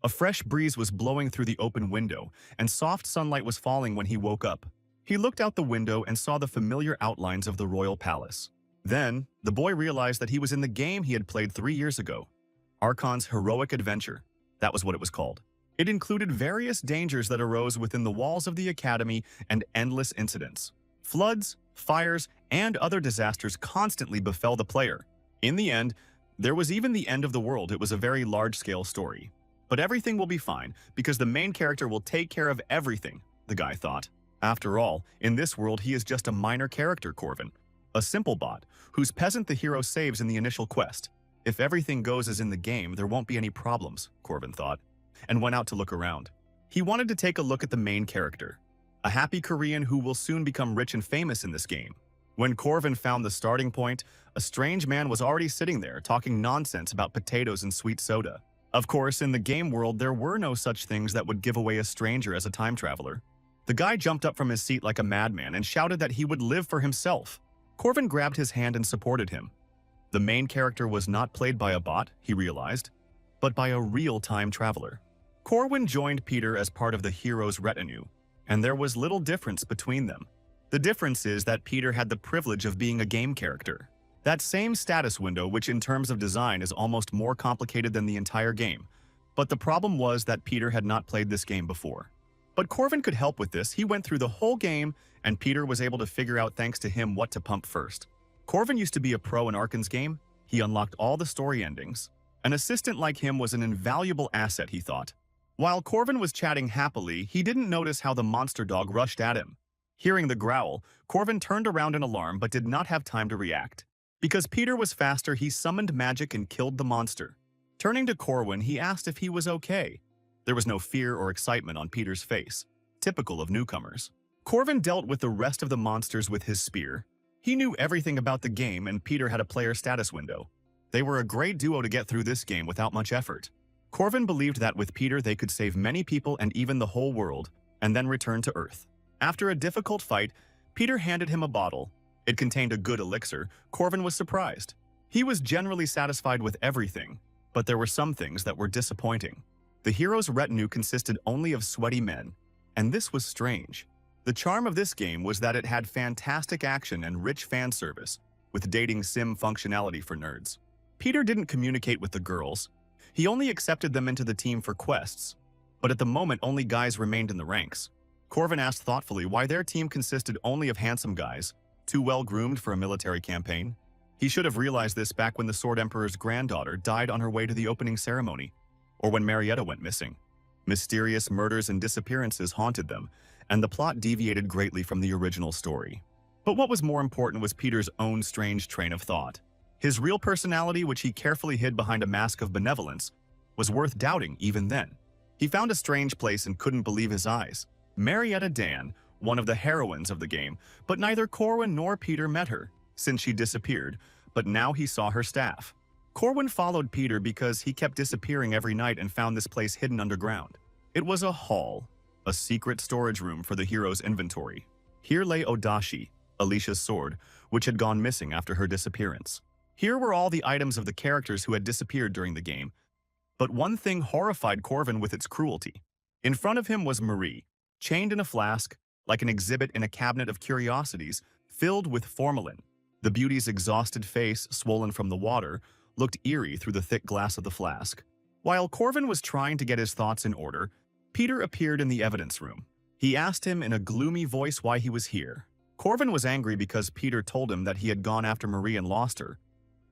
A fresh breeze was blowing through the open window, and soft sunlight was falling when he woke up. He looked out the window and saw the familiar outlines of the royal palace. Then, the boy realized that he was in the game he had played 3 years ago. Archon's Heroic Adventure. That was what it was called. It included various dangers that arose within the walls of the academy and endless incidents. Floods, fires, and other disasters constantly befell the player. In the end, there was even the end of the world. It was a very large-scale story. But everything will be fine, because the main character will take care of everything, the guy thought. After all, in this world he is just a minor character, Corvin. A simple bot, whose peasant the hero saves in the initial quest. If everything goes as in the game, there won't be any problems, Corvin thought, and went out to look around. He wanted to take a look at the main character, a happy Korean who will soon become rich and famous in this game. When Corvin found the starting point, a strange man was already sitting there talking nonsense about potatoes and sweet soda. Of course, in the game world, there were no such things that would give away a stranger as a time traveler. The guy jumped up from his seat like a madman and shouted that he would live for himself. Corvin grabbed his hand and supported him. The main character was not played by a bot, he realized, but by a real time traveler. Corwin joined Peter as part of the hero's retinue, and there was little difference between them. The difference is that Peter had the privilege of being a game character. That same status window, which in terms of design is almost more complicated than the entire game. But the problem was that Peter had not played this game before. But Corvin could help with this. He went through the whole game, and Peter was able to figure out thanks to him what to pump first. Corvin used to be a pro in Arkan's game. He unlocked all the story endings. An assistant like him was an invaluable asset, he thought. While Corvin was chatting happily, he didn't notice how the monster dog rushed at him. Hearing the growl, Corvin turned around in alarm but did not have time to react. Because Peter was faster, he summoned magic and killed the monster. Turning to Corwin, he asked if he was okay. There was no fear or excitement on Peter's face, typical of newcomers. Corvin dealt with the rest of the monsters with his spear. He knew everything about the game, and Peter had a player status window. They were a great duo to get through this game without much effort. Corvin believed that with Peter they could save many people and even the whole world, and then return to Earth. After a difficult fight, Peter handed him a bottle. It contained a good elixir. Corvin was surprised. He was generally satisfied with everything, but there were some things that were disappointing. The hero's retinue consisted only of sweaty men, and this was strange. The charm of this game was that it had fantastic action and rich fan service, with dating sim functionality for nerds. Peter didn't communicate with the girls. He only accepted them into the team for quests, but at the moment only guys remained in the ranks. Corvin asked thoughtfully why their team consisted only of handsome guys, too well-groomed for a military campaign. He should have realized this back when the Sword Emperor's granddaughter died on her way to the opening ceremony, or when Marietta went missing. Mysterious murders and disappearances haunted them, and the plot deviated greatly from the original story. But what was more important was Peter's own strange train of thought. His real personality, which he carefully hid behind a mask of benevolence, was worth doubting even then. He found a strange place and couldn't believe his eyes. Marietta Dan, one of the heroines of the game, but neither Corwin nor Peter met her, since she disappeared, but now he saw her staff. Corwin followed Peter because he kept disappearing every night and found this place hidden underground. It was a hall, a secret storage room for the hero's inventory. Here lay Odashi, Alicia's sword, which had gone missing after her disappearance. Here were all the items of the characters who had disappeared during the game, but one thing horrified Corvin with its cruelty. In front of him was Marie, chained in a flask, like an exhibit in a cabinet of curiosities, filled with formalin. The beauty's exhausted face, swollen from the water, looked eerie through the thick glass of the flask. While Corvin was trying to get his thoughts in order, Peter appeared in the evidence room. He asked him in a gloomy voice why he was here. Corvin was angry because Peter told him that he had gone after Marie and lost her,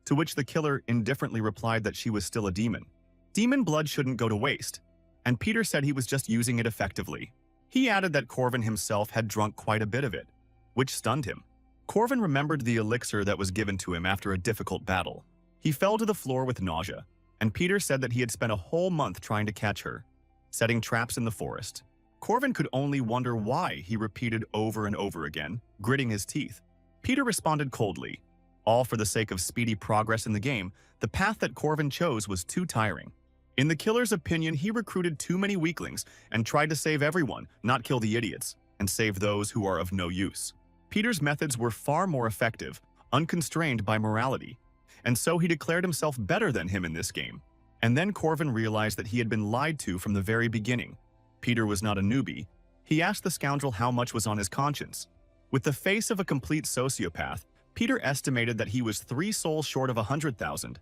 to which the killer indifferently replied that she was still a demon. Demon blood shouldn't go to waste, and Peter said he was just using it effectively. He added that Corvin himself had drunk quite a bit of it, which stunned him. Corvin remembered the elixir that was given to him after a difficult battle. He fell to the floor with nausea, and Peter said that he had spent a whole month trying to catch her, setting traps in the forest. Corvin could only wonder why, he repeated over and over again, gritting his teeth. Peter responded coldly. All for the sake of speedy progress in the game, the path that Corvin chose was too tiring. In the killer's opinion, he recruited too many weaklings and tried to save everyone, not kill the idiots, and save those who are of no use. Peter's methods were far more effective, unconstrained by morality, and so he declared himself better than him in this game. And then Corvin realized that he had been lied to from the very beginning. Peter was not a newbie. He asked the scoundrel how much was on his conscience. With the face of a complete sociopath, Peter estimated that he was 3 souls short of 100,000.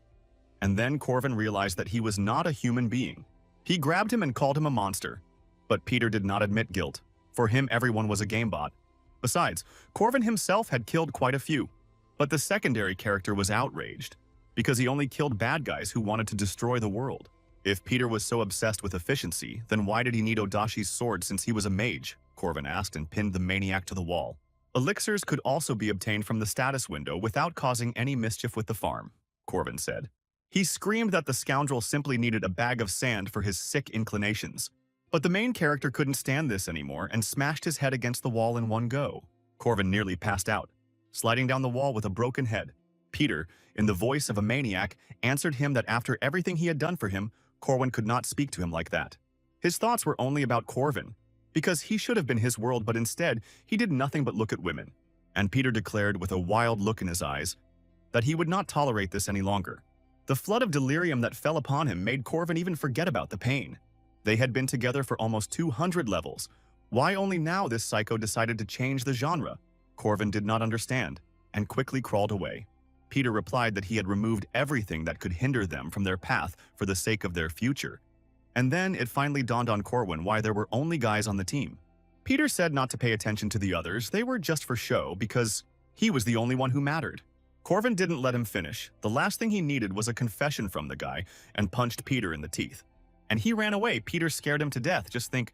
And then Corvin realized that he was not a human being. He grabbed him and called him a monster. But Peter did not admit guilt. For him, everyone was a gamebot. Besides, Corvin himself had killed quite a few. But the secondary character was outraged, because he only killed bad guys who wanted to destroy the world. If Peter was so obsessed with efficiency, then why did he need Odashi's sword since he was a mage? Corvin asked and pinned the maniac to the wall. Elixirs could also be obtained from the status window without causing any mischief with the farm, Corvin said. He screamed that the scoundrel simply needed a bag of sand for his sick inclinations. But the main character couldn't stand this anymore and smashed his head against the wall in one go. Corvin nearly passed out, sliding down the wall with a broken head. Peter, in the voice of a maniac, answered him that after everything he had done for him, Corvin could not speak to him like that. His thoughts were only about Corvin, because he should have been his world, but instead, he did nothing but look at women. And Peter declared with a wild look in his eyes that he would not tolerate this any longer. The flood of delirium that fell upon him made Corvin even forget about the pain. They had been together for almost 200 levels. Why only now this psycho decided to change the genre? Corvin did not understand, and quickly crawled away. Peter replied that he had removed everything that could hinder them from their path for the sake of their future. And then it finally dawned on Corwin why there were only guys on the team. Peter said not to pay attention to the others, they were just for show because he was the only one who mattered. Corvin didn't let him finish. The last thing he needed was a confession from the guy and punched Peter in the teeth. And he ran away. Peter scared him to death. Just think,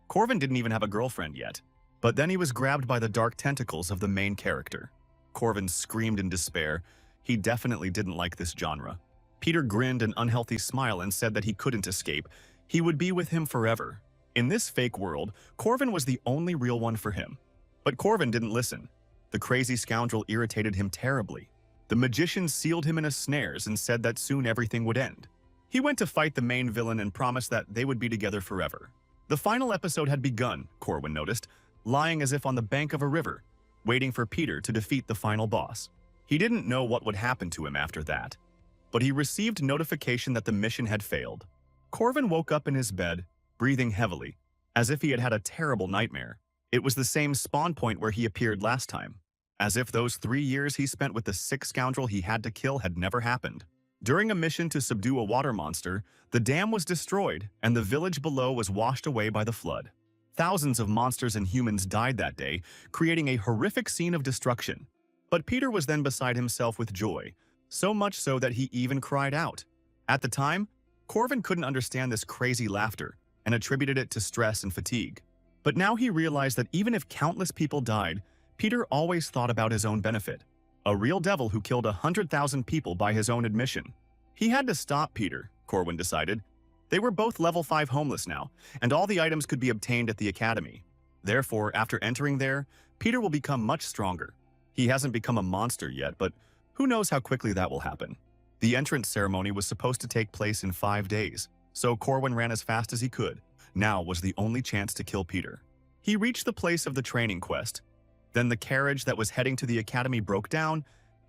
Corvin didn't even have a girlfriend yet. But then he was grabbed by the dark tentacles of the main character. Corvin screamed in despair. He definitely didn't like this genre. Peter grinned an unhealthy smile and said that he couldn't escape. He would be with him forever. In this fake world, Corvin was the only real one for him. But Corvin didn't listen. The crazy scoundrel irritated him terribly. The magician sealed him in a snares and said that soon everything would end. He went to fight the main villain and promised that they would be together forever. The final episode had begun, Corwin noticed, lying as if on the bank of a river, waiting for Peter to defeat the final boss. He didn't know what would happen to him after that, but he received notification that the mission had failed. Corvin woke up in his bed, breathing heavily, as if he had had a terrible nightmare. It was the same spawn point where he appeared last time, as if those 3 years he spent with the sick scoundrel he had to kill had never happened. During a mission to subdue a water monster, the dam was destroyed and the village below was washed away by the flood. Thousands of monsters and humans died that day, creating a horrific scene of destruction. But Peter was then beside himself with joy, so much so that he even cried out. At the time, Corvin couldn't understand this crazy laughter and attributed it to stress and fatigue. But now he realized that even if countless people died, Peter always thought about his own benefit. A real devil who killed 100,000 people by his own admission. He had to stop Peter, Corwin decided. They were both level 5 homeless now, and all the items could be obtained at the academy. Therefore, after entering there, Peter will become much stronger. He hasn't become a monster yet, but who knows how quickly that will happen. The entrance ceremony was supposed to take place in 5 days, so Corwin ran as fast as he could. Now was the only chance to kill Peter. He reached the place of the training quest. Then the carriage that was heading to the academy broke down,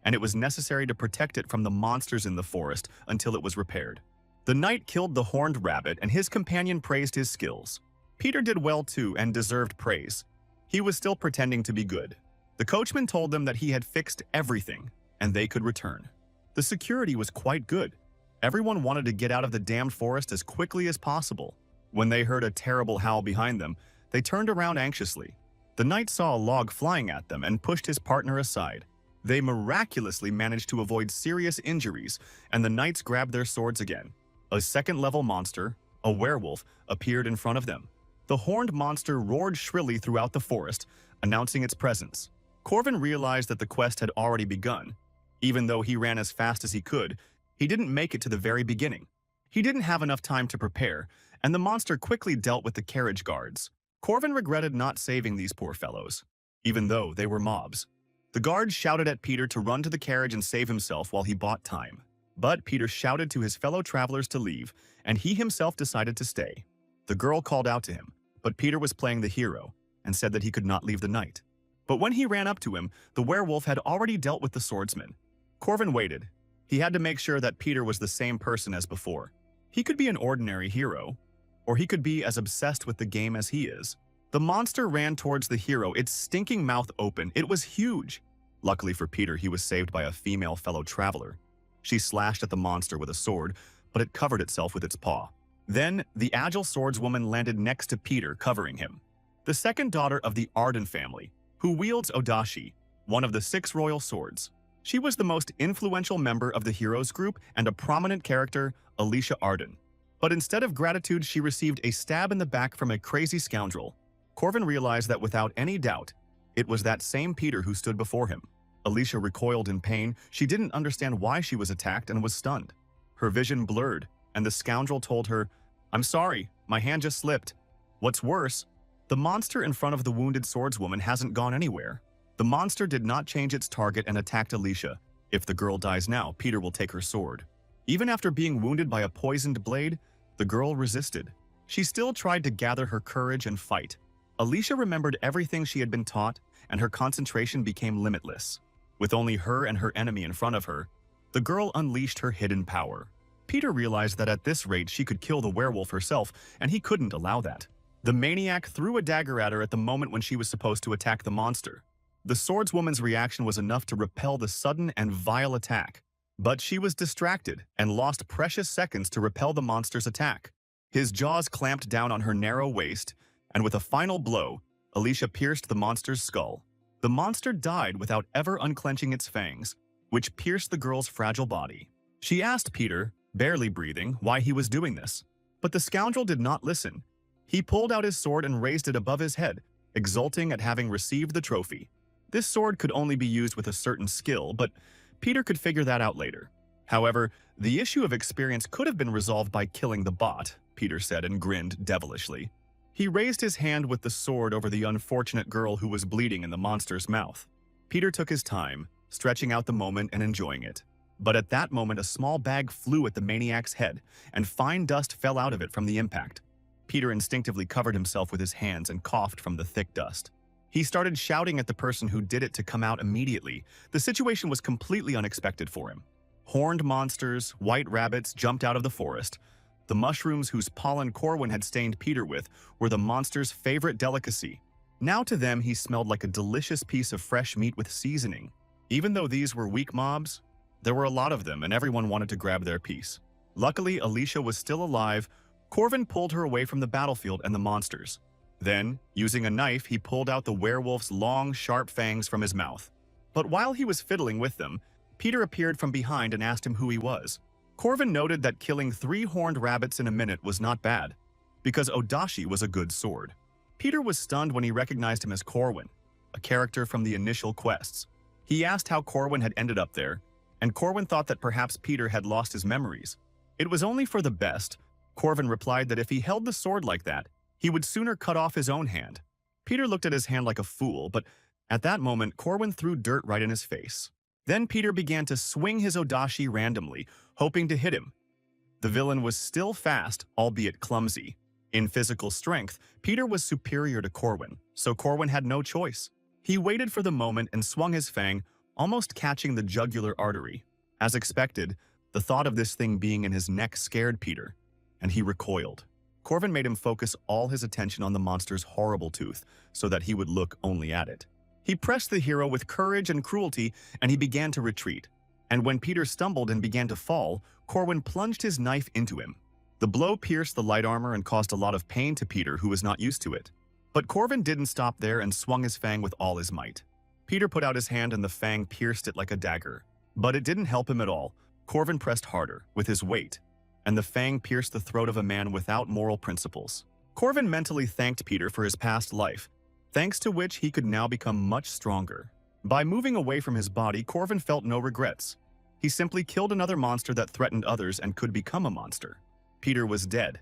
and it was necessary to protect it from the monsters in the forest until it was repaired. The knight killed the horned rabbit, and his companion praised his skills. Peter did well too and deserved praise. He was still pretending to be good. The coachman told them that he had fixed everything, and they could return. The security was quite good. Everyone wanted to get out of the damned forest as quickly as possible. When they heard a terrible howl behind them, they turned around anxiously. The knight saw a log flying at them and pushed his partner aside. They miraculously managed to avoid serious injuries, and the knights grabbed their swords again. A second-level monster, a werewolf, appeared in front of them. The horned monster roared shrilly throughout the forest, announcing its presence. Corvin realized that the quest had already begun. Even though he ran as fast as he could, he didn't make it to the very beginning. He didn't have enough time to prepare, and the monster quickly dealt with the carriage guards. Corvin regretted not saving these poor fellows, even though they were mobs. The guards shouted at Peter to run to the carriage and save himself while he bought time. But Peter shouted to his fellow travelers to leave, and he himself decided to stay. The girl called out to him, but Peter was playing the hero and said that he could not leave the knight. But when he ran up to him, the werewolf had already dealt with the swordsman. Corvin waited. He had to make sure that Peter was the same person as before. He could be an ordinary hero, or he could be as obsessed with the game as he is. The monster ran towards the hero, its stinking mouth open. It was huge. Luckily for Peter, he was saved by a female fellow traveler. She slashed at the monster with a sword, but it covered itself with its paw. Then, the agile swordswoman landed next to Peter, covering him. The second daughter of the Arden family, who wields Odashi, one of the 6 royal swords. She was the most influential member of the heroes group and a prominent character, Alicia Arden. But instead of gratitude, she received a stab in the back from a crazy scoundrel. Corvin realized that without any doubt, it was that same Peter who stood before him. Alicia recoiled in pain. She didn't understand why she was attacked and was stunned. Her vision blurred, and the scoundrel told her, "I'm sorry, my hand just slipped." What's worse, the monster in front of the wounded swordswoman hasn't gone anywhere. The monster did not change its target and attacked Alicia. If the girl dies now, Peter will take her sword. Even after being wounded by a poisoned blade, the girl resisted. She still tried to gather her courage and fight. Alicia remembered everything she had been taught, and her concentration became limitless. With only her and her enemy in front of her, the girl unleashed her hidden power. Peter realized that at this rate she could kill the werewolf herself, and he couldn't allow that. The maniac threw a dagger at her at the moment when she was supposed to attack the monster. The swordswoman's reaction was enough to repel the sudden and vile attack. But she was distracted and lost precious seconds to repel the monster's attack. His jaws clamped down on her narrow waist, and with a final blow, Alicia pierced the monster's skull. The monster died without ever unclenching its fangs, which pierced the girl's fragile body. She asked Peter, barely breathing, why he was doing this. But the scoundrel did not listen. He pulled out his sword and raised it above his head, exulting at having received the trophy. This sword could only be used with a certain skill, but Peter could figure that out later. However, the issue of experience could have been resolved by killing the bot, Peter said and grinned devilishly. He raised his hand with the sword over the unfortunate girl who was bleeding in the monster's mouth. Peter took his time, stretching out the moment and enjoying it. But at that moment, a small bag flew at the maniac's head, and fine dust fell out of it from the impact. Peter instinctively covered himself with his hands and coughed from the thick dust. He started shouting at the person who did it to come out immediately. The situation was completely unexpected for him. Horned monsters, white rabbits jumped out of the forest. The mushrooms whose pollen Corwin had stained Peter with were the monster's favorite delicacy. Now to them he smelled like a delicious piece of fresh meat with seasoning. Even though these were weak mobs, there were a lot of them and everyone wanted to grab their piece. Luckily, Alicia was still alive. Corvin pulled her away from the battlefield and the monsters. Then, using a knife, he pulled out the werewolf's long, sharp fangs from his mouth. But while he was fiddling with them, Peter appeared from behind and asked him who he was. Corvin noted that killing 3 horned rabbits in a minute was not bad, because Odashi was a good sword. Peter was stunned when he recognized him as Corwin, a character from the initial quests. He asked how Corwin had ended up there, and Corwin thought that perhaps Peter had lost his memories. It was only for the best. Corvin replied that if he held the sword like that, he would sooner cut off his own hand. Peter looked at his hand like a fool, but at that moment, Corwin threw dirt right in his face. Then Peter began to swing his Odashi randomly, hoping to hit him. The villain was still fast, albeit clumsy. In physical strength, Peter was superior to Corwin, so Corwin had no choice. He waited for the moment and swung his fang, almost catching the jugular artery. As expected, the thought of this thing being in his neck scared Peter, and he recoiled. Corvin made him focus all his attention on the monster's horrible tooth, so that he would look only at it. He pressed the hero with courage and cruelty, and he began to retreat. And when Peter stumbled and began to fall, Corwin plunged his knife into him. The blow pierced the light armor and caused a lot of pain to Peter, who was not used to it. But Corvin didn't stop there and swung his fang with all his might. Peter put out his hand and the fang pierced it like a dagger. But it didn't help him at all. Corvin pressed harder, with his weight, and the fang pierced the throat of a man without moral principles. Corvin mentally thanked Peter for his past life, thanks to which he could now become much stronger. By moving away from his body, Corvin felt no regrets. He simply killed another monster that threatened others and could become a monster. Peter was dead,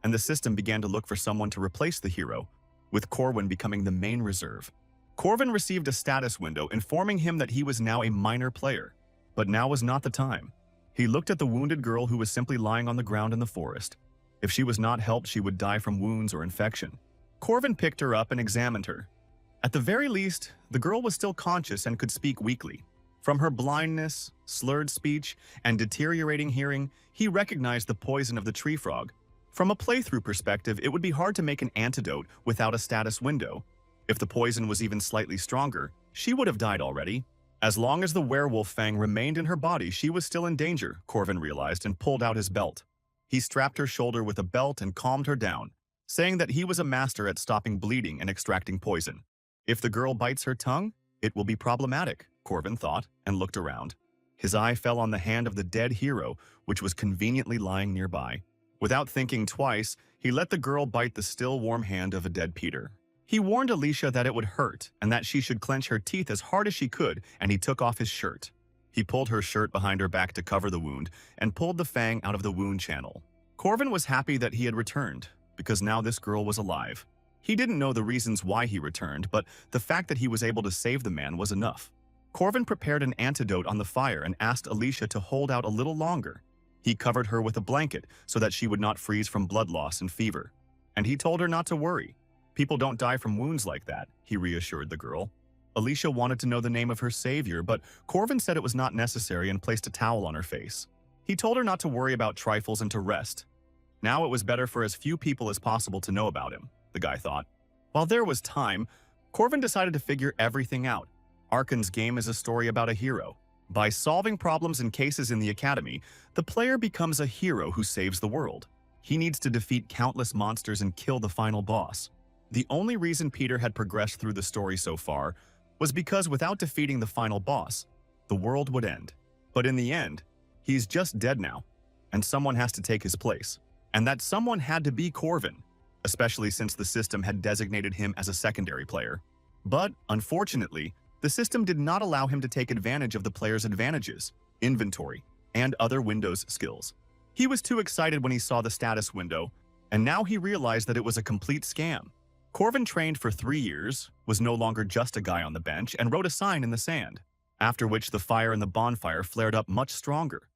and the system began to look for someone to replace the hero, with Corwin becoming the main reserve. Corvin received a status window informing him that he was now a minor player, but now was not the time. He looked at the wounded girl who was simply lying on the ground in the forest. If she was not helped, she would die from wounds or infection. Corvin picked her up and examined her. At the very least, the girl was still conscious and could speak weakly. From her blindness, slurred speech, and deteriorating hearing, he recognized the poison of the tree frog. From a playthrough perspective, it would be hard to make an antidote without a status window. If the poison was even slightly stronger, she would have died already. As long as the werewolf fang remained in her body, she was still in danger, Corvin realized and pulled out his belt. He strapped her shoulder with a belt and calmed her down, saying that he was a master at stopping bleeding and extracting poison. If the girl bites her tongue, it will be problematic, Corvin thought, and looked around. His eye fell on the hand of the dead hero, which was conveniently lying nearby. Without thinking twice, he let the girl bite the still warm hand of a dead Peter. He warned Alicia that it would hurt and that she should clench her teeth as hard as she could, and he took off his shirt. He pulled her shirt behind her back to cover the wound and pulled the fang out of the wound channel. Corvin was happy that he had returned, because now this girl was alive. He didn't know the reasons why he returned, but the fact that he was able to save the man was enough. Corvin prepared an antidote on the fire and asked Alicia to hold out a little longer. He covered her with a blanket so that she would not freeze from blood loss and fever. And he told her not to worry. People don't die from wounds like that, he reassured the girl. Alicia wanted to know the name of her savior, but Corvin said it was not necessary and placed a towel on her face. He told her not to worry about trifles and to rest. Now it was better for as few people as possible to know about him, the guy thought. While there was time, Corvin decided to figure everything out. Arkan's game is a story about a hero. By solving problems and cases in the academy, the player becomes a hero who saves the world. He needs to defeat countless monsters and kill the final boss. The only reason Peter had progressed through the story so far was because without defeating the final boss, the world would end. But in the end, he's just dead now, and someone has to take his place. And that someone had to be Corvin, especially since the system had designated him as a secondary player. But, unfortunately, the system did not allow him to take advantage of the player's advantages, inventory, and other Windows skills. He was too excited when he saw the status window, and now he realized that it was a complete scam. Corvin trained for 3 years, was no longer just a guy on the bench, and wrote a sign in the sand, after which the fire in the bonfire flared up much stronger.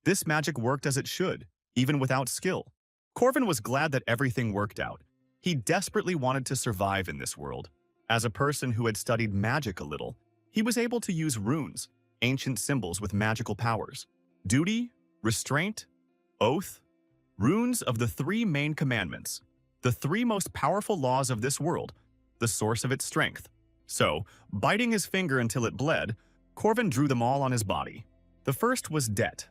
This magic worked as it should, even without skill. Corvin was glad that everything worked out. He desperately wanted to survive in this world. As a person who had studied magic a little, he was able to use runes, ancient symbols with magical powers. Duty, restraint, oath, runes of the 3 main commandments, the 3 most powerful laws of this world, the source of its strength. So, biting his finger until it bled, Corvin drew them all on his body. The first was debt,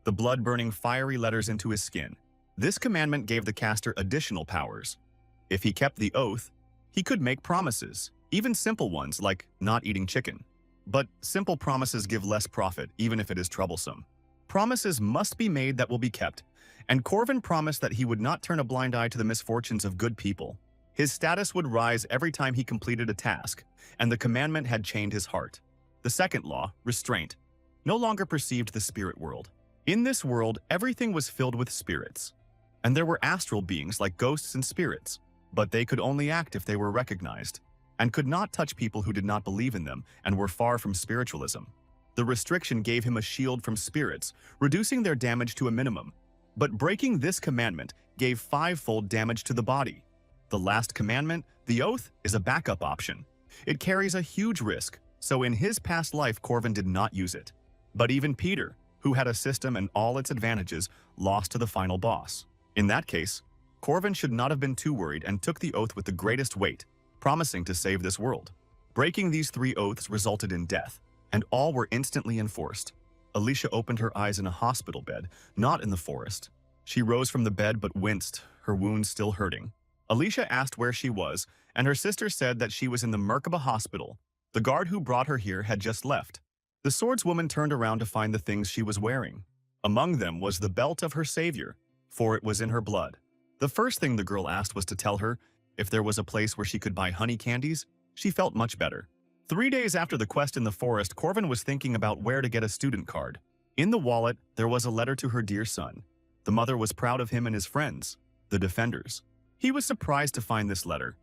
the blood-burning fiery letters into his skin. This commandment gave the caster additional powers. If he kept the oath, he could make promises, even simple ones like not eating chicken. But simple promises give less profit, even if it is troublesome. Promises must be made that will be kept, and Corvin promised that he would not turn a blind eye to the misfortunes of good people. His status would rise every time he completed a task, and the commandment had chained his heart. The second law, restraint, no longer perceived the spirit world. In this world, everything was filled with spirits, and there were astral beings like ghosts and spirits, but they could only act if they were recognized, and could not touch people who did not believe in them and were far from spiritualism. The restriction gave him a shield from spirits, reducing their damage to a minimum. But breaking this commandment gave 5-fold damage to the body. The last commandment, the oath, is a backup option. It carries a huge risk, so in his past life Corvin did not use it. But even Peter, who had a system and all its advantages, lost to the final boss. In that case, Corvin should not have been too worried and took the oath with the greatest weight, promising to save this world. Breaking these 3 oaths resulted in death, and all were instantly enforced. Alicia opened her eyes in a hospital bed, not in the forest. She rose from the bed but winced, her wounds still hurting. Alicia asked where she was, and her sister said that she was in the Merkaba hospital. The guard who brought her here had just left. The swordswoman turned around to find the things she was wearing. Among them was the belt of her savior, for it was in her blood. The first thing the girl asked was to tell her if there was a place where she could buy honey candies. She felt much better. 3 days after the quest in the forest, Corvin was thinking about where to get a student card. In the wallet, there was a letter to her dear son. The mother was proud of him and his friends, the Defenders. He was surprised to find this letter.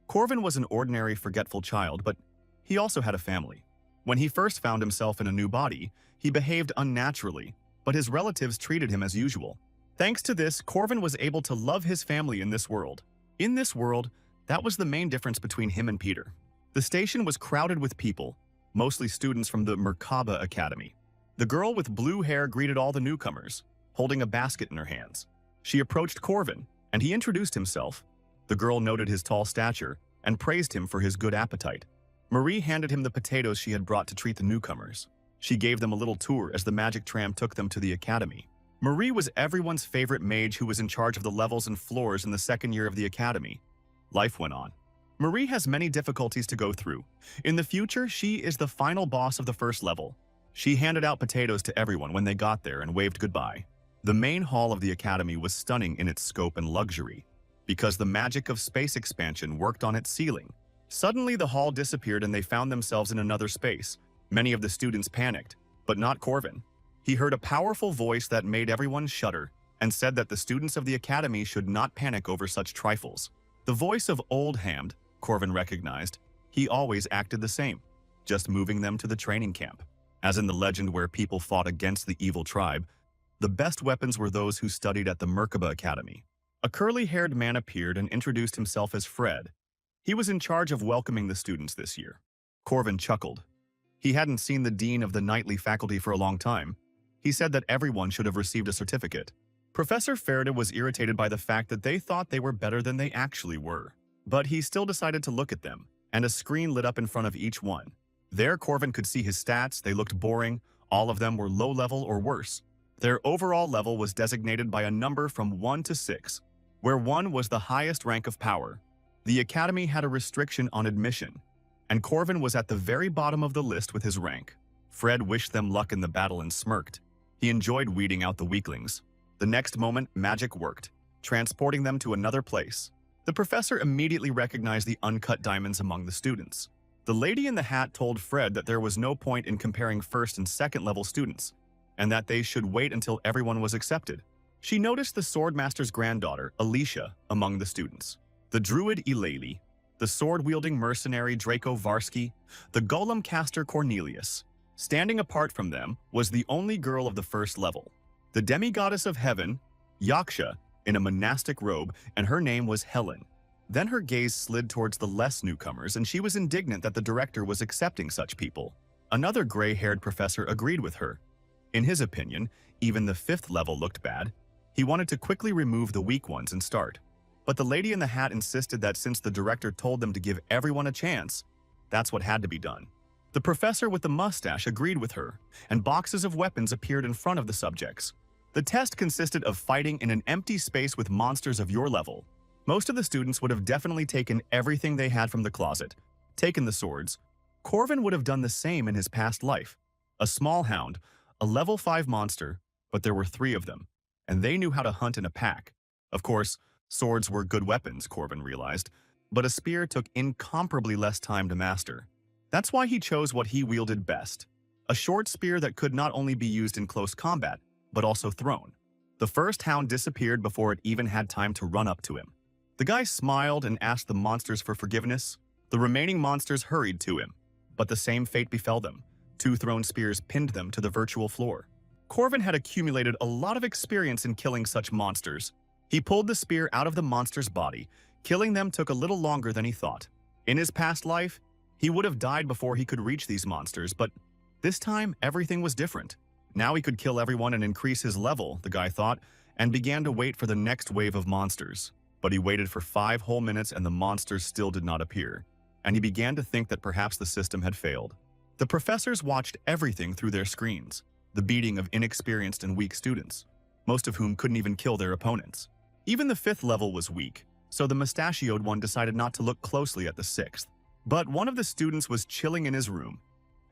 Corvin was an ordinary, forgetful child, but he also had a family. When he first found himself in a new body, he behaved unnaturally, but his relatives treated him as usual. Thanks to this, Corvin was able to love his family in this world. In this world, that was the main difference between him and Peter. The station was crowded with people, mostly students from the Merkaba Academy. The girl with blue hair greeted all the newcomers, holding a basket in her hands. She approached Corvin, and he introduced himself. The girl noted his tall stature and praised him for his good appetite. Marie handed him the potatoes she had brought to treat the newcomers. She gave them a little tour as the magic tram took them to the academy. Marie was everyone's favorite mage who was in charge of the levels and floors in the second year of the academy. Life went on. Marie has many difficulties to go through. In the future, she is the final boss of the first level. She handed out potatoes to everyone when they got there and waved goodbye. The main hall of the academy was stunning in its scope and luxury, because the magic of space expansion worked on its ceiling. Suddenly, the hall disappeared and they found themselves in another space. Many of the students panicked, but not Corvin. He heard a powerful voice that made everyone shudder and said that the students of the academy should not panic over such trifles. The voice of Old Hamd, Corvin recognized. He always acted the same, just moving them to the training camp. As in the legend where people fought against the evil tribe, the best weapons were those who studied at the Merkaba Academy. A curly-haired man appeared and introduced himself as Fred. He was in charge of welcoming the students this year. Corvin chuckled. He hadn't seen the dean of the nightly faculty for a long time. He said that everyone should have received a certificate. Professor Ferda was irritated by the fact that they thought they were better than they actually were. But he still decided to look at them, and a screen lit up in front of each one. There, Corvin could see his stats. They looked boring. All of them were low level or worse. Their overall level was designated by a number from 1 to 6, where 1 was the highest rank of power. The academy had a restriction on admission, and Corvin was at the very bottom of the list with his rank. Fred wished them luck in the battle and smirked. He enjoyed weeding out the weaklings. The next moment, magic worked, transporting them to another place. The professor immediately recognized the uncut diamonds among the students. The lady in the hat told Fred that there was no point in comparing first and second level students, and that they should wait until everyone was accepted. She noticed the swordmaster's granddaughter, Alicia, among the students, the druid Eulalie, the sword-wielding mercenary Draco Varsky, the golem caster Cornelius. Standing apart from them was the only girl of the first level, the demigoddess of heaven, Yaksha, in a monastic robe, and her name was Helen. Then her gaze slid towards the less newcomers, and she was indignant that the director was accepting such people. Another gray-haired professor agreed with her. In his opinion, even the 5th level looked bad. He wanted to quickly remove the weak ones and start. But the lady in the hat insisted that since the director told them to give everyone a chance, that's what had to be done. The professor with the mustache agreed with her, and boxes of weapons appeared in front of the subjects. The test consisted of fighting in an empty space with monsters of your level. Most of the students would have definitely taken everything they had from the closet, taken the swords. Corvin would have done the same in his past life. A small hound, a level 5 monster, but there were 3 of them, and they knew how to hunt in a pack. Of course, swords were good weapons, Corvin realized, but a spear took incomparably less time to master. That's why he chose what he wielded best, a short spear that could not only be used in close combat, but also thrown. The first hound disappeared before it even had time to run up to him. The guy smiled and asked the monsters for forgiveness. The remaining monsters hurried to him, but the same fate befell them. 2 thrown spears pinned them to the virtual floor. Corvin had accumulated a lot of experience in killing such monsters. He pulled the spear out of the monster's body. Killing them took a little longer than he thought. In his past life, he would have died before he could reach these monsters, but this time everything was different. Now he could kill everyone and increase his level, the guy thought, and began to wait for the next wave of monsters. But he waited for 5 whole minutes and the monsters still did not appear, and he began to think that perhaps the system had failed. The professors watched everything through their screens, the beating of inexperienced and weak students, most of whom couldn't even kill their opponents. Even the 5th level was weak, so the mustachioed one decided not to look closely at the 6th. But one of the students was chilling in his room,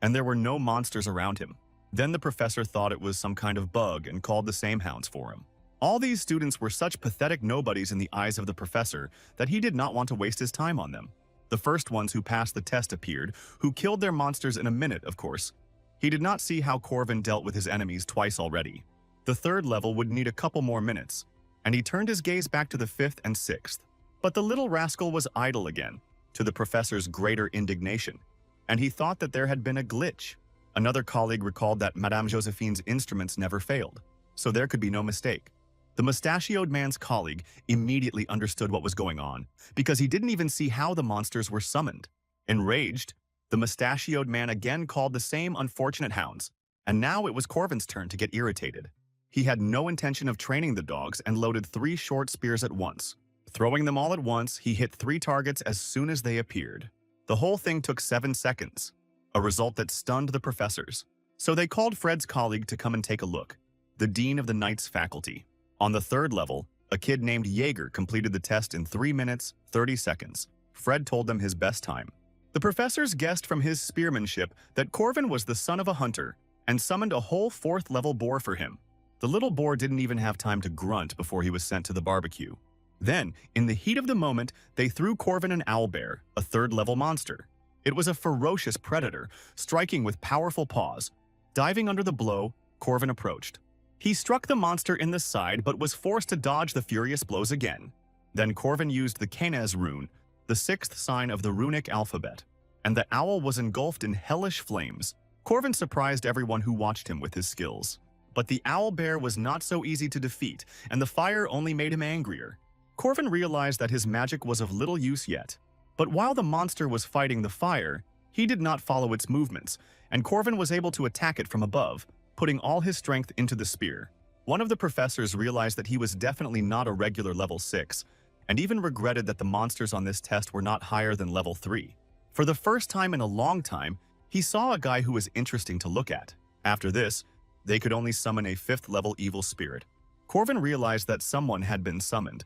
and there were no monsters around him. Then the professor thought it was some kind of bug and called the same hounds for him. All these students were such pathetic nobodies in the eyes of the professor that he did not want to waste his time on them. The first ones who passed the test appeared, who killed their monsters in a minute, of course. He did not see how Corvin dealt with his enemies twice already. The 3rd level would need a couple more minutes, and he turned his gaze back to the 5th and 6th. But the little rascal was idle again, to the professor's greater indignation, and he thought that there had been a glitch. Another colleague recalled that Madame Josephine's instruments never failed, so there could be no mistake. The mustachioed man's colleague immediately understood what was going on, because he didn't even see how the monsters were summoned. Enraged, The mustachioed man again called the same unfortunate hounds, and now it was Corvin's turn to get irritated. He had no intention of training the dogs and loaded 3 short spears at once. Throwing them all at once, he hit 3 targets as soon as they appeared. The whole thing took 7 seconds, a result that stunned the professors. So they called Fred's colleague to come and take a look, the dean of the Knight's faculty. On the 3rd level, a kid named Jaeger completed the test in 3 minutes, 30 seconds. Fred told them his best time. The professors guessed from his spearmanship that Corvin was the son of a hunter and summoned a whole 4th level boar for him. The little boar didn't even have time to grunt before he was sent to the barbecue. Then, in the heat of the moment, they threw Corvin an owlbear, a 3rd level monster. It was a ferocious predator, striking with powerful paws. Diving under the blow, Corvin approached. He struck the monster in the side but was forced to dodge the furious blows again. Then Corvin used the Kanez rune, the 6th sign of the runic alphabet, and the owl was engulfed in hellish flames. Corvin surprised everyone who watched him with his skills. But the owlbear was not so easy to defeat, and the fire only made him angrier. Corvin realized that his magic was of little use yet. But while the monster was fighting the fire, he did not follow its movements, and Corvin was able to attack it from above, putting all his strength into the spear. One of the professors realized that he was definitely not a regular level 6, and even regretted that the monsters on this test were not higher than level 3. For the first time in a long time, he saw a guy who was interesting to look at. After this, they could only summon a 5th level evil spirit. Corvin realized that someone had been summoned,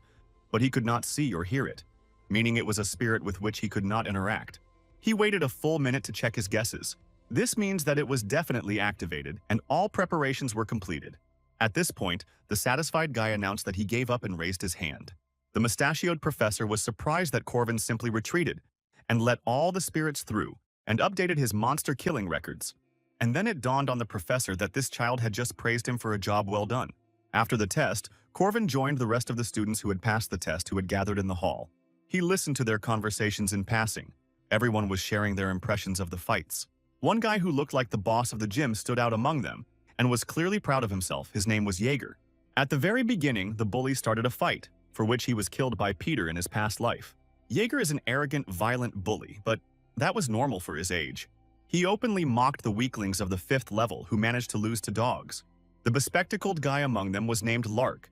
but he could not see or hear it, meaning it was a spirit with which he could not interact. He waited a full minute to check his guesses. This means that it was definitely activated, and all preparations were completed. At this point, the satisfied guy announced that he gave up and raised his hand. The mustachioed professor was surprised that Corvin simply retreated and let all the spirits through and updated his monster killing records. And then it dawned on the professor that this child had just praised him for a job well done. After the test, Corvin joined the rest of the students who had passed the test who had gathered in the hall. He listened to their conversations in passing. Everyone was sharing their impressions of the fights. One guy who looked like the boss of the gym stood out among them and was clearly proud of himself. His name was Jaeger. At the very beginning, the bully started a fight, for which he was killed by Peter in his past life. Jaeger is an arrogant, violent bully, but that was normal for his age. He openly mocked the weaklings of the 5th level who managed to lose to dogs. The bespectacled guy among them was named Lark.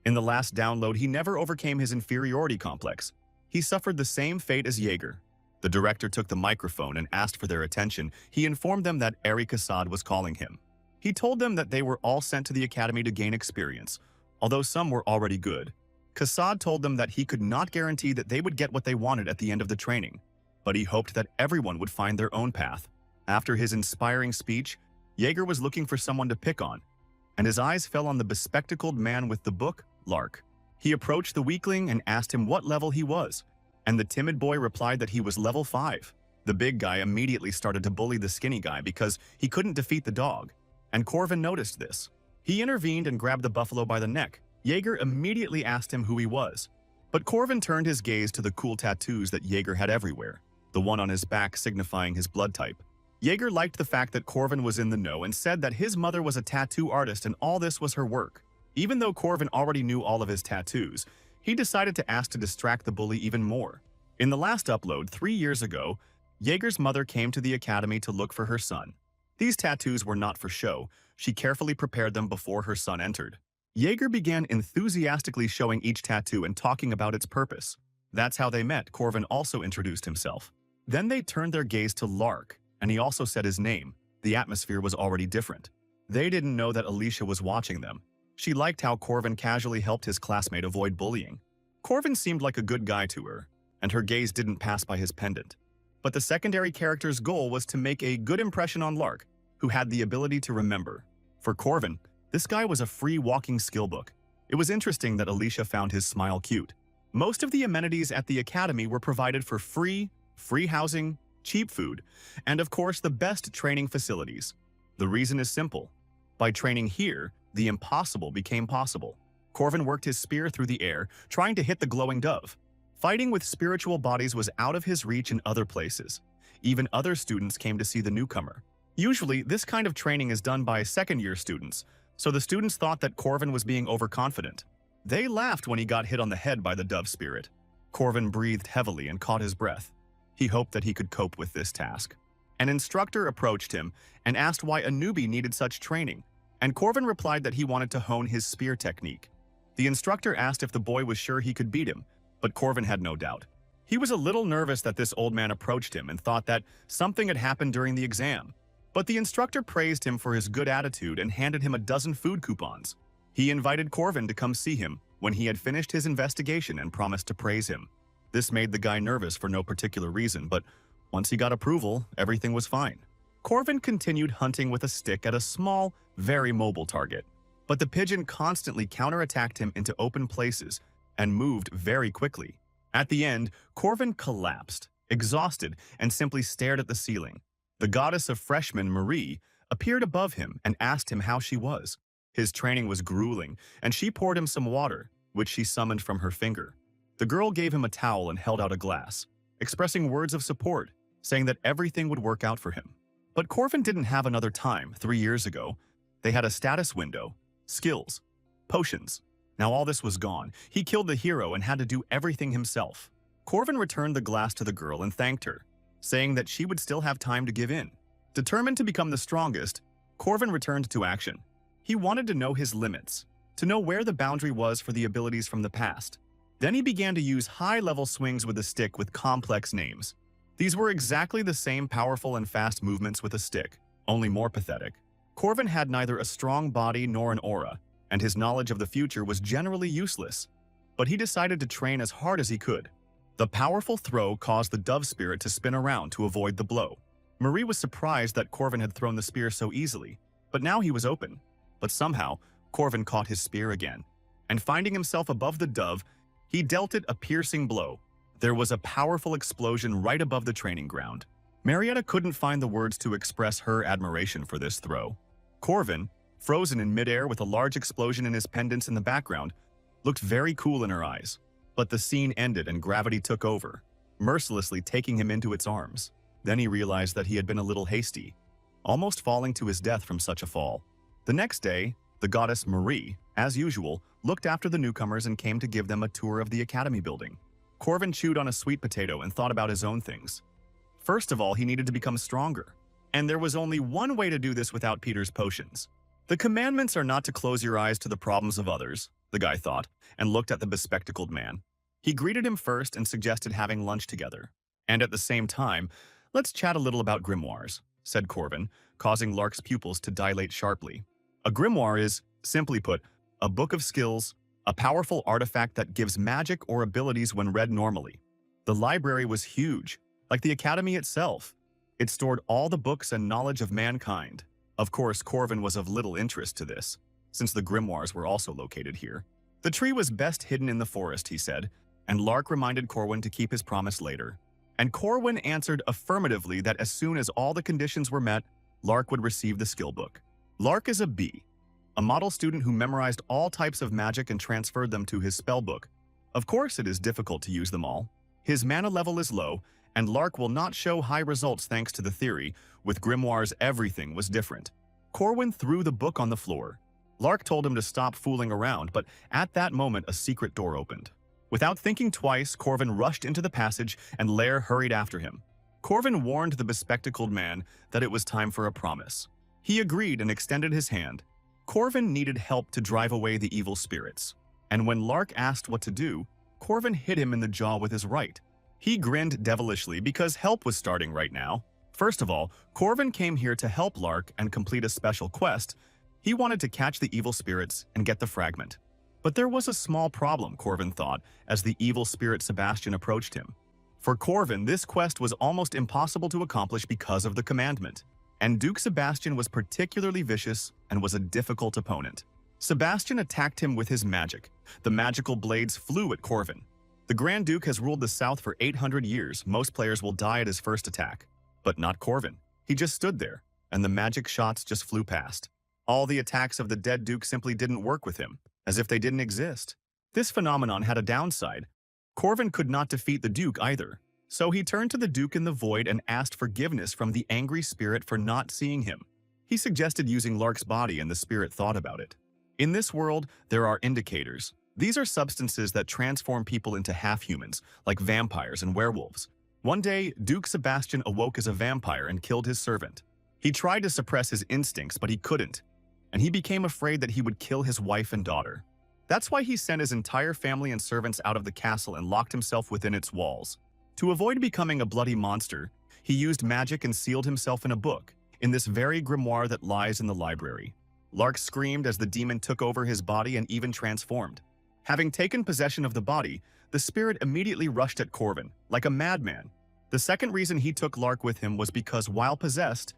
In the last download, he never overcame his inferiority complex. He suffered the same fate as Jaeger. The director took the microphone and asked for their attention. He informed them that Eric Assad was calling him. He told them that they were all sent to the academy to gain experience, although some were already good. Kassad told them that he could not guarantee that they would get what they wanted at the end of the training, but he hoped that everyone would find their own path. After his inspiring speech, Jaeger was looking for someone to pick on, and his eyes fell on the bespectacled man with the book, Lark. He approached the weakling and asked him what level he was, and the timid boy replied that he was level 5. The big guy immediately started to bully the skinny guy because he couldn't defeat the dog, and Corvin noticed this. He intervened and grabbed the buffalo by the neck. Jaeger immediately asked him who he was, but Corvin turned his gaze to the cool tattoos that Jaeger had everywhere, the one on his back signifying his blood type. Jaeger liked the fact that Corvin was in the know and said that his mother was a tattoo artist and all this was her work. Even though Corvin already knew all of his tattoos, he decided to ask to distract the bully even more. In the last upload, 3 years ago, Jaeger's mother came to the academy to look for her son. These tattoos were not for show. She carefully prepared them before her son entered. Jaeger began enthusiastically showing each tattoo and talking about its purpose. That's how they met. Corvin also introduced himself. Then they turned their gaze to Lark, and he also said his name. The atmosphere was already different. They didn't know that Alicia was watching them. She liked how Corvin casually helped his classmate avoid bullying. Corvin seemed like a good guy to her, and her gaze didn't pass by his pendant. But the secondary character's goal was to make a good impression on Lark, who had the ability to remember. For Corvin, this guy was a free walking skill book. It was interesting that Alicia found his smile cute. Most of the amenities at the academy were provided for free housing, cheap food, and of course the best training facilities. The reason is simple. By training here, the impossible became possible. Corvin worked his spear through the air, trying to hit the glowing dove. Fighting with spiritual bodies was out of his reach in other places. Even other students came to see the newcomer. Usually, this kind of training is done by second-year students, so the students thought that Corvin was being overconfident. They laughed when he got hit on the head by the dove spirit. Corvin breathed heavily and caught his breath. He hoped that he could cope with this task. An instructor approached him and asked why a newbie needed such training, and Corvin replied that he wanted to hone his spear technique. The instructor asked if the boy was sure he could beat him, but Corvin had no doubt. He was a little nervous that this old man approached him and thought that something had happened during the exam. But the instructor praised him for his good attitude and handed him a dozen food coupons. He invited Corvin to come see him when he had finished his investigation and promised to praise him. This made the guy nervous for no particular reason, but once he got approval, everything was fine. Corvin continued hunting with a stick at a small, very mobile target. But the pigeon constantly counterattacked him into open places and moved very quickly. At the end, Corvin collapsed, exhausted, and simply stared at the ceiling. The goddess of freshmen, Marie, appeared above him and asked him how she was. His training was grueling, and she poured him some water, which she summoned from her finger. The girl gave him a towel and held out a glass, expressing words of support, saying that everything would work out for him. But Corvin didn't have another time 3 years ago. They had a status window, skills, potions. Now all this was gone. He killed the hero and had to do everything himself. Corvin returned the glass to the girl and thanked her, saying that she would still have time to give in. Determined to become the strongest, Corvin returned to action. He wanted to know his limits, to know where the boundary was for the abilities from the past. Then he began to use high-level swings with a stick with complex names. These were exactly the same powerful and fast movements with a stick, only more pathetic. Corvin had neither a strong body nor an aura, and his knowledge of the future was generally useless. But he decided to train as hard as he could. The powerful throw caused the dove spirit to spin around to avoid the blow. Marie was surprised that Corvin had thrown the spear so easily, but now he was open. But somehow, Corvin caught his spear again, and finding himself above the dove, he dealt it a piercing blow. There was a powerful explosion right above the training ground. Marietta couldn't find the words to express her admiration for this throw. Corvin, frozen in midair with a large explosion in his pendants in the background, looked very cool in her eyes. But the scene ended and gravity took over, mercilessly taking him into its arms. Then he realized that he had been a little hasty, almost falling to his death from such a fall. The next day, the goddess Marie, as usual, looked after the newcomers and came to give them a tour of the academy building. Corvin chewed on a sweet potato and thought about his own things. First of all, he needed to become stronger. And there was only one way to do this without Peter's potions. The commandments are not to close your eyes to the problems of others, the guy thought, and looked at the bespectacled man. He greeted him first and suggested having lunch together. And at the same time, let's chat a little about grimoires, said Corvin, causing Lark's pupils to dilate sharply. A grimoire is, simply put, a book of skills, a powerful artifact that gives magic or abilities when read normally. The library was huge, like the academy itself. It stored all the books and knowledge of mankind. Of course, Corvin was of little interest to this, since the grimoires were also located here. The tree was best hidden in the forest, he said, and Lark reminded Corwin to keep his promise later. And Corwin answered affirmatively that as soon as all the conditions were met, Lark would receive the skill book. Lark is a bee, a model student who memorized all types of magic and transferred them to his spell book. Of course, it is difficult to use them all. His mana level is low, and Lark will not show high results thanks to the theory. With grimoires, everything was different. Corwin threw the book on the floor. Lark told him to stop fooling around, but at that moment a secret door opened. Without thinking twice, Corvin rushed into the passage and Lair hurried after him. Corvin warned the bespectacled man that it was time for a promise. He agreed and extended his hand. Corvin needed help to drive away the evil spirits, and when Lark asked what to do, Corvin hit him in the jaw with his right. He grinned devilishly because help was starting right now. First of all, Corvin came here to help Lark and complete a special quest. He wanted to catch the evil spirits and get the fragment. But there was a small problem, Corvin thought, as the evil spirit Sebastian approached him. For Corvin, this quest was almost impossible to accomplish because of the commandment. And Duke Sebastian was particularly vicious and was a difficult opponent. Sebastian attacked him with his magic. The magical blades flew at Corvin. The Grand Duke has ruled the South for 800 years. Most players will die at his first attack. But not Corvin. He just stood there, and the magic shots just flew past. All the attacks of the dead Duke simply didn't work with him, as if they didn't exist. This phenomenon had a downside. Corvin could not defeat the Duke either, so he turned to the Duke in the void and asked forgiveness from the angry spirit for not seeing him. He suggested using Lark's body, and the spirit thought about it. In this world, there are indicators. These are substances that transform people into half-humans, like vampires and werewolves. One day, Duke Sebastian awoke as a vampire and killed his servant. He tried to suppress his instincts, but he couldn't, and he became afraid that he would kill his wife and daughter. That's why he sent his entire family and servants out of the castle and locked himself within its walls. To avoid becoming a bloody monster, he used magic and sealed himself in a book, in this very grimoire that lies in the library. Lark screamed as the demon took over his body and even transformed. Having taken possession of the body, the spirit immediately rushed at Corvin, like a madman. The second reason he took Lark with him was because, while possessed,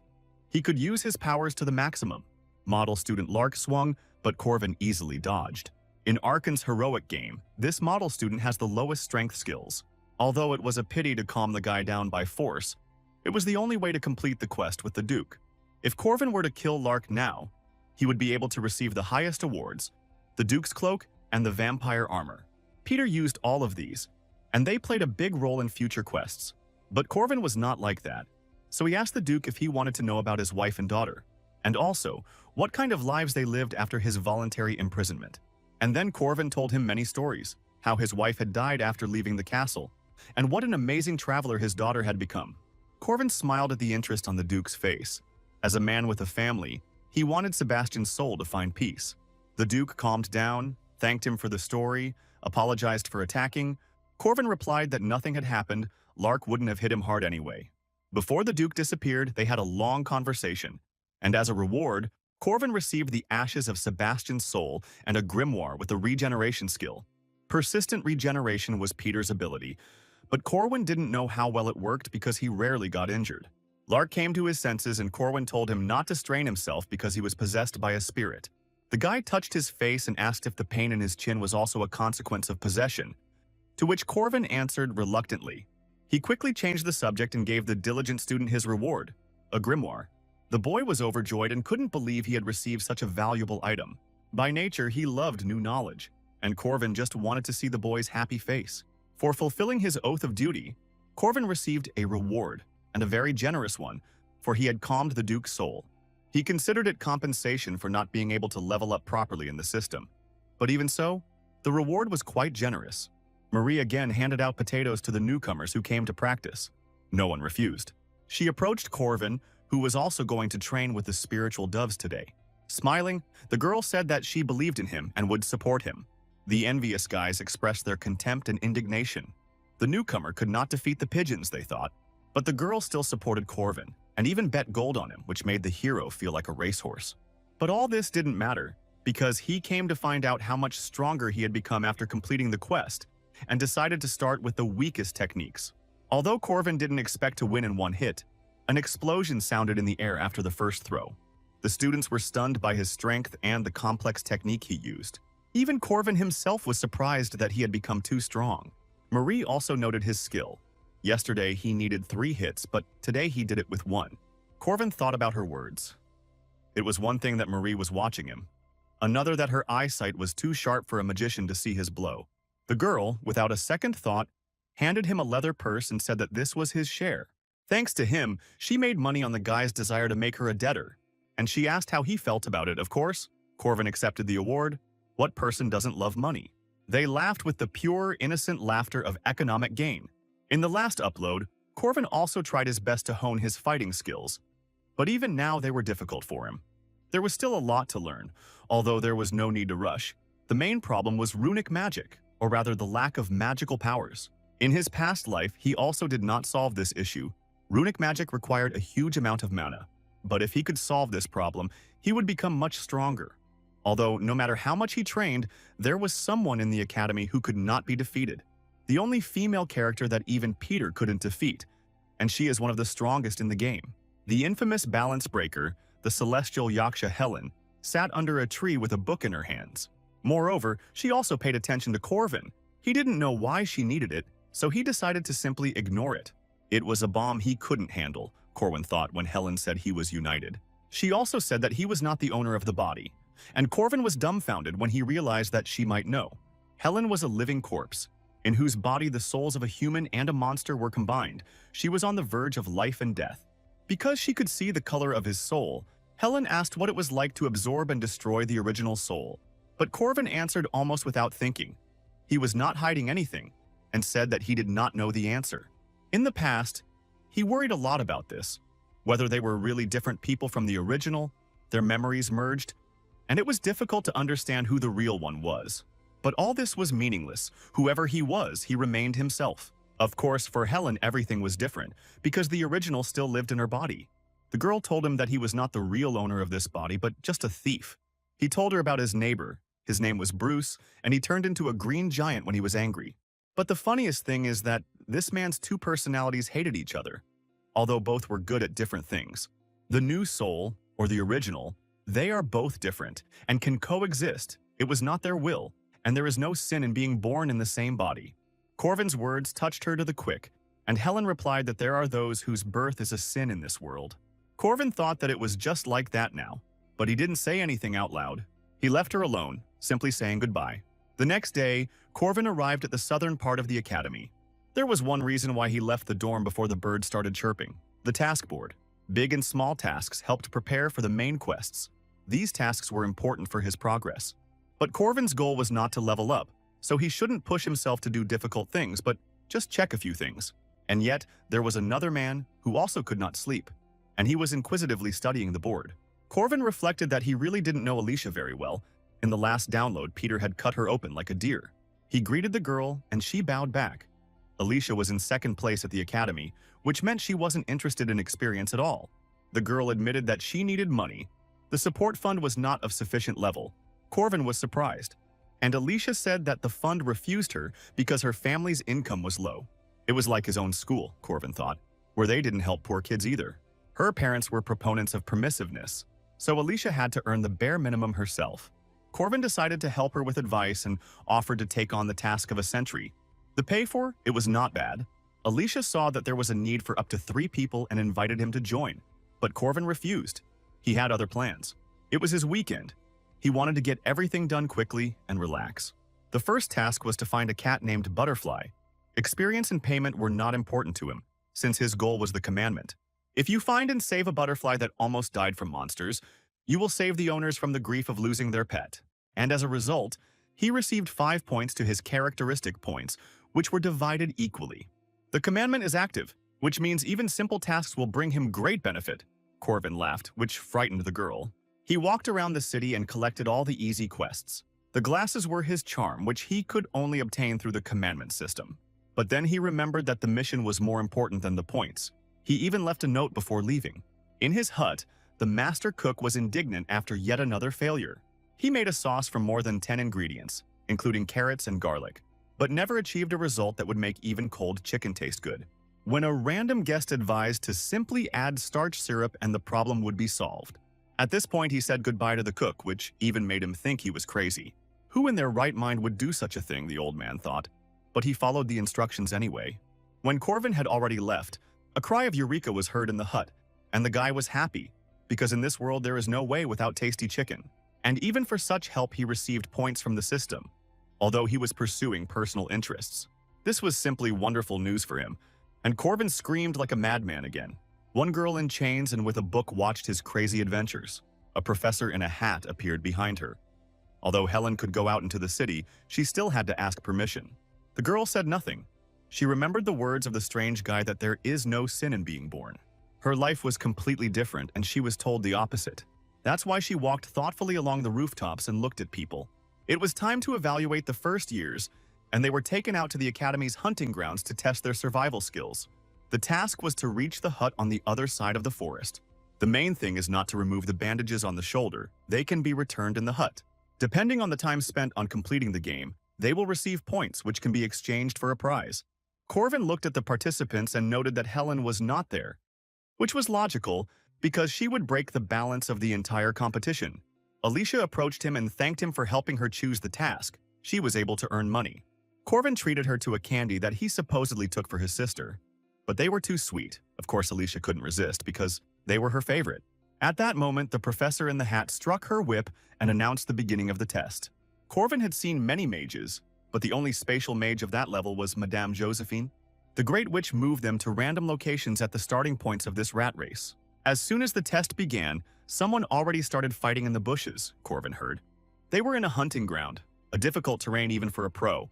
he could use his powers to the maximum. Model student Lark swung, but Corvin easily dodged. In Arkan's heroic game, this model student has the lowest strength skills. Although it was a pity to calm the guy down by force, it was the only way to complete the quest with the Duke. If Corvin were to kill Lark now, he would be able to receive the highest awards, the Duke's cloak and the vampire armor. Peter used all of these, and they played a big role in future quests. But Corvin was not like that, so he asked the Duke if he wanted to know about his wife and daughter, and also what kind of lives they lived after his voluntary imprisonment. And then Corvin told him many stories, how his wife had died after leaving the castle, and what an amazing traveler his daughter had become. Corvin smiled at the interest on the Duke's face. As a man with a family, he wanted Sebastian's soul to find peace. The Duke calmed down, thanked him for the story, apologized for attacking. Corvin replied that nothing had happened, Lark wouldn't have hit him hard anyway. Before the Duke disappeared, they had a long conversation, and as a reward, Corvin received the ashes of Sebastian's soul and a grimoire with a regeneration skill. Persistent regeneration was Peter's ability, but Corwin didn't know how well it worked because he rarely got injured. Lark came to his senses and Corwin told him not to strain himself because he was possessed by a spirit. The guy touched his face and asked if the pain in his chin was also a consequence of possession, to which Corvin answered reluctantly. He quickly changed the subject and gave the diligent student his reward, a grimoire. The boy was overjoyed and couldn't believe he had received such a valuable item. By nature, he loved new knowledge, and Corvin just wanted to see the boy's happy face. For fulfilling his oath of duty, Corvin received a reward, and a very generous one, for he had calmed the Duke's soul. He considered it compensation for not being able to level up properly in the system. But even so, the reward was quite generous. Marie again handed out potatoes to the newcomers who came to practice. No one refused. She approached Corvin, who was also going to train with the spiritual doves today. Smiling, the girl said that she believed in him and would support him. The envious guys expressed their contempt and indignation. The newcomer could not defeat the pigeons, they thought, but the girl still supported Corvin and even bet gold on him, which made the hero feel like a racehorse. But all this didn't matter, because he came to find out how much stronger he had become after completing the quest and decided to start with the weakest techniques. Although Corvin didn't expect to win in one hit, an explosion sounded in the air after the first throw. The students were stunned by his strength and the complex technique he used. Even Corvin himself was surprised that he had become too strong. Marie also noted his skill. Yesterday he needed 3 hits, but today he did it with 1. Corvin thought about her words. It was one thing that Marie was watching him. Another that her eyesight was too sharp for a magician to see his blow. The girl, without a second thought, handed him a leather purse and said that this was his share. Thanks to him, she made money on the guy's desire to make her a debtor. And she asked how he felt about it, of course. Corvin accepted the award. What person doesn't love money? They laughed with the pure, innocent laughter of economic gain. In the last upload, Corvin also tried his best to hone his fighting skills. But even now they were difficult for him. There was still a lot to learn, although there was no need to rush. The main problem was runic magic, or rather the lack of magical powers. In his past life, he also did not solve this issue. Runic magic required a huge amount of mana. But if he could solve this problem, he would become much stronger. Although, no matter how much he trained, there was someone in the academy who could not be defeated. The only female character that even Peter couldn't defeat, and she is one of the strongest in the game. The infamous balance breaker, the celestial Yaksha Helen, sat under a tree with a book in her hands. Moreover, she also paid attention to Corvin. He didn't know why she needed it, so he decided to simply ignore it. It was a bomb he couldn't handle, Corwin thought when Helen said he was united. She also said that he was not the owner of the body, and Corvin was dumbfounded when he realized that she might know. Helen was a living corpse, in whose body the souls of a human and a monster were combined. She was on the verge of life and death. Because she could see the color of his soul, Helen asked what it was like to absorb and destroy the original soul. But Corvin answered almost without thinking. He was not hiding anything, and said that he did not know the answer. In the past, he worried a lot about this, whether they were really different people from the original, their memories merged, and it was difficult to understand who the real one was. But all this was meaningless. Whoever he was, he remained himself. Of course, for Helen, everything was different, because the original still lived in her body. The girl told him that he was not the real owner of this body, but just a thief. He told her about his neighbor. His name was Bruce, and he turned into a green giant when he was angry. But the funniest thing is that this man's two personalities hated each other, although both were good at different things. The new soul, or the original, they are both different and can coexist. It was not their will, and there is no sin in being born in the same body. Corvin's words touched her to the quick, and Helen replied that there are those whose birth is a sin in this world. Corvin thought that it was just like that now, but he didn't say anything out loud. He left her alone, simply saying goodbye. The next day, Corvin arrived at the southern part of the academy. There was one reason why he left the dorm before the birds started chirping: the task board. Big and small tasks helped prepare for the main quests. These tasks were important for his progress. But Corvin's goal was not to level up, so he shouldn't push himself to do difficult things, but just check a few things. And yet, there was another man who also could not sleep, and he was inquisitively studying the board. Corvin reflected that he really didn't know Alicia very well. In the last download, Peter had cut her open like a deer. He greeted the girl, and she bowed back. Alicia was in second place at the academy, which meant she wasn't interested in experience at all. The girl admitted that she needed money. The support fund was not of sufficient level. Corvin was surprised, and Alicia said that the fund refused her because her family's income was low. It was like his own school, Corvin thought, where they didn't help poor kids either. Her parents were proponents of permissiveness, so Alicia had to earn the bare minimum herself. Corvin decided to help her with advice and offered to take on the task of a sentry. The pay for it was not bad. Alicia saw that there was a need for up to 3 people and invited him to join, but Corvin refused. He had other plans. It was his weekend. He wanted to get everything done quickly and relax. The first task was to find a cat named Butterfly. Experience and payment were not important to him, since his goal was the commandment. If you find and save a butterfly that almost died from monsters, you will save the owners from the grief of losing their pet. And as a result, he received 5 points to his characteristic points, which were divided equally. The commandment is active, which means even simple tasks will bring him great benefit. Corvin laughed, which frightened the girl. He walked around the city and collected all the easy quests. The glasses were his charm, which he could only obtain through the commandment system. But then he remembered that the mission was more important than the points. He even left a note before leaving. In his hut, the master cook was indignant after yet another failure. He made a sauce from more than 10 ingredients, including carrots and garlic, but never achieved a result that would make even cold chicken taste good. When a random guest advised to simply add starch syrup and the problem would be solved. At this point, he said goodbye to the cook, which even made him think he was crazy. Who in their right mind would do such a thing, the old man thought. But he followed the instructions anyway. When Corvin had already left, a cry of Eureka was heard in the hut, and the guy was happy, because in this world there is no way without tasty chicken. And even for such help he received points from the system, although he was pursuing personal interests. This was simply wonderful news for him, and Corvin screamed like a madman again. One girl in chains and with a book watched his crazy adventures. A professor in a hat appeared behind her. Although Helen could go out into the city, she still had to ask permission. The girl said nothing. She remembered the words of the strange guy that there is no sin in being born. Her life was completely different, and she was told the opposite. That's why she walked thoughtfully along the rooftops and looked at people. It was time to evaluate the first years, and they were taken out to the academy's hunting grounds to test their survival skills. The task was to reach the hut on the other side of the forest. The main thing is not to remove the bandages on the shoulder. They can be returned in the hut. Depending on the time spent on completing the game, they will receive points which can be exchanged for a prize. Corvin looked at the participants and noted that Helen was not there, which was logical because she would break the balance of the entire competition. Alicia approached him and thanked him for helping her choose the task. She was able to earn money. Corvin treated her to a candy that he supposedly took for his sister. But they were too sweet. Of course, Alicia couldn't resist because they were her favorite. At that moment, the professor in the hat struck her whip and announced the beginning of the test. Corvin had seen many mages, but the only spatial mage of that level was Madame Josephine. The Great Witch moved them to random locations at the starting points of this rat race. As soon as the test began, someone already started fighting in the bushes, Corvin heard. They were in a hunting ground, a difficult terrain even for a pro,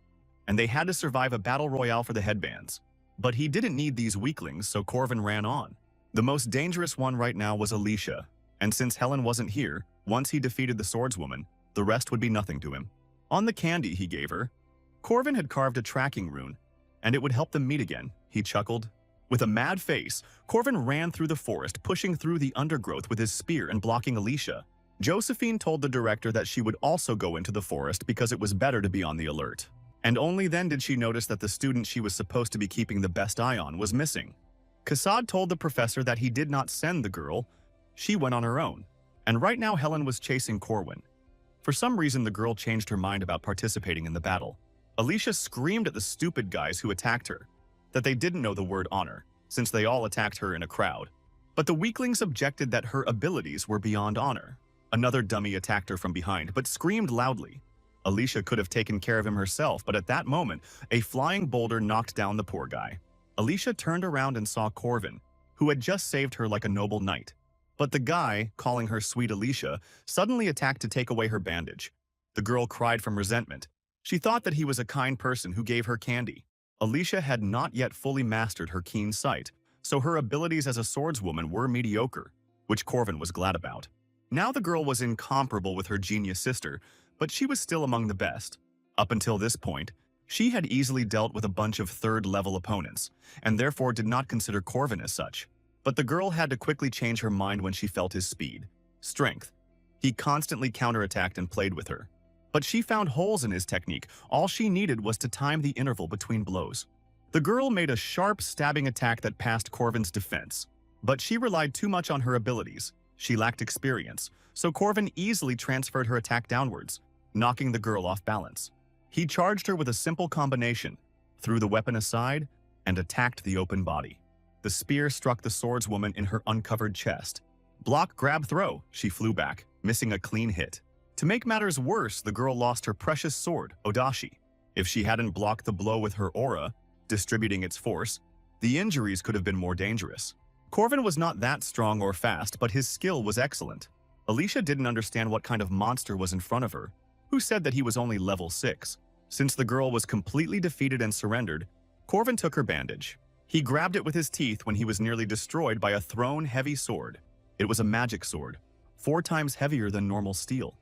and they had to survive a battle royale for the headbands. But he didn't need these weaklings, so Corvin ran on. The most dangerous one right now was Alicia, and since Helen wasn't here, once he defeated the swordswoman, the rest would be nothing to him. On the candy he gave her, Corvin had carved a tracking rune, and it would help them meet again, he chuckled. With a mad face, Corvin ran through the forest, pushing through the undergrowth with his spear and blocking Alicia. Josephine told the director that she would also go into the forest because it was better to be on the alert. And only then did she notice that the student she was supposed to be keeping the best eye on was missing. Kassad told the professor that he did not send the girl, she went on her own. And right now Helen was chasing Corwin. For some reason the girl changed her mind about participating in the battle. Alicia screamed at the stupid guys who attacked her, that they didn't know the word honor, since they all attacked her in a crowd. But the weaklings objected that her abilities were beyond honor. Another dummy attacked her from behind, but screamed loudly. Alicia could have taken care of him herself, but at that moment, a flying boulder knocked down the poor guy. Alicia turned around and saw Corvin, who had just saved her like a noble knight. But the guy, calling her sweet Alicia, suddenly attacked to take away her bandage. The girl cried from resentment. She thought that he was a kind person who gave her candy. Alicia had not yet fully mastered her keen sight, so her abilities as a swordswoman were mediocre, which Corvin was glad about. Now the girl was incomparable with her genius sister, but she was still among the best. Up until this point, she had easily dealt with a bunch of third-level opponents, and therefore did not consider Corvin as such. But the girl had to quickly change her mind when she felt his speed, strength. He constantly counterattacked and played with her. But she found holes in his technique. All she needed was to time the interval between blows. The girl made a sharp stabbing attack that passed Corvin's defense, but she relied too much on her abilities. She lacked experience, so Corvin easily transferred her attack downwards, knocking the girl off balance. He charged her with a simple combination, threw the weapon aside, and attacked the open body. The spear struck the swordswoman in her uncovered chest. Block, grab, throw, she flew back, missing a clean hit. To make matters worse, the girl lost her precious sword, Odashi. If she hadn't blocked the blow with her aura, distributing its force, the injuries could have been more dangerous. Corvin was not that strong or fast, but his skill was excellent. Alicia didn't understand what kind of monster was in front of her, who said that he was only level 6. Since the girl was completely defeated and surrendered, Corvin took her bandage. He grabbed it with his teeth when he was nearly destroyed by a thrown heavy sword. It was a magic sword, 4 times heavier than normal steel.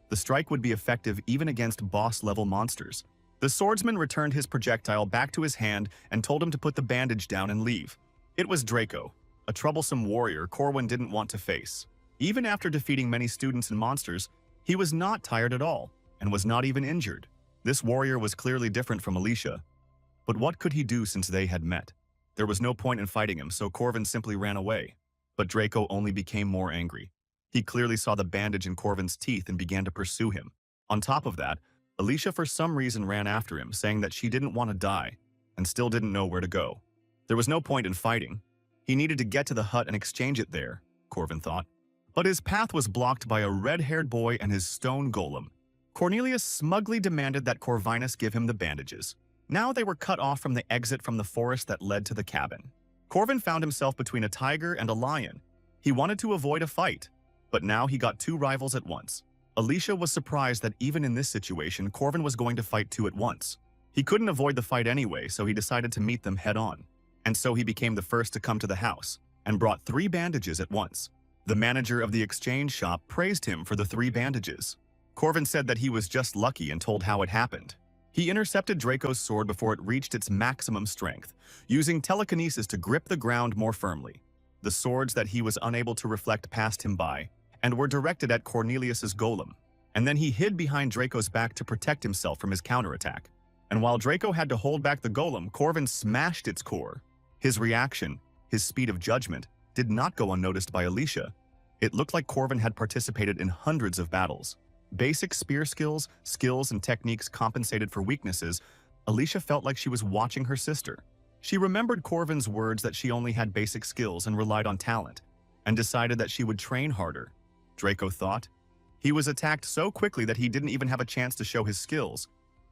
The strike would be effective even against boss-level monsters. The swordsman returned his projectile back to his hand and told him to put the bandage down and leave. It was Draco, a troublesome warrior Corwin didn't want to face. Even after defeating many students and monsters, he was not tired at all, and was not even injured. This warrior was clearly different from Alicia. But what could he do since they had met? There was no point in fighting him, so Corvin simply ran away. But Draco only became more angry. He clearly saw the bandage in Corvin's teeth and began to pursue him. On top of that, Alicia for some reason ran after him, saying that she didn't want to die, and still didn't know where to go. There was no point in fighting. He needed to get to the hut and exchange it there, Corvin thought. But his path was blocked by a red-haired boy and his stone golem. Cornelius smugly demanded that Corvinus give him the bandages. Now they were cut off from the exit from the forest that led to the cabin. Corvin found himself between a tiger and a lion. He wanted to avoid a fight, but now he got 2 rivals at once. Alicia was surprised that even in this situation, Corvin was going to fight 2 at once. He couldn't avoid the fight anyway, so he decided to meet them head-on. And so he became the first to come to the house, and brought 3 bandages at once. The manager of the exchange shop praised him for the 3 bandages. Corvin said that he was just lucky and told how it happened. He intercepted Draco's sword before it reached its maximum strength, using telekinesis to grip the ground more firmly. The swords that he was unable to reflect passed him by, and were directed at Cornelius's golem. And then he hid behind Draco's back to protect himself from his counterattack. And while Draco had to hold back the golem, Corvin smashed its core. His reaction, his speed of judgment, did not go unnoticed by Alicia. It looked like Corvin had participated in hundreds of battles. Basic spear skills, and techniques compensated for weaknesses. Alicia felt like she was watching her sister. She remembered Corvin's words that she only had basic skills and relied on talent, and decided that she would train harder. Draco thought. He was attacked so quickly that he didn't even have a chance to show his skills,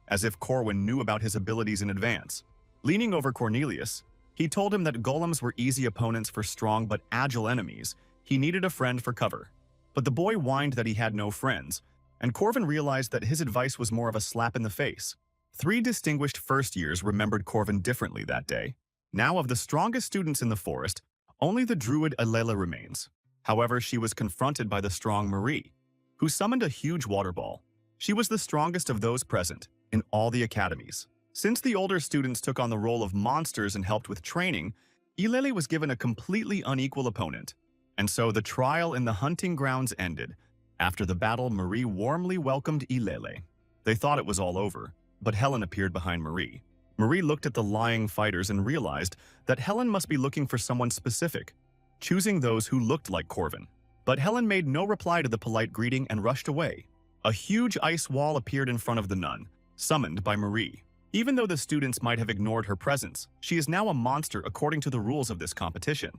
as if Corwin knew about his abilities in advance. Leaning over Cornelius, he told him that golems were easy opponents for strong but agile enemies. He needed a friend for cover. But the boy whined that he had no friends, and Corvin realized that his advice was more of a slap in the face. 3 distinguished first years remembered Corvin differently that day. Now, of the strongest students in the forest, only the druid Alela remains. However, she was confronted by the strong Marie, who summoned a huge water ball. She was the strongest of those present in all the academies. Since the older students took on the role of monsters and helped with training, Ilele was given a completely unequal opponent. And so the trial in the hunting grounds ended. After the battle, Marie warmly welcomed Ilele. They thought it was all over, but Helen appeared behind Marie. Marie looked at the lying fighters and realized that Helen must be looking for someone specific, choosing those who looked like Corvin. But Helen made no reply to the polite greeting and rushed away. A huge ice wall appeared in front of the nun, summoned by Marie. Even though the students might have ignored her presence, she is now a monster according to the rules of this competition.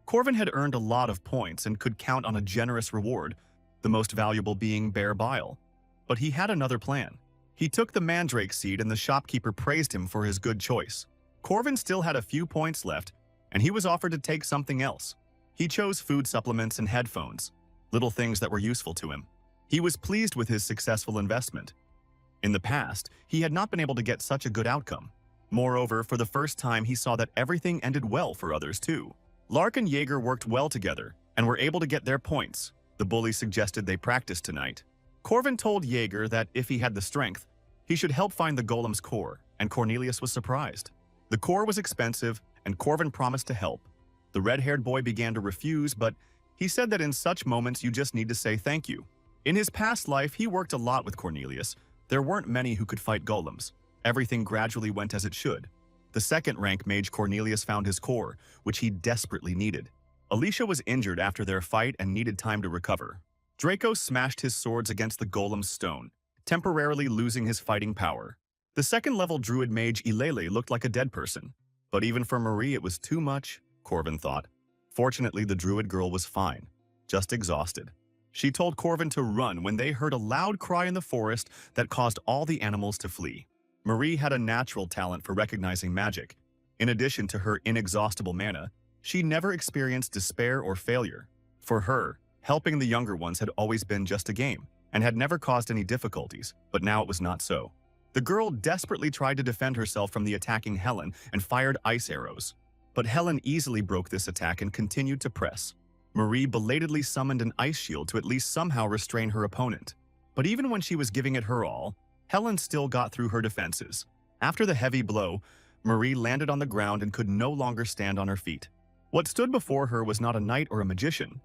Corvin had earned a lot of points and could count on a generous reward, the most valuable being Bear Bile. But he had another plan. He took the mandrake seed and the shopkeeper praised him for his good choice. Corvin still had a few points left, and he was offered to take something else. He chose food supplements and headphones, little things that were useful to him. He was pleased with his successful investment. In the past, he had not been able to get such a good outcome. Moreover, for the first time, he saw that everything ended well for others too. Lark and Jaeger worked well together and were able to get their points. The bully suggested they practice tonight. Corvin told Jaeger that if he had the strength, he should help find the golem's core, and Cornelius was surprised. The core was expensive, and Corvin promised to help. The red-haired boy began to refuse, but he said that in such moments you just need to say thank you. In his past life, he worked a lot with Cornelius. There weren't many who could fight golems. Everything gradually went as it should. The second-rank mage Cornelius found his core, which he desperately needed. Alicia was injured after their fight and needed time to recover. Draco smashed his swords against the golem's stone, temporarily losing his fighting power. The second-level druid mage Ilele looked like a dead person. But even for Marie, it was too much, Corvin thought. Fortunately, the druid girl was fine, just exhausted. She told Corvin to run when they heard a loud cry in the forest that caused all the animals to flee. Marie had a natural talent for recognizing magic. In addition to her inexhaustible mana, she never experienced despair or failure. For her, helping the younger ones had always been just a game, and had never caused any difficulties, but now it was not so. The girl desperately tried to defend herself from the attacking Helen and fired ice arrows. But Helen easily broke this attack and continued to press. Marie belatedly summoned an ice shield to at least somehow restrain her opponent. But even when she was giving it her all, Helen still got through her defenses. After the heavy blow, Marie landed on the ground and could no longer stand on her feet. What stood before her was not a knight or a magician.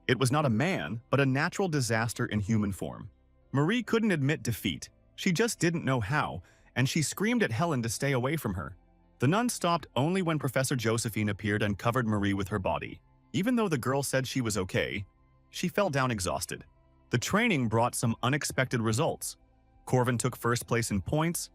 It was not a man, but a natural disaster in human form. Marie couldn't admit defeat. She just didn't know how, and she screamed at Helen to stay away from her. The nun stopped only when Professor Josephine appeared and covered Marie with her body. Even though the girl said she was okay, she fell down exhausted. The training brought some unexpected results. Corvin took first place in points,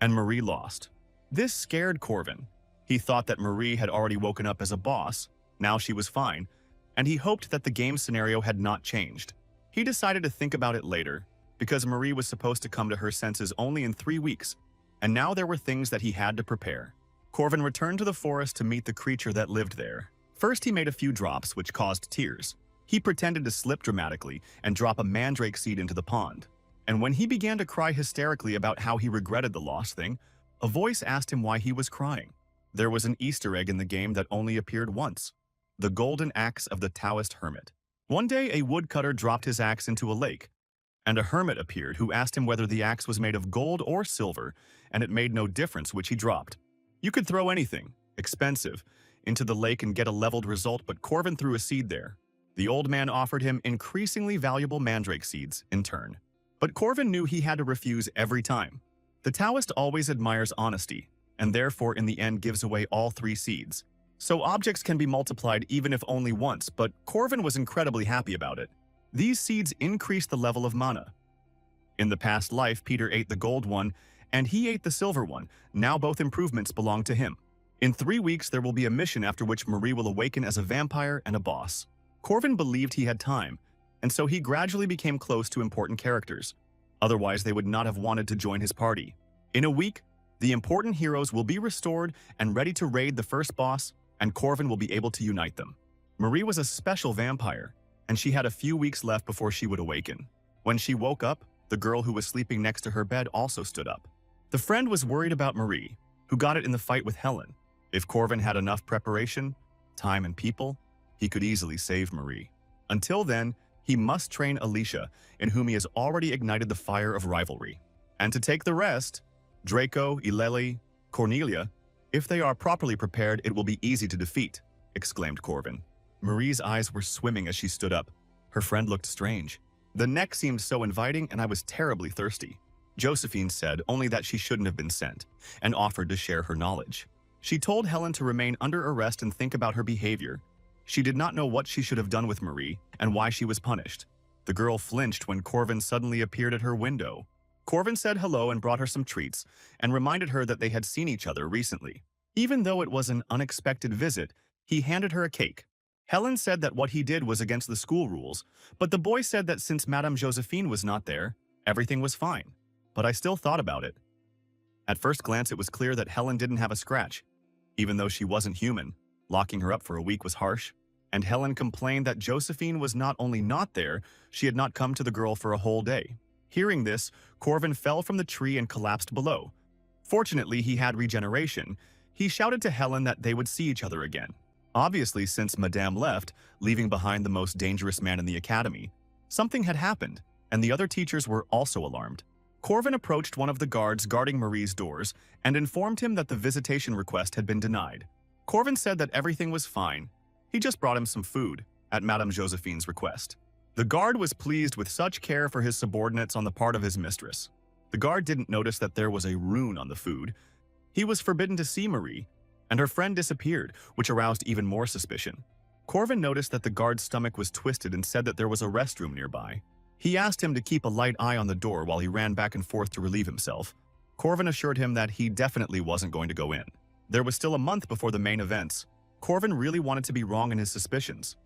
and Marie lost. This scared Corvin. He thought that Marie had already woken up as a boss. Now she was fine, and he hoped that the game scenario had not changed. He decided to think about it later, because Marie was supposed to come to her senses only in 3 weeks, and now there were things that he had to prepare. Corvin returned to the forest to meet the creature that lived there. First, he made a few drops, which caused tears. He pretended to slip dramatically and drop a mandrake seed into the pond. And when he began to cry hysterically about how he regretted the lost thing, a voice asked him why he was crying. There was an Easter egg in the game that only appeared once: the golden axe of the Taoist hermit. One day, a woodcutter dropped his axe into a lake, and a hermit appeared who asked him whether the axe was made of gold or silver, and it made no difference which he dropped. You could throw anything, expensive, into the lake and get a leveled result, but Corvin threw a seed there. The old man offered him increasingly valuable mandrake seeds in turn. But Corvin knew he had to refuse every time. The Taoist always admires honesty, and therefore in the end gives away all 3 seeds. So objects can be multiplied even if only once, but Corvin was incredibly happy about it. These seeds increased the level of mana. In the past life, Peter ate the gold one, and he ate the silver one. Now both improvements belong to him. In 3 weeks, there will be a mission after which Marie will awaken as a vampire and a boss. Corvin believed he had time, and so he gradually became close to important characters. Otherwise, they would not have wanted to join his party. In a week, the important heroes will be restored and ready to raid the first boss, and Corvin will be able to unite them. Marie was a special vampire, and she had a few weeks left before she would awaken. When she woke up, the girl who was sleeping next to her bed also stood up. The friend was worried about Marie, who got it in the fight with Helen. If Corvin had enough preparation, time and people, he could easily save Marie. Until then, he must train Alicia, in whom he has already ignited the fire of rivalry. And to take the rest, Draco, Ileli, Cornelia, if they are properly prepared, it will be easy to defeat, exclaimed Corvin. Marie's eyes were swimming as she stood up. Her friend looked strange. The neck seemed so inviting, and I was terribly thirsty. Josephine said only that she shouldn't have been sent, and offered to share her knowledge. She told Helen to remain under arrest and think about her behavior. She did not know what she should have done with Marie and why she was punished. The girl flinched when Corvin suddenly appeared at her window. Corvin said hello and brought her some treats, and reminded her that they had seen each other recently. Even though it was an unexpected visit, he handed her a cake. Helen said that what he did was against the school rules, but the boy said that since Madame Josephine was not there, everything was fine. But I still thought about it. At first glance, it was clear that Helen didn't have a scratch. Even though she wasn't human, locking her up for a week was harsh, and Helen complained that Josephine was not only not there, she had not come to the girl for a whole day. Hearing this, Corvin fell from the tree and collapsed below. Fortunately, he had regeneration. He shouted to Helen that they would see each other again. Obviously, since Madame left, leaving behind the most dangerous man in the academy, something had happened, and the other teachers were also alarmed. Corvin approached one of the guards guarding Marie's doors and informed him that the visitation request had been denied. Corvin said that everything was fine. He just brought him some food, at Madame Josephine's request. The guard was pleased with such care for his subordinates on the part of his mistress. The guard didn't notice that there was a rune on the food. He was forbidden to see Marie, and her friend disappeared, which aroused even more suspicion. Corvin noticed that the guard's stomach was twisted and said that there was a restroom nearby. He asked him to keep a light eye on the door while he ran back and forth to relieve himself. Corvin assured him that he definitely wasn't going to go in. There was still a month before the main events. Corvin really wanted to be wrong in his suspicions.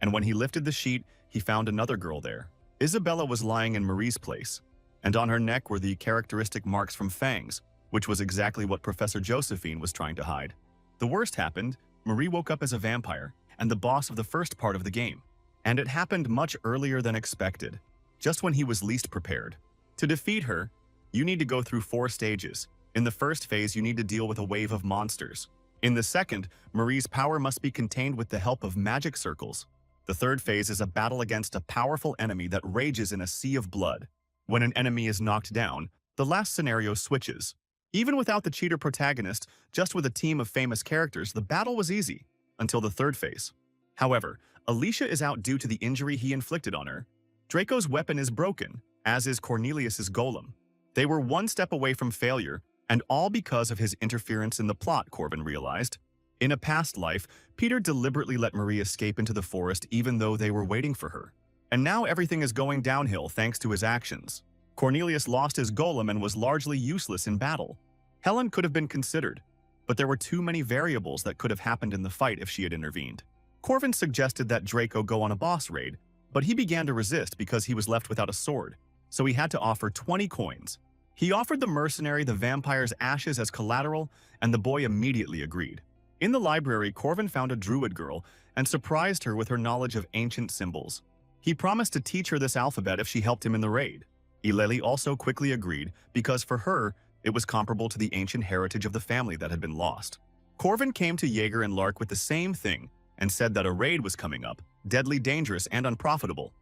And when he lifted the sheet, he found another girl there. Isabella was lying in Marie's place, and on her neck were the characteristic marks from fangs, which was exactly what Professor Josephine was trying to hide. The worst happened. Marie woke up as a vampire, and the boss of the first part of the game. And it happened much earlier than expected, just when he was least prepared. To defeat her, you need to go through 4 stages. In the first phase, you need to deal with a wave of monsters. In the second, Marie's power must be contained with the help of magic circles. The third phase is a battle against a powerful enemy that rages in a sea of blood. When an enemy is knocked down, the last scenario switches. Even without the cheater protagonist, just with a team of famous characters, the battle was easy, until the third phase. However, Alicia is out due to the injury he inflicted on her. Draco's weapon is broken, as is Cornelius's golem. They were one step away from failure, and all because of his interference in the plot, Corvin realized. In a past life, Peter deliberately let Marie escape into the forest even though they were waiting for her. And now everything is going downhill thanks to his actions. Cornelius lost his golem and was largely useless in battle. Helen could have been considered, but there were too many variables that could have happened in the fight if she had intervened. Corvin suggested that Draco go on a boss raid, but he began to resist because he was left without a sword, so he had to offer 20 coins. He offered the mercenary the vampire's ashes as collateral, and the boy immediately agreed. In the library, Corvin found a druid girl and surprised her with her knowledge of ancient symbols. He promised to teach her this alphabet if she helped him in the raid. Ileli also quickly agreed because for her, it was comparable to the ancient heritage of the family that had been lost. Corvin came to Jaeger and Lark with the same thing and said that a raid was coming up, deadly dangerous and unprofitable,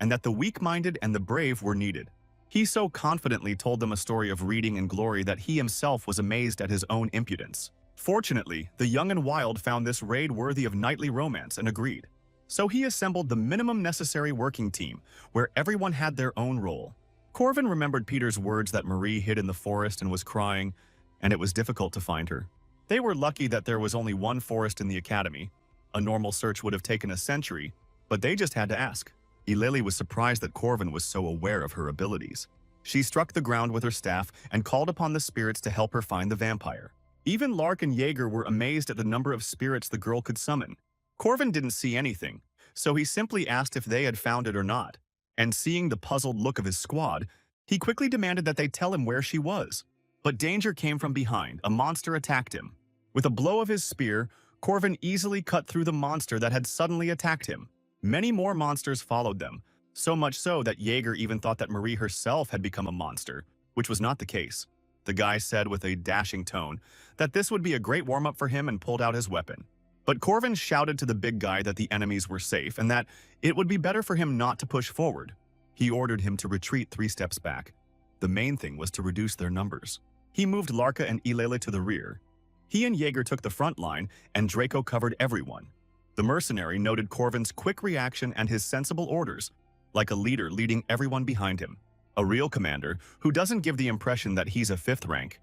and that the weak-minded and the brave were needed. He so confidently told them a story of reading and glory that he himself was amazed at his own impudence. Fortunately, the young and wild found this raid worthy of knightly romance and agreed. So he assembled the minimum necessary working team, where everyone had their own role. Corvin remembered Peter's words that Marie hid in the forest and was crying, and it was difficult to find her. They were lucky that there was only one forest in the academy. A normal search would have taken a century, but they just had to ask. Ileli was surprised that Corvin was so aware of her abilities. She struck the ground with her staff and called upon the spirits to help her find the vampire. Even Lark and Jaeger were amazed at the number of spirits the girl could summon. Corvin didn't see anything, so he simply asked if they had found it or not. And seeing the puzzled look of his squad, he quickly demanded that they tell him where she was. But danger came from behind. A monster attacked him. With a blow of his spear, Corvin easily cut through the monster that had suddenly attacked him. Many more monsters followed them, so much so that Jaeger even thought that Marie herself had become a monster, which was not the case. The guy said with a dashing tone that this would be a great warm-up for him and pulled out his weapon. But Corvin shouted to the big guy that the enemies were safe and that it would be better for him not to push forward. He ordered him to retreat 3 steps back. The main thing was to reduce their numbers. He moved Larka and Ilele to the rear. He and Jaeger took the front line, and Draco covered everyone. The mercenary noted Corvin's quick reaction and his sensible orders, like a leader leading everyone behind him. A real commander who doesn't give the impression that he's a 5th rank.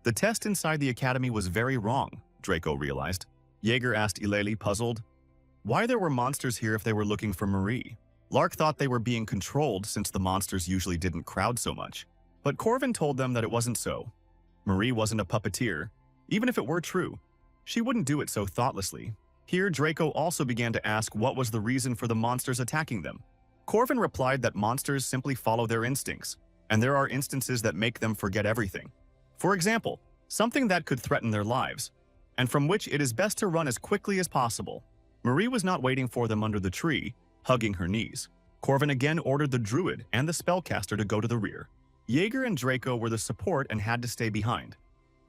The test inside the academy was very wrong, Draco realized. Jaeger asked Ilele, puzzled, why there were monsters here if they were looking for Marie. Lark thought they were being controlled since the monsters usually didn't crowd so much. But Corvin told them that it wasn't so. Marie wasn't a puppeteer. Even if it were true, she wouldn't do it so thoughtlessly. Here, Draco also began to ask what was the reason for the monsters attacking them. Corvin replied that monsters simply follow their instincts, and there are instances that make them forget everything. For example, something that could threaten their lives, and from which it is best to run as quickly as possible. Marie was not waiting for them under the tree, hugging her knees. Corvin again ordered the druid and the spellcaster to go to the rear. Jaeger and Draco were the support and had to stay behind.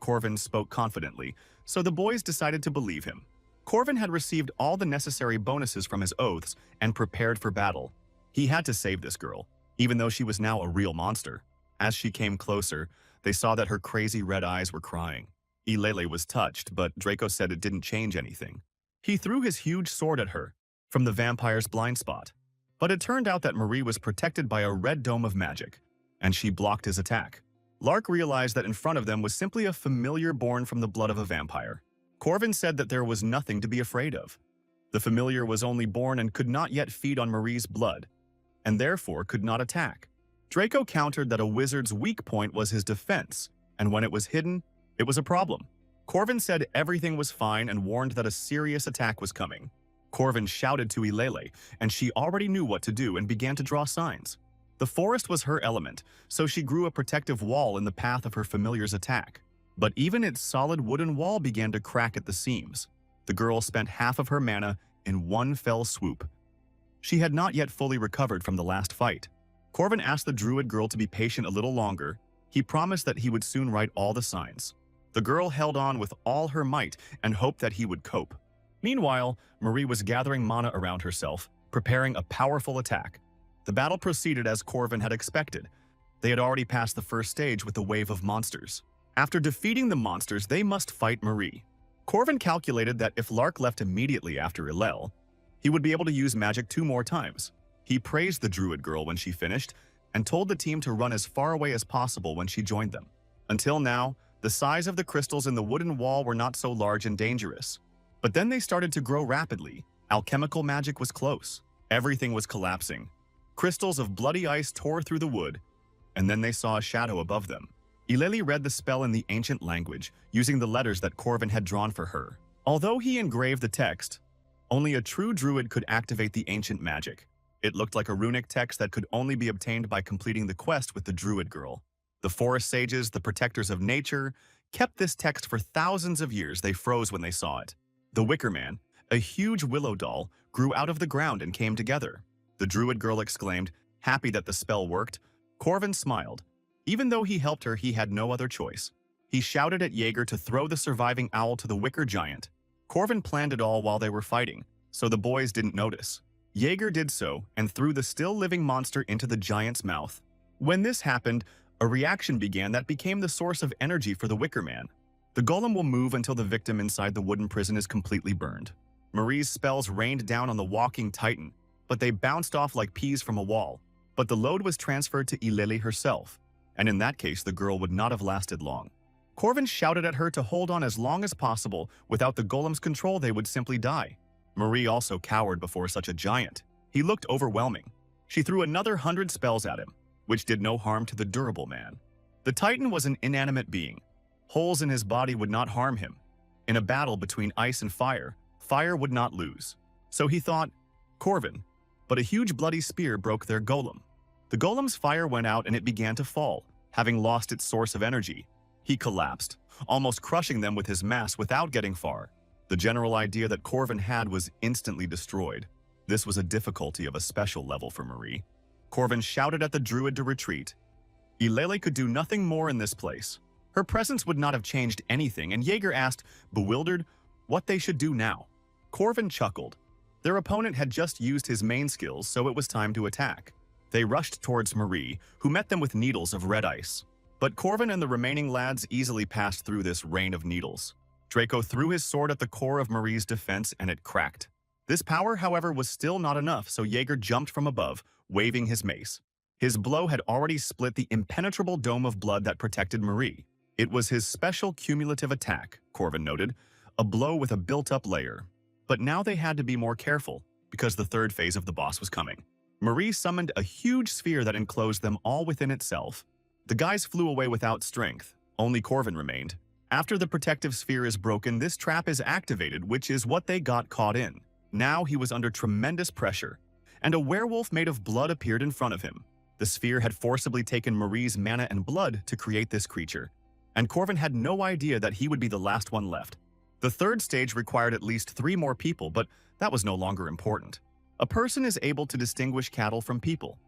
Corvin spoke confidently, so the boys decided to believe him. Corvin had received all the necessary bonuses from his oaths and prepared for battle. He had to save this girl, even though she was now a real monster. As she came closer, they saw that her crazy red eyes were crying. Ilele was touched, but Draco said it didn't change anything. He threw his huge sword at her, from the vampire's blind spot. But it turned out that Marie was protected by a red dome of magic, and she blocked his attack. Lark realized that in front of them was simply a familiar born from the blood of a vampire. Corvin said that there was nothing to be afraid of. The familiar was only born and could not yet feed on Marie's blood, and therefore could not attack. Draco countered that a wizard's weak point was his defense, and when it was hidden, it was a problem. Corvin said everything was fine and warned that a serious attack was coming. Corvin shouted to Ilele, and she already knew what to do and began to draw signs. The forest was her element, so she grew a protective wall in the path of her familiar's attack. But even its solid wooden wall began to crack at the seams. The girl spent half of her mana in one fell swoop. She had not yet fully recovered from the last fight. Corvin asked the druid girl to be patient a little longer. He promised that he would soon write all the signs. The girl held on with all her might and hoped that he would cope. Meanwhile, Marie was gathering mana around herself, preparing a powerful attack. The battle proceeded as Corvin had expected. They had already passed the first stage with the wave of monsters. After defeating the monsters, they must fight Marie. Corvin calculated that if Lark left immediately after Ilele, he would be able to use magic 2 more times. He praised the druid girl when she finished and told the team to run as far away as possible when she joined them. Until now, the size of the crystals in the wooden wall were not so large and dangerous. But then they started to grow rapidly. Alchemical magic was close. Everything was collapsing. Crystals of bloody ice tore through the wood, and then they saw a shadow above them. Ilele read the spell in the ancient language, using the letters that Corvin had drawn for her. Although he engraved the text, only a true druid could activate the ancient magic. It looked like a runic text that could only be obtained by completing the quest with the druid girl. The forest sages, the protectors of nature, kept this text for thousands of years. They froze when they saw it. The Wicker Man, a huge willow doll, grew out of the ground and came together. The druid girl exclaimed, happy that the spell worked. Corvin smiled. Even though he helped her, he had no other choice. He shouted at Jaeger to throw the surviving owl to the wicker giant. Corvin planned it all while they were fighting, so the boys didn't notice. Jaeger did so and threw the still-living monster into the giant's mouth. When this happened, a reaction began that became the source of energy for the Wicker Man. The golem will move until the victim inside the wooden prison is completely burned. Marie's spells rained down on the walking titan, but they bounced off like peas from a wall. But the load was transferred to Ilele herself, and in that case the girl would not have lasted long. Corvin shouted at her to hold on as long as possible. Without the golem's control, they would simply die. Marie also cowered before such a giant. He looked overwhelming. She threw another 100 spells at him, which did no harm to the durable man. The titan was an inanimate being. Holes in his body would not harm him. In a battle between ice and fire, fire would not lose. So he thought, Corvin, but a huge bloody spear broke their golem. The golem's fire went out and it began to fall, having lost its source of energy. He collapsed, almost crushing them with his mass without getting far. The general idea that Corvin had was instantly destroyed. This was a difficulty of a special level for Marie. Corvin shouted at the druid to retreat. Ilele could do nothing more in this place. Her presence would not have changed anything, and Jaeger asked, bewildered, what they should do now. Corvin chuckled. Their opponent had just used his main skills, so it was time to attack. They rushed towards Marie, who met them with needles of red ice. But Corvin and the remaining lads easily passed through this rain of needles. Draco threw his sword at the core of Marie's defense, and it cracked. This power, however, was still not enough, so Jaeger jumped from above, waving his mace. His blow had already split the impenetrable dome of blood that protected Marie. It was his special cumulative attack, Corvin noted, a blow with a built-up layer. But now they had to be more careful, because the third phase of the boss was coming. Marie summoned a huge sphere that enclosed them all within itself. The guys flew away without strength. Only Corvin remained. After the protective sphere is broken, this trap is activated, which is what they got caught in. Now he was under tremendous pressure, and a werewolf made of blood appeared in front of him. The sphere had forcibly taken Marie's mana and blood to create this creature, and Corvin had no idea that he would be the last one left. The third stage required at least 3 more people, but that was no longer important. A person is able to distinguish cattle from people.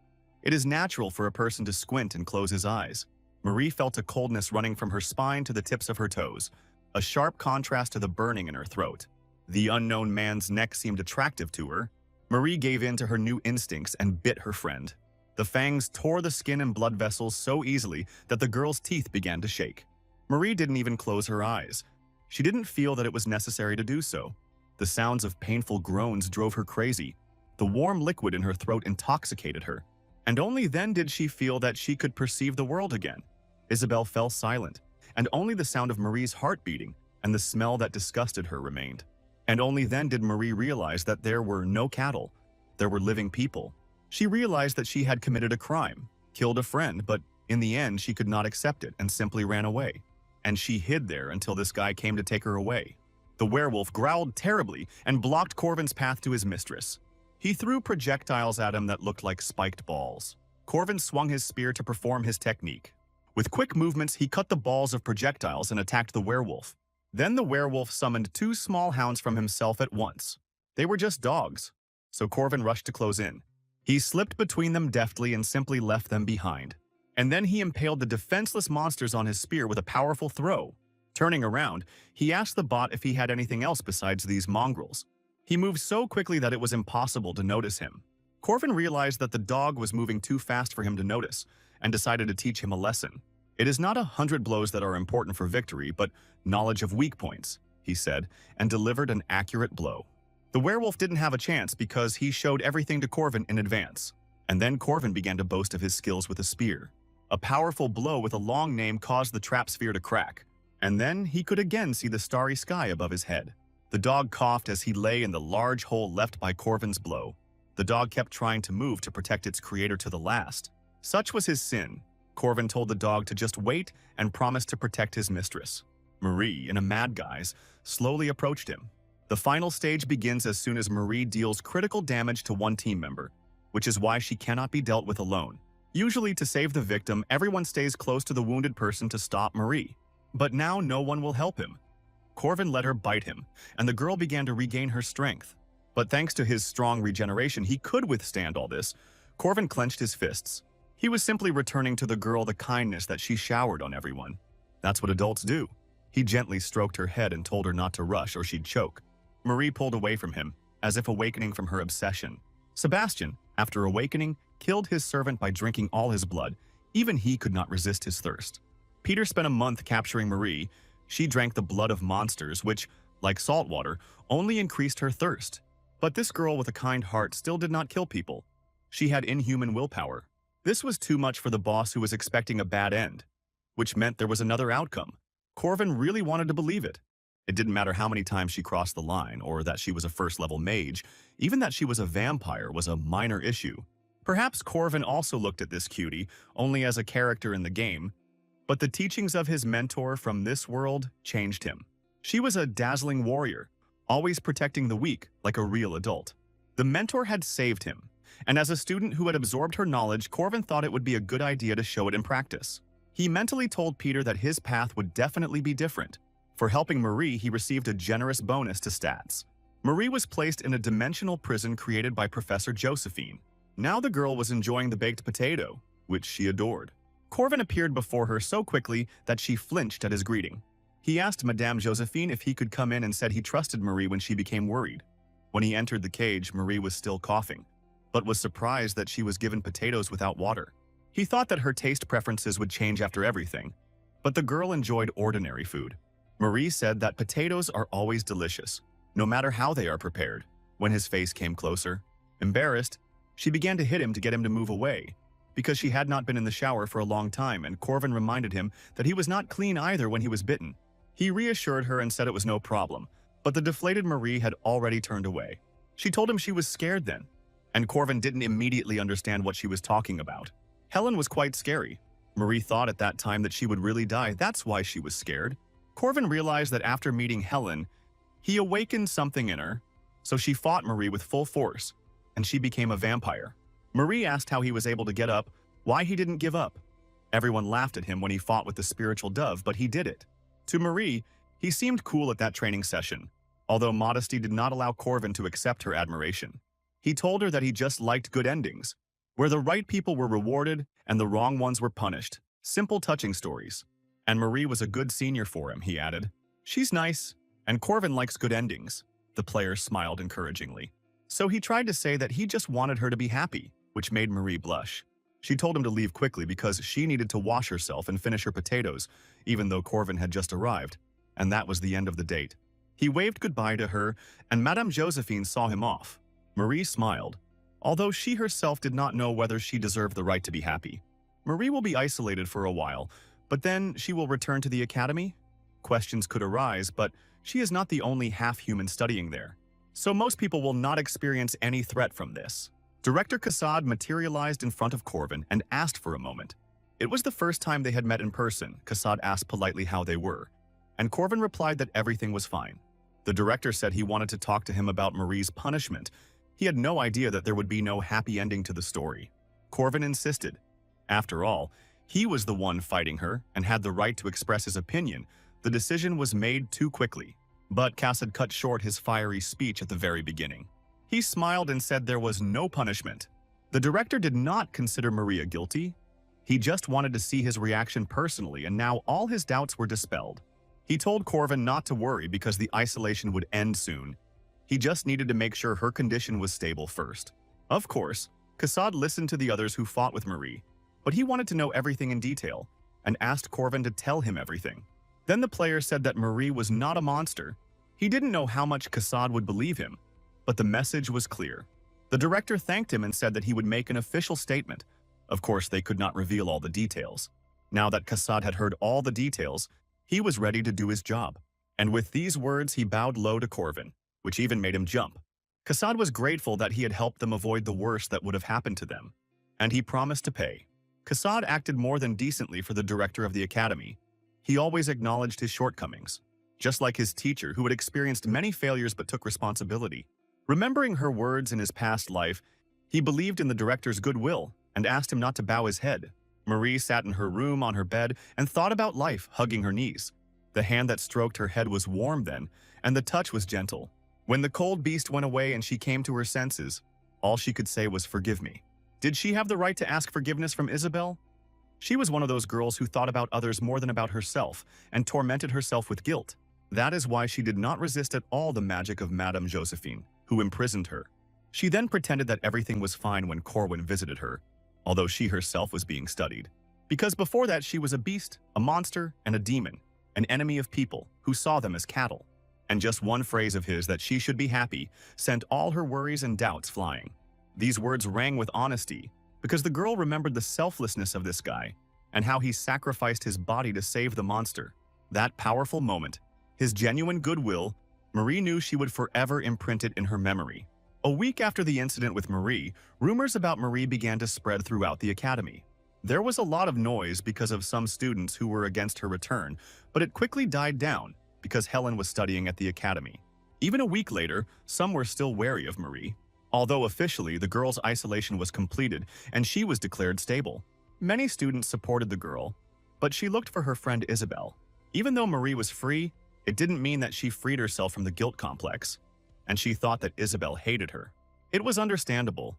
It is natural for a person to squint and close his eyes. Marie felt a coldness running from her spine to the tips of her toes, a sharp contrast to the burning in her throat. The unknown man's neck seemed attractive to her. Marie gave in to her new instincts and bit her friend. The fangs tore the skin and blood vessels so easily that the girl's teeth began to shake. Marie didn't even close her eyes. She didn't feel that it was necessary to do so. The sounds of painful groans drove her crazy. The warm liquid in her throat intoxicated her. And only then did she feel that she could perceive the world again. Isabel fell silent, and only the sound of Marie's heart beating and the smell that disgusted her remained. And only then did Marie realize that there were no cattle. There were living people. She realized that she had committed a crime, killed a friend, but in the end she could not accept it and simply ran away. And she hid there until this guy came to take her away. The werewolf growled terribly and blocked Corvin's path to his mistress. He threw projectiles at him that looked like spiked balls. Corvin swung his spear to perform his technique. With quick movements, he cut the balls of projectiles and attacked the werewolf. Then the werewolf summoned 2 small hounds from himself at once. They were just dogs, so Corvin rushed to close in. He slipped between them deftly and simply left them behind. And then he impaled the defenseless monsters on his spear with a powerful throw. Turning around, he asked the bot if he had anything else besides these mongrels. He moved so quickly that it was impossible to notice him. Corvin realized that the dog was moving too fast for him to notice, and decided to teach him a lesson. It is not 100 blows that are important for victory, but knowledge of weak points, he said, and delivered an accurate blow. The werewolf didn't have a chance because he showed everything to Corvin in advance. And then Corvin began to boast of his skills with a spear. A powerful blow with a long name caused the trap sphere to crack. And then he could again see the starry sky above his head. The dog coughed as he lay in the large hole left by Corvin's blow. The dog kept trying to move to protect its creator to the last. Such was his sin. Corvin told the dog to just wait and promised to protect his mistress. Marie, in a mad guise, slowly approached him. The final stage begins as soon as Marie deals critical damage to one team member, which is why she cannot be dealt with alone. Usually, to save the victim, everyone stays close to the wounded person to stop Marie. But now no one will help him. Corvin let her bite him, and the girl began to regain her strength. But thanks to his strong regeneration, he could withstand all this. Corvin clenched his fists. He was simply returning to the girl the kindness that she showered on everyone. That's what adults do. He gently stroked her head and told her not to rush or she'd choke. Marie pulled away from him, as if awakening from her obsession. Sebastian, after awakening, killed his servant by drinking all his blood. Even he could not resist his thirst. Peter spent a month capturing Marie. She drank the blood of monsters, which, like salt water, only increased her thirst. But this girl with a kind heart still did not kill people. She had inhuman willpower. This was too much for the boss, who was expecting a bad end, which meant there was another outcome. Corvin really wanted to believe it. It didn't matter how many times she crossed the line, or that she was a first-level mage. Even that she was a vampire was a minor issue. Perhaps Corvin also looked at this cutie only as a character in the game, but the teachings of his mentor from this world changed him. She was a dazzling warrior, always protecting the weak like a real adult. The mentor had saved him, and as a student who had absorbed her knowledge, Corvin thought it would be a good idea to show it in practice. He mentally told Peter that his path would definitely be different. For helping Marie, he received a generous bonus to stats. Marie was placed in a dimensional prison created by Professor Josephine. Now the girl was enjoying the baked potato, which she adored. Corvin appeared before her so quickly that she flinched at his greeting. He asked Madame Josephine if he could come in and said he trusted Marie when she became worried. When he entered the cage, Marie was still coughing, but was surprised that she was given potatoes without water. He thought that her taste preferences would change after everything, but the girl enjoyed ordinary food. Marie said that potatoes are always delicious, no matter how they are prepared. When his face came closer, embarrassed, she began to hit him to get him to move away, because she had not been in the shower for a long time, and Corvin reminded him that he was not clean either when he was bitten. He reassured her and said it was no problem, but the deflated Marie had already turned away. She told him she was scared then, and Corvin didn't immediately understand what she was talking about. Helen was quite scary. Marie thought at that time that she would really die. That's why she was scared. Corvin realized that after meeting Helen, he awakened something in her, so she fought Marie with full force, and she became a vampire. Marie asked how he was able to get up, why he didn't give up. Everyone laughed at him when he fought with the spiritual dove, but he did it. To Marie, he seemed cool at that training session, although modesty did not allow Corvin to accept her admiration. He told her that he just liked good endings, where the right people were rewarded and the wrong ones were punished. Simple, touching stories. And Marie was a good senior for him, he added. She's nice, and Corvin likes good endings. The player smiled encouragingly. So he tried to say that he just wanted her to be happy, which made Marie blush. She told him to leave quickly because she needed to wash herself and finish her potatoes, even though Corvin had just arrived. And that was the end of the date. He waved goodbye to her, and Madame Josephine saw him off. Marie smiled, although she herself did not know whether she deserved the right to be happy. Marie will be isolated for a while, but then she will return to the academy? Questions could arise, but she is not the only half-human studying there. So most people will not experience any threat from this. Director Kassad materialized in front of Corvin and asked for a moment. It was the first time they had met in person. Kassad asked politely how they were, and Corvin replied that everything was fine. The director said he wanted to talk to him about Marie's punishment. He had no idea that there would be no happy ending to the story. Corvin insisted. After all, he was the one fighting her and had the right to express his opinion. The decision was made too quickly. But Kassad cut short his fiery speech at the very beginning. He smiled and said there was no punishment. The director did not consider Maria guilty. He just wanted to see his reaction personally, and now all his doubts were dispelled. He told Corvin not to worry because the isolation would end soon. He just needed to make sure her condition was stable first. Of course, Kassad listened to the others who fought with Marie, but he wanted to know everything in detail and asked Corvin to tell him everything. Then the player said that Marie was not a monster. He didn't know how much Kassad would believe him, but the message was clear. The director thanked him and said that he would make an official statement. Of course, they could not reveal all the details. Now that Kassad had heard all the details, he was ready to do his job. And with these words, he bowed low to Corvin, which even made him jump. Kassad was grateful that he had helped them avoid the worst that would have happened to them, and he promised to pay. Kassad acted more than decently for the director of the academy. He always acknowledged his shortcomings, just like his teacher who had experienced many failures but took responsibility. Remembering her words in his past life, he believed in the director's goodwill and asked him not to bow his head. Marie sat in her room on her bed and thought about life, hugging her knees. The hand that stroked her head was warm then, and the touch was gentle. When the cold beast went away and she came to her senses, all she could say was, "Forgive me." Did she have the right to ask forgiveness from Isabel? She was one of those girls who thought about others more than about herself and tormented herself with guilt. That is why she did not resist at all the magic of Madame Josephine, who imprisoned her. She then pretended that everything was fine when Corwin visited her, although she herself was being studied. Because before that she was a beast, a monster, and a demon, an enemy of people who saw them as cattle. And just one phrase of his that she should be happy sent all her worries and doubts flying. These words rang with honesty, because the girl remembered the selflessness of this guy and how he sacrificed his body to save the monster. That powerful moment, his genuine goodwill, Marie knew she would forever imprint it in her memory. A week after the incident with Marie, rumors about Marie began to spread throughout the academy. There was a lot of noise because of some students who were against her return, but it quickly died down because Helen was studying at the academy. Even a week later, some were still wary of Marie, although officially the girl's isolation was completed and she was declared stable. Many students supported the girl, but she looked for her friend Isabel. Even though Marie was free, it didn't mean that she freed herself from the guilt complex, and she thought that Isabel hated her. It was understandable.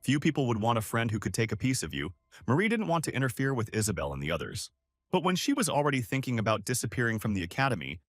Few people would want a friend who could take a piece of you. Marie didn't want to interfere with Isabel and the others. But when she was already thinking about disappearing from the academy,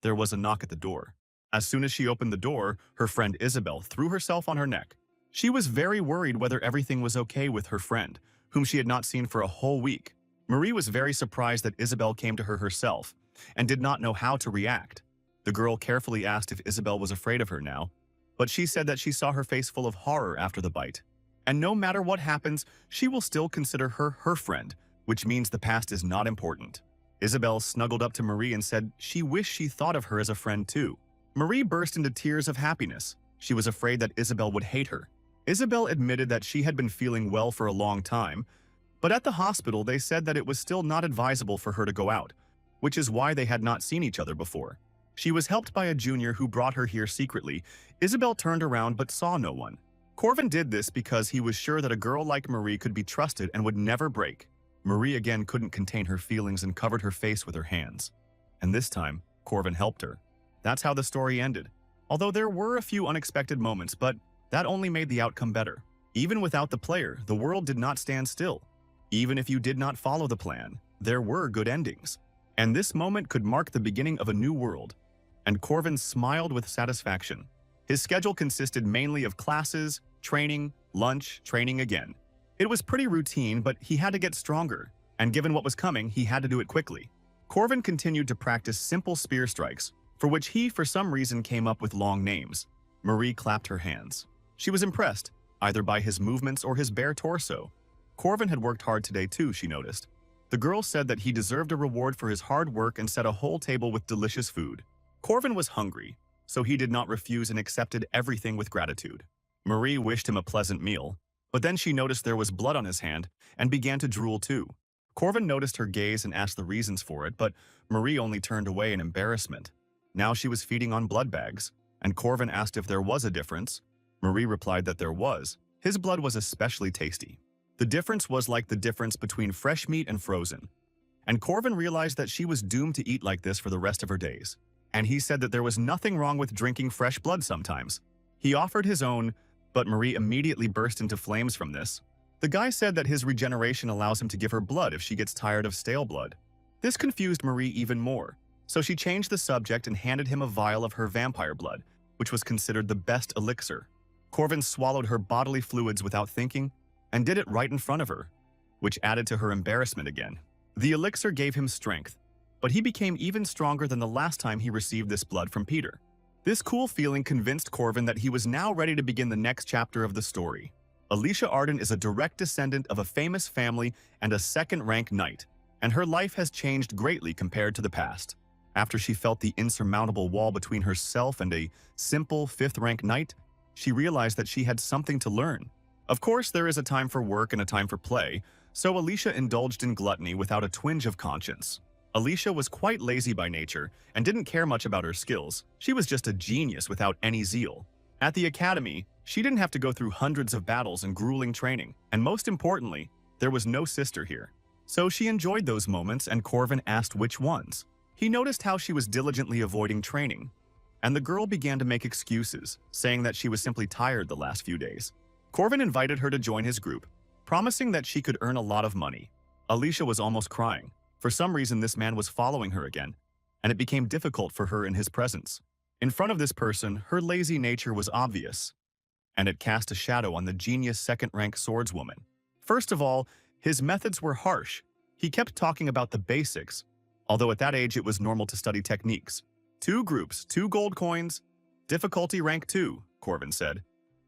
there was a knock at the door. As soon as she opened the door, her friend Isabel threw herself on her neck. She was very worried whether everything was okay with her friend, whom she had not seen for a whole week. Marie was very surprised that Isabel came to her herself and did not know how to react. The girl carefully asked if Isabel was afraid of her now, but she said that she saw her face full of horror after the bite. And no matter what happens, she will still consider her her friend, which means the past is not important. Isabel snuggled up to Marie and said she wished she thought of her as a friend too. Marie burst into tears of happiness. She was afraid that Isabel would hate her. Isabel admitted that she had been feeling well for a long time, but at the hospital they said that it was still not advisable for her to go out, which is why they had not seen each other before. She was helped by a junior who brought her here secretly. Isabel turned around but saw no one. Corvin did this because he was sure that a girl like Marie could be trusted and would never break. Marie again couldn't contain her feelings and covered her face with her hands. And this time, Corvin helped her. That's how the story ended. Although there were a few unexpected moments, but that only made the outcome better. Even without the player, the world did not stand still. Even if you did not follow the plan, there were good endings. And this moment could mark the beginning of a new world. And Corvin smiled with satisfaction. His schedule consisted mainly of classes, training, lunch, training again. It was pretty routine, but he had to get stronger, and given what was coming, he had to do it quickly. Corvin continued to practice simple spear strikes, for which he, for some reason, came up with long names. Marie clapped her hands. She was impressed, either by his movements or his bare torso. Corvin had worked hard today too, she noticed. The girl said that he deserved a reward for his hard work and set a whole table with delicious food. Corvin was hungry, so he did not refuse and accepted everything with gratitude. Marie wished him a pleasant meal, but then she noticed there was blood on his hand and began to drool too. Corvin noticed her gaze and asked the reasons for it, but Marie only turned away in embarrassment. Now she was feeding on blood bags, and Corvin asked if there was a difference. Marie replied that there was. His blood was especially tasty. The difference was like the difference between fresh meat and frozen. And Corvin realized that she was doomed to eat like this for the rest of her days. And he said that there was nothing wrong with drinking fresh blood sometimes. He offered his own, but Marie immediately burst into flames from this. The guy said that his regeneration allows him to give her blood if she gets tired of stale blood. This confused Marie even more, so she changed the subject and handed him a vial of her vampire blood, which was considered the best elixir. Corvin swallowed her bodily fluids without thinking, and did it right in front of her, which added to her embarrassment again. The elixir gave him strength, but he became even stronger than the last time he received this blood from Peter. This cool feeling convinced Corvin that he was now ready to begin the next chapter of the story. Alicia Arden is a direct descendant of a famous family and a second-rank knight, and her life has changed greatly compared to the past. After she felt the insurmountable wall between herself and a simple fifth-rank knight, she realized that she had something to learn. Of course, there is a time for work and a time for play, so Alicia indulged in gluttony without a twinge of conscience. Alicia was quite lazy by nature and didn't care much about her skills. She was just a genius without any zeal. At the academy, she didn't have to go through hundreds of battles and grueling training, and most importantly, there was no sister here. So she enjoyed those moments, and Corvin asked which ones. He noticed how she was diligently avoiding training, and the girl began to make excuses, saying that she was simply tired the last few days. Corvin invited her to join his group, promising that she could earn a lot of money. Alicia was almost crying. For some reason, this man was following her again, and it became difficult for her in his presence. In front of this person, her lazy nature was obvious, and it cast a shadow on the genius second-rank swordswoman. First of all, his methods were harsh. He kept talking about the basics, although at that age it was normal to study techniques. 2 groups, 2 gold coins, difficulty rank 2, Corvin said.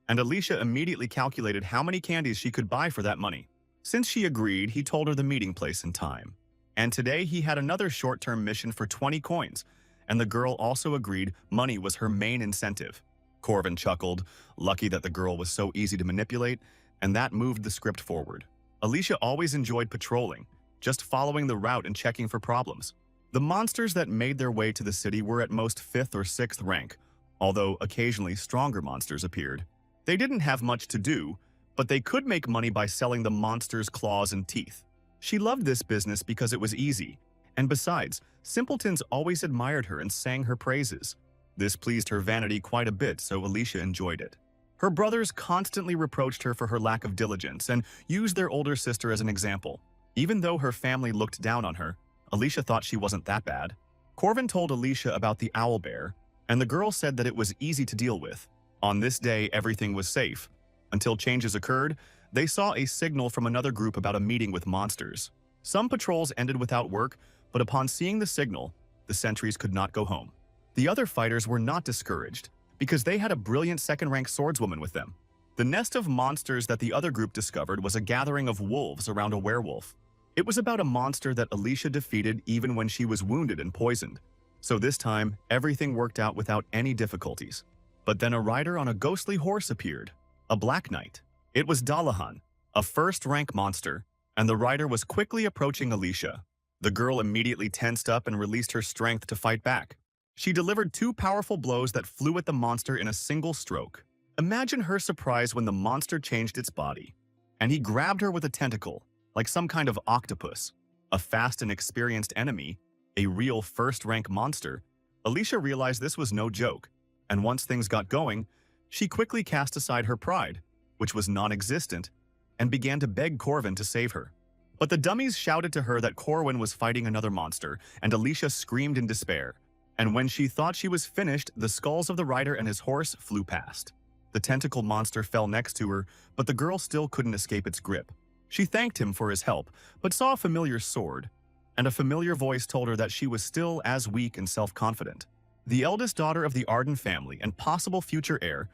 And Alicia immediately calculated how many candies she could buy for that money. Since she agreed, he told her the meeting place and time. And today he had another short-term mission for 20 coins, and the girl also agreed money was her main incentive. Corvin chuckled, lucky that the girl was so easy to manipulate, and that moved the script forward. Alicia always enjoyed patrolling, just following the route and checking for problems. The monsters that made their way to the city were at most 5th or 6th rank, although occasionally stronger monsters appeared. They didn't have much to do, but they could make money by selling the monsters' claws and teeth. She loved this business because it was easy, and besides, simpletons always admired her and sang her praises. This pleased her vanity quite a bit, so Alicia enjoyed it. Her brothers constantly reproached her for her lack of diligence and used their older sister as an example. Even though her family looked down on her, Alicia thought she wasn't that bad. Corvin told Alicia about the owl bear, and the girl said that it was easy to deal with. On this day, everything was safe. Until changes occurred, they saw a signal from another group about a meeting with monsters. Some patrols ended without work, but upon seeing the signal, the sentries could not go home. The other fighters were not discouraged, because they had a brilliant second-rank swordswoman with them. The nest of monsters that the other group discovered was a gathering of wolves around a werewolf. It was about a monster that Alicia defeated even when she was wounded and poisoned. So this time, everything worked out without any difficulties. But then a rider on a ghostly horse appeared, a black knight. It was Dalahan, a first-rank monster, and the rider was quickly approaching Alicia. The girl immediately tensed up and released her strength to fight back. She delivered 2 powerful blows that flew at the monster in a single stroke. Imagine her surprise when the monster changed its body, and he grabbed her with a tentacle, like some kind of octopus. A fast and experienced enemy, a real first-rank monster. Alicia realized this was no joke, and once things got going, she quickly cast aside her pride, which was non-existent, and began to beg Corvin to save her. But the dummies shouted to her that Corwin was fighting another monster, and Alicia screamed in despair. And when she thought she was finished, the skulls of the rider and his horse flew past. The tentacled monster fell next to her, but the girl still couldn't escape its grip. She thanked him for his help, but saw a familiar sword, and a familiar voice told her that she was still as weak and self-confident. The eldest daughter of the Arden family and possible future heir,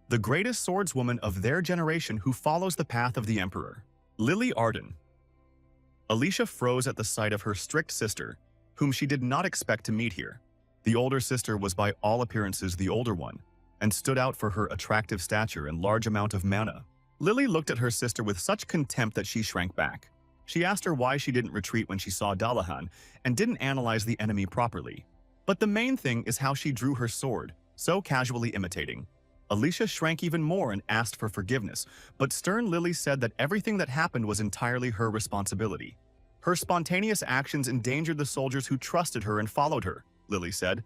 the greatest swordswoman of their generation who follows the path of the Emperor, Lily Arden. Alicia froze at the sight of her strict sister, whom she did not expect to meet here. The older sister was by all appearances the older one, and stood out for her attractive stature and large amount of mana. Lily looked at her sister with such contempt that she shrank back. She asked her why she didn't retreat when she saw Dalahan, and didn't analyze the enemy properly. But the main thing is how she drew her sword, so casually imitating. Alicia shrank even more and asked for forgiveness, but stern Lily said that everything that happened was entirely her responsibility. Her spontaneous actions endangered the soldiers who trusted her and followed her, Lily said,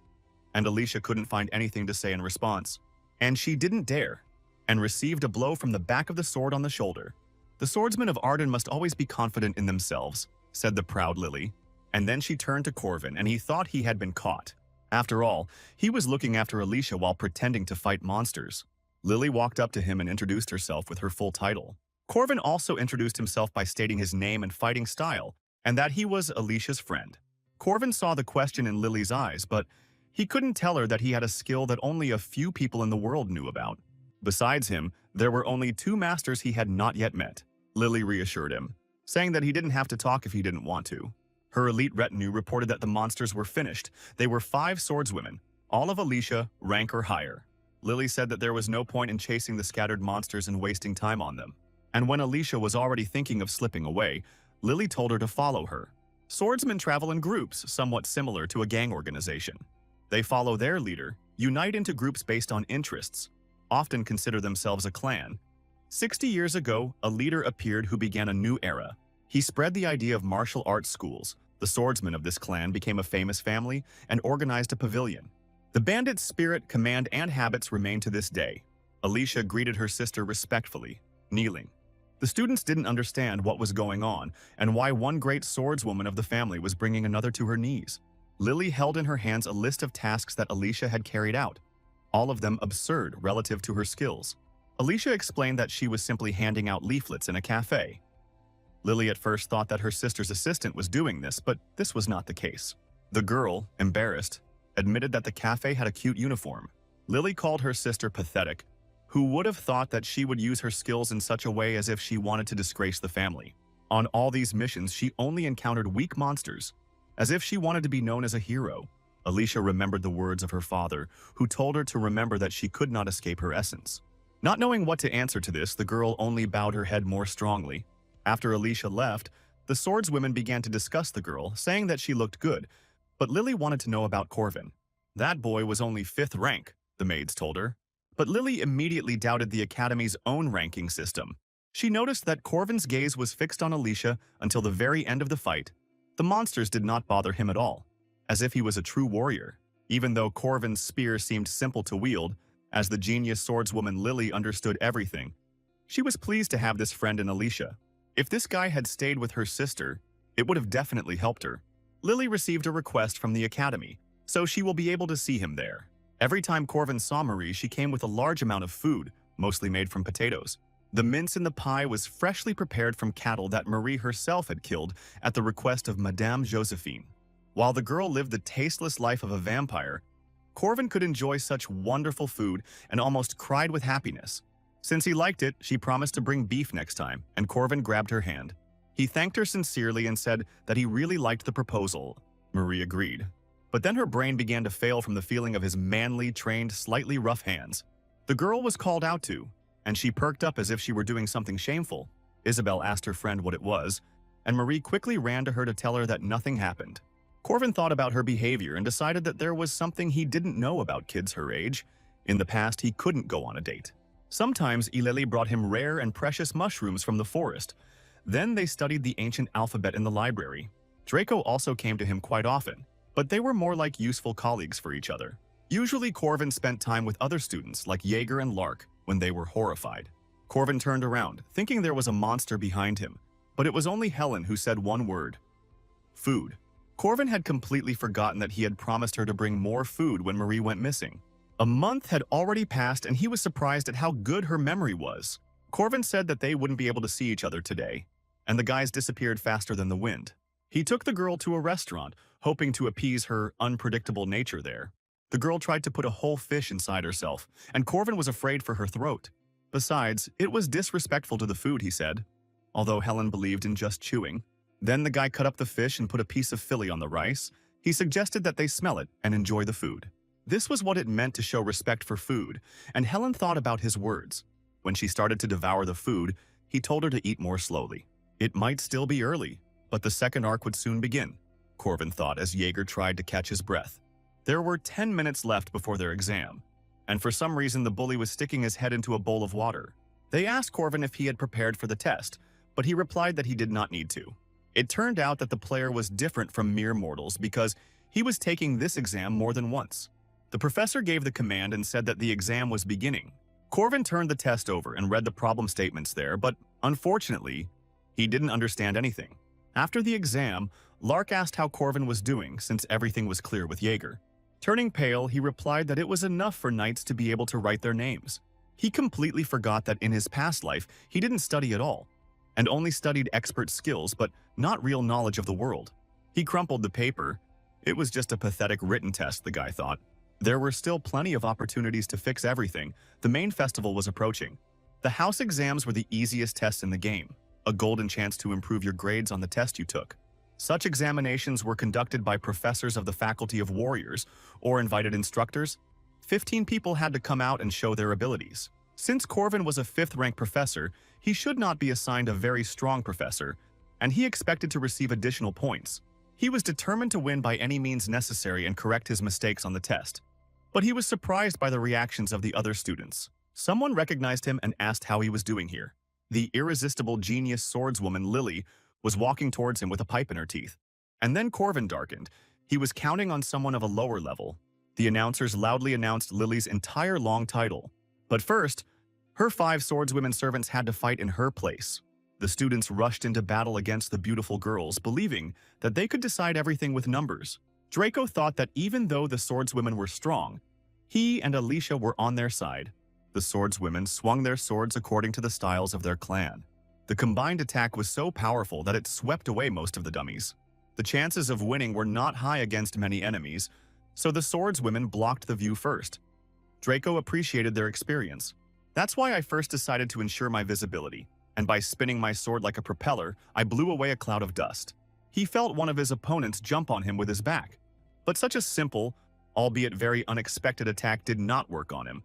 and Alicia couldn't find anything to say in response. And she didn't dare, and received a blow from the back of the sword on the shoulder. The swordsmen of Arden must always be confident in themselves, said the proud Lily. And then she turned to Corvin, and he thought he had been caught. After all, he was looking after Alicia while pretending to fight monsters. Lily walked up to him and introduced herself with her full title. Corvin also introduced himself by stating his name and fighting style, and that he was Alicia's friend. Corvin saw the question in Lily's eyes, but he couldn't tell her that he had a skill that only a few people in the world knew about. Besides him, there were only 2 masters he had not yet met. Lily reassured him, saying that he didn't have to talk if he didn't want to. Her elite retinue reported that the monsters were finished. They were 5 swordswomen, all of Alicia, rank or higher. Lily said that there was no point in chasing the scattered monsters and wasting time on them. And when Alicia was already thinking of slipping away, Lily told her to follow her. Swordsmen travel in groups, somewhat similar to a gang organization. They follow their leader, unite into groups based on interests, often consider themselves a clan. 60 years ago, a leader appeared who began a new era. He spread the idea of martial arts schools. The swordsmen of this clan became a famous family and organized a pavilion. The bandit's spirit, command, and habits remain to this day. Alicia greeted her sister respectfully, kneeling. The students didn't understand what was going on and why one great swordswoman of the family was bringing another to her knees. Lily held in her hands a list of tasks that Alicia had carried out, all of them absurd relative to her skills. Alicia explained that she was simply handing out leaflets in a cafe. Lily at first thought that her sister's assistant was doing this, but this was not the case. The girl, embarrassed, admitted that the cafe had a cute uniform. Lily called her sister pathetic. Who would have thought that she would use her skills in such a way as if she wanted to disgrace the family? On all these missions, she only encountered weak monsters, as if she wanted to be known as a hero. Alicia remembered the words of her father, who told her to remember that she could not escape her essence. Not knowing what to answer to this, the girl only bowed her head more strongly. After Alicia left, the swordswomen began to discuss the girl, saying that she looked good, but Lily wanted to know about Corvin. That boy was only 5th rank, the maids told her. But Lily immediately doubted the Academy's own ranking system. She noticed that Corvin's gaze was fixed on Alicia until the very end of the fight. The monsters did not bother him at all, as if he was a true warrior. Even though Corvin's spear seemed simple to wield, As the genius swordswoman, Lily understood everything. She was pleased to have this friend in Alicia. If this guy had stayed with her sister, it would have definitely helped her. Lily received a request from the academy, so she will be able to see him there. Every time Corvin saw Marie, she came with a large amount of food, mostly made from potatoes. The mince in the pie was freshly prepared from cattle that Marie herself had killed at the request of Madame Josephine. While the girl lived the tasteless life of a vampire, Corvin could enjoy such wonderful food and almost cried with happiness. Since he liked it, she promised to bring beef next time, and Corvin grabbed her hand. He thanked her sincerely and said that he really liked the proposal. Marie agreed. But then her brain began to fail from the feeling of his manly, trained, slightly rough hands. The girl was called out to, and she perked up as if she were doing something shameful. Isabel asked her friend what it was, and Marie quickly ran to her to tell her that nothing happened. Corvin thought about her behavior and decided that there was something he didn't know about kids her age. In the past, he couldn't go on a date. Sometimes Ileli brought him rare and precious mushrooms from the forest. Then they studied the ancient alphabet in the library. Draco also came to him quite often, but they were more like useful colleagues for each other. Usually Corvin spent time with other students like Jaeger and Lark when they were horrified. Corvin turned around, thinking there was a monster behind him, but it was only Helen who said one word: food. Corvin had completely forgotten that he had promised her to bring more food when Marie went missing. A month had already passed and he was surprised at how good her memory was. Corvin said that they wouldn't be able to see each other today, and the guys disappeared faster than the wind. He took the girl to a restaurant, hoping to appease her unpredictable nature there. The girl tried to put a whole fish inside herself, and Corvin was afraid for her throat. Besides, it was disrespectful to the food, he said, although Helen believed in just chewing. Then the guy cut up the fish and put a piece of fillet on the rice. He suggested that they smell it and enjoy the food. This was what it meant to show respect for food, and Helen thought about his words. When she started to devour the food, he told her to eat more slowly. It might still be early, but the second arc would soon begin, Corvin thought as Jaeger tried to catch his breath. There were 10 minutes left before their exam, and for some reason the bully was sticking his head into a bowl of water. They asked Corvin if he had prepared for the test, but he replied that he did not need to. It turned out that the player was different from mere mortals because he was taking this exam more than once. The professor gave the command and said that the exam was beginning. Corvin turned the test over and read the problem statements there, but unfortunately, he didn't understand anything. After the exam, Lark asked how Corvin was doing since everything was clear with Jaeger. Turning pale, he replied that it was enough for knights to be able to write their names. He completely forgot that in his past life, he didn't study at all, and only studied expert skills but not real knowledge of the world. He crumpled the paper. It was just a pathetic written test, the guy thought. There were still plenty of opportunities to fix everything. The main festival was approaching. The house exams were the easiest tests in the game, a golden chance to improve your grades on the test you took. Such examinations were conducted by professors of the Faculty of Warriors or invited instructors. 15 people had to come out and show their abilities. Since Corvin was a 5th-ranked professor, he should not be assigned a very strong professor, and he expected to receive additional points. He was determined to win by any means necessary and correct his mistakes on the test. But he was surprised by the reactions of the other students. Someone recognized him and asked how he was doing here. The irresistible genius swordswoman Lily was walking towards him with a pipe in her teeth. And then Corvin darkened. He was counting on someone of a lower level. The announcers loudly announced Lily's entire long title. But first, her 5 swordswomen servants had to fight in her place. The students rushed into battle against the beautiful girls, believing that they could decide everything with numbers. Draco thought that even though the swordswomen were strong, he and Alicia were on their side. The swordswomen swung their swords according to the styles of their clan. The combined attack was so powerful that it swept away most of the dummies. The chances of winning were not high against many enemies, so the swordswomen blocked the view first. Draco appreciated their experience. That's why I first decided to ensure my visibility, and by spinning my sword like a propeller, I blew away a cloud of dust. He felt one of his opponents jump on him with his back. But such a simple, albeit very unexpected attack did not work on him.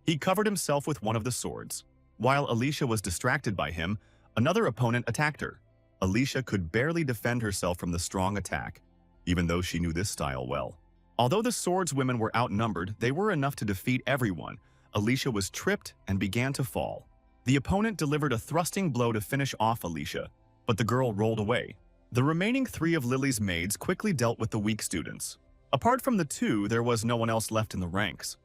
He covered himself with one of the swords. While Alicia was distracted by him, another opponent attacked her. Alicia could barely defend herself from the strong attack, even though she knew this style well. Although the swordswomen were outnumbered, they were enough to defeat everyone. Alicia was tripped and began to fall. The opponent delivered a thrusting blow to finish off Alicia, but the girl rolled away. The remaining 3 of Lily's maids quickly dealt with the weak students. Apart from the 2, there was no one else left in the ranks.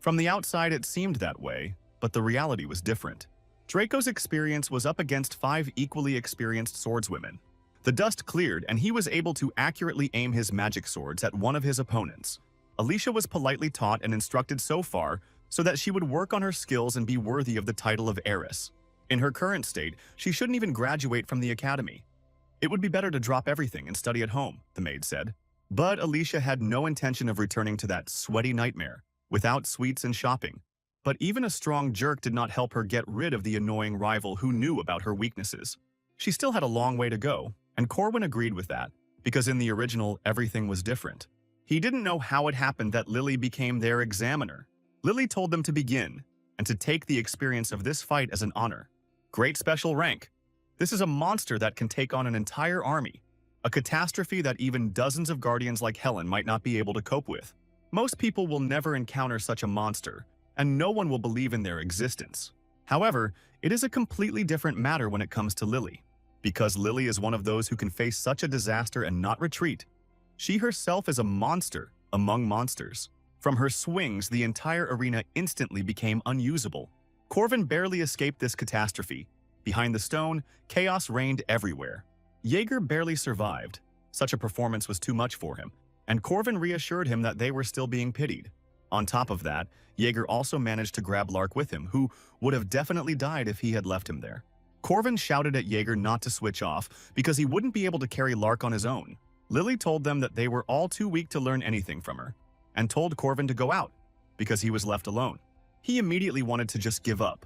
From the outside, it seemed that way, but the reality was different. Draco's experience was up against 5 equally experienced swordswomen. The dust cleared, and he was able to accurately aim his magic swords at one of his opponents. Alicia was politely taught and instructed so far so that she would work on her skills and be worthy of the title of heiress. In her current state, she shouldn't even graduate from the academy. It would be better to drop everything and study at home, the maid said. But Alicia had no intention of returning to that sweaty nightmare, without sweets and shopping. But even a strong jerk did not help her get rid of the annoying rival who knew about her weaknesses. She still had a long way to go, and Corwin agreed with that, because in the original, everything was different. He didn't know how it happened that Lily became their examiner. Lily told them to begin, and to take the experience of this fight as an honor. Great special rank. This is a monster that can take on an entire army. A catastrophe that even dozens of guardians like Helen might not be able to cope with. Most people will never encounter such a monster, and no one will believe in their existence. However, it is a completely different matter when it comes to Lily. Because Lily is one of those who can face such a disaster and not retreat. She herself is a monster among monsters. From her swings, the entire arena instantly became unusable. Corvin barely escaped this catastrophe. Behind the stone, chaos reigned everywhere. Jaeger barely survived. Such a performance was too much for him, and Corvin reassured him that they were still being pitied. On top of that, Jaeger also managed to grab Lark with him, who would have definitely died if he had left him there. Corvin shouted at Jaeger not to switch off because he wouldn't be able to carry Lark on his own. Lily told them that they were all too weak to learn anything from her, and told Corvin to go out because he was left alone. He immediately wanted to just give up.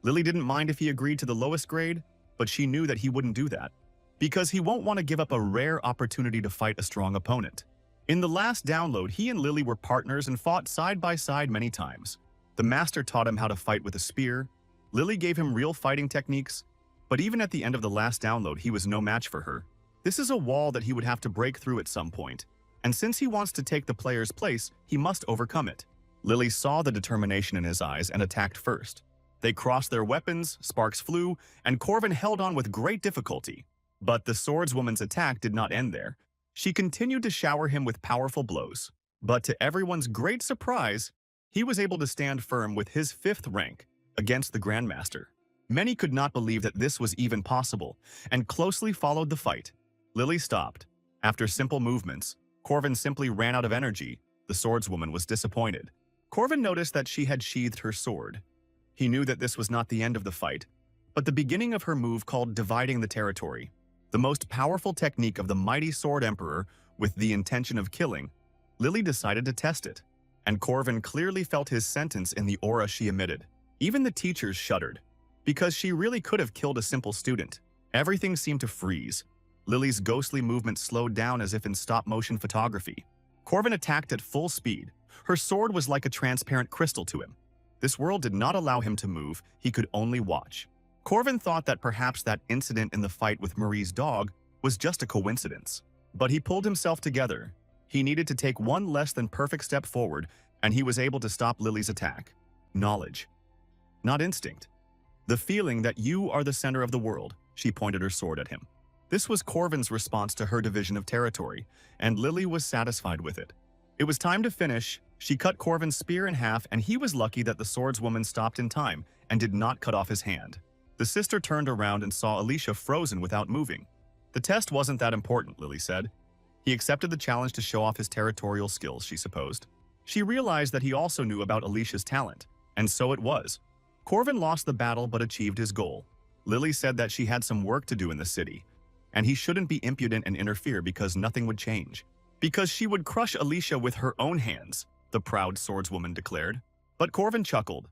Lily didn't mind if he agreed to the lowest grade, but she knew that he wouldn't do that because he won't want to give up a rare opportunity to fight a strong opponent. In the last download, he and Lily were partners and fought side by side many times. The master taught him how to fight with a spear. Lily gave him real fighting techniques, but even at the end of the last download, he was no match for her. This is a wall that he would have to break through at some point, and since he wants to take the player's place, he must overcome it. Lily saw the determination in his eyes and attacked first. They crossed their weapons, sparks flew, and Corvin held on with great difficulty. But the swordswoman's attack did not end there. She continued to shower him with powerful blows. But to everyone's great surprise, he was able to stand firm with his 5th rank against the Grandmaster. Many could not believe that this was even possible, and closely followed the fight. Lily stopped. After simple movements, Corvin simply ran out of energy. The swordswoman was disappointed. Corvin noticed that she had sheathed her sword. He knew that this was not the end of the fight, but the beginning of her move called dividing the territory. The most powerful technique of the mighty Sword Emperor with the intention of killing. Lily decided to test it, and Corvin clearly felt his sentence in the aura she emitted. Even the teachers shuddered, because she really could have killed a simple student. Everything seemed to freeze. Lily's ghostly movement slowed down as if in stop-motion photography. Corvin attacked at full speed. Her sword was like a transparent crystal to him. This world did not allow him to move, he could only watch. Corvin thought that perhaps that incident in the fight with Marie's dog was just a coincidence. But he pulled himself together. He needed to take one less than perfect step forward, and he was able to stop Lily's attack. Knowledge. Not instinct. The feeling that you are the center of the world, she pointed her sword at him. This was Corvin's response to her division of territory, and Lily was satisfied with it. It was time to finish. She cut Corvin's spear in half, and he was lucky that the swordswoman stopped in time and did not cut off his hand. The sister turned around and saw Alicia frozen without moving. The test wasn't that important, Lily said. He accepted the challenge to show off his territorial skills, she supposed. She realized that he also knew about Alicia's talent, and so it was. Corvin lost the battle but achieved his goal. Lily said that she had some work to do in the city, and he shouldn't be impudent and interfere because nothing would change. Because she would crush Alicia with her own hands, the proud swordswoman declared. But Corvin chuckled.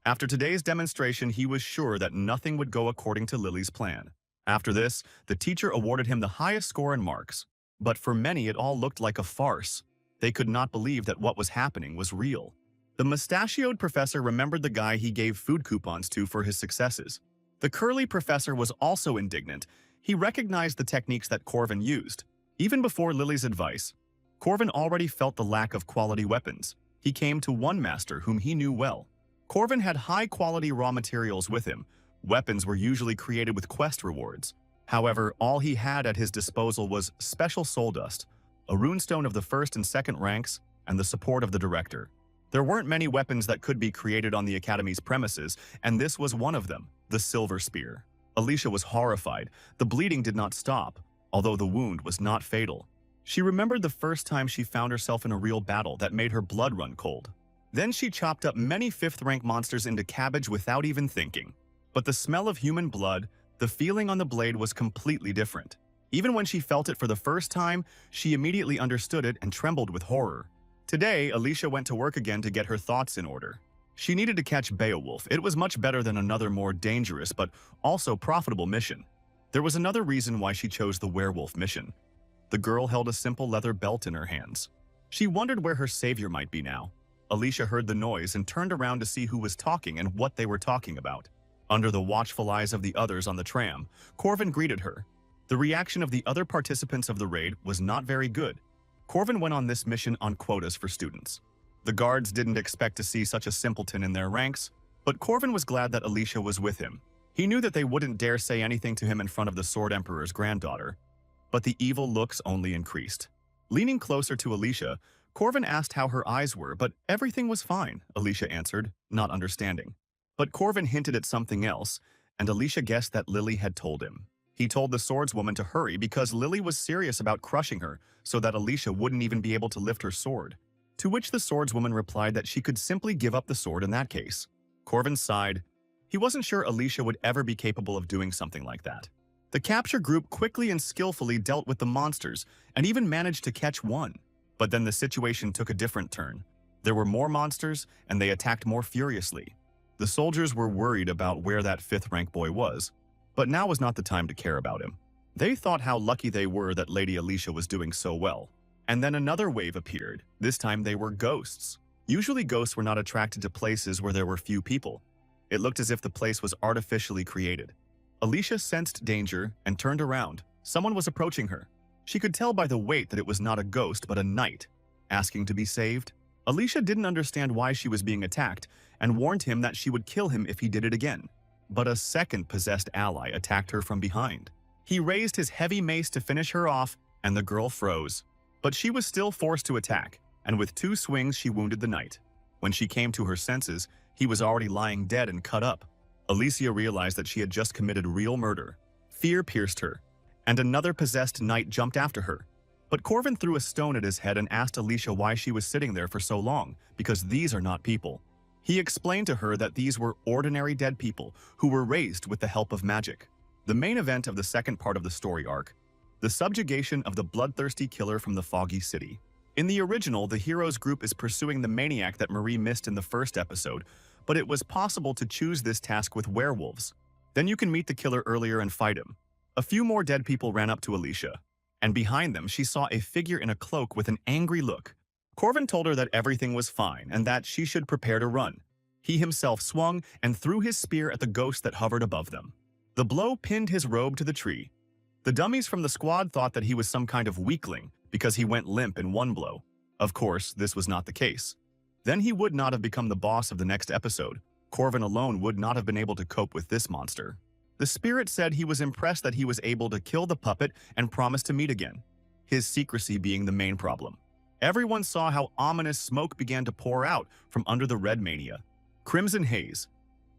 After today's demonstration, he was sure that nothing would go according to Lily's plan. After this, the teacher awarded him the highest score in marks. But for many, it all looked like a farce. They could not believe that what was happening was real. The mustachioed professor remembered the guy he gave food coupons to for his successes. The curly professor was also indignant. He recognized the techniques that Corvin used. Even before Lily's advice, Corvin already felt the lack of quality weapons. He came to one master whom he knew well. Corvin had high-quality raw materials with him. Weapons were usually created with quest rewards. However, all he had at his disposal was special soul dust, a runestone of the 1st and 2nd ranks, and the support of the director. There weren't many weapons that could be created on the Academy's premises, and this was one of them, the Silver Spear. Alicia was horrified. The bleeding did not stop, although the wound was not fatal. She remembered the first time she found herself in a real battle that made her blood run cold. Then she chopped up many 5th-rank monsters into cabbage without even thinking. But the smell of human blood, the feeling on the blade was completely different. Even when she felt it for the first time, she immediately understood it and trembled with horror. Today, Alicia went to work again to get her thoughts in order. She needed to catch Beowulf. It was much better than another more dangerous but also profitable mission. There was another reason why she chose the werewolf mission. The girl held a simple leather belt in her hands. She wondered where her savior might be now. Alicia heard the noise and turned around to see who was talking and what they were talking about. Under the watchful eyes of the others on the tram, Corvin greeted her. The reaction of the other participants of the raid was not very good. Corvin went on this mission on quotas for students. The guards didn't expect to see such a simpleton in their ranks, but Corvin was glad that Alicia was with him. He knew that they wouldn't dare say anything to him in front of the Sword Emperor's granddaughter. But the evil looks only increased. Leaning closer to Alicia, Corvin asked how her eyes were, but everything was fine, Alicia answered, not understanding. But Corvin hinted at something else, and Alicia guessed that Lily had told him. He told the swordswoman to hurry because Lily was serious about crushing her so that Alicia wouldn't even be able to lift her sword. To which the swordswoman replied that she could simply give up the sword in that case. Corvin sighed. He wasn't sure Alicia would ever be capable of doing something like that. The capture group quickly and skillfully dealt with the monsters and even managed to catch one. But then the situation took a different turn. There were more monsters and they attacked more furiously. The soldiers were worried about where that 5th-rank boy was, but now was not the time to care about him. They thought how lucky they were that Lady Alicia was doing so well. And then another wave appeared. This time they were ghosts. Usually ghosts were not attracted to places where there were few people. It looked as if the place was artificially created. Alicia sensed danger and turned around. Someone was approaching her. She could tell by the weight that it was not a ghost but a knight, asking to be saved. Alicia didn't understand why she was being attacked and warned him that she would kill him if he did it again. But a second possessed ally attacked her from behind. He raised his heavy mace to finish her off, and the girl froze. But she was still forced to attack, and with 2 swings she wounded the knight. When she came to her senses, he was already lying dead and cut up. Alicia realized that she had just committed real murder. Fear pierced her, and another possessed knight jumped after her. But Corvin threw a stone at his head and asked Alicia why she was sitting there for so long, because these are not people. He explained to her that these were ordinary dead people who were raised with the help of magic. The main event of the second part of the story arc, the subjugation of the bloodthirsty killer from the Foggy City. In the original, the heroes group is pursuing the maniac that Marie missed in the first episode, but it was possible to choose this task with werewolves. Then you can meet the killer earlier and fight him. A few more dead people ran up to Alicia, and behind them she saw a figure in a cloak with an angry look. Corvin told her that everything was fine and that she should prepare to run. He himself swung and threw his spear at the ghost that hovered above them. The blow pinned his robe to the tree. The dummies from the squad thought that he was some kind of weakling because he went limp in one blow. Of course, this was not the case. Then he would not have become the boss of the next episode. Corvin alone would not have been able to cope with this monster. The spirit said he was impressed that he was able to kill the puppet and promised to meet again, his secrecy being the main problem. Everyone saw how ominous smoke began to pour out from under the red mania. Crimson haze.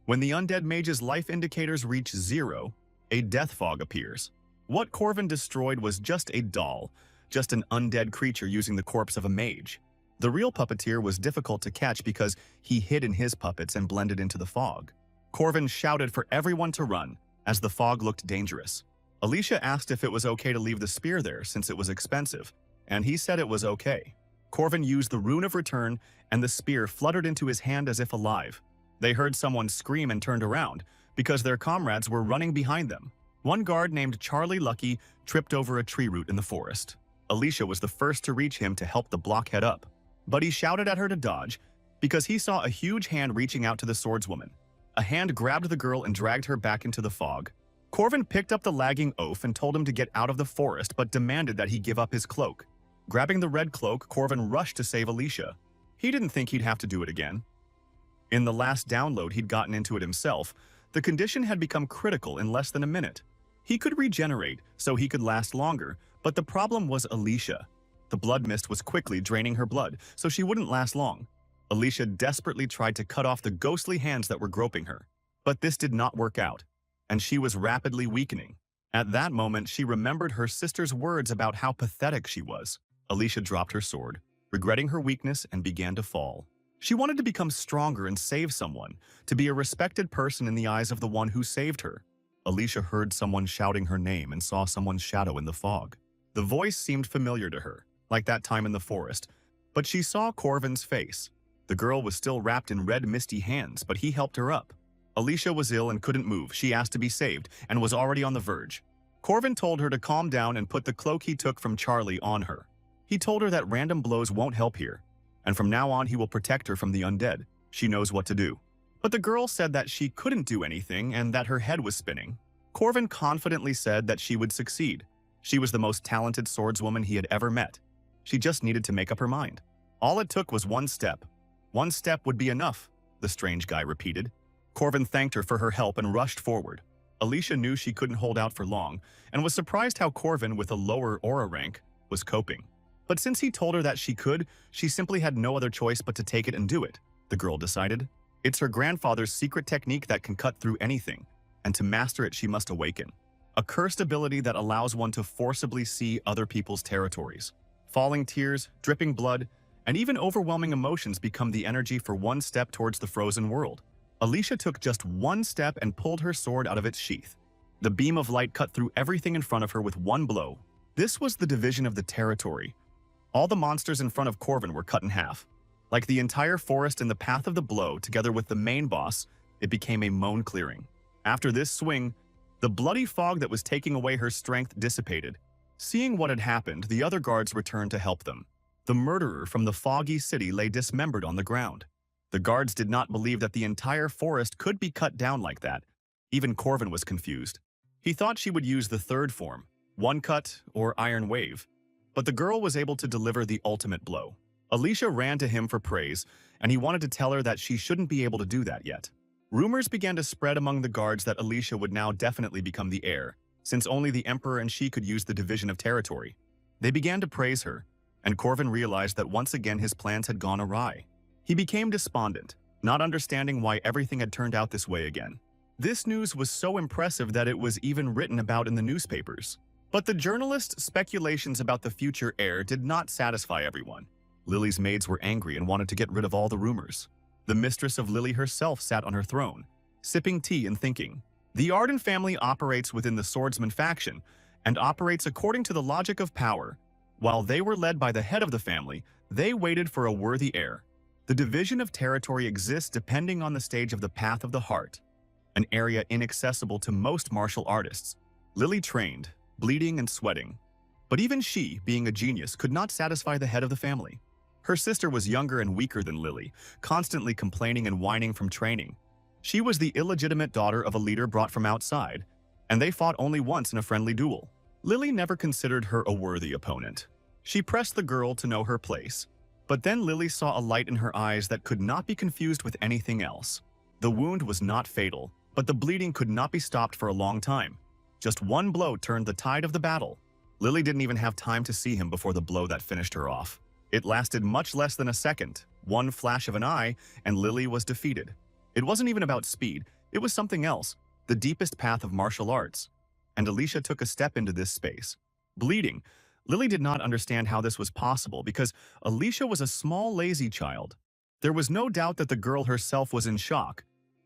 When the undead mage's life indicators reach 0, a death fog appears. What Corvin destroyed was just a doll, just an undead creature using the corpse of a mage. The real puppeteer was difficult to catch because he hid in his puppets and blended into the fog. Corvin shouted for everyone to run, as the fog looked dangerous. Alicia asked if it was okay to leave the spear there since it was expensive, and he said it was okay. Corvin used the Rune of Return, and the spear fluttered into his hand as if alive. They heard someone scream and turned around, because their comrades were running behind them. One guard named Charlie Lucky tripped over a tree root in the forest. Alicia was the first to reach him to help the blockhead up. But he shouted at her to dodge, because he saw a huge hand reaching out to the swordswoman. A hand grabbed the girl and dragged her back into the fog. Corvin picked up the lagging oaf and told him to get out of the forest, but demanded that he give up his cloak. Grabbing the red cloak, Corvin rushed to save Alicia. He didn't think he'd have to do it again. In the last download he'd gotten into it himself, the condition had become critical in less than a minute. He could regenerate, so he could last longer, but the problem was Alicia. The blood mist was quickly draining her blood, so she wouldn't last long. Alicia desperately tried to cut off the ghostly hands that were groping her. But this did not work out, and she was rapidly weakening. At that moment, she remembered her sister's words about how pathetic she was. Alicia dropped her sword, regretting her weakness, and began to fall. She wanted to become stronger and save someone, to be a respected person in the eyes of the one who saved her. Alicia heard someone shouting her name and saw someone's shadow in the fog. The voice seemed familiar to her, like that time in the forest, but she saw Corvin's face. The girl was still wrapped in red misty hands, but he helped her up. Alicia was ill and couldn't move. She asked to be saved and was already on the verge. Corvin told her to calm down and put the cloak he took from Charlie on her. He told her that random blows won't help here, and from now on he will protect her from the undead. She knows what to do. But the girl said that she couldn't do anything and that her head was spinning. Corvin confidently said that she would succeed. She was the most talented swordswoman he had ever met. She just needed to make up her mind. All it took was one step. One step would be enough, the strange guy repeated. Corvin thanked her for her help and rushed forward. Alicia knew she couldn't hold out for long and was surprised how Corvin, with a lower aura rank, was coping. But since he told her that she could, she simply had no other choice but to take it and do it, the girl decided. It's her grandfather's secret technique that can cut through anything, and to master it she must awaken. A cursed ability that allows one to forcibly see other people's territories. Falling tears, dripping blood, and even overwhelming emotions become the energy for one step towards the frozen world. Alicia took just one step and pulled her sword out of its sheath. The beam of light cut through everything in front of her with one blow. This was the division of the territory. All the monsters in front of Corvin were cut in half. Like the entire forest in the path of the blow, together with the main boss, it became a moan clearing. After this swing, the bloody fog that was taking away her strength dissipated. Seeing what had happened, the other guards returned to help them. The murderer from the foggy city lay dismembered on the ground. The guards did not believe that the entire forest could be cut down like that. Even Corvin was confused. He thought she would use the third form, one cut or iron wave. But the girl was able to deliver the ultimate blow. Alicia ran to him for praise, and he wanted to tell her that she shouldn't be able to do that yet. Rumors began to spread among the guards that Alicia would now definitely become the heir, since only the Emperor and she could use the division of territory. They began to praise her, and Corvin realized that once again his plans had gone awry. He became despondent, not understanding why everything had turned out this way again. This news was so impressive that it was even written about in the newspapers. But the journalists' speculations about the future heir did not satisfy everyone. Lily's maids were angry and wanted to get rid of all the rumors. The mistress of Lily herself sat on her throne, sipping tea and thinking. The Arden family operates within the swordsman faction and operates according to the logic of power. While they were led by the head of the family, they waited for a worthy heir. The division of territory exists depending on the stage of the Path of the Heart, an area inaccessible to most martial artists. Lily trained, bleeding and sweating. But even she, being a genius, could not satisfy the head of the family. Her sister was younger and weaker than Lily, constantly complaining and whining from training. She was the illegitimate daughter of a leader brought from outside, and they fought only once in a friendly duel. Lily never considered her a worthy opponent. She pressed the girl to know her place. But then Lily saw a light in her eyes that could not be confused with anything else. The wound was not fatal, but the bleeding could not be stopped for a long time. Just one blow turned the tide of the battle. Lily didn't even have time to see him before the blow that finished her off. It lasted much less than a second, one flash of an eye, and Lily was defeated. It wasn't even about speed, it was something else, the deepest path of martial arts. And Alicia took a step into this space. Bleeding, Lily did not understand how this was possible because Alicia was a small, lazy child. There was no doubt that the girl herself was in shock.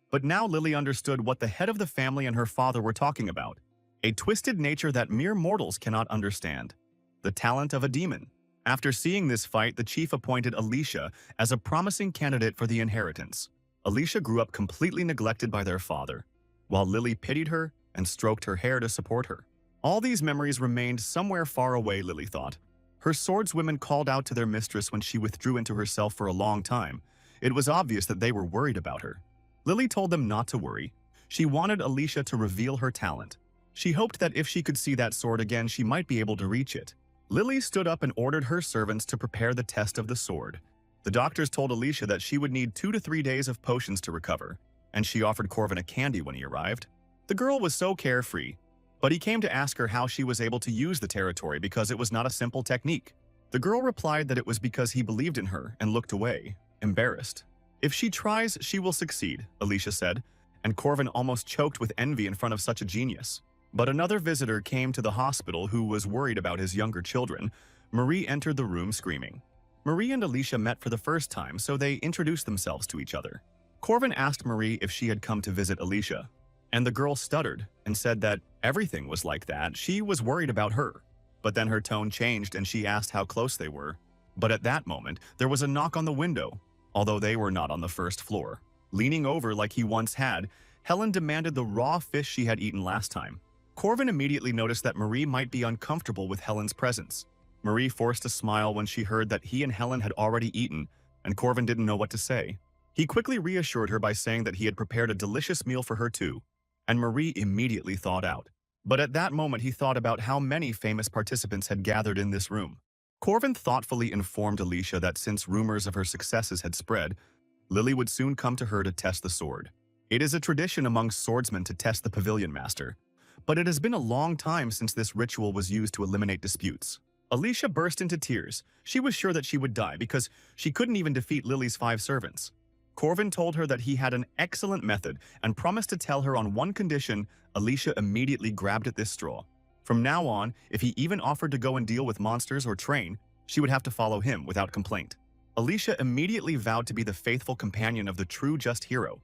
But now Lily understood what the head of the family and her father were talking about. A twisted nature that mere mortals cannot understand. The talent of a demon. After seeing this fight, the chief appointed Alicia as a promising candidate for the inheritance. Alicia grew up completely neglected by their father, while Lily pitied her and stroked her hair to support her. All these memories remained somewhere far away, Lily thought. Her swordswomen called out to their mistress when she withdrew into herself for a long time. It was obvious that they were worried about her. Lily told them not to worry. She wanted Alicia to reveal her talent. She hoped that if she could see that sword again, she might be able to reach it. Lily stood up and ordered her servants to prepare the test of the sword. The doctors told Alicia that she would need 2 to 3 days of potions to recover, and she offered Corvin a candy when he arrived. The girl was so carefree, but he came to ask her how she was able to use the territory because it was not a simple technique. The girl replied that it was because he believed in her and looked away. embarrassed. "If she tries, she will succeed," Alicia said, and Corvin almost choked with envy in front of such a genius. But another visitor came to the hospital who was worried about his younger children. Marie entered the room screaming. Marie and Alicia met for the first time, so they introduced themselves to each other. Corvin asked Marie if she had come to visit Alicia, and the girl stuttered and said that everything was like that. She was worried about her. But then her tone changed and she asked how close they were. But at that moment, there was a knock on the window, although they were not on the first floor. Leaning over like he once had, Helen demanded the raw fish she had eaten last time. Corvin immediately noticed that Marie might be uncomfortable with Helen's presence. Marie forced a smile when she heard that he and Helen had already eaten, and Corvin didn't know what to say. He quickly reassured her by saying that he had prepared a delicious meal for her too, and Marie immediately thawed out. But at that moment he thought about how many famous participants had gathered in this room. Corvin thoughtfully informed Alicia that since rumors of her successes had spread, Lily would soon come to her to test the sword. It is a tradition among swordsmen to test the pavilion master, but it has been a long time since this ritual was used to eliminate disputes. Alicia burst into tears. She was sure that she would die because she couldn't even defeat Lily's 5 servants. Corvin told her that he had an excellent method and promised to tell her on one condition. Alicia immediately grabbed at this straw. From now on, if he even offered to go and deal with monsters or train, she would have to follow him without complaint. Alicia immediately vowed to be the faithful companion of the true just hero.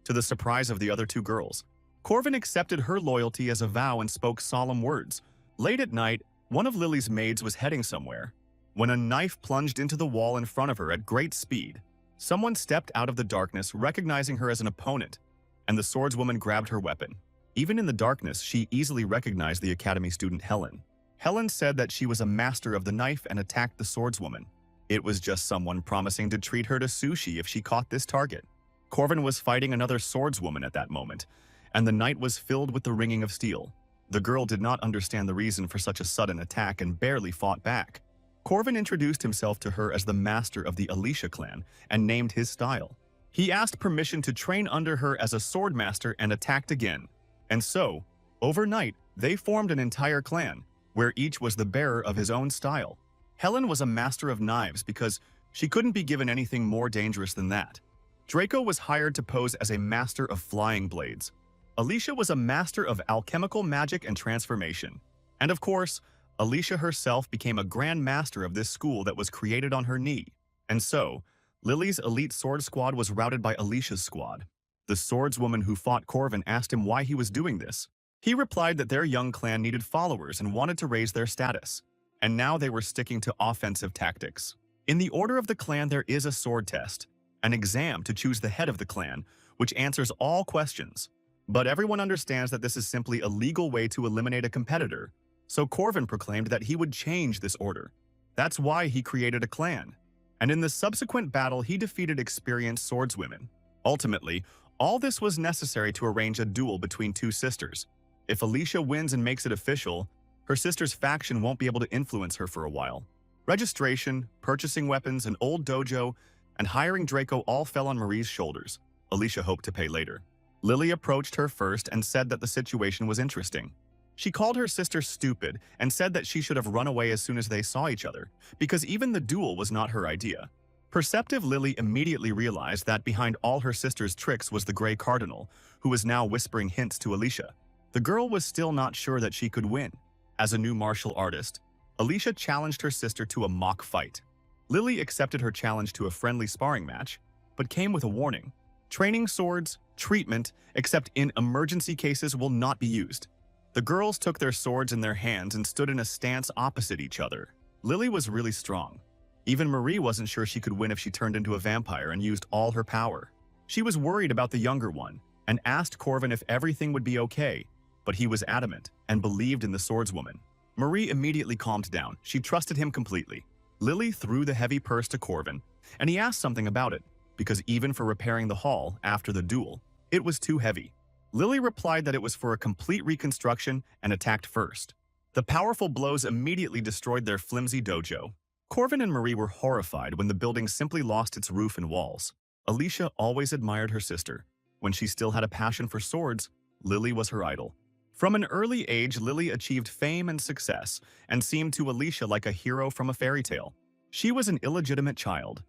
To the surprise of the other 2 girls, Corvin accepted her loyalty as a vow and spoke solemn words. Late at night, one of Lily's maids was heading somewhere when a knife plunged into the wall in front of her at great speed. Someone stepped out of the darkness, recognizing her as an opponent, and the swordswoman grabbed her weapon. Even in the darkness, she easily recognized the academy student Helen. Helen said that she was a master of the knife and attacked the swordswoman. It was just someone promising to treat her to sushi if she caught this target. Corvin was fighting another swordswoman at that moment, and the night was filled with the ringing of steel. The girl did not understand the reason for such a sudden attack and barely fought back. Corvin introduced himself to her as the master of the Alicia clan and named his style. He asked permission to train under her as a sword master and attacked again. And so, overnight, they formed an entire clan, where each was the bearer of his own style. Helen was a master of knives because she couldn't be given anything more dangerous than that. Draco was hired to pose as a master of flying blades. Alicia was a master of alchemical magic and transformation. And of course, Alicia herself became a grand master of this school that was created on her knee. And so, Lily's elite sword squad was routed by Alicia's squad. The swordswoman who fought Corvin asked him why he was doing this. He replied that their young clan needed followers and wanted to raise their status. And now they were sticking to offensive tactics. In the order of the clan, there is a sword test, an exam to choose the head of the clan, which answers all questions. But everyone understands that this is simply a legal way to eliminate a competitor. So Corvin proclaimed that he would change this order. That's why he created a clan. And in the subsequent battle, he defeated experienced swordswomen. Ultimately, all this was necessary to arrange a duel between 2 sisters. If Alicia wins and makes it official, her sister's faction won't be able to influence her for a while. Registration, purchasing weapons, an old dojo, and hiring Draco all fell on Marie's shoulders. Alicia hoped to pay later. Lily approached her first and said that the situation was interesting. She called her sister stupid and said that she should have run away as soon as they saw each other, because even the duel was not her idea. Perceptive Lily immediately realized that behind all her sister's tricks was the Grey Cardinal, who was now whispering hints to Alicia. The girl was still not sure that she could win. As a new martial artist, Alicia challenged her sister to a mock fight. Lily accepted her challenge to a friendly sparring match, but came with a warning. Training swords, treatment, except in emergency cases, will not be used. The girls took their swords in their hands and stood in a stance opposite each other. Lily was really strong. Even Marie wasn't sure she could win if she turned into a vampire and used all her power. She was worried about the younger one and asked Corvin if everything would be okay, but he was adamant and believed in the swordswoman. Marie immediately calmed down. She trusted him completely. Lily threw the heavy purse to Corvin, and he asked something about it, because even for repairing the hall after the duel, it was too heavy. Lily replied that it was for a complete reconstruction and attacked first. The powerful blows immediately destroyed their flimsy dojo. Corvin and Marie were horrified when the building simply lost its roof and walls. Alicia always admired her sister. When she still had a passion for swords, Lily was her idol. From an early age, Lily achieved fame and success and seemed to Alicia like a hero from a fairy tale. She was an illegitimate child,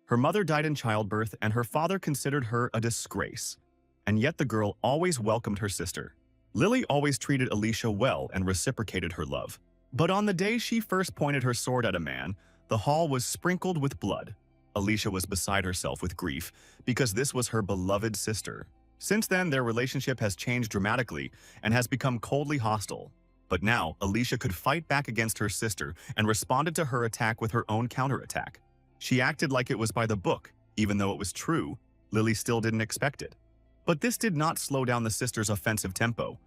Her mother died in childbirth and her father considered her a disgrace. And yet the girl always welcomed her sister. Lily always treated Alicia well and reciprocated her love. But on the day she first pointed her sword at a man, the hall was sprinkled with blood. Alicia was beside herself with grief because this was her beloved sister. Since then, their relationship has changed dramatically and has become coldly hostile. But now, Alicia could fight back against her sister and responded to her attack with her own counterattack. She acted like it was by the book. Even though it was true, Lily still didn't expect it. But this did not slow down the sister's offensive tempo,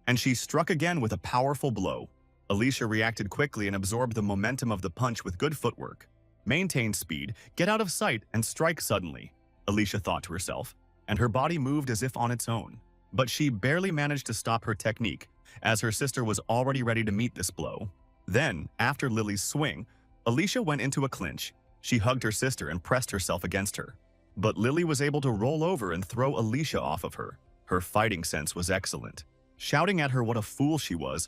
and she struck again with a powerful blow. Alicia reacted quickly and absorbed the momentum of the punch with good footwork. Maintain speed, get out of sight, and strike suddenly, Alicia thought to herself, and her body moved as if on its own. But she barely managed to stop her technique, as her sister was already ready to meet this blow. Then, after Lily's swing, Alicia went into a clinch. She hugged her sister and pressed herself against her. But Lily was able to roll over and throw Alicia off of her. Her fighting sense was excellent. Shouting at her what a fool she was,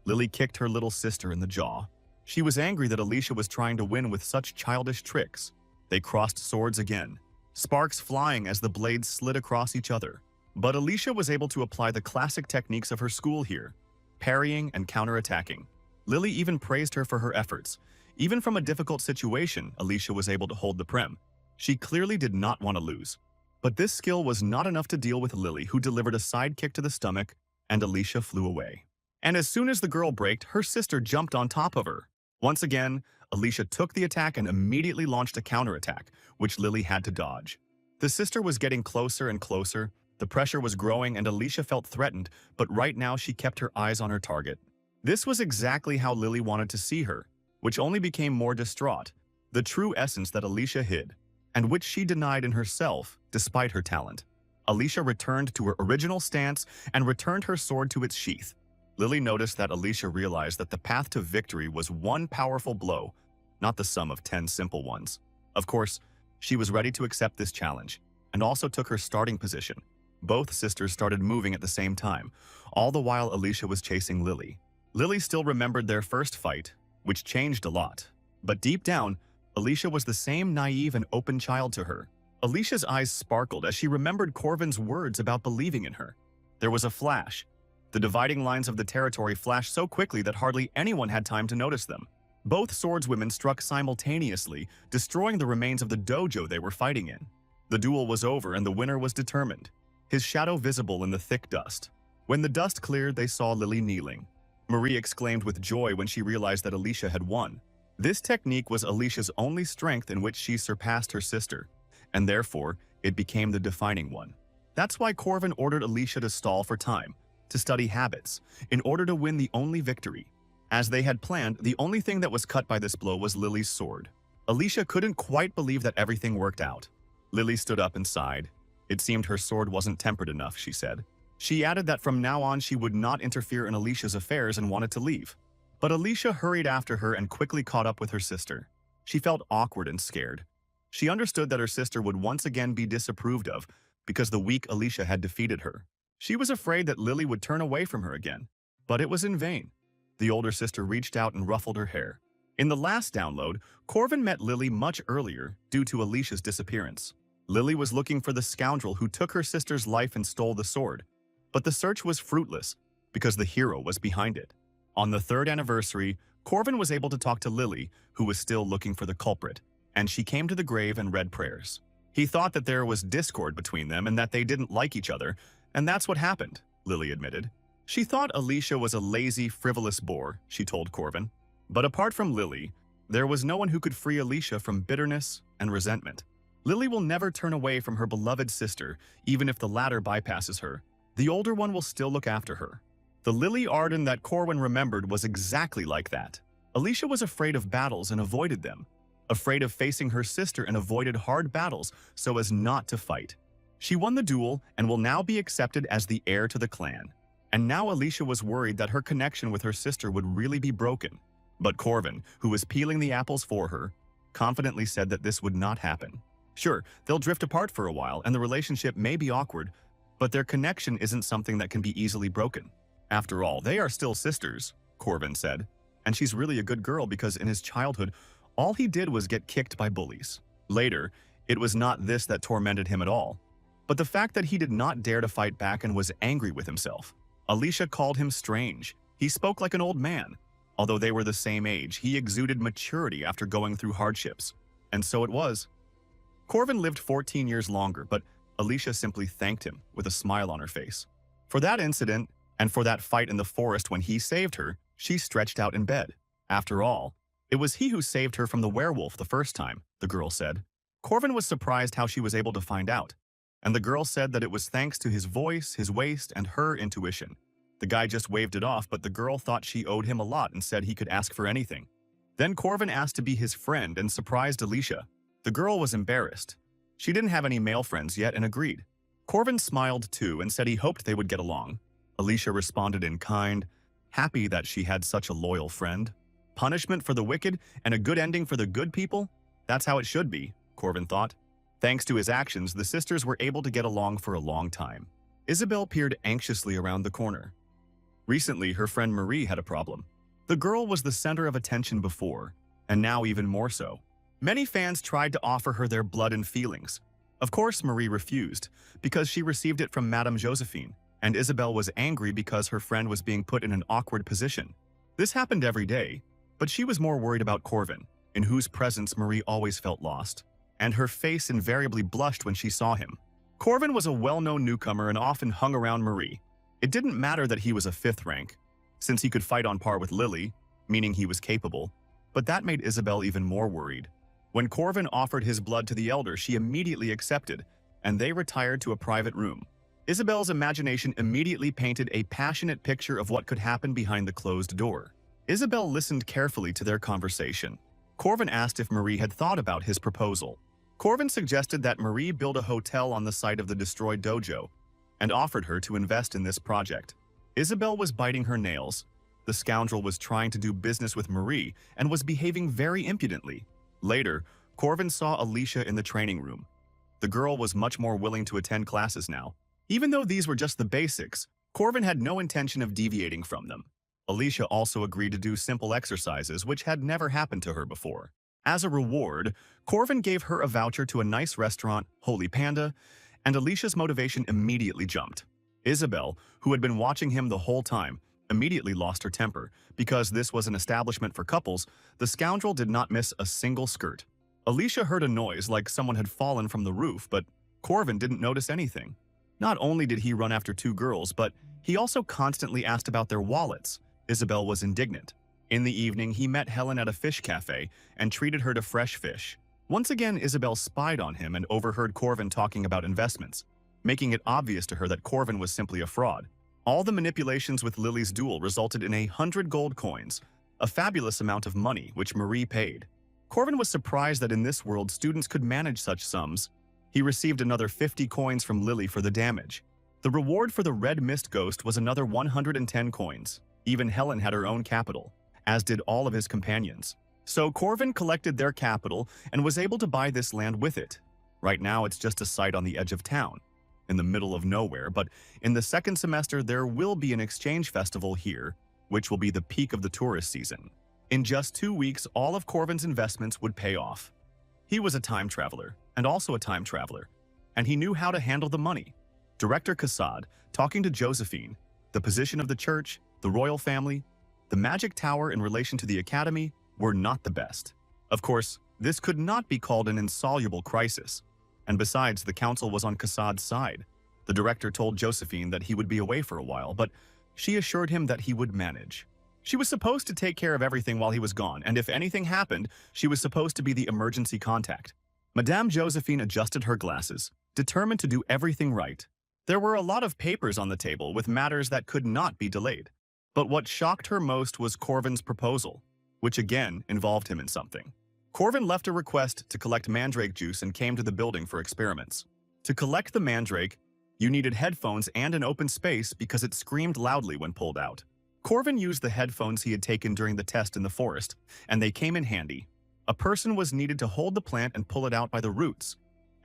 Lily kicked her little sister in the jaw. She was angry that Alicia was trying to win with such childish tricks. They crossed swords again, sparks flying as the blades slid across each other. But Alicia was able to apply the classic techniques of her school here, parrying and counterattacking. Lily even praised her for her efforts. Even from a difficult situation, Alicia was able to hold the prem. She clearly did not want to lose. But this skill was not enough to deal with Lily, who delivered a side kick to the stomach, and Alicia flew away. And as soon as the girl braked, her sister jumped on top of her. Once again, Alicia took the attack and immediately launched a counterattack, which Lily had to dodge. The sister was getting closer and closer. The pressure was growing and Alicia felt threatened, but right now she kept her eyes on her target. This was exactly how Lily wanted to see her, which only became more distraught, the true essence that Alicia hid, and which she denied in herself despite her talent. Alicia returned to her original stance and returned her sword to its sheath. Lily noticed that Alicia realized that the path to victory was one powerful blow, not the sum of 10 simple ones. Of course, she was ready to accept this challenge, and also took her starting position. Both sisters started moving at the same time, all the while Alicia was chasing Lily. Lily still remembered their first fight, which changed a lot. But deep down, Alicia was the same naive and open child to her. Alicia's eyes sparkled as she remembered Corvin's words about believing in her. There was a flash. The dividing lines of the territory flashed so quickly that hardly anyone had time to notice them. Both swordswomen struck simultaneously, destroying the remains of the dojo they were fighting in. The duel was over and the winner was determined, his shadow visible in the thick dust. When the dust cleared, they saw Lily kneeling. Marie exclaimed with joy when she realized that Alicia had won. This technique was Alicia's only strength in which she surpassed her sister, and therefore, it became the defining one. That's why Corvin ordered Alicia to stall for time, to study habits, in order to win the only victory. As they had planned, the only thing that was cut by this blow was Lily's sword. Alicia couldn't quite believe that everything worked out. Lily stood up and sighed. It seemed her sword wasn't tempered enough, she said. She added that from now on she would not interfere in Alicia's affairs and wanted to leave. But Alicia hurried after her and quickly caught up with her sister. She felt awkward and scared. She understood that her sister would once again be disapproved of because the weak Alicia had defeated her. She was afraid that Lily would turn away from her again, but it was in vain. The older sister reached out and ruffled her hair. In the last download, Corvin met Lily much earlier due to Alicia's disappearance. Lily was looking for the scoundrel who took her sister's life and stole the sword. But the search was fruitless because the hero was behind it. On the 3rd anniversary, Corvin was able to talk to Lily, who was still looking for the culprit, and she came to the grave and read prayers. He thought that there was discord between them and that they didn't like each other, and that's what happened, Lily admitted. She thought Alicia was a lazy, frivolous bore, she told Corvin. But apart from Lily, there was no one who could free Alicia from bitterness and resentment. Lily will never turn away from her beloved sister, even if the latter bypasses her. The older one will still look after her. The Lily Arden that Corwin remembered was exactly like that. Alicia was afraid of battles and avoided them, afraid of facing her sister and avoided hard battles so as not to fight. She won the duel and will now be accepted as the heir to the clan. And now Alicia was worried that her connection with her sister would really be broken. But Corvin, who was peeling the apples for her, confidently said that this would not happen. Sure, they'll drift apart for a while and the relationship may be awkward, but their connection isn't something that can be easily broken. After all, they are still sisters, Corvin said. And she's really a good girl because in his childhood, all he did was get kicked by bullies. Later, It was not this that tormented him at all, but the fact that he did not dare to fight back and was angry with himself. Alicia called him strange. He spoke like an old man. Although they were the same age, he exuded maturity after going through hardships. And so it was. Corvin lived 14 years longer, but Alicia simply thanked him with a smile on her face. For that incident, and for that fight in the forest when he saved her, she stretched out in bed. After all, it was he who saved her from the werewolf the first time, the girl said. Corvin was surprised how she was able to find out, and the girl said that it was thanks to his voice, his waist, and her intuition. The guy just waved it off, but the girl thought she owed him a lot and said he could ask for anything. Then Corvin asked to be his friend and surprised Alicia. The girl was embarrassed. She didn't have any male friends yet and agreed. Corvin smiled too and said he hoped they would get along. Alicia responded in kind, happy that she had such a loyal friend. Punishment for the wicked and a good ending for the good people? That's how it should be, Corvin thought. Thanks to his actions, the sisters were able to get along for a long time. Isabel peered anxiously around the corner. Recently, her friend Marie had a problem. The girl was the center of attention before, and now even more so. Many fans tried to offer her their blood and feelings. Of course, Marie refused, because she received it from Madame Josephine, and Isabel was angry because her friend was being put in an awkward position. This happened every day, but she was more worried about Corvin, in whose presence Marie always felt lost, and her face invariably blushed when she saw him. Corvin was a well-known newcomer and often hung around Marie. It didn't matter that he was a 5th rank, since he could fight on par with Lily, meaning he was capable, but that made Isabel even more worried. When Corvin offered his blood to the elder, she immediately accepted, and they retired to a private room. Isabel's imagination immediately painted a passionate picture of what could happen behind the closed door. Isabel listened carefully to their conversation. Corvin asked if Marie had thought about his proposal. Corvin suggested that Marie build a hotel on the site of the destroyed dojo and offered her to invest in this project. Isabel was biting her nails. The scoundrel was trying to do business with Marie and was behaving very impudently. Later, Corvin saw Alicia in the training room. The girl was much more willing to attend classes now. Even though these were just the basics, Corvin had no intention of deviating from them. Alicia also agreed to do simple exercises, which had never happened to her before. As a reward, Corvin gave her a voucher to a nice restaurant, Holy Panda, and Alicia's motivation immediately jumped. Isabel, who had been watching him the whole time, immediately lost her temper. Because this was an establishment for couples, the scoundrel did not miss a single skirt. Alicia heard a noise like someone had fallen from the roof, but Corvin didn't notice anything. Not only did he run after 2 girls, but he also constantly asked about their wallets. Isabel was indignant. In the evening, he met Helen at a fish cafe and treated her to fresh fish. Once again, Isabel spied on him and overheard Corvin talking about investments, making it obvious to her that Corvin was simply a fraud. All the manipulations with Lily's duel resulted in 100 gold coins, a fabulous amount of money which Marie paid. Corvin was surprised that in this world students could manage such sums. He received another 50 coins from Lily for the damage. The reward for the red mist ghost was another 110 coins. Even Helen had her own capital, as did all of his companions. So Corvin collected their capital and was able to buy this land with it. Right now it's just a site on the edge of town, in the middle of nowhere, but in the second semester there will be an exchange festival here, which will be the peak of the tourist season. In just 2 weeks, all of Corvin's investments would pay off. He was a time traveler, and also a time traveler, and he knew how to handle the money. Director Kassad, talking to Josephine, the position of the church, the royal family, the magic tower in relation to the academy were not the best. Of course, this could not be called an insoluble crisis, and besides, the council was on Kassad's side. The director told Josephine that he would be away for a while, but she assured him that he would manage. She was supposed to take care of everything while he was gone, and if anything happened, she was supposed to be the emergency contact. Madame Josephine adjusted her glasses, determined to do everything right. There were a lot of papers on the table with matters that could not be delayed. But what shocked her most was Corvin's proposal, which again involved him in something. Corvin left a request to collect mandrake juice and came to the building for experiments. To collect the mandrake, you needed headphones and an open space because it screamed loudly when pulled out. Corvin used the headphones he had taken during the test in the forest, and they came in handy. A person was needed to hold the plant and pull it out by the roots,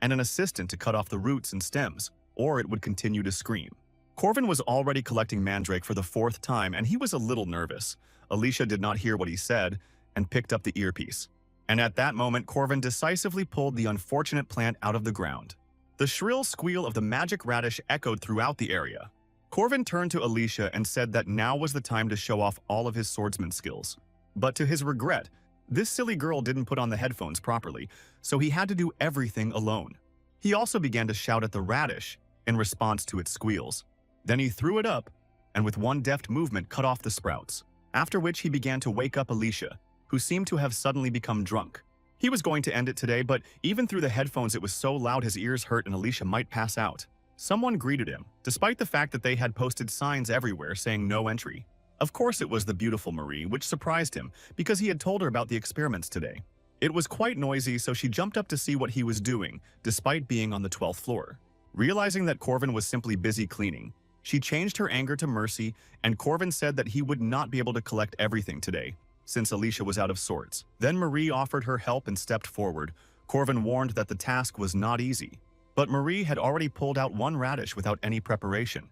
and an assistant to cut off the roots and stems, or it would continue to scream. Corvin was already collecting mandrake for the 4th time, and he was a little nervous. Alicia did not hear what he said and picked up the earpiece. And at that moment, Corvin decisively pulled the unfortunate plant out of the ground. The shrill squeal of the magic radish echoed throughout the area. Corvin turned to Alicia and said that now was the time to show off all of his swordsman skills. But to his regret, this silly girl didn't put on the headphones properly, so he had to do everything alone. He also began to shout at the radish in response to its squeals. Then he threw it up, and with one deft movement cut off the sprouts, after which he began to wake up Alicia, who seemed to have suddenly become drunk. He was going to end it today, but even through the headphones it was so loud his ears hurt and Alicia might pass out. Someone greeted him, despite the fact that they had posted signs everywhere saying no entry. Of course it was the beautiful Marie, which surprised him because he had told her about the experiments today. It was quite noisy, so she jumped up to see what he was doing, despite being on the 12th floor. Realizing that Corvin was simply busy cleaning, she changed her anger to mercy, and Corvin said that he would not be able to collect everything today, since Alicia was out of sorts. Then Marie offered her help and stepped forward. Corvin warned that the task was not easy. But Marie had already pulled out one radish without any preparation.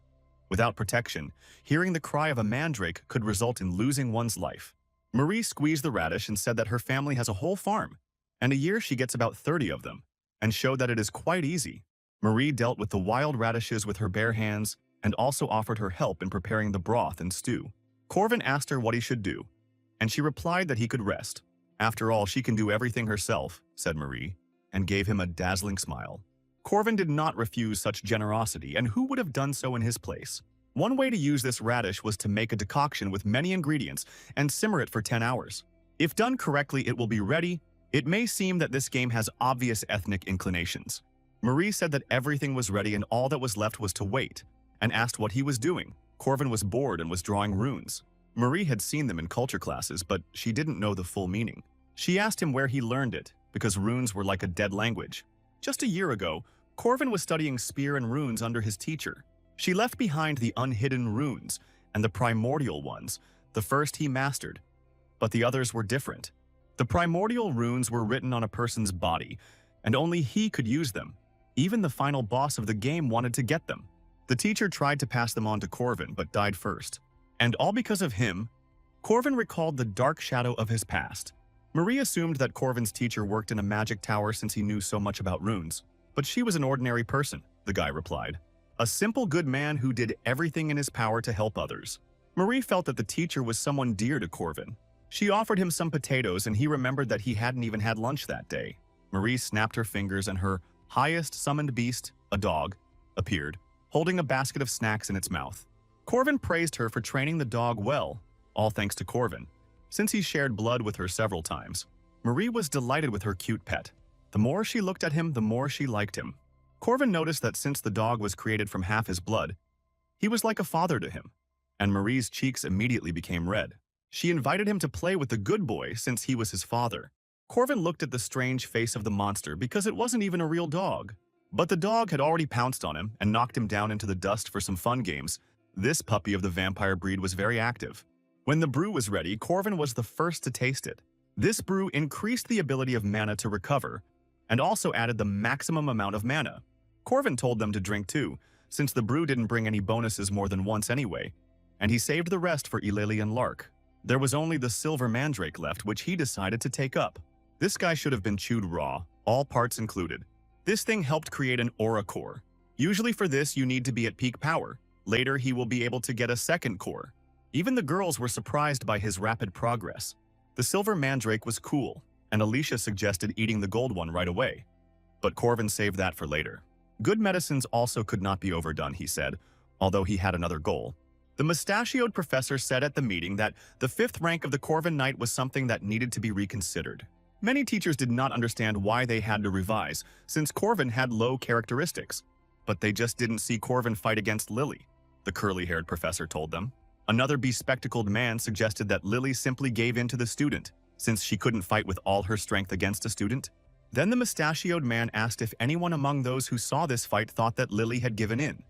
Without protection, hearing the cry of a mandrake could result in losing one's life. Marie squeezed the radish and said that her family has a whole farm, and a year she gets about 30 of them, and showed that it is quite easy. Marie dealt with the wild radishes with her bare hands and also offered her help in preparing the broth and stew. Corvin asked her what he should do, and she replied that he could rest. After all, she can do everything herself, said Marie, and gave him a dazzling smile. Corvin did not refuse such generosity, and who would have done so in his place? One way to use this radish was to make a decoction with many ingredients and simmer it for 10 hours. If done correctly, it will be ready. It may seem that this game has obvious ethnic inclinations. Marie said that everything was ready and all that was left was to wait, and asked what he was doing. Corvin was bored and was drawing runes. Marie had seen them in culture classes, but she didn't know the full meaning. She asked him where he learned it, because runes were like a dead language. Just a year ago, Corvin was studying spear and runes under his teacher. She left behind the unhidden runes and the primordial ones, the first he mastered. But the others were different. The primordial runes were written on a person's body, and only he could use them. Even the final boss of the game wanted to get them. The teacher tried to pass them on to Corvin, but died first. And all because of him, Corvin recalled the dark shadow of his past. Marie assumed that Corvin's teacher worked in a magic tower since he knew so much about runes. But she was an ordinary person, the guy replied. A simple good man who did everything in his power to help others. Marie felt that the teacher was someone dear to Corvin. She offered him some potatoes and he remembered that he hadn't even had lunch that day. Marie snapped her fingers and her highest summoned beast, a dog, appeared, holding a basket of snacks in its mouth. Corvin praised her for training the dog well, all thanks to Corvin, since he shared blood with her several times. Marie was delighted with her cute pet. The more she looked at him, the more she liked him. Corvin noticed that since the dog was created from half his blood, he was like a father to him, and Marie's cheeks immediately became red. She invited him to play with the good boy since he was his father. Corvin looked at the strange face of the monster because it wasn't even a real dog. But the dog had already pounced on him and knocked him down into the dust for some fun games. This puppy of the vampire breed was very active. When the brew was ready, Corvin was the first to taste it. This brew increased the ability of mana to recover, and also added the maximum amount of mana. Corvin told them to drink too, since the brew didn't bring any bonuses more than once anyway, and he saved the rest for Eulalie and Lark. There was only the silver mandrake left, which he decided to take up. This guy should have been chewed raw, all parts included. This thing helped create an aura core. Usually for this you need to be at peak power. Later he will be able to get a second core. Even the girls were surprised by his rapid progress. The silver mandrake was cool, and Alicia suggested eating the gold one right away. But Corvin saved that for later. Good medicines also could not be overdone, he said, although he had another goal. The mustachioed professor said at the meeting that the 5th rank of the Corvin Knight was something that needed to be reconsidered. Many teachers did not understand why they had to revise, since Corvin had low characteristics. But they just didn't see Corvin fight against Lily, the curly-haired professor told them. Another bespectacled man suggested that Lily simply gave in to the student, since she couldn't fight with all her strength against a student. Then the mustachioed man asked if anyone among those who saw this fight thought that Lily had given in.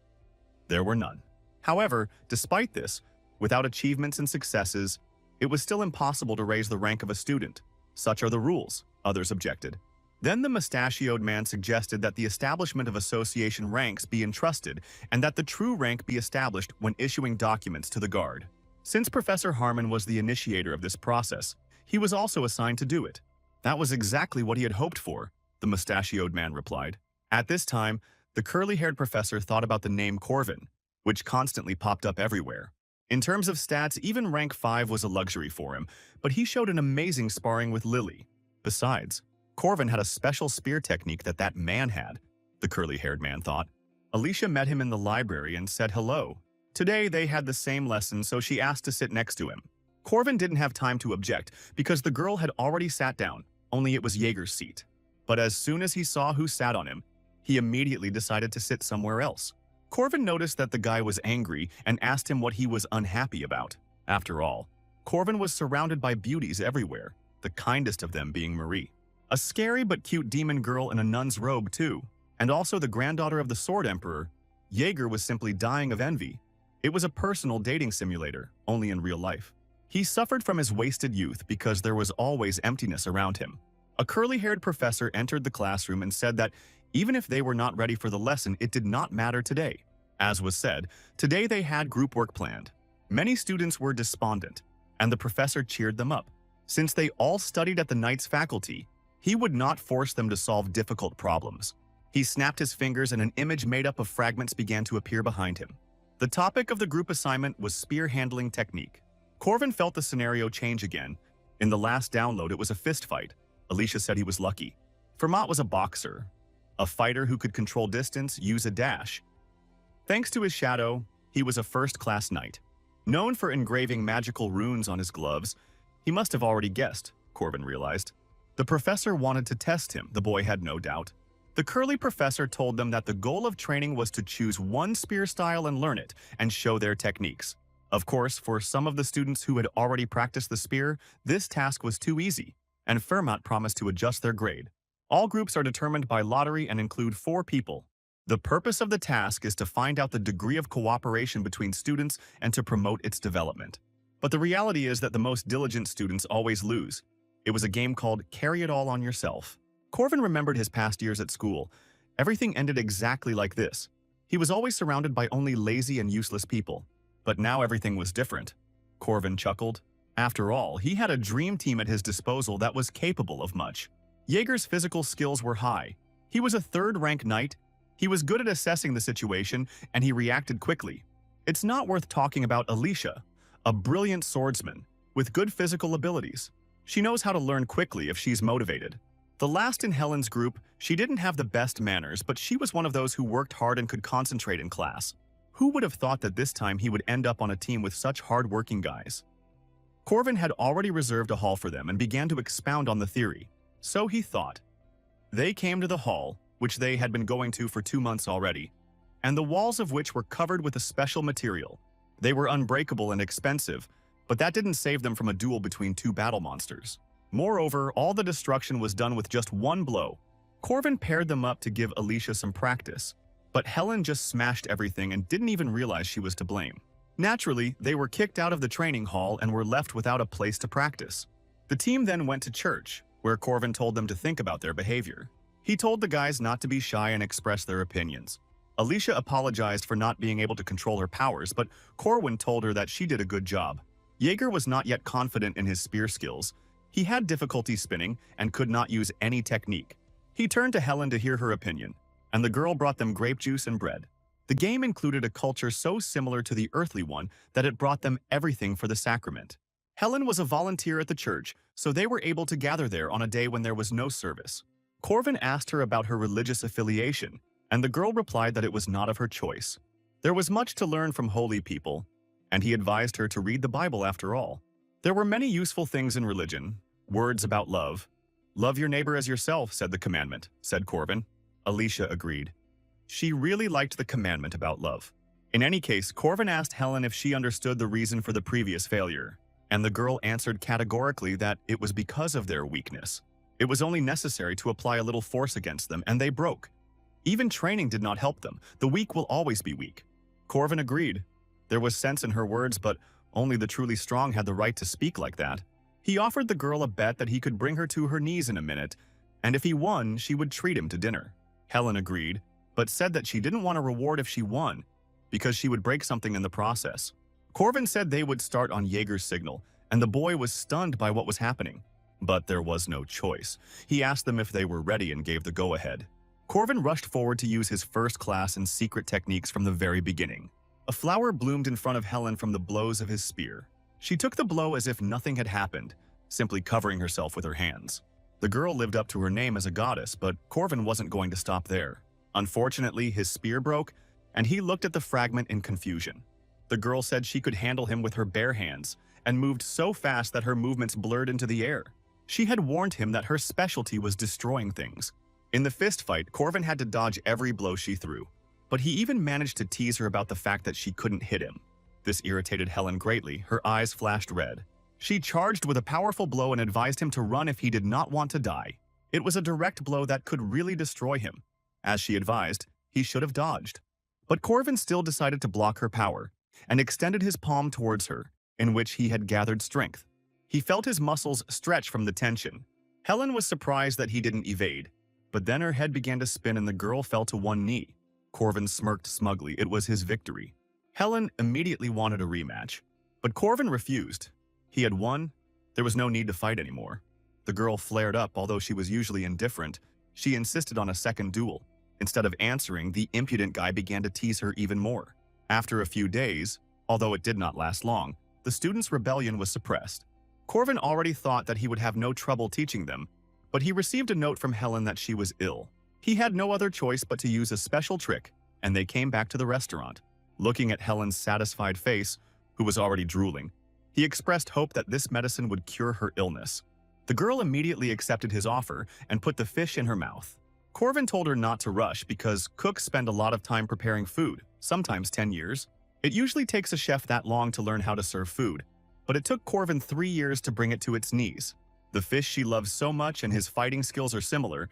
There were none. However, despite this, without achievements and successes, it was still impossible to raise the rank of a student. Such are the rules, others objected. Then the mustachioed man suggested that the establishment of association ranks be entrusted and that the true rank be established when issuing documents to the guard. Since Professor Harmon was the initiator of this process, he was also assigned to do it. That was exactly what he had hoped for, the mustachioed man replied. At this time, the curly-haired professor thought about the name Corvin, which constantly popped up everywhere. In terms of stats, even rank 5 was a luxury for him, but he showed an amazing sparring with Lily. Besides, Corvin had a special spear technique that man had, the curly-haired man thought. Alicia met him in the library and said hello. Today, they had the same lesson, so she asked to sit next to him. Corvin didn't have time to object because the girl had already sat down, only it was Jaeger's seat. But as soon as he saw who sat on him, he immediately decided to sit somewhere else. Corvin noticed that the guy was angry and asked him what he was unhappy about. After all, Corvin was surrounded by beauties everywhere, the kindest of them being Marie. A scary but cute demon girl in a nun's robe too, and also the granddaughter of the Sword Emperor. Jaeger was simply dying of envy. It was a personal dating simulator, only in real life. He suffered from his wasted youth because there was always emptiness around him. A curly-haired professor entered the classroom and said that even if they were not ready for the lesson, it did not matter today. As was said, today they had group work planned. Many students were despondent, and the professor cheered them up. Since they all studied at the Knight's faculty, he would not force them to solve difficult problems. He snapped his fingers and an image made up of fragments began to appear behind him. The topic of the group assignment was spear handling technique. Corvin felt the scenario change again. In the last download, it was a fist fight. Alicia said he was lucky. Fermat was a boxer, a fighter who could control distance, use a dash. Thanks to his shadow, he was a first-class knight. Known for engraving magical runes on his gloves, he must have already guessed, Corvin realized. The professor wanted to test him, the boy had no doubt. The curly professor told them that the goal of training was to choose one spear style and learn it, and show their techniques. Of course, for some of the students who had already practiced the spear, this task was too easy, and Fermat promised to adjust their grade. All groups are determined by lottery and include 4 people. The purpose of the task is to find out the degree of cooperation between students and to promote its development. But the reality is that the most diligent students always lose. It was a game called Carry It All on Yourself. Corvin remembered his past years at school. Everything ended exactly like this. He was always surrounded by only lazy and useless people. But now everything was different. Corvin chuckled. After all, he had a dream team at his disposal that was capable of much. Jaeger's physical skills were high. He was a third-rank knight. He was good at assessing the situation, and he reacted quickly. It's not worth talking about Alicia, a brilliant swordsman with good physical abilities. She knows how to learn quickly if she's motivated. The last in Helen's group, she didn't have the best manners, but she was one of those who worked hard and could concentrate in class. Who would have thought that this time he would end up on a team with such hard-working guys? Corvin had already reserved a hall for them and began to expound on the theory. So he thought. They came to the hall, which they had been going to for 2 months already, and the walls of which were covered with a special material. They were unbreakable and expensive, but that didn't save them from a duel between 2 battle monsters. Moreover, all the destruction was done with just 1 blow. Corvin paired them up to give Alicia some practice, but Helen just smashed everything and didn't even realize she was to blame. Naturally, they were kicked out of the training hall and were left without a place to practice. The team then went to church, where Corvin told them to think about their behavior. He told the guys not to be shy and express their opinions. Alicia apologized for not being able to control her powers, but Corwin told her that she did a good job. Jaeger was not yet confident in his spear skills. He had difficulty spinning and could not use any technique. He turned to Helen to hear her opinion, and the girl brought them grape juice and bread. The game included a culture so similar to the earthly one that it brought them everything for the sacrament. Helen was a volunteer at the church, so they were able to gather there on a day when there was no service. Corvin asked her about her religious affiliation, and the girl replied that it was not of her choice. There was much to learn from holy people, and he advised her to read the Bible after all. There were many useful things in religion, words about love. Love your neighbor as yourself, said the commandment, said Corvin. Alicia agreed. She really liked the commandment about love. In any case, Corvin asked Helen if she understood the reason for the previous failure, and the girl answered categorically that it was because of their weakness. It was only necessary to apply a little force against them, and they broke. Even training did not help them. The weak will always be weak. Corvin agreed. There was sense in her words, but only the truly strong had the right to speak like that. He offered the girl a bet that he could bring her to her knees in a minute, and if he won, she would treat him to dinner. Helen agreed, but said that she didn't want a reward if she won, because she would break something in the process. Corvin said they would start on Jaeger's signal, and the boy was stunned by what was happening. But there was no choice. He asked them if they were ready and gave the go-ahead. Corvin rushed forward to use his first class in secret techniques from the very beginning. A flower bloomed in front of Helen from the blows of his spear. She took the blow as if nothing had happened, simply covering herself with her hands. The girl lived up to her name as a goddess, but Corvin wasn't going to stop there. Unfortunately, his spear broke, and he looked at the fragment in confusion. The girl said she could handle him with her bare hands, and moved so fast that her movements blurred into the air. She had warned him that her specialty was destroying things. In the fist fight, Corvin had to dodge every blow she threw, but he even managed to tease her about the fact that she couldn't hit him. This irritated Helen greatly. Her eyes flashed red. She charged with a powerful blow and advised him to run if he did not want to die. It was a direct blow that could really destroy him. As she advised, he should have dodged. But Corvin still decided to block her power, and extended his palm towards her, in which he had gathered strength. He felt his muscles stretch from the tension. Helen was surprised that he didn't evade, but then her head began to spin and the girl fell to one knee. Corvin smirked smugly. It was his victory. Helen immediately wanted a rematch, but Corvin refused. He had won. There was no need to fight anymore. The girl flared up, although she was usually indifferent. She insisted on a second duel. Instead of answering, the impudent guy began to tease her even more. After a few days, although it did not last long, the students' rebellion was suppressed. Corvin already thought that he would have no trouble teaching them, but he received a note from Helen that she was ill. He had no other choice but to use a special trick, and they came back to the restaurant. Looking at Helen's satisfied face, who was already drooling, he expressed hope that this medicine would cure her illness. The girl immediately accepted his offer and put the fish in her mouth. Corvin told her not to rush because cooks spend a lot of time preparing food, sometimes 10 years. It usually takes a chef that long to learn how to serve food, but it took Corvin 3 years to bring it to its knees. The fish she loves so much and his fighting skills are similar.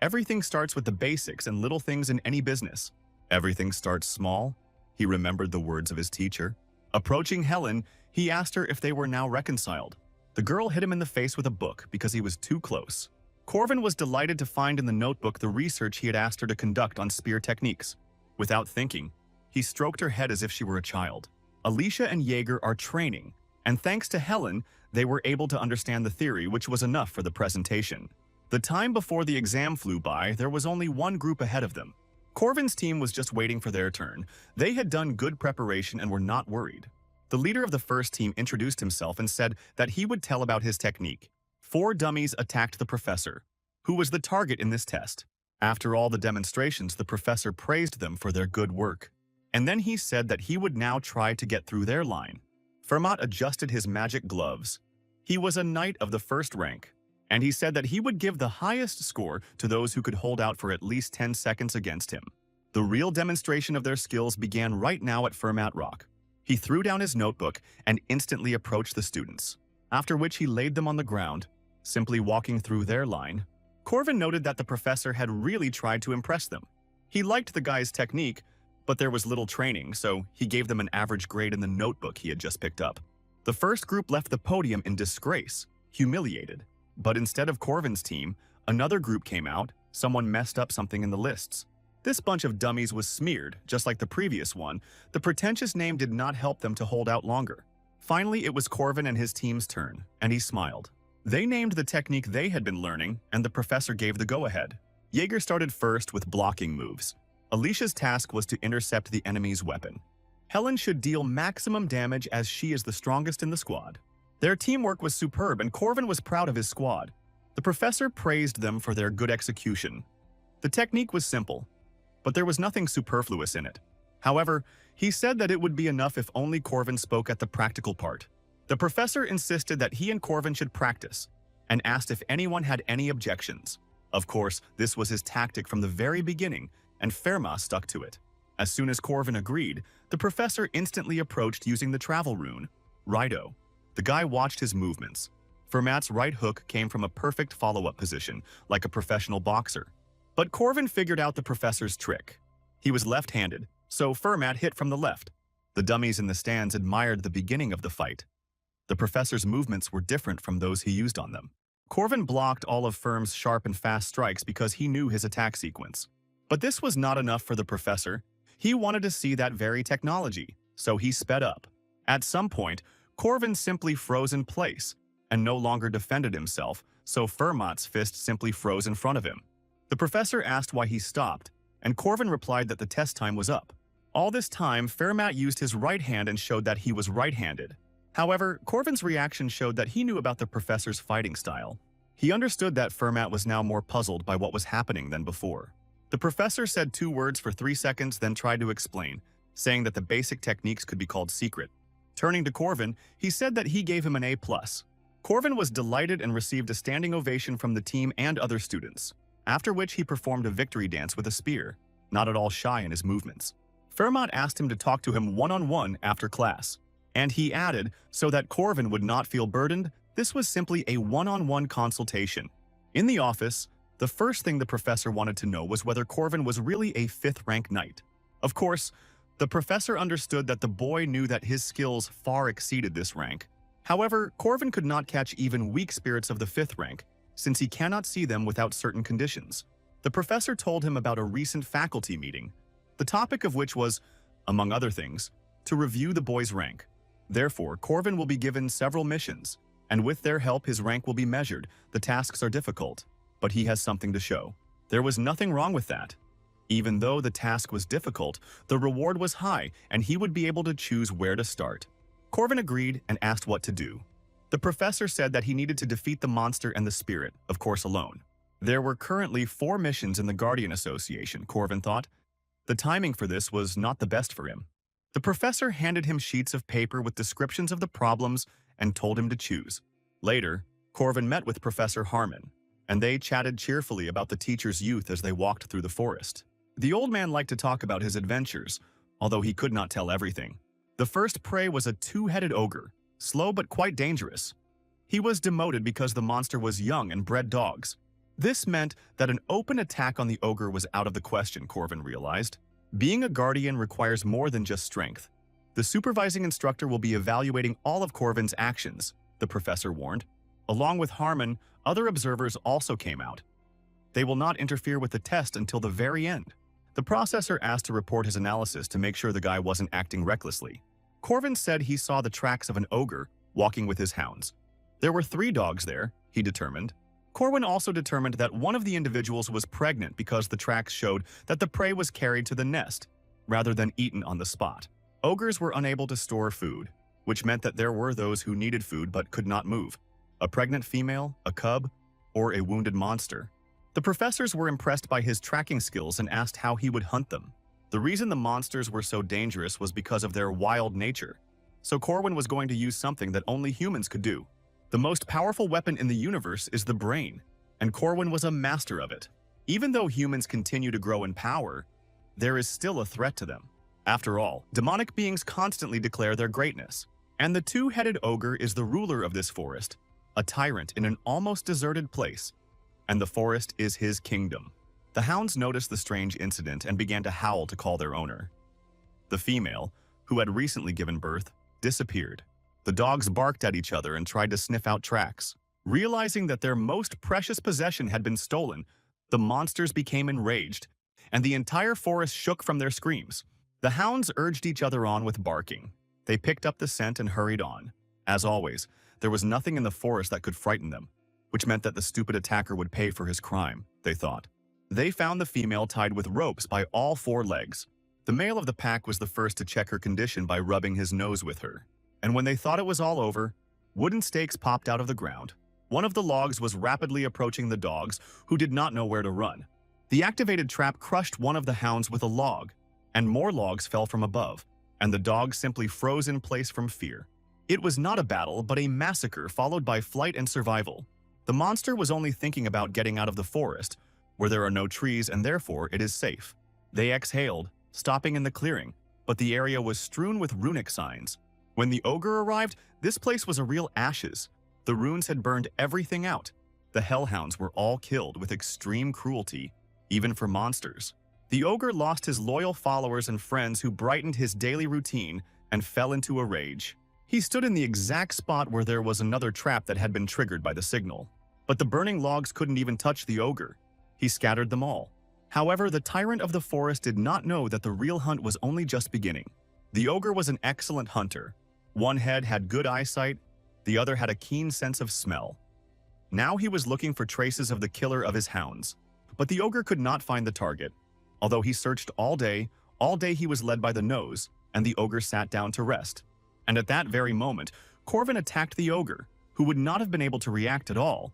Everything starts with the basics and little things in any business. Everything starts small. He remembered the words of his teacher. Approaching Helen, he asked her if they were now reconciled. The girl hit him in the face with a book because he was too close. Corvin was delighted to find in the notebook the research he had asked her to conduct on spear techniques. Without thinking, he stroked her head as if she were a child. Alicia and Jaeger are training, and thanks to Helen, they were able to understand the theory, which was enough for the presentation. The time before the exam flew by, there was only one group ahead of them. Corvin's team was just waiting for their turn. They had done good preparation and were not worried. The leader of the first team introduced himself and said that he would tell about his technique. 4 dummies attacked the professor, who was the target in this test. After all the demonstrations, the professor praised them for their good work. And then he said that he would now try to get through their line. Fermat adjusted his magic gloves. He was a knight of the first rank, and he said that he would give the highest score to those who could hold out for at least 10 seconds against him. The real demonstration of their skills began right now at Fermat Rock. He threw down his notebook and instantly approached the students, after which he laid them on the ground, simply walking through their line. Corvin noted that the professor had really tried to impress them. He liked the guy's technique, but there was little training, so he gave them an average grade in the notebook he had just picked up. The first group left the podium in disgrace, humiliated. But instead of Corvin's team, another group came out. Someone messed up something in the lists. This bunch of dummies was smeared, just like the previous one. The pretentious name did not help them to hold out longer. Finally, it was Corvin and his team's turn, and he smiled. They named the technique they had been learning, and the professor gave the go-ahead. Jaeger started first with blocking moves. Alicia's task was to intercept the enemy's weapon. Helen should deal maximum damage as she is the strongest in the squad. Their teamwork was superb and Corvin was proud of his squad. The professor praised them for their good execution. The technique was simple, but there was nothing superfluous in it. However, he said that it would be enough if only Corvin spoke at the practical part. The professor insisted that he and Corvin should practice, and asked if anyone had any objections. Of course, this was his tactic from the very beginning, and Fermat stuck to it. As soon as Corvin agreed, the professor instantly approached using the travel rune, Righto. The guy watched his movements. Fermat's right hook came from a perfect follow-up position, like a professional boxer. But Corvin figured out the professor's trick. He was left-handed, so Fermat hit from the left. The dummies in the stands admired the beginning of the fight. The professor's movements were different from those he used on them. Corvin blocked all of Fermat's sharp and fast strikes because he knew his attack sequence. But this was not enough for the professor. He wanted to see that very technology, so he sped up. At some point, Corvin simply froze in place, and no longer defended himself, so Fermat's fist simply froze in front of him. The professor asked why he stopped, and Corvin replied that the test time was up. All this time, Fermat used his right hand and showed that he was right-handed. However, Corvin's reaction showed that he knew about the professor's fighting style. He understood that Fermat was now more puzzled by what was happening than before. The professor said 2 words for 3 seconds, then tried to explain, saying that the basic techniques could be called secret. Turning to Corvin, he said that he gave him an A+. Corvin was delighted and received a standing ovation from the team and other students, after which he performed a victory dance with a spear, not at all shy in his movements. Fermat asked him to talk to him one-on-one after class, and he added, so that Corvin would not feel burdened, this was simply a one-on-one consultation. In the office, the first thing the professor wanted to know was whether Corvin was really a 5th-rank knight. Of course, the professor understood that the boy knew that his skills far exceeded this rank. However, Corvin could not catch even weak spirits of the 5th rank, since he cannot see them without certain conditions. The professor told him about a recent faculty meeting, the topic of which was, among other things, to review the boy's rank. Therefore, Corvin will be given several missions, and with their help his rank will be measured. The tasks are difficult, but he has something to show. There was nothing wrong with that. Even though the task was difficult, the reward was high, and he would be able to choose where to start. Corvin agreed and asked what to do. The professor said that he needed to defeat the monster and the spirit, of course alone. There were currently 4 missions in the Guardian Association, Corvin thought. The timing for this was not the best for him. The professor handed him sheets of paper with descriptions of the problems and told him to choose. Later, Corvin met with Professor Harmon, and they chatted cheerfully about the teacher's youth as they walked through the forest. The old man liked to talk about his adventures, although he could not tell everything. The first prey was a 2-headed ogre, slow but quite dangerous. He was demoted because the monster was young and bred dogs. This meant that an open attack on the ogre was out of the question, Corvin realized. Being a guardian requires more than just strength. The supervising instructor will be evaluating all of Corvin's actions, the professor warned. Along with Harmon, other observers also came out. They will not interfere with the test until the very end. The processor asked to report his analysis to make sure the guy wasn't acting recklessly. Corvin said he saw the tracks of an ogre walking with his hounds. There were 3 dogs there, he determined. Corwin also determined that one of the individuals was pregnant because the tracks showed that the prey was carried to the nest, rather than eaten on the spot. Ogres were unable to store food, which meant that there were those who needed food but could not move. A pregnant female, a cub, or a wounded monster. The professors were impressed by his tracking skills and asked how he would hunt them. The reason the monsters were so dangerous was because of their wild nature, so Corwin was going to use something that only humans could do. The most powerful weapon in the universe is the brain, and Corwin was a master of it. Even though humans continue to grow in power, there is still a threat to them. After all, demonic beings constantly declare their greatness, and the 2-headed ogre is the ruler of this forest, a tyrant in an almost deserted place, and the forest is his kingdom. The hounds noticed the strange incident and began to howl to call their owner. The female, who had recently given birth, disappeared. The dogs barked at each other and tried to sniff out tracks. Realizing that their most precious possession had been stolen, the monsters became enraged, and the entire forest shook from their screams. The hounds urged each other on with barking. They picked up the scent and hurried on. As always, there was nothing in the forest that could frighten them, which meant that the stupid attacker would pay for his crime, they thought. They found the female tied with ropes by all 4 legs. The male of the pack was the first to check her condition by rubbing his nose with her. And when they thought it was all over, wooden stakes popped out of the ground. One of the logs was rapidly approaching the dogs, who did not know where to run. The activated trap crushed one of the hounds with a log, and more logs fell from above, and the dogs simply froze in place from fear. It was not a battle, but a massacre followed by flight and survival. The monster was only thinking about getting out of the forest, where there are no trees and therefore it is safe. They exhaled, stopping in the clearing, but the area was strewn with runic signs. When the ogre arrived, this place was a real ashes. The runes had burned everything out. The hellhounds were all killed with extreme cruelty, even for monsters. The ogre lost his loyal followers and friends who brightened his daily routine and fell into a rage. He stood in the exact spot where there was another trap that had been triggered by the signal. But the burning logs couldn't even touch the ogre. He scattered them all. However, the tyrant of the forest did not know that the real hunt was only just beginning. The ogre was an excellent hunter. One head had good eyesight, The other had a keen sense of smell. Now he was looking for traces of the killer of his hounds. But the ogre could not find the target. Although he searched all day he was led by the nose, and the ogre sat down to rest. And at that very moment, Corvin attacked the ogre, who would not have been able to react at all.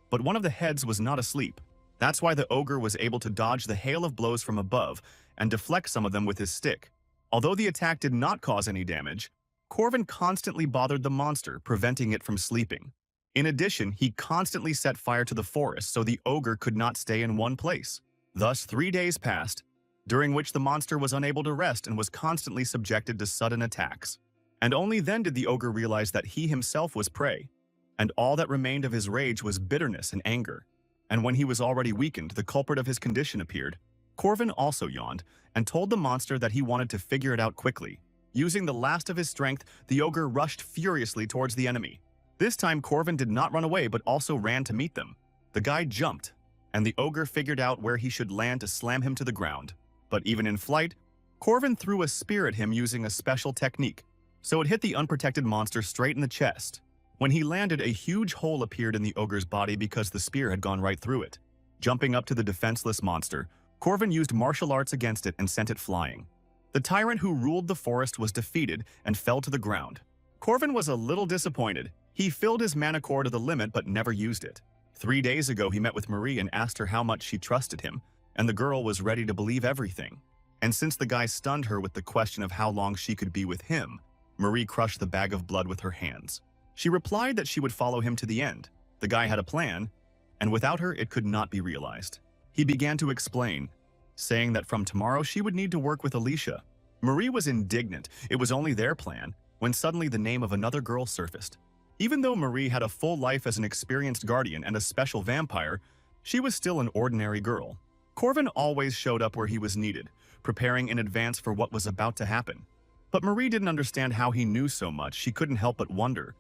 But one of the heads was not asleep. That's why the ogre was able to dodge the hail of blows from above and deflect some of them with his stick. Although the attack did not cause any damage, Corvin constantly bothered the monster, preventing it from sleeping. In addition, he constantly set fire to the forest so the ogre could not stay in one place. Thus, 3 days passed, during which the monster was unable to rest and was constantly subjected to sudden attacks. And only then did the ogre realize that he himself was prey, and all that remained of his rage was bitterness and anger. And when he was already weakened, the culprit of his condition appeared. Corvin also yawned and told the monster that he wanted to figure it out quickly. Using the last of his strength, the ogre rushed furiously towards the enemy. This time, Corvin did not run away but also ran to meet them. The guy jumped, and the ogre figured out where he should land to slam him to the ground. But even in flight, Corvin threw a spear at him using a special technique, so it hit the unprotected monster straight in the chest. When he landed, a huge hole appeared in the ogre's body because the spear had gone right through it. Jumping up to the defenseless monster, Corvin used martial arts against it and sent it flying. The tyrant who ruled the forest was defeated and fell to the ground. Corvin was a little disappointed. He filled his mana core to the limit but never used it. 3 days ago, he met with Marie and asked her how much she trusted him, and the girl was ready to believe everything. And since the guy stunned her with the question of how long she could be with him, Marie crushed the bag of blood with her hands. She replied that she would follow him to the end. The guy had a plan, and without her, it could not be realized. He began to explain, saying that from tomorrow she would need to work with Alicia. Marie was indignant. It was only their plan, when suddenly the name of another girl surfaced. Even though Marie had a full life as an experienced guardian and a special vampire, she was still an ordinary girl. Corvin always showed up where he was needed, preparing in advance for what was about to happen. But Marie didn't understand how he knew so much. She couldn't help but wonder.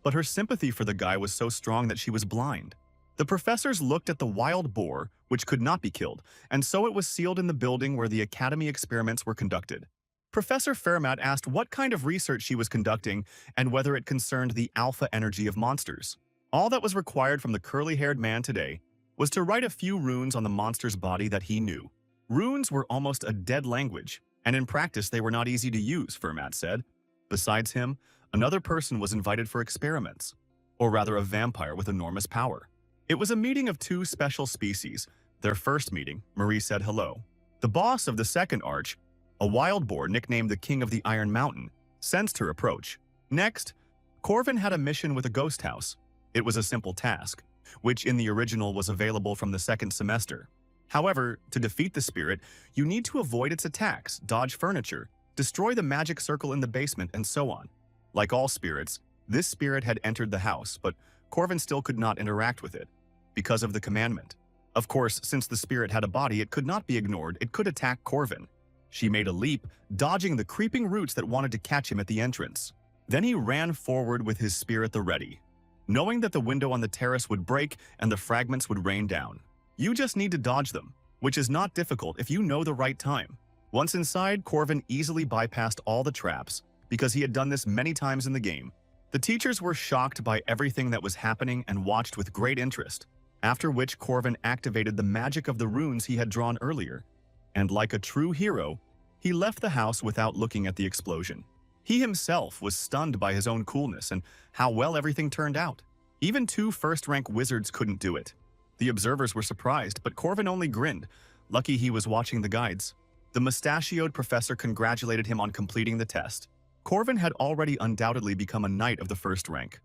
But her sympathy for the guy was so strong that she was blind. The professors looked at the wild boar, which could not be killed, and so it was sealed in the building where the academy experiments were conducted. Professor Fairmat asked what kind of research she was conducting and whether it concerned the alpha energy of monsters. All that was required from the curly-haired man today was to write a few runes on the monster's body that he knew. Runes were almost a dead language, and in practice they were not easy to use, Fairmat said. Besides him, another person was invited for experiments, or rather a vampire with enormous power. It was a meeting of two special species. Their first meeting, Marie said hello. The boss of the second arch, a wild boar nicknamed the King of the Iron Mountain, sensed her approach. Next, Corvin had a mission with a ghost house. It was a simple task, which in the original was available from the second semester. However, to defeat the spirit, you need to avoid its attacks, dodge furniture, destroy the magic circle in the basement, and so on. Like all spirits, this spirit had entered the house, but Corvin still could not interact with it, because of the commandment. Of course, since the spirit had a body, it could not be ignored. It could attack Corvin. She made a leap, dodging the creeping roots that wanted to catch him at the entrance. Then he ran forward with his spear at the ready, knowing that the window on the terrace would break and the fragments would rain down. You just need to dodge them, which is not difficult if you know the right time. Once inside, Corvin easily bypassed all the traps, because he had done this many times in the game. The teachers were shocked by everything that was happening and watched with great interest, after which Corvin activated the magic of the runes he had drawn earlier. And like a true hero, he left the house without looking at the explosion. He himself was stunned by his own coolness and how well everything turned out. Even 2 first-rank wizards couldn't do it. The observers were surprised, but Corvin only grinned. Lucky he was watching the guides. The mustachioed professor congratulated him on completing the test. Corvin had already undoubtedly become a knight of the first rank.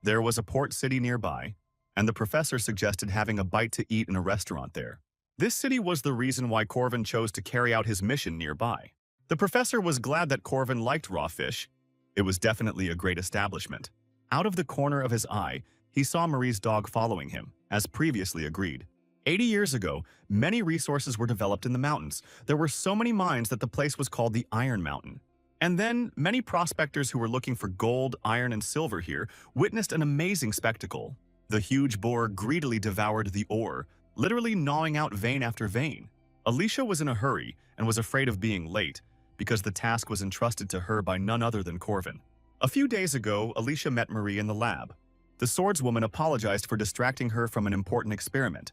There was a port city nearby, and the professor suggested having a bite to eat in a restaurant there. This city was the reason why Corvin chose to carry out his mission nearby. The professor was glad that Corvin liked raw fish. It was definitely a great establishment. Out of the corner of his eye, he saw Marie's dog following him, as previously agreed. 80 years ago, many resources were developed in the mountains. There were so many mines that the place was called the Iron Mountain. And then, many prospectors who were looking for gold, iron, and silver here witnessed an amazing spectacle. The huge boar greedily devoured the ore, literally gnawing out vein after vein. Alicia was in a hurry and was afraid of being late, because the task was entrusted to her by none other than Corvin. A few days ago, Alicia met Marie in the lab. The swordswoman apologized for distracting her from an important experiment,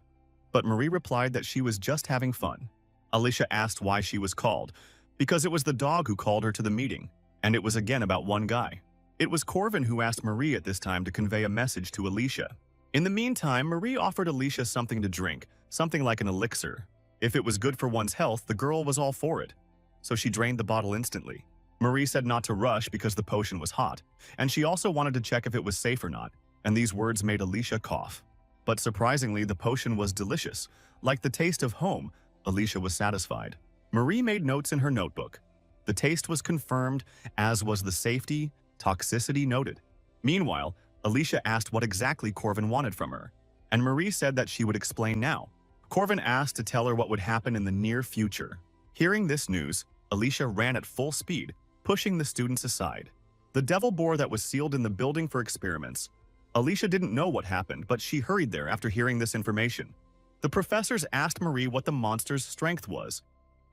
but Marie replied that she was just having fun. Alicia asked why she was called, because it was the dog who called her to the meeting, and it was again about one guy. It was Corvin who asked Marie at this time to convey a message to Alicia. In the meantime, Marie offered Alicia something to drink, something like an elixir. If it was good for one's health, the girl was all for it, so she drained the bottle instantly. Marie said not to rush because the potion was hot, and she also wanted to check if it was safe or not, and these words made Alicia cough. But surprisingly, the potion was delicious. Like the taste of home, Alicia was satisfied. Marie made notes in her notebook. The taste was confirmed, as was the safety, toxicity noted. Meanwhile, Alicia asked what exactly Corvin wanted from her, and Marie said that she would explain now. Corvin asked to tell her what would happen in the near future. Hearing this news, Alicia ran at full speed, pushing the students aside. The devil boar that was sealed in the building for experiments. Alicia didn't know what happened, but she hurried there after hearing this information. The professors asked Marie what the monster's strength was,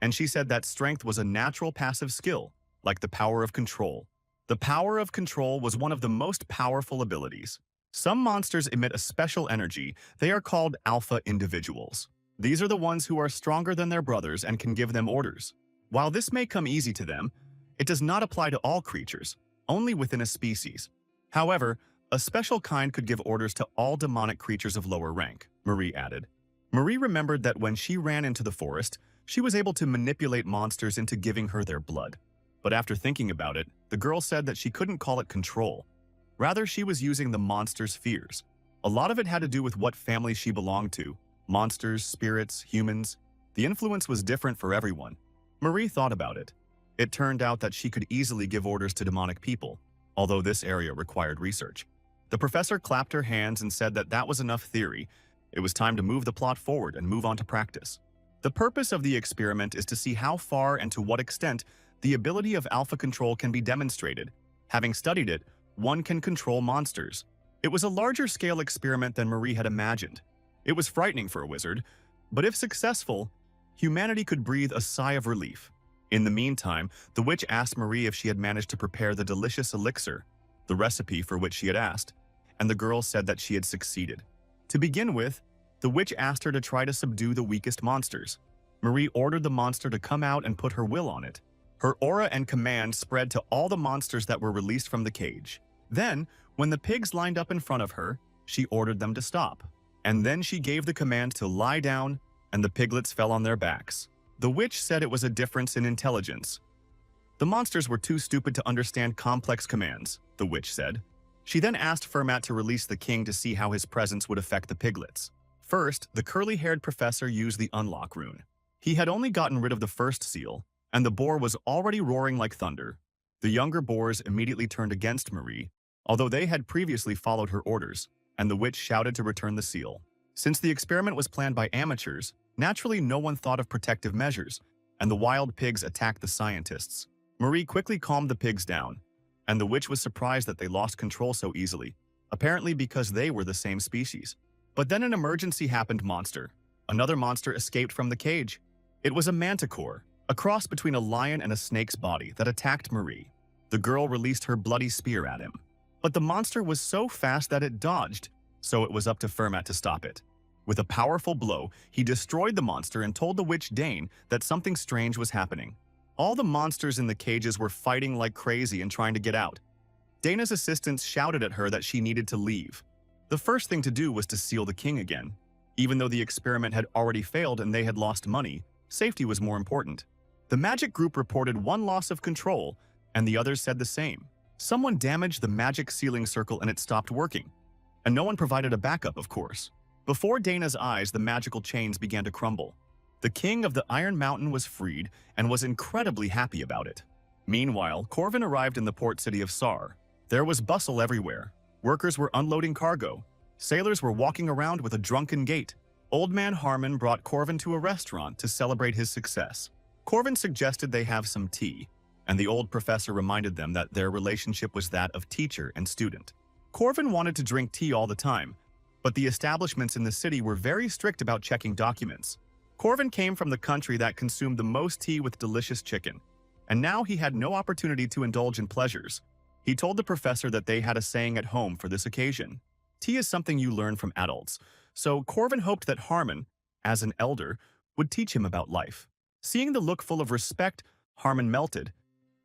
and she said that strength was a natural passive skill, like the power of control. The power of control was one of the most powerful abilities. Some monsters emit a special energy. They are called alpha individuals. These are the ones who are stronger than their brothers and can give them orders. While this may come easy to them, it does not apply to all creatures, only within a species. However, a special kind could give orders to all demonic creatures of lower rank, Marie added. Marie remembered that when she ran into the forest, she was able to manipulate monsters into giving her their blood. But after thinking about it, the girl said that she couldn't call it control. Rather, she was using the monster's fears. A lot of it had to do with what family she belonged to. Monsters, spirits, humans. The influence was different for everyone. Marie thought about it. It turned out that she could easily give orders to demonic people, although this area required research. The professor clapped her hands and said that that was enough theory. It was time to move the plot forward and move on to practice. The purpose of the experiment is to see how far and to what extent the ability of alpha control can be demonstrated. Having studied it, one can control monsters. It was a larger-scale experiment than Marie had imagined. It was frightening for a wizard, but if successful, humanity could breathe a sigh of relief. In the meantime, the witch asked Marie if she had managed to prepare the delicious elixir, the recipe for which she had asked, and the girl said that she had succeeded. To begin with, the witch asked her to try to subdue the weakest monsters. Marie ordered the monster to come out and put her will on it. Her aura and command spread to all the monsters that were released from the cage. Then, when the pigs lined up in front of her, she ordered them to stop. And then she gave the command to lie down, and the piglets fell on their backs. The witch said it was a difference in intelligence. The monsters were too stupid to understand complex commands, the witch said. She then asked Fermat to release the king to see how his presence would affect the piglets. First, the curly-haired professor used the unlock rune. He had only gotten rid of the first seal, and the boar was already roaring like thunder. The younger boars immediately turned against Marie, although they had previously followed her orders, and the witch shouted to return the seal. Since the experiment was planned by amateurs, naturally no one thought of protective measures, and the wild pigs attacked the scientists. Marie quickly calmed the pigs down, and the witch was surprised that they lost control so easily, apparently because they were the same species. But then an emergency happened. Another monster escaped from the cage. It was a manticore, a cross between a lion and a snake's body, that attacked Marie. The girl released her bloody spear at him. But the monster was so fast that it dodged, so it was up to Fermat to stop it. With a powerful blow, he destroyed the monster and told the witch Dane that something strange was happening. All the monsters in the cages were fighting like crazy and trying to get out. Dana's assistants shouted at her that she needed to leave. The first thing to do was to seal the king again. Even though the experiment had already failed and they had lost money, safety was more important. The magic group reported one loss of control, and the others said the same. Someone damaged the magic sealing circle and it stopped working. And no one provided a backup, of course. Before Dana's eyes, the magical chains began to crumble. The king of the Iron Mountain was freed and was incredibly happy about it. Meanwhile, Corvin arrived in the port city of Sar. There was bustle everywhere. Workers were unloading cargo. Sailors were walking around with a drunken gait. Old Man Harmon brought Corvin to a restaurant to celebrate his success. Corvin suggested they have some tea, and the old professor reminded them that their relationship was that of teacher and student. Corvin wanted to drink tea all the time, but the establishments in the city were very strict about checking documents. Corvin came from the country that consumed the most tea with delicious chicken, and now he had no opportunity to indulge in pleasures. He told the professor that they had a saying at home for this occasion. Tea is something you learn from adults, so Corvin hoped that Harmon, as an elder, would teach him about life. Seeing the look full of respect, Harmon melted.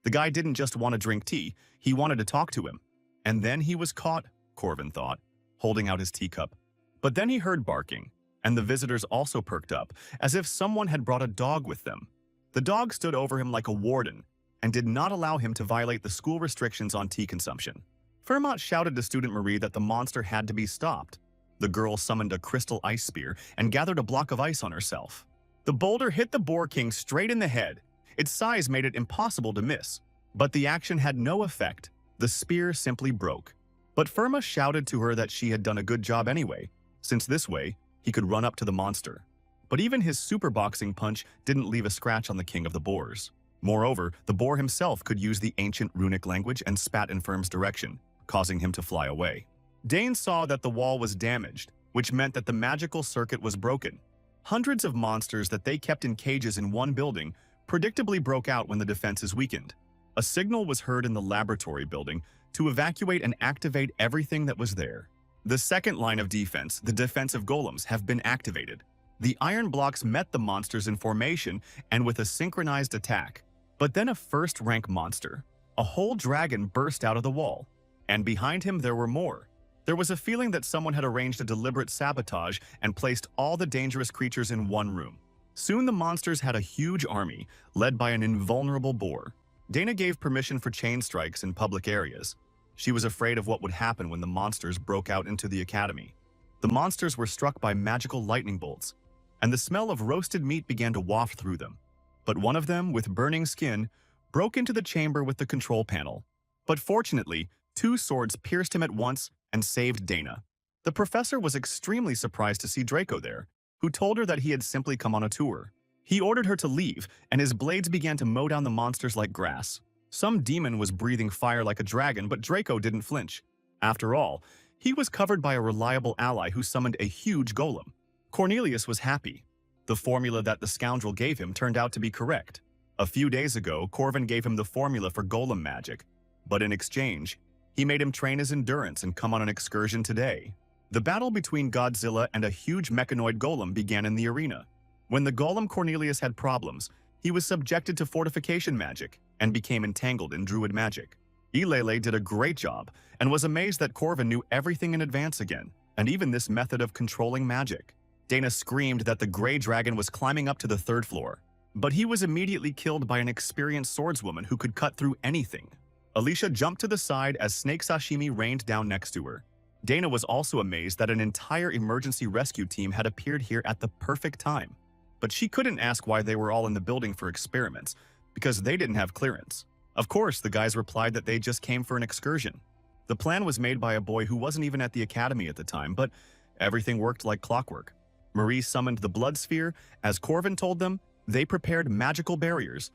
The guy didn't just want to drink tea, he wanted to talk to him. And then he was caught, Corvin thought, holding out his teacup. But then he heard barking, and the visitors also perked up, as if someone had brought a dog with them. The dog stood over him like a warden, and did not allow him to violate the school restrictions on tea consumption. Fermat shouted to student Marie that the monster had to be stopped. The girl summoned a crystal ice spear and gathered a block of ice on herself. The boulder hit the Boar King straight in the head. Its size made it impossible to miss. But the action had no effect. The spear simply broke. But Firma shouted to her that she had done a good job anyway, since this way, he could run up to the monster. But even his superboxing punch didn't leave a scratch on the king of the boars. Moreover, the boar himself could use the ancient runic language and spat in Firm's direction, causing him to fly away. Dane saw that the wall was damaged, which meant that the magical circuit was broken. Hundreds of monsters that they kept in cages in one building predictably broke out when the defenses weakened. A signal was heard in the laboratory building to evacuate and activate everything that was there. The second line of defense, the defensive golems, have been activated. The iron blocks met the monsters in formation and with a synchronized attack. But then a first-rank monster, a whole dragon, burst out of the wall. And behind him there were more. There was a feeling that someone had arranged a deliberate sabotage and placed all the dangerous creatures in one room. Soon the monsters had a huge army, led by an invulnerable boar. Dana gave permission for chain strikes in public areas. She was afraid of what would happen when the monsters broke out into the academy. The monsters were struck by magical lightning bolts, and the smell of roasted meat began to waft through them. But one of them, with burning skin, broke into the chamber with the control panel. But fortunately, 2 swords pierced him at once and saved Dana. The professor was extremely surprised to see Draco there, who told her that he had simply come on a tour. He ordered her to leave, and his blades began to mow down the monsters like grass. Some demon was breathing fire like a dragon, but Draco didn't flinch. After all, he was covered by a reliable ally who summoned a huge golem. Cornelius was happy. The formula that the scoundrel gave him turned out to be correct. A few days ago, Corvin gave him the formula for golem magic, but in exchange, he made him train his endurance and come on an excursion today. The battle between Godzilla and a huge mechanoid golem began in the arena. When the golem Cornelius had problems, he was subjected to fortification magic and became entangled in druid magic. Ilele did a great job and was amazed that Corvin knew everything in advance again, and even this method of controlling magic. Dana screamed that the gray dragon was climbing up to the 3rd floor, but he was immediately killed by an experienced swordswoman who could cut through anything. Alicia jumped to the side as Snake Sashimi rained down next to her. Dana was also amazed that an entire emergency rescue team had appeared here at the perfect time. But she couldn't ask why they were all in the building for experiments, because they didn't have clearance. Of course, the guys replied that they just came for an excursion. The plan was made by a boy who wasn't even at the academy at the time, but everything worked like clockwork. Marie summoned the blood sphere. As Corvin told them, they prepared magical barriers,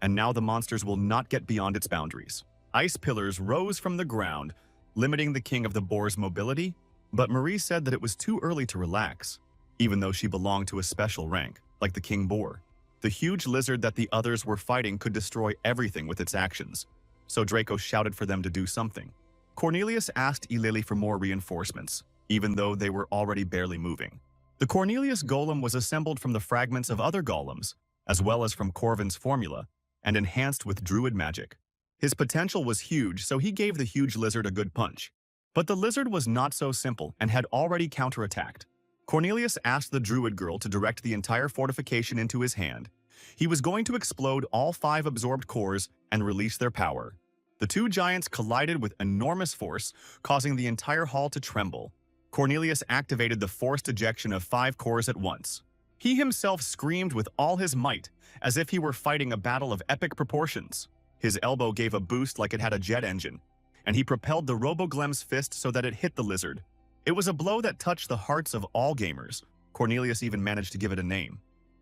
and now the monsters will not get beyond its boundaries. Ice pillars rose from the ground, limiting the king of the boar's mobility, but Marie said that it was too early to relax, even though she belonged to a special rank, like the king boar. The huge lizard that the others were fighting could destroy everything with its actions, so Draco shouted for them to do something. Cornelius asked Ilili for more reinforcements, even though they were already barely moving. The Cornelius golem was assembled from the fragments of other golems, as well as from Corvin's formula, and enhanced with druid magic. His potential was huge, so he gave the huge lizard a good punch. But the lizard was not so simple and had already counterattacked. Cornelius asked the druid girl to direct the entire fortification into his hand. He was going to explode all 5 absorbed cores and release their power. The 2 giants collided with enormous force, causing the entire hall to tremble. Cornelius activated the forced ejection of 5 cores at once. He himself screamed with all his might, as if he were fighting a battle of epic proportions. His elbow gave a boost like it had a jet engine, and he propelled the Roboglem's fist so that it hit the lizard. It was a blow that touched the hearts of all gamers. Cornelius even managed to give it a name.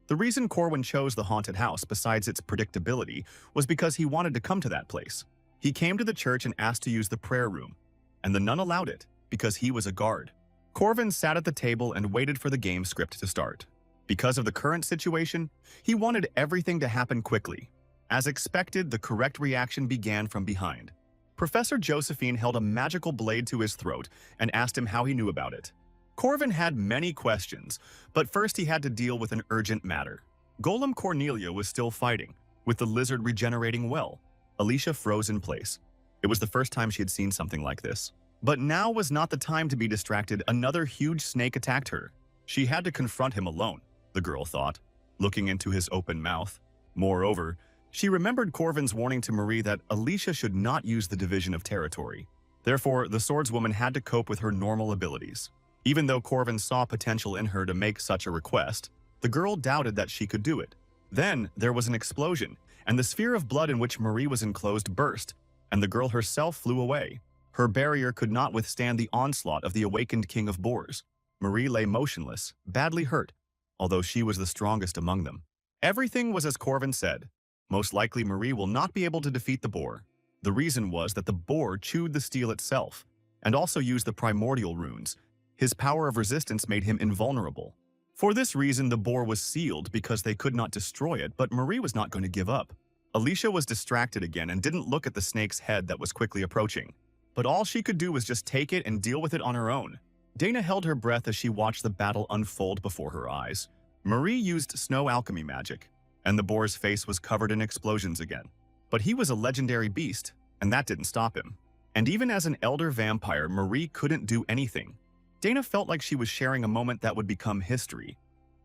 The reason Corwin chose the haunted house, besides its predictability, was because he wanted to come to that place. He came to the church and asked to use the prayer room, and the nun allowed it, because he was a guard. Corvin sat at the table and waited for the game script to start. Because of the current situation, he wanted everything to happen quickly. As expected, the correct reaction began from behind. Professor Josephine held a magical blade to his throat and asked him how he knew about it. Corvin had many questions, but first he had to deal with an urgent matter. Golem Cornelia was still fighting, with the lizard regenerating well. Alicia froze in place. It was the first time she had seen something like this. But now was not the time to be distracted. Another huge snake attacked her. She had to confront him alone, the girl thought, looking into his open mouth. Moreover, she remembered Corvin's warning to Marie that Alicia should not use the division of territory. Therefore, the swordswoman had to cope with her normal abilities. Even though Corvin saw potential in her to make such a request, the girl doubted that she could do it. Then, there was an explosion, and the sphere of blood in which Marie was enclosed burst, and the girl herself flew away. Her barrier could not withstand the onslaught of the awakened king of boars. Marie lay motionless, badly hurt, although she was the strongest among them. Everything was as Corvin said. Most likely Marie will not be able to defeat the boar. The reason was that the boar chewed the steel itself, and also used the primordial runes. His power of resistance made him invulnerable. For this reason, the boar was sealed because they could not destroy it, but Marie was not going to give up. Alicia was distracted again and didn't look at the snake's head that was quickly approaching. But all she could do was just take it and deal with it on her own. Dana held her breath as she watched the battle unfold before her eyes. Marie used snow alchemy magic, and the boar's face was covered in explosions again. But he was a legendary beast, and that didn't stop him. And even as an elder vampire, Marie couldn't do anything. Dana felt like she was sharing a moment that would become history.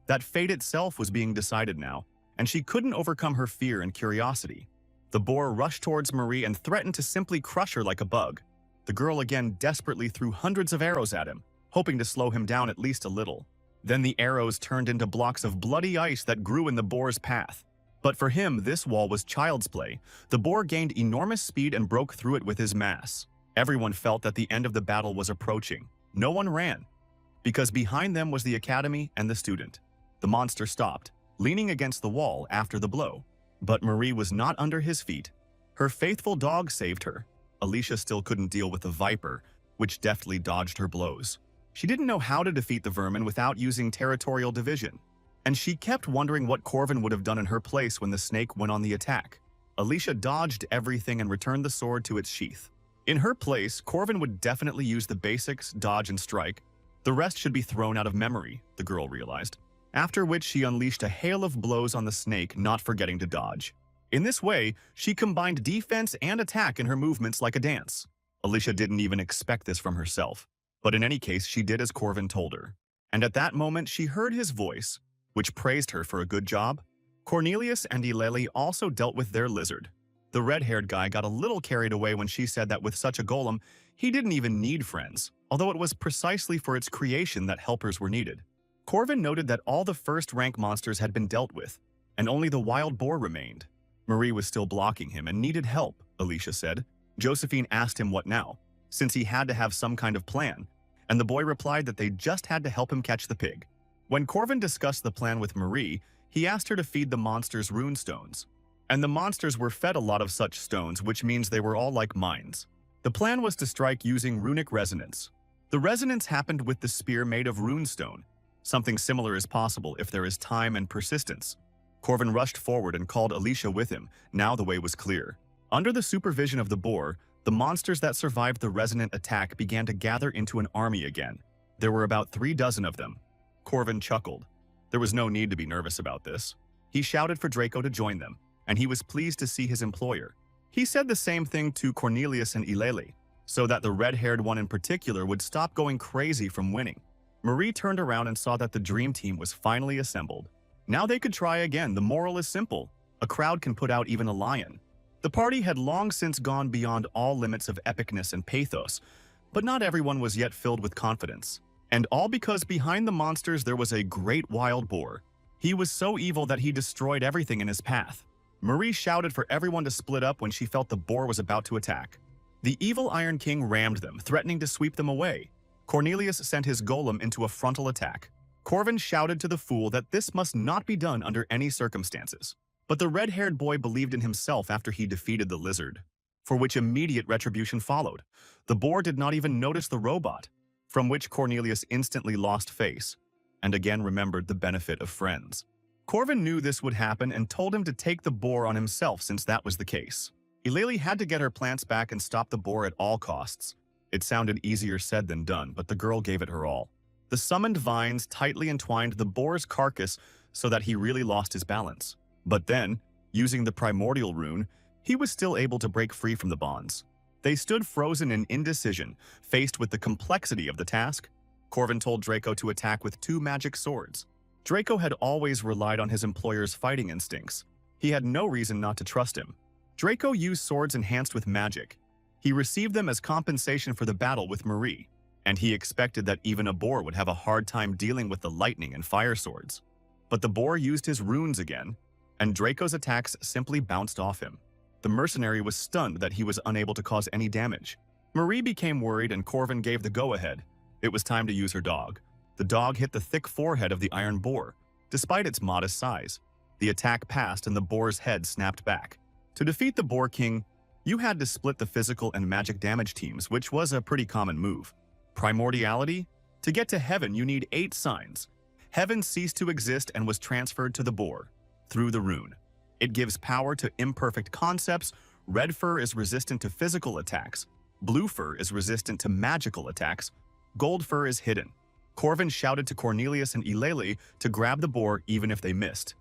That fate itself was being decided now, and she couldn't overcome her fear and curiosity. The boar rushed towards Marie and threatened to simply crush her like a bug. The girl again desperately threw hundreds of arrows at him, hoping to slow him down at least a little. Then the arrows turned into blocks of bloody ice that grew in the boar's path. But for him, this wall was child's play. The boar gained enormous speed and broke through it with his mass. Everyone felt that the end of the battle was approaching. No one ran, because behind them was the academy and the student. The monster stopped, leaning against the wall after the blow. But Marie was not under his feet. Her faithful dog saved her. Alicia still couldn't deal with the viper, which deftly dodged her blows. She didn't know how to defeat the vermin without using territorial division, and she kept wondering what Corvin would have done in her place when the snake went on the attack. Alicia dodged everything and returned the sword to its sheath. In her place, Corvin would definitely use the basics, dodge and strike. The rest should be thrown out of memory, the girl realized. After which she unleashed a hail of blows on the snake, not forgetting to dodge. In this way, she combined defense and attack in her movements like a dance. Alicia didn't even expect this from herself, but in any case, she did as Corvin told her. And at that moment, she heard his voice, which praised her for a good job. Cornelius and Eulalie also dealt with their lizard. The red-haired guy got a little carried away when she said that with such a golem, he didn't even need friends, although it was precisely for its creation that helpers were needed. Corvin noted that all the first-rank monsters had been dealt with, and only the wild boar remained. Marie was still blocking him and needed help, Alicia said. Josephine asked him what now, since he had to have some kind of plan, and the boy replied that they just had to help him catch the pig. When Corvin discussed the plan with Marie, he asked her to feed the monsters rune stones. And the monsters were fed a lot of such stones, which means they were all like mines. The plan was to strike using runic resonance. The resonance happened with the spear made of runestone. Something similar is possible if there is time and persistence. Corvin rushed forward and called Alicia with him. Now the way was clear. Under the supervision of the boar, the monsters that survived the resonant attack began to gather into an army again. There were about 36 of them. Corvin chuckled. There was no need to be nervous about this. He shouted for Draco to join them, and he was pleased to see his employer. He said the same thing to Cornelius and Eulalie, so that the red-haired one in particular would stop going crazy from winning. Marie turned around and saw that the dream team was finally assembled. Now they could try again. The moral is simple. A crowd can put out even a lion. The party had long since gone beyond all limits of epicness and pathos, but not everyone was yet filled with confidence. And all because behind the monsters there was a great wild boar. He was so evil that he destroyed everything in his path. Marie shouted for everyone to split up when she felt the boar was about to attack. The evil Iron King rammed them, threatening to sweep them away. Cornelius sent his golem into a frontal attack. Corvin shouted to the fool that this must not be done under any circumstances. But the red-haired boy believed in himself after he defeated the lizard, for which immediate retribution followed. The boar did not even notice the robot, from which Cornelius instantly lost face, and again remembered the benefit of friends. Corvin knew this would happen and told him to take the boar on himself since that was the case. Eulalie had to get her plants back and stop the boar at all costs. It sounded easier said than done, but the girl gave it her all. The summoned vines tightly entwined the boar's carcass so that he really lost his balance. But then, using the primordial rune, he was still able to break free from the bonds. They stood frozen in indecision, faced with the complexity of the task. Corvin told Draco to attack with 2 magic swords. Draco had always relied on his employer's fighting instincts. He had no reason not to trust him. Draco used swords enhanced with magic. He received them as compensation for the battle with Marie, and he expected that even a boar would have a hard time dealing with the lightning and fire swords. But the boar used his runes again, and Draco's attacks simply bounced off him. The mercenary was stunned that he was unable to cause any damage. Marie became worried and Corvin gave the go-ahead. It was time to use her dog. The dog hit the thick forehead of the iron boar. Despite its modest size, the attack passed and the boar's head snapped back. To defeat the Boar King, you had to split the physical and magic damage teams, which was a pretty common move. Primordiality? To get to heaven, you need 8 signs. Heaven ceased to exist and was transferred to the boar through the rune. It gives power to imperfect concepts. Red fur is resistant to physical attacks. Blue fur is resistant to magical attacks. Gold fur is hidden. Corvin shouted to Cornelius and Eulalie to grab the boar even if they missed.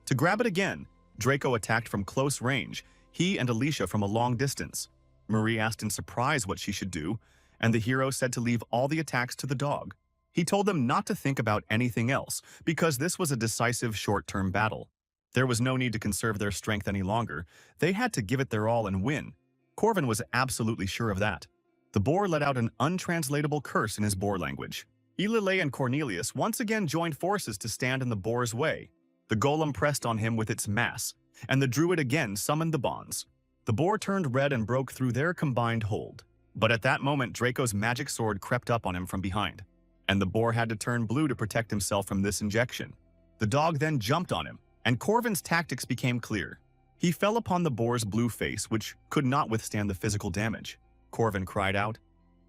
To grab it again, Draco attacked from close range, he and Alicia from a long distance. Marie asked in surprise what she should do, and the hero said to leave all the attacks to the dog. He told them not to think about anything else, because this was a decisive short-term battle. There was no need to conserve their strength any longer. They had to give it their all and win. Corvin was absolutely sure of that. The boar let out an untranslatable curse in his boar language. Eulalie and Cornelius once again joined forces to stand in the boar's way. The golem pressed on him with its mass, and the druid again summoned the bonds. The boar turned red and broke through their combined hold. But at that moment, Draco's magic sword crept up on him from behind, and the boar had to turn blue to protect himself from this injection. The dog then jumped on him, and Corvin's tactics became clear. He fell upon the boar's blue face, which could not withstand the physical damage. Corvin cried out.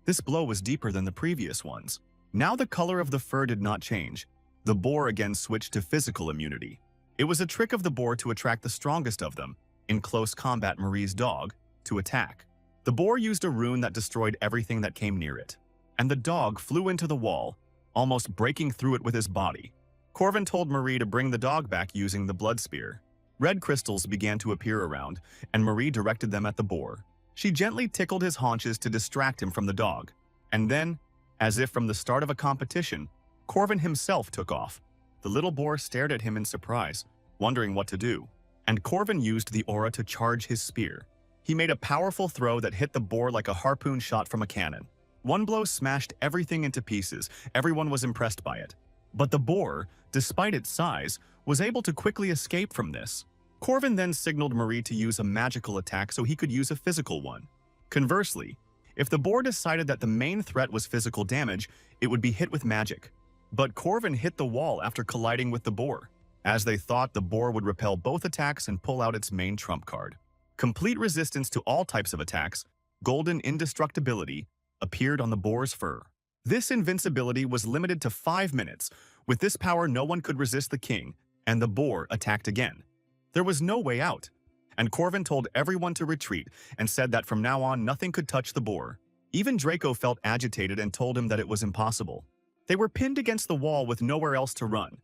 This blow was deeper than the previous ones. Now the color of the fur did not change. The boar again switched to physical immunity. It was a trick of the boar to attract the strongest of them, in close combat Marie's dog, to attack. The boar used a rune that destroyed everything that came near it, and the dog flew into the wall, almost breaking through it with his body. Corvin told Marie to bring the dog back using the blood spear. Red crystals began to appear around, and Marie directed them at the boar. She gently tickled his haunches to distract him from the dog, and then, as if from the start of a competition, Corvin himself took off. The little boar stared at him in surprise, wondering what to do, and Corvin used the aura to charge his spear. He made a powerful throw that hit the boar like a harpoon shot from a cannon. One blow smashed everything into pieces. Everyone was impressed by it. But the boar, despite its size, was able to quickly escape from this. Corvin then signaled Marie to use a magical attack so he could use a physical one. Conversely, if the boar decided that the main threat was physical damage, it would be hit with magic. But Corvin hit the wall after colliding with the boar. As they thought, the boar would repel both attacks and pull out its main trump card. Complete resistance to all types of attacks, golden indestructibility, appeared on the boar's fur. This invincibility was limited to 5 minutes. With this power, no one could resist the king, and the boar attacked again. There was no way out, and Corvin told everyone to retreat and said that from now on nothing could touch the boar. Even Draco felt agitated and told him that it was impossible. They were pinned against the wall with nowhere else to run.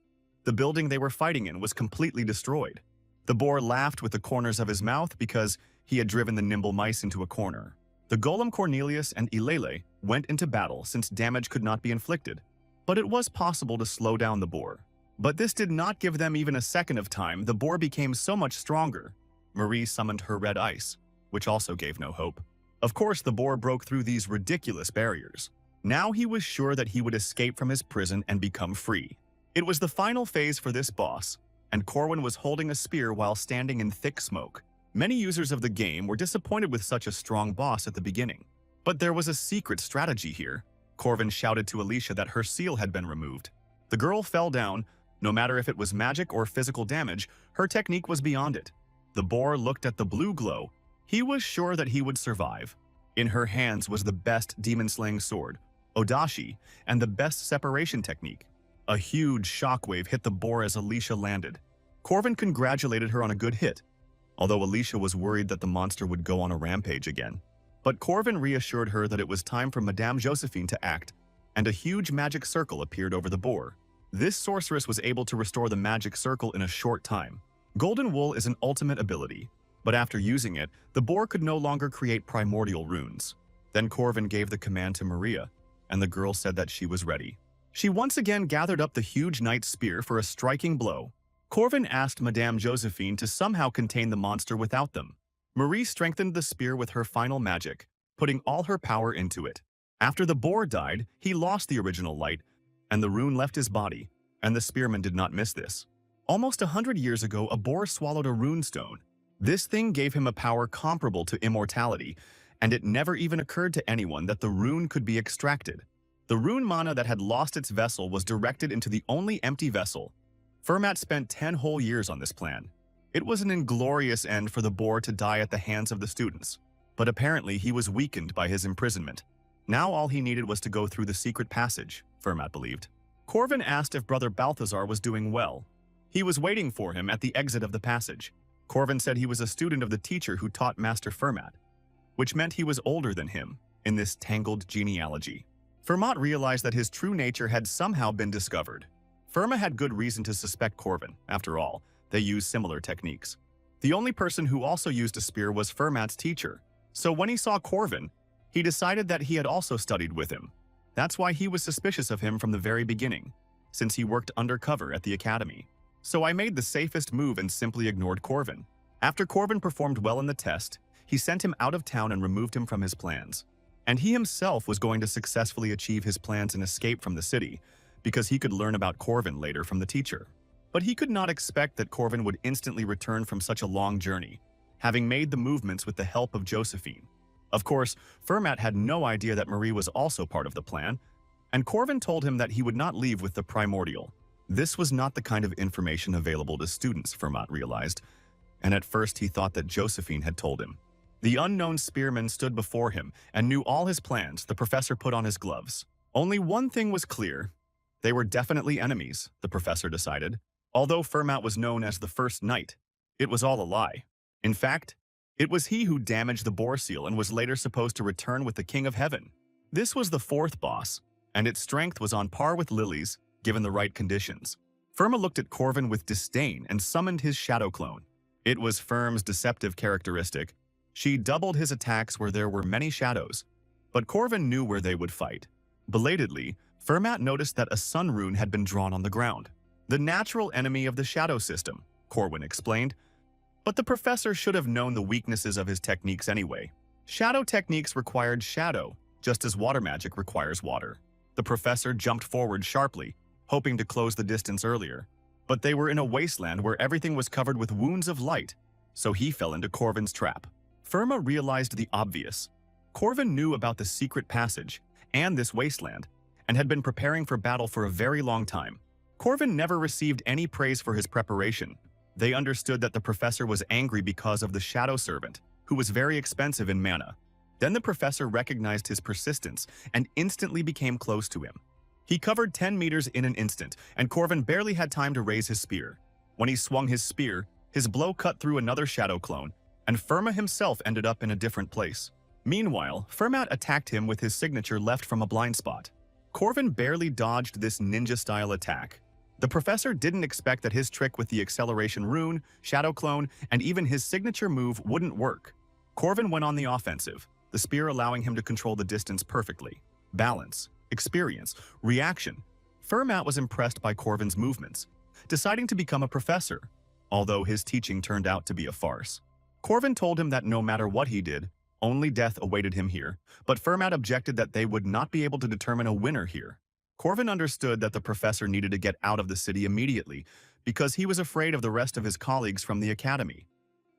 The building they were fighting in was completely destroyed. The boar laughed with the corners of his mouth because he had driven the nimble mice into a corner. The golem Cornelius and Eulalie went into battle since damage could not be inflicted, but it was possible to slow down the boar. But this did not give them even a second of time. The boar became so much stronger. Marie summoned her red ice, which also gave no hope. Of course, the boar broke through these ridiculous barriers. Now he was sure that he would escape from his prison and become free. It was the final phase for this boss, and Corwin was holding a spear while standing in thick smoke. Many users of the game were disappointed with such a strong boss at the beginning. But there was a secret strategy here. Corvin shouted to Alicia that her seal had been removed. The girl fell down. No matter if it was magic or physical damage, her technique was beyond it. The boar looked at the blue glow. He was sure that he would survive. In her hands was the best demon-slaying sword, Odashi, and the best separation technique. A huge shockwave hit the boar as Alicia landed. Corvin congratulated her on a good hit. although Alicia was worried that the monster would go on a rampage again. But Corvin reassured her that it was time for Madame Josephine to act, and a huge magic circle appeared over the boar. This sorceress was able to restore the magic circle in a short time. Golden Wool is an ultimate ability, but after using it, the boar could no longer create primordial runes. Then Corvin gave the command to Maria, and the girl said that she was ready. She once again gathered up the huge knight's spear for a striking blow. Corvin asked Madame Josephine to somehow contain the monster without them. Marie strengthened the spear with her final magic, putting all her power into it. After the boar died, he lost the original light, and the rune left his body, and the spearman did not miss this. Almost 100 years ago, a boar swallowed a rune stone. This thing gave him a power comparable to immortality, and it never even occurred to anyone that the rune could be extracted. The rune mana that had lost its vessel was directed into the only empty vessel. Fermat spent 10 whole years on this plan. It was an inglorious end for the boar to die at the hands of the students, but apparently he was weakened by his imprisonment. Now all he needed was to go through the secret passage, Fermat believed. Corvin asked if Brother Balthazar was doing well. He was waiting for him at the exit of the passage. Corvin said he was a student of the teacher who taught Master Fermat, which meant he was older than him in this tangled genealogy. Fermat realized that his true nature had somehow been discovered. Fermat had good reason to suspect Corvin. After all, they used similar techniques. The only person who also used a spear was Fermat's teacher. So when he saw Corvin, he decided that he had also studied with him. That's why he was suspicious of him from the very beginning, since he worked undercover at the academy. So I made the safest move and simply ignored Corvin. After Corvin performed well in the test, he sent him out of town and removed him from his plans. And he himself was going to successfully achieve his plans and escape from the city, because he could learn about Corvin later from the teacher. But he could not expect that Corvin would instantly return from such a long journey, having made the movements with the help of Josephine. Of course, Fermat had no idea that Marie was also part of the plan, and Corvin told him that he would not leave with the primordial. This was not the kind of information available to students, Fermat realized, and at first he thought that Josephine had told him. The unknown spearman stood before him and knew all his plans. The professor put on his gloves. Only one thing was clear. They were definitely enemies, the professor decided. Although Fermat was known as the First Knight, it was all a lie. In fact, it was he who damaged the boar seal and was later supposed to return with the King of Heaven. This was the fourth boss, and its strength was on par with Lily's, given the right conditions. Fermat looked at Corvin with disdain and summoned his shadow clone. It was Firm's deceptive characteristic. She doubled his attacks where there were many shadows, but Corvin knew where they would fight. Belatedly, Fermat noticed that a sun rune had been drawn on the ground. The natural enemy of the shadow system, Corwin explained. But the professor should have known the weaknesses of his techniques anyway. Shadow techniques required shadow, just as water magic requires water. The professor jumped forward sharply, hoping to close the distance earlier. But they were in a wasteland where everything was covered with wounds of light, so he fell into Corvin's trap. Fermat realized the obvious. Corvin knew about the secret passage and this wasteland, and had been preparing for battle for a very long time. Corvin never received any praise for his preparation. They understood that the professor was angry because of the shadow servant, who was very expensive in mana. Then the professor recognized his persistence and instantly became close to him. He covered 10 meters in an instant, and Corvin barely had time to raise his spear. When he swung his spear, his blow cut through another shadow clone, and Fermat himself ended up in a different place. Meanwhile, Fermat attacked him with his signature left from a blind spot. Corvin barely dodged this ninja-style attack. The professor didn't expect that his trick with the acceleration rune, shadow clone, and even his signature move wouldn't work. Corvin went on the offensive, the spear allowing him to control the distance perfectly. Balance, experience, reaction. Fermat was impressed by Corvin's movements, deciding to become a professor, although his teaching turned out to be a farce. Corvin told him that no matter what he did, only death awaited him here, but Fermat objected that they would not be able to determine a winner here. Corvin understood that the professor needed to get out of the city immediately because he was afraid of the rest of his colleagues from the academy,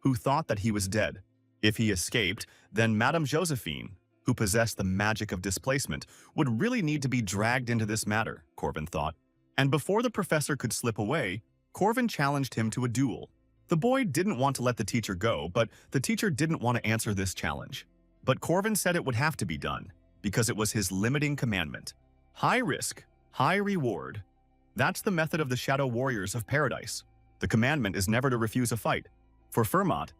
who thought that he was dead. If he escaped, then Madame Josephine, who possessed the magic of displacement, would really need to be dragged into this matter, Corvin thought. And before the professor could slip away, Corvin challenged him to a duel. The boy didn't want to let the teacher go, but the teacher didn't want to answer this challenge. But Corvin said it would have to be done, because it was his limiting commandment. High risk, high reward. That's the method of the Shadow Warriors of Paradise. The commandment is never to refuse a fight. For Fermat,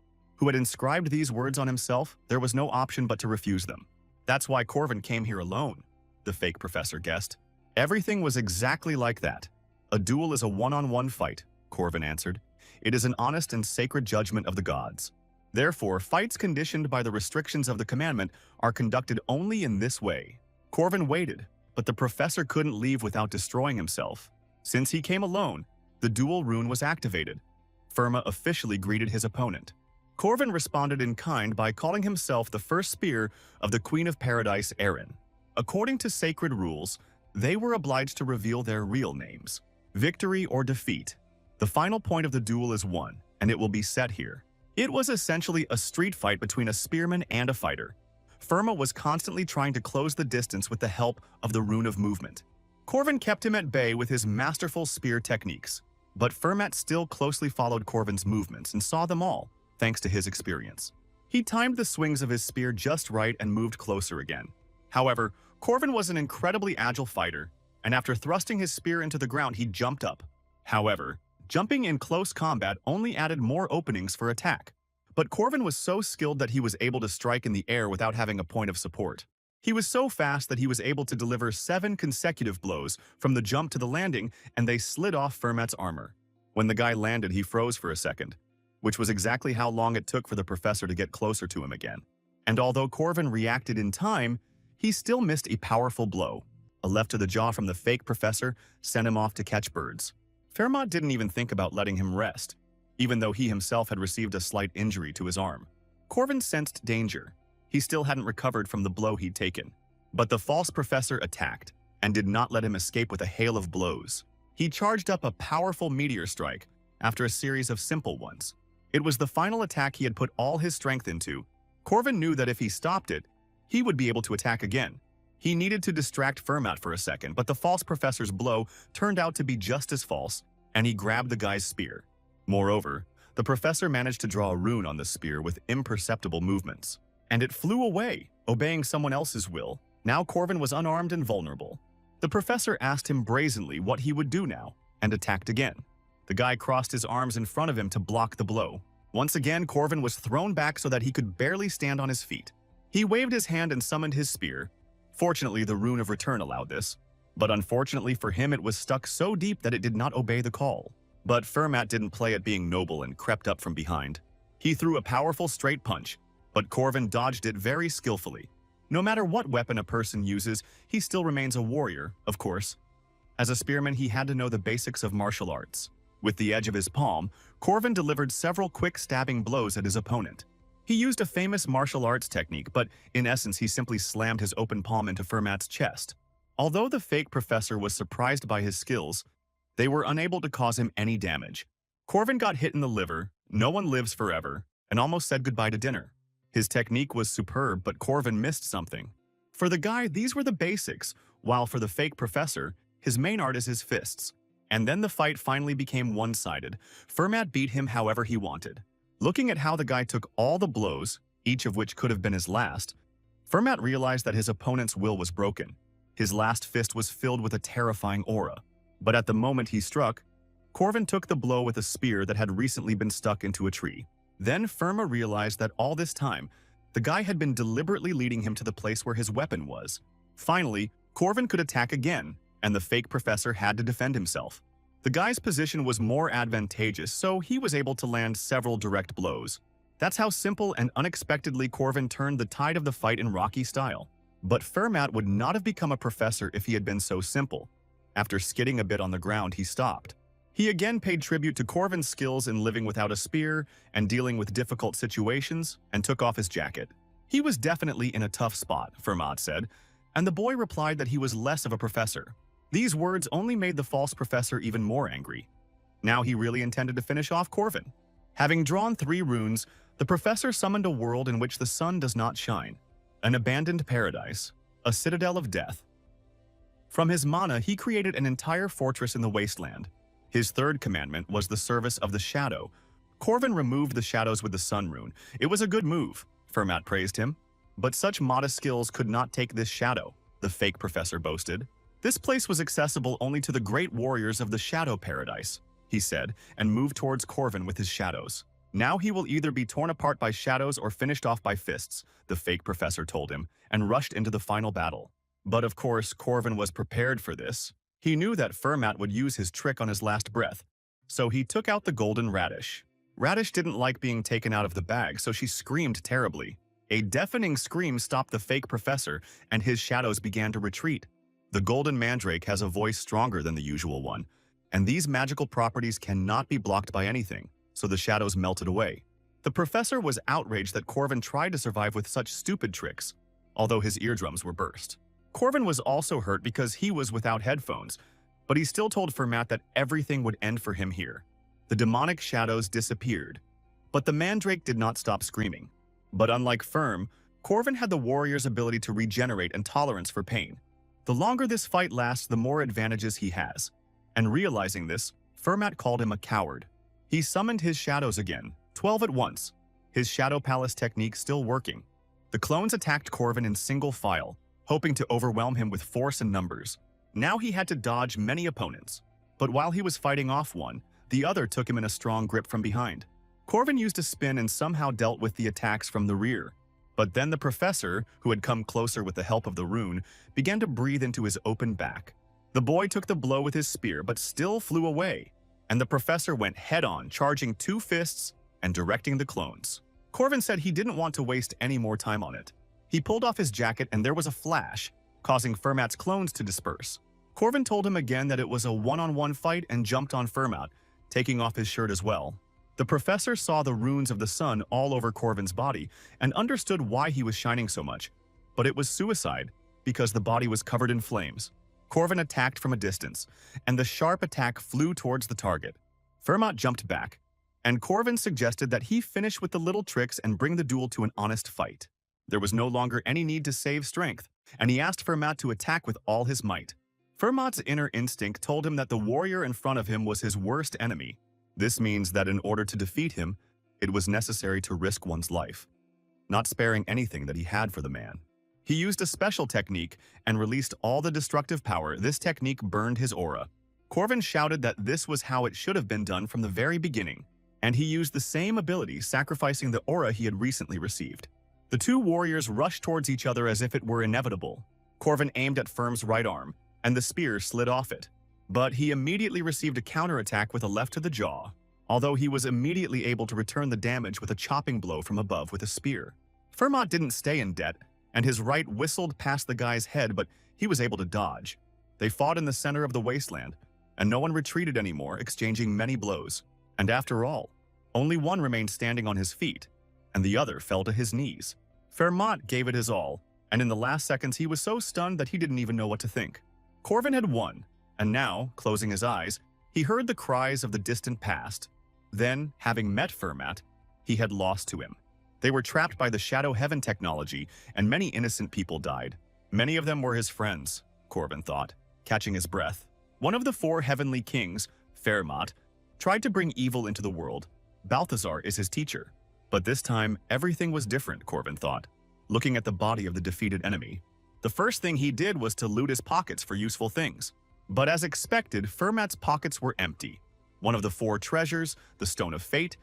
who had inscribed these words on himself, there was no option but to refuse them. That's why Corvin came here alone, the fake professor guessed. Everything was exactly like that. A duel is a one-on-one fight, Corvin answered. It is an honest and sacred judgment of the gods. Therefore, fights conditioned by the restrictions of the commandment are conducted only in this way. Corvin waited, but the professor couldn't leave without destroying himself. Since he came alone, the duel rune was activated. Firma officially greeted his opponent. Corvin responded in kind by calling himself the first spear of the Queen of Paradise, Erin. According to sacred rules, they were obliged to reveal their real names. Victory or defeat. The final point of the duel is won, and it will be set here. It was essentially a street fight between a spearman and a fighter. Firma was constantly trying to close the distance with the help of the Rune of Movement. Corvin kept him at bay with his masterful spear techniques, but Fermat still closely followed Corvin's movements and saw them all, thanks to his experience. He timed the swings of his spear just right and moved closer again. However, Corvin was an incredibly agile fighter, and after thrusting his spear into the ground, he jumped up. However, jumping in close combat only added more openings for attack. But Corvin was so skilled that he was able to strike in the air without having a point of support. He was so fast that he was able to deliver 7 consecutive blows from the jump to the landing, and they slid off Fermat's armor. When the guy landed, he froze for a second, which was exactly how long it took for the professor to get closer to him again. And although Corvin reacted in time, he still missed a powerful blow. A left to the jaw from the fake professor sent him off to catch birds. Fermat didn't even think about letting him rest, even though he himself had received a slight injury to his arm. Corvin sensed danger. He still hadn't recovered from the blow he'd taken. But the false professor attacked, and did not let him escape with a hail of blows. He charged up a powerful meteor strike after a series of simple ones. It was the final attack he had put all his strength into. Corvin knew that if he stopped it, he would be able to attack again. He needed to distract Fermat for a second, but the false professor's blow turned out to be just as false, and he grabbed the guy's spear. Moreover, the professor managed to draw a rune on the spear with imperceptible movements. And it flew away, obeying someone else's will. Now Corvin was unarmed and vulnerable. The professor asked him brazenly what he would do now, and attacked again. The guy crossed his arms in front of him to block the blow. Once again, Corvin was thrown back so that he could barely stand on his feet. He waved his hand and summoned his spear. Fortunately, the Rune of Return allowed this, but unfortunately for him it was stuck so deep that it did not obey the call. But Fermat didn't play at being noble and crept up from behind. He threw a powerful straight punch, but Corvin dodged it very skillfully. No matter what weapon a person uses, he still remains a warrior, of course. As a spearman, he had to know the basics of martial arts. With the edge of his palm, Corvin delivered several quick stabbing blows at his opponent. He used a famous martial arts technique, but in essence he simply slammed his open palm into Fermat's chest. Although the fake professor was surprised by his skills, they were unable to cause him any damage. Corvin got hit in the liver, no one lives forever, and almost said goodbye to dinner. His technique was superb, but Corvin missed something. For the guy, these were the basics, while for the fake professor, his main art is his fists. And then the fight finally became one-sided. Fermat beat him however he wanted. Looking at how the guy took all the blows, each of which could have been his last, Fermat realized that his opponent's will was broken. His last fist was filled with a terrifying aura. But at the moment he struck, Corvin took the blow with a spear that had recently been stuck into a tree. Then Fermat realized that all this time, the guy had been deliberately leading him to the place where his weapon was. Finally, Corvin could attack again, and the fake professor had to defend himself. The guy's position was more advantageous, so he was able to land several direct blows. That's how simple and unexpectedly Corvin turned the tide of the fight in Rocky style. But Fermat would not have become a professor if he had been so simple. After skidding a bit on the ground, he stopped. He again paid tribute to Corvin's skills in living without a spear and dealing with difficult situations, and took off his jacket. He was definitely in a tough spot, Fermat said, and the boy replied that he was less of a professor. These words only made the false professor even more angry. Now he really intended to finish off Corvin. Having drawn 3 runes, the professor summoned a world in which the sun does not shine, an abandoned paradise, a citadel of death. From his mana, he created an entire fortress in the wasteland. His third commandment was the service of the shadow. Corvin removed the shadows with the sun rune. It was a good move, Fermat praised him. But such modest skills could not take this shadow, the fake professor boasted. This place was accessible only to the great warriors of the shadow paradise, he said, and moved towards Corvin with his shadows. Now he will either be torn apart by shadows or finished off by fists, the fake professor told him, and rushed into the final battle. But of course, Corvin was prepared for this. He knew that Fermat would use his trick on his last breath, so he took out the golden radish. Radish didn't like being taken out of the bag, so she screamed terribly. A deafening scream stopped the fake professor, and his shadows began to retreat. The golden mandrake has a voice stronger than the usual one, and these magical properties cannot be blocked by anything, so the shadows melted away. The professor was outraged that Corvin tried to survive with such stupid tricks, although his eardrums were burst. Corvin was also hurt because he was without headphones, but he still told Fermat that everything would end for him here. The demonic shadows disappeared, but the mandrake did not stop screaming. But unlike Ferm, Corvin had the warrior's ability to regenerate and tolerance for pain. The longer this fight lasts, the more advantages he has. And realizing this, Fermat called him a coward. He summoned his shadows again, 12 at once, his Shadow Palace technique still working. The clones attacked Corvin in single file, hoping to overwhelm him with force and numbers. Now he had to dodge many opponents, but while he was fighting off one, the other took him in a strong grip from behind. Corvin used a spin and somehow dealt with the attacks from the rear. But then the professor, who had come closer with the help of the rune, began to breathe into his open back. The boy took the blow with his spear but still flew away, and the professor went head-on, charging 2 fists and directing the clones. Corvin said he didn't want to waste any more time on it. He pulled off his jacket and there was a flash, causing Fermat's clones to disperse. Corvin told him again that it was a one-on-one fight and jumped on Fermat, taking off his shirt as well. The professor saw the runes of the sun all over Corvin's body and understood why he was shining so much, but it was suicide because the body was covered in flames. Corvin attacked from a distance, and the sharp attack flew towards the target. Fermat jumped back, and Corvin suggested that he finish with the little tricks and bring the duel to an honest fight. There was no longer any need to save strength, and he asked Fermat to attack with all his might. Fermat's inner instinct told him that the warrior in front of him was his worst enemy. This means that in order to defeat him, it was necessary to risk one's life, not sparing anything that he had for the man. He used a special technique and released all the destructive power. This technique burned his aura. Corvin shouted that this was how it should have been done from the very beginning, and he used the same ability, sacrificing the aura he had recently received. The two warriors rushed towards each other as if it were inevitable. Corvin aimed at Ferm's right arm, and the spear slid off it. But he immediately received a counterattack with a left to the jaw, although he was immediately able to return the damage with a chopping blow from above with a spear. Fermat didn't stay in debt, and his right whistled past the guy's head, but he was able to dodge. They fought in the center of the wasteland, and no one retreated anymore, exchanging many blows. And after all, only one remained standing on his feet, and the other fell to his knees. Fermat gave it his all, and in the last seconds he was so stunned that he didn't even know what to think. Corvin had won, and now, closing his eyes, he heard the cries of the distant past. Then, having met Fermat, he had lost to him. They were trapped by the Shadow Heaven technology, and many innocent people died. Many of them were his friends, Corvin thought, catching his breath. One of the 4 heavenly kings, Fermat, tried to bring evil into the world. Balthazar is his teacher. But this time, everything was different, Corvin thought, looking at the body of the defeated enemy. The first thing he did was to loot his pockets for useful things. But as expected, Fermat's pockets were empty. One of the 4 treasures, the Stone of Fate,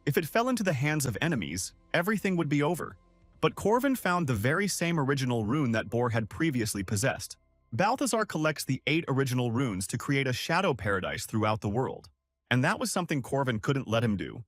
if it fell into the hands of enemies, everything would be over. But Corvin found the very same original rune that Bor had previously possessed. Balthazar collects the 8 original runes to create a shadow paradise throughout the world. And that was something Corvin couldn't let him do.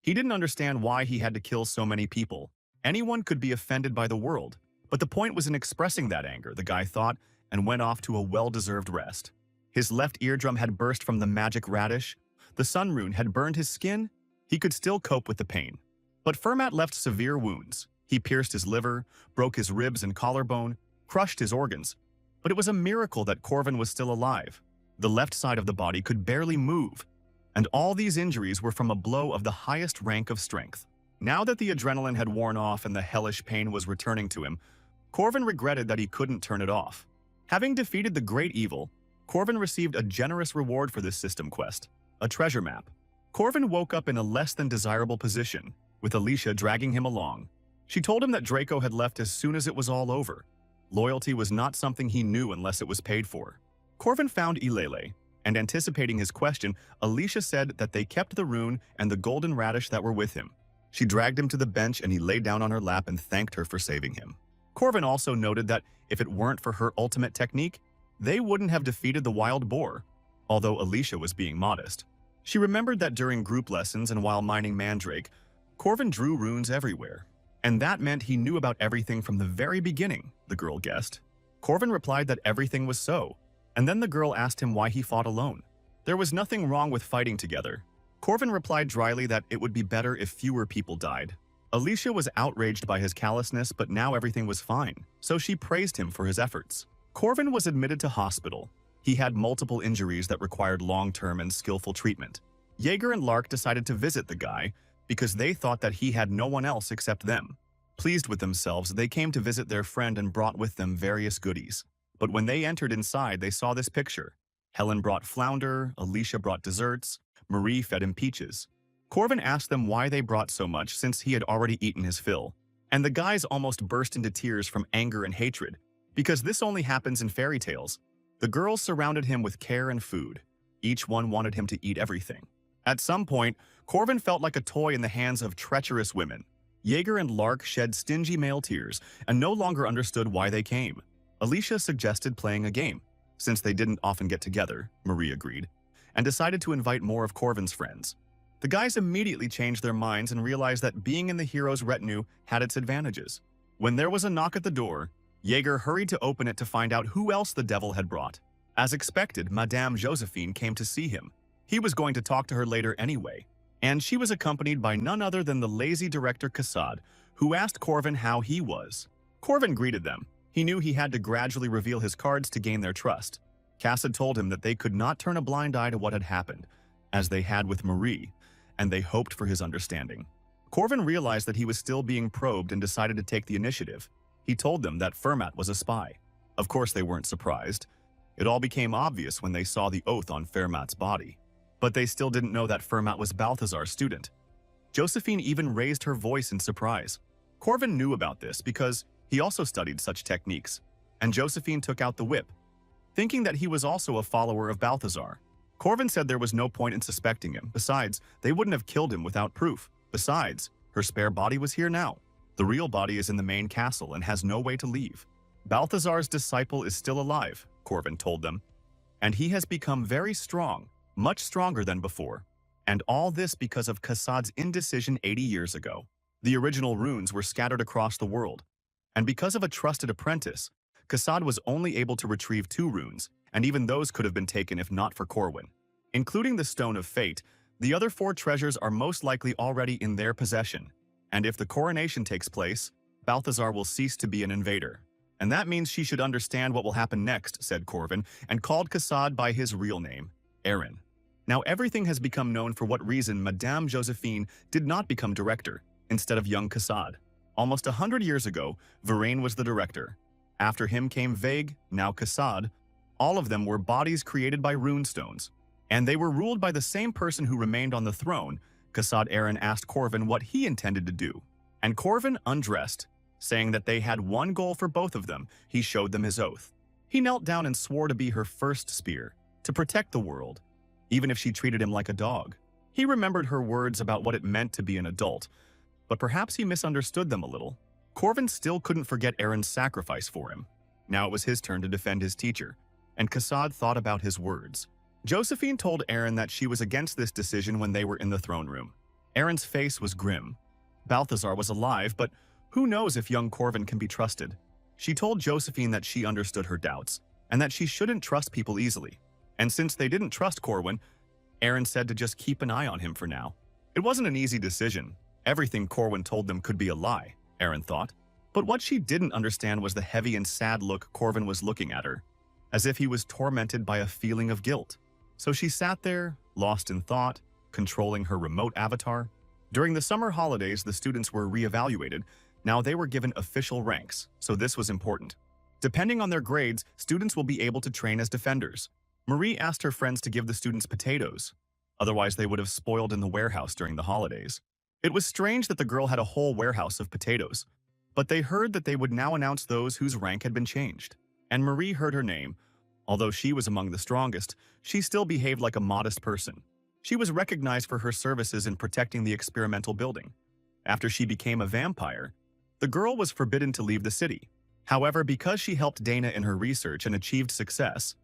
He didn't understand why he had to kill so many people. Anyone could be offended by the world. But the point was in expressing that anger, the guy thought, and went off to a well-deserved rest. His left eardrum had burst from the magic radish. The sun rune had burned his skin. He could still cope with the pain. But Fermat left severe wounds. He pierced his liver, broke his ribs and collarbone, crushed his organs. But it was a miracle that Corvin was still alive. The left side of the body could barely move. And all these injuries were from a blow of the highest rank of strength. Now that the adrenaline had worn off and the hellish pain was returning to him, Corvin regretted that he couldn't turn it off. Having defeated the great evil, Corvin received a generous reward for this system quest, a treasure map. Corvin woke up in a less than desirable position, with Alicia dragging him along. She told him that Draco had left as soon as it was all over. Loyalty was not something he knew unless it was paid for. Corvin found Ilele, And anticipating his question, Alicia said that they kept the rune and the golden radish that were with him. She dragged him to the bench and he lay down on her lap and thanked her for saving him. Corvin also noted that if it weren't for her ultimate technique, they wouldn't have defeated the wild boar, although Alicia was being modest. She remembered that during group lessons and while mining Mandrake, Corvin drew runes everywhere. And that meant he knew about everything from the very beginning, the girl guessed. Corvin replied that everything was so, and then the girl asked him why he fought alone. There was nothing wrong with fighting together. Corvin replied dryly that it would be better if fewer people died. Alicia was outraged by his callousness, but now everything was fine, so she praised him for his efforts. Corvin was admitted to hospital. He had multiple injuries that required long-term and skillful treatment. Jaeger and Lark decided to visit the guy because they thought that he had no one else except them. Pleased with themselves, they came to visit their friend and brought with them various goodies. But when they entered inside, they saw this picture. Helen brought flounder, Alicia brought desserts, Marie fed him peaches. Corvin asked them why they brought so much since he had already eaten his fill. And the guys almost burst into tears from anger and hatred, because this only happens in fairy tales. The girls surrounded him with care and food. Each one wanted him to eat everything. At some point, Corvin felt like a toy in the hands of treacherous women. Jaeger and Lark shed stingy male tears and no longer understood why they came. Alicia suggested playing a game. Since they didn't often get together, Marie agreed, and decided to invite more of Corvin's friends. The guys immediately changed their minds and realized that being in the hero's retinue had its advantages. When there was a knock at the door, Jaeger hurried to open it to find out who else the devil had brought. As expected, Madame Josephine came to see him. He was going to talk to her later anyway, and she was accompanied by none other than the lazy director Kassad, who asked Corvin how he was. Corvin greeted them. He knew he had to gradually reveal his cards to gain their trust. Kassad told him that they could not turn a blind eye to what had happened, as they had with Marie, and they hoped for his understanding. Corvin realized that he was still being probed and decided to take the initiative. He told them that Fermat was a spy. Of course they weren't surprised. It all became obvious when they saw the oath on Fermat's body. But they still didn't know that Fermat was Balthazar's student. Josephine even raised her voice in surprise. Corvin knew about this because he also studied such techniques, and Josephine took out the whip, thinking that he was also a follower of Balthazar. Corvin said there was no point in suspecting him. Besides, they wouldn't have killed him without proof. Besides, her spare body was here now. The real body is in the main castle and has no way to leave. Balthazar's disciple is still alive, Corvin told them, and he has become very strong, much stronger than before. And all this because of Kassad's indecision 80 years ago. The original runes were scattered across the world, and because of a trusted apprentice, Kassad was only able to retrieve 2 runes, and even those could have been taken if not for Corwin. Including the Stone of Fate, the other 4 treasures are most likely already in their possession, and if the coronation takes place, Balthazar will cease to be an invader. And that means she should understand what will happen next, said Corvin, and called Kassad by his real name, Aaron. Now everything has become known for what reason Madame Josephine did not become director instead of young Kassad. Almost 100 years ago, Varain was the director. After him came Vague, now Kassad. All of them were bodies created by runestones, and they were ruled by the same person who remained on the throne. Kassad Aaron asked Corvin what he intended to do, and Corvin undressed, saying that they had one goal for both of them. He showed them his oath. He knelt down and swore to be her first spear, to protect the world, even if she treated him like a dog. He remembered her words about what it meant to be an adult, but perhaps he misunderstood them a little. Corvin still couldn't forget Aaron's sacrifice for him. Now it was his turn to defend his teacher, and Kassad thought about his words. Josephine told Aaron that she was against this decision when they were in the throne room. Aaron's face was grim. Balthazar was alive, but who knows if young Corvin can be trusted. She told Josephine that she understood her doubts, and that she shouldn't trust people easily. And since they didn't trust Corwin, Aaron said to just keep an eye on him for now. It wasn't an easy decision. Everything Corwin told them could be a lie, Aaron thought. But what she didn't understand was the heavy and sad look Corvin was looking at her, as if he was tormented by a feeling of guilt. So she sat there, lost in thought, controlling her remote avatar. During the summer holidays, the students were reevaluated. Now they were given official ranks, so this was important. Depending on their grades, students will be able to train as defenders. Marie asked her friends to give the students potatoes. Otherwise, they would have spoiled in the warehouse during the holidays. It was strange that the girl had a whole warehouse of potatoes, but they heard that they would now announce those whose rank had been changed. And Marie heard her name, Although she was among the strongest, she still behaved like a modest person. She was recognized for her services in protecting the experimental building. After she became a vampire, the girl was forbidden to leave the city. However, because she helped Dana in her research and achieved success,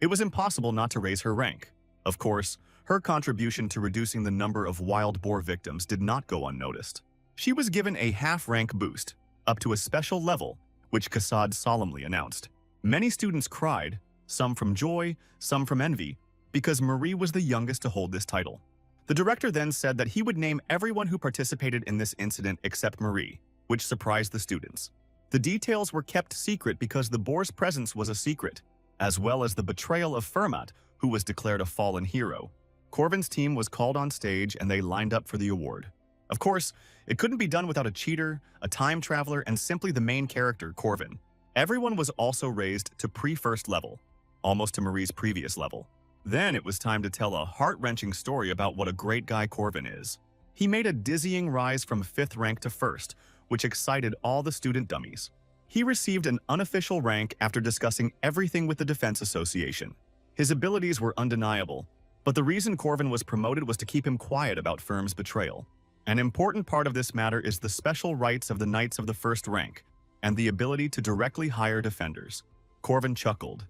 it was impossible not to raise her rank. Of course, her contribution to reducing the number of wild boar victims did not go unnoticed. She was given a half-rank boost, up to a special level, which Kassad solemnly announced. Many students cried, some from joy, some from envy, because Marie was the youngest to hold this title. The director then said that he would name everyone who participated in this incident except Marie, which surprised the students. The details were kept secret because the boar's presence was a secret, as well as the betrayal of Fermat, who was declared a fallen hero. Corvin's team was called on stage and they lined up for the award. Of course, it couldn't be done without a cheater, a time traveler, and simply the main character, Corvin. Everyone was also raised to pre-first level, almost to Marie's previous level. Then it was time to tell a heart-wrenching story about what a great guy Corvin is. He made a dizzying rise from 5th rank to 1st, which excited all the student dummies. He received an unofficial rank after discussing everything with the Defense Association. His abilities were undeniable, but the reason Corvin was promoted was to keep him quiet about Firm's betrayal. An important part of this matter is the special rights of the Knights of the 1st rank and the ability to directly hire defenders. Corvin chuckled.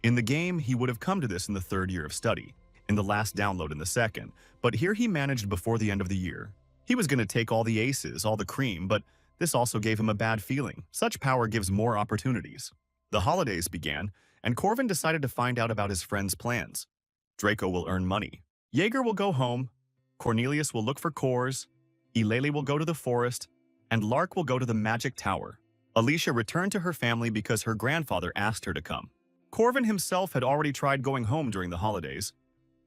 In the game, he would have come to this in the 3rd year of study, in the last download in the 2nd, but here he managed before the end of the year. He was going to take all the aces, all the cream, but this also gave him a bad feeling. Such power gives more opportunities. The holidays began, and Corvin decided to find out about his friend's plans. Draco will earn money. Jaeger will go home. Cornelius will look for cores. Eulalie will go to the forest. And Lark will go to the magic tower. Alicia returned to her family because her grandfather asked her to come. Corvin himself had already tried going home during the holidays,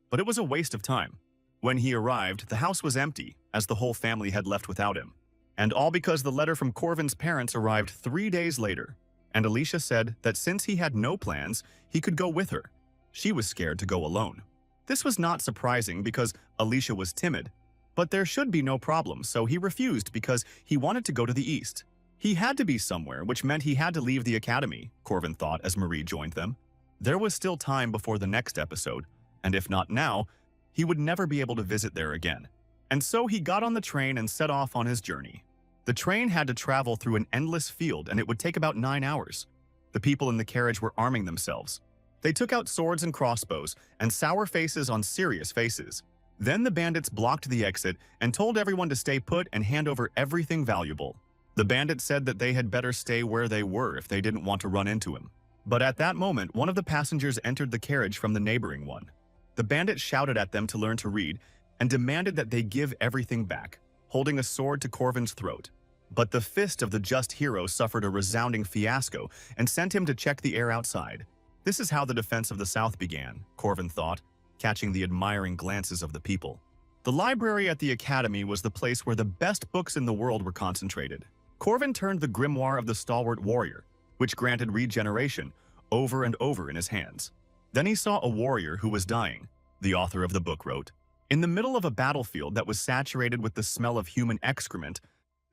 but it was a waste of time. When he arrived, the house was empty, as the whole family had left without him. And all because the letter from Corvin's parents arrived 3 days later, and Alicia said that since he had no plans, he could go with her. She was scared to go alone. This was not surprising because Alicia was timid, but there should be no problem, so he refused because he wanted to go to the east. He had to be somewhere, which meant he had to leave the academy, Corvin thought as Marie joined them. There was still time before the next episode, and if not now, he would never be able to visit there again. And so he got on the train and set off on his journey. The train had to travel through an endless field, and it would take about 9 hours. The people in the carriage were arming themselves. They took out swords and crossbows, and sour faces on serious faces. Then the bandits blocked the exit and told everyone to stay put and hand over everything valuable. The bandits said that they had better stay where they were if they didn't want to run into him. But at that moment, one of the passengers entered the carriage from the neighboring one. The bandit shouted at them to learn to read and demanded that they give everything back, holding a sword to Corvin's throat. But the fist of the just hero suffered a resounding fiasco and sent him to check the air outside. This is how the defense of the South began, Corvin thought, catching the admiring glances of the people. The library at the academy was the place where the best books in the world were concentrated. Corvin turned the grimoire of the stalwart warrior, which granted regeneration, over and over in his hands. Then he saw a warrior who was dying, the author of the book wrote. In the middle of a battlefield that was saturated with the smell of human excrement,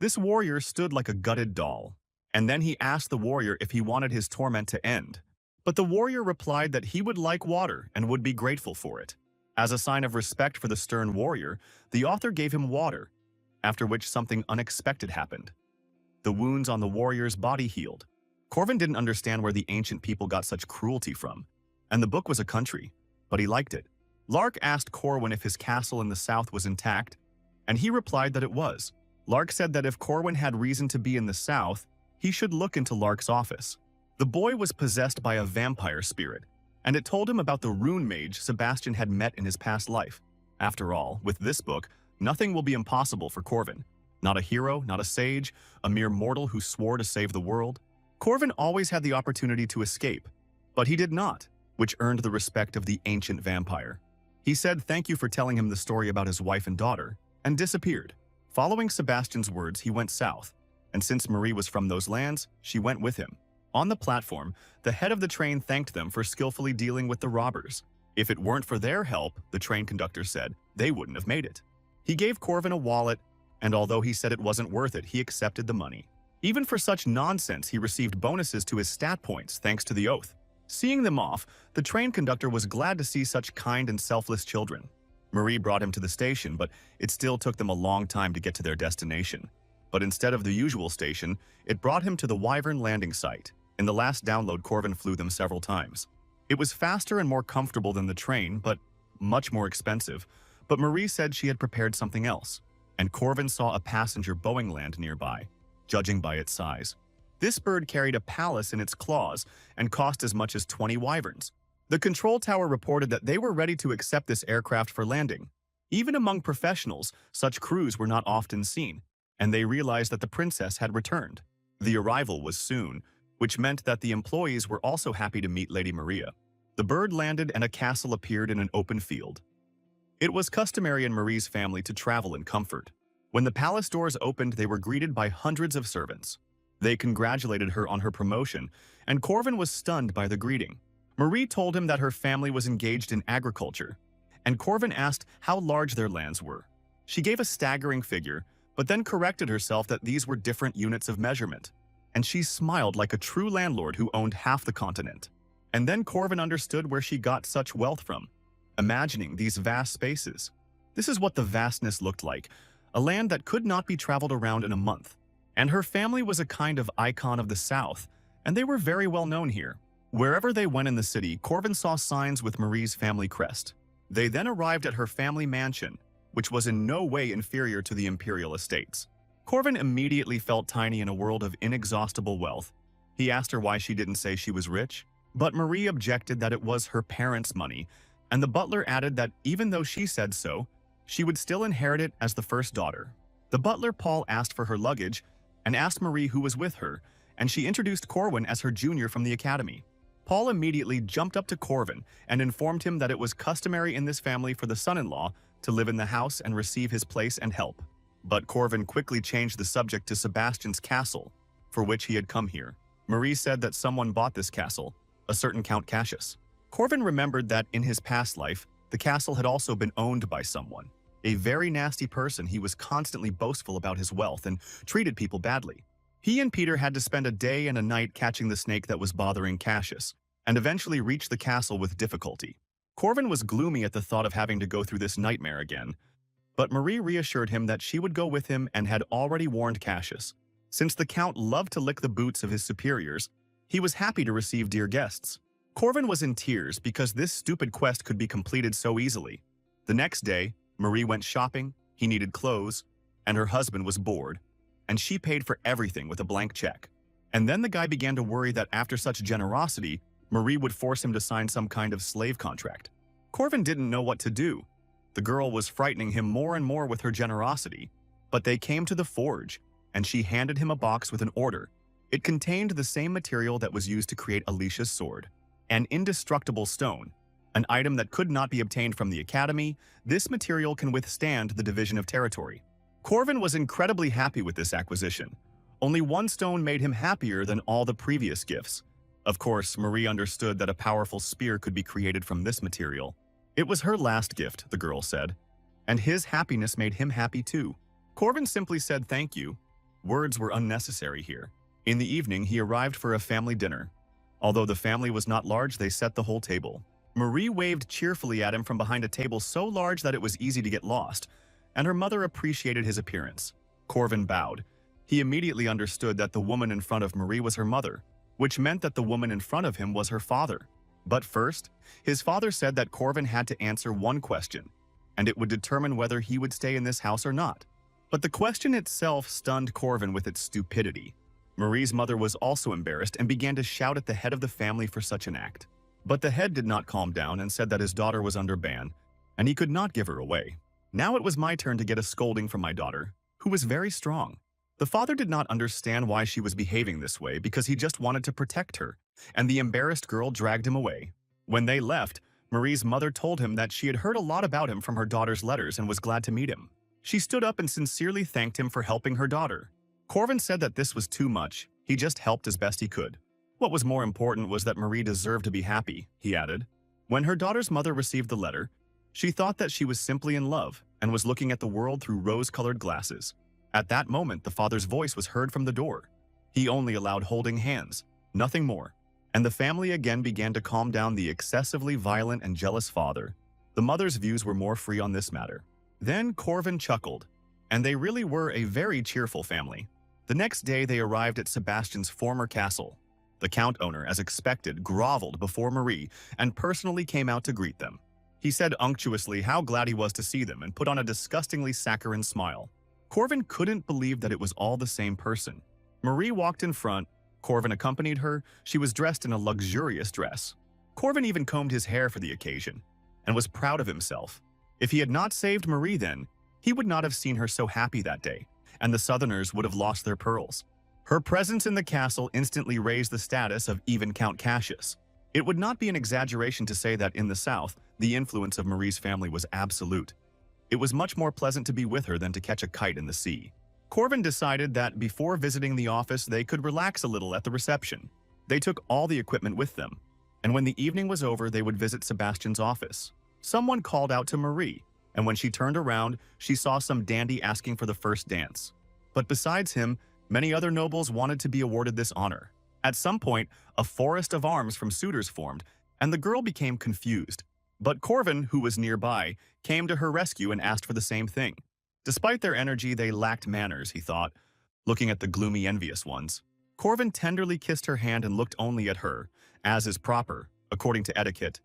this warrior stood like a gutted doll. And then he asked the warrior if he wanted his torment to end. But the warrior replied that he would like water and would be grateful for it. As a sign of respect for the stern warrior, the author gave him water, after which something unexpected happened. The wounds on the warrior's body healed. Corvin didn't understand where the ancient people got such cruelty from, and the book was a country, but he liked it. Lark asked Corwin if his castle in the south was intact, and he replied that it was. Lark said that if Corwin had reason to be in the south, he should look into Lark's office. The boy was possessed by a vampire spirit, and it told him about the rune mage Sebastian had met in his past life. After all, with this book, nothing will be impossible for Corvin. Not a hero, not a sage, a mere mortal who swore to save the world. Corvin always had the opportunity to escape, but he did not, which earned the respect of the ancient vampire. He said thank you for telling him the story about his wife and daughter, and disappeared. Following Sebastian's words, he went south, and since Marie was from those lands, she went with him. On the platform, the head of the train thanked them for skillfully dealing with the robbers. If it weren't for their help, the train conductor said, they wouldn't have made it. He gave Corvin a wallet, and although he said it wasn't worth it, he accepted the money. Even for such nonsense, he received bonuses to his stat points thanks to the oath. Seeing them off, the train conductor was glad to see such kind and selfless children. Marie brought him to the station, but it still took them a long time to get to their destination. But instead of the usual station, it brought him to the Wyvern landing site. In the last download, Corvin flew them several times. It was faster and more comfortable than the train, but much more expensive. But Marie said she had prepared something else, and Corvin saw a passenger Boeing land nearby, judging by its size. This bird carried a palace in its claws and cost as much as 20 wyverns. The control tower reported that they were ready to accept this aircraft for landing. Even among professionals, such crews were not often seen, and they realized that the princess had returned. The arrival was soon, which meant that the employees were also happy to meet Lady Maria. The bird landed and a castle appeared in an open field. It was customary in Marie's family to travel in comfort. When the palace doors opened, they were greeted by hundreds of servants. They congratulated her on her promotion, and Corvin was stunned by the greeting. Marie told him that her family was engaged in agriculture, and Corvin asked how large their lands were. She gave a staggering figure, but then corrected herself that these were different units of measurement, and she smiled like a true landlord who owned half the continent. And then Corvin understood where she got such wealth from, imagining these vast spaces. This is what the vastness looked like, a land that could not be traveled around in a month. And her family was a kind of icon of the South, and they were very well known here. Wherever they went in the city, Corvin saw signs with Marie's family crest. They then arrived at her family mansion, which was in no way inferior to the imperial estates. Corvin immediately felt tiny in a world of inexhaustible wealth. He asked her why she didn't say she was rich, but Marie objected that it was her parents' money, and the butler added that even though she said so, she would still inherit it as the first daughter. The butler Paul asked for her luggage and asked Marie who was with her, and she introduced Corwin as her junior from the academy. Paul immediately jumped up to Corvin and informed him that it was customary in this family for the son-in-law to live in the house and receive his place and help. But Corvin quickly changed the subject to Sebastian's castle, for which he had come here. Marie said that someone bought this castle, a certain Count Cassius. Corvin remembered that in his past life, the castle had also been owned by someone. A very nasty person. He was constantly boastful about his wealth and treated people badly. He and Peter had to spend a day and a night catching the snake that was bothering Cassius, and eventually reached the castle with difficulty. Corvin was gloomy at the thought of having to go through this nightmare again, but Marie reassured him that she would go with him and had already warned Cassius. Since the Count loved to lick the boots of his superiors, he was happy to receive dear guests. Corvin was in tears because this stupid quest could be completed so easily. The next day, Marie went shopping, he needed clothes, and her husband was bored, and she paid for everything with a blank check. And then the guy began to worry that after such generosity, Marie would force him to sign some kind of slave contract. Corvin didn't know what to do. The girl was frightening him more and more with her generosity, but they came to the forge, and she handed him a box with an order. It contained the same material that was used to create Alicia's sword, an indestructible stone, an item that could not be obtained from the academy. This material can withstand the division of territory. Corvin was incredibly happy with this acquisition. Only one stone made him happier than all the previous gifts. Of course, Marie understood that a powerful spear could be created from this material. It was her last gift, the girl said, and his happiness made him happy too. Corvin simply said thank you. Words were unnecessary here. In the evening, he arrived for a family dinner. Although the family was not large, they set the whole table. Marie waved cheerfully at him from behind a table so large that it was easy to get lost, and her mother appreciated his appearance. Corvin bowed. He immediately understood that the woman in front of Marie was her mother, which meant that the woman in front of him was her father. But first, his father said that Corvin had to answer one question, and it would determine whether he would stay in this house or not. But the question itself stunned Corvin with its stupidity. Marie's mother was also embarrassed and began to shout at the head of the family for such an act. But the head did not calm down and said that his daughter was under ban, and he could not give her away. Now it was my turn to get a scolding from my daughter, who was very strong. The father did not understand why she was behaving this way because he just wanted to protect her, and the embarrassed girl dragged him away. When they left, Marie's mother told him that she had heard a lot about him from her daughter's letters and was glad to meet him. She stood up and sincerely thanked him for helping her daughter. Corvin said that this was too much. He just helped as best he could. What was more important was that Marie deserved to be happy, he added. When her daughter's mother received the letter, she thought that she was simply in love and was looking at the world through rose-colored glasses. At that moment, the father's voice was heard from the door. He only allowed holding hands, nothing more, and the family again began to calm down the excessively violent and jealous father. The mother's views were more free on this matter. Then Corvin chuckled, and they really were a very cheerful family. The next day they arrived at Sebastian's former castle. The Count owner, as expected, groveled before Marie and personally came out to greet them. He said unctuously how glad he was to see them and put on a disgustingly saccharine smile. Corvin couldn't believe that it was all the same person. Marie walked in front. Corvin accompanied her. She was dressed in a luxurious dress. Corvin even combed his hair for the occasion and was proud of himself. If he had not saved Marie then, he would not have seen her so happy that day, and the Southerners would have lost their pearls. Her presence in the castle instantly raised the status of even Count Cassius. It would not be an exaggeration to say that in the South, the influence of Marie's family was absolute. It was much more pleasant to be with her than to catch a kite in the sea. Corvin decided that before visiting the office, they could relax a little at the reception. They took all the equipment with them, and when the evening was over, they would visit Sebastian's office. Someone called out to Marie, and when she turned around, she saw some dandy asking for the first dance. But besides him, many other nobles wanted to be awarded this honor. At some point, a forest of arms from suitors formed, and the girl became confused. But Corvin, who was nearby, came to her rescue and asked for the same thing. Despite their energy, they lacked manners, he thought, looking at the gloomy, envious ones. Corvin tenderly kissed her hand and looked only at her, as is proper, according to etiquette.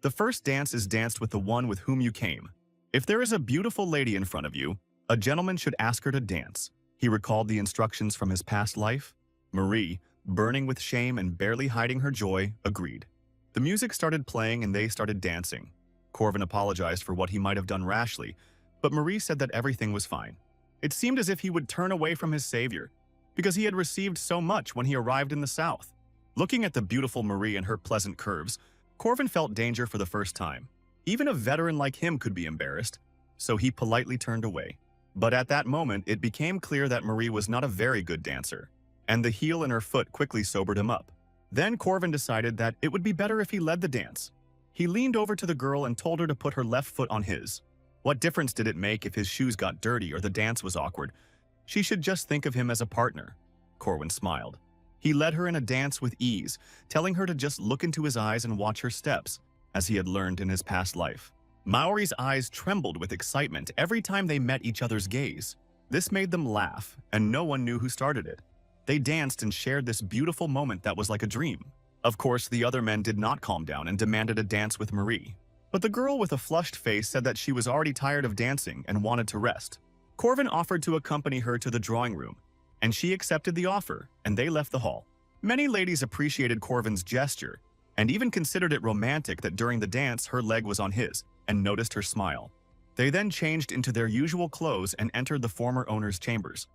The first dance is danced with the one with whom you came. If there is a beautiful lady in front of you, a gentleman should ask her to dance. He recalled the instructions from his past life. Marie, burning with shame and barely hiding her joy, agreed. The music started playing and they started dancing. Corvin apologized for what he might have done rashly, but Marie said that everything was fine. It seemed as if he would turn away from his savior, because he had received so much when he arrived in the South. Looking at the beautiful Marie and her pleasant curves, Corvin felt danger for the first time. Even a veteran like him could be embarrassed, so he politely turned away. But at that moment, it became clear that Marie was not a very good dancer, and the heel in her foot quickly sobered him up. Then Corvin decided that it would be better if he led the dance. He leaned over to the girl and told her to put her left foot on his. What difference did it make if his shoes got dirty or the dance was awkward? She should just think of him as a partner. Corvin smiled. He led her in a dance with ease, telling her to just look into his eyes and watch her steps, as he had learned in his past life. Maori's eyes trembled with excitement every time they met each other's gaze. This made them laugh, and no one knew who started it. They danced and shared this beautiful moment that was like a dream. Of course, the other men did not calm down and demanded a dance with Marie. But the girl with a flushed face said that she was already tired of dancing and wanted to rest. Corvin offered to accompany her to the drawing room, and she accepted the offer, and they left the hall. Many ladies appreciated Corvin's gesture, and even considered it romantic that during the dance her leg was on his, and noticed her smile. They then changed into their usual clothes and entered the former owner's chambers.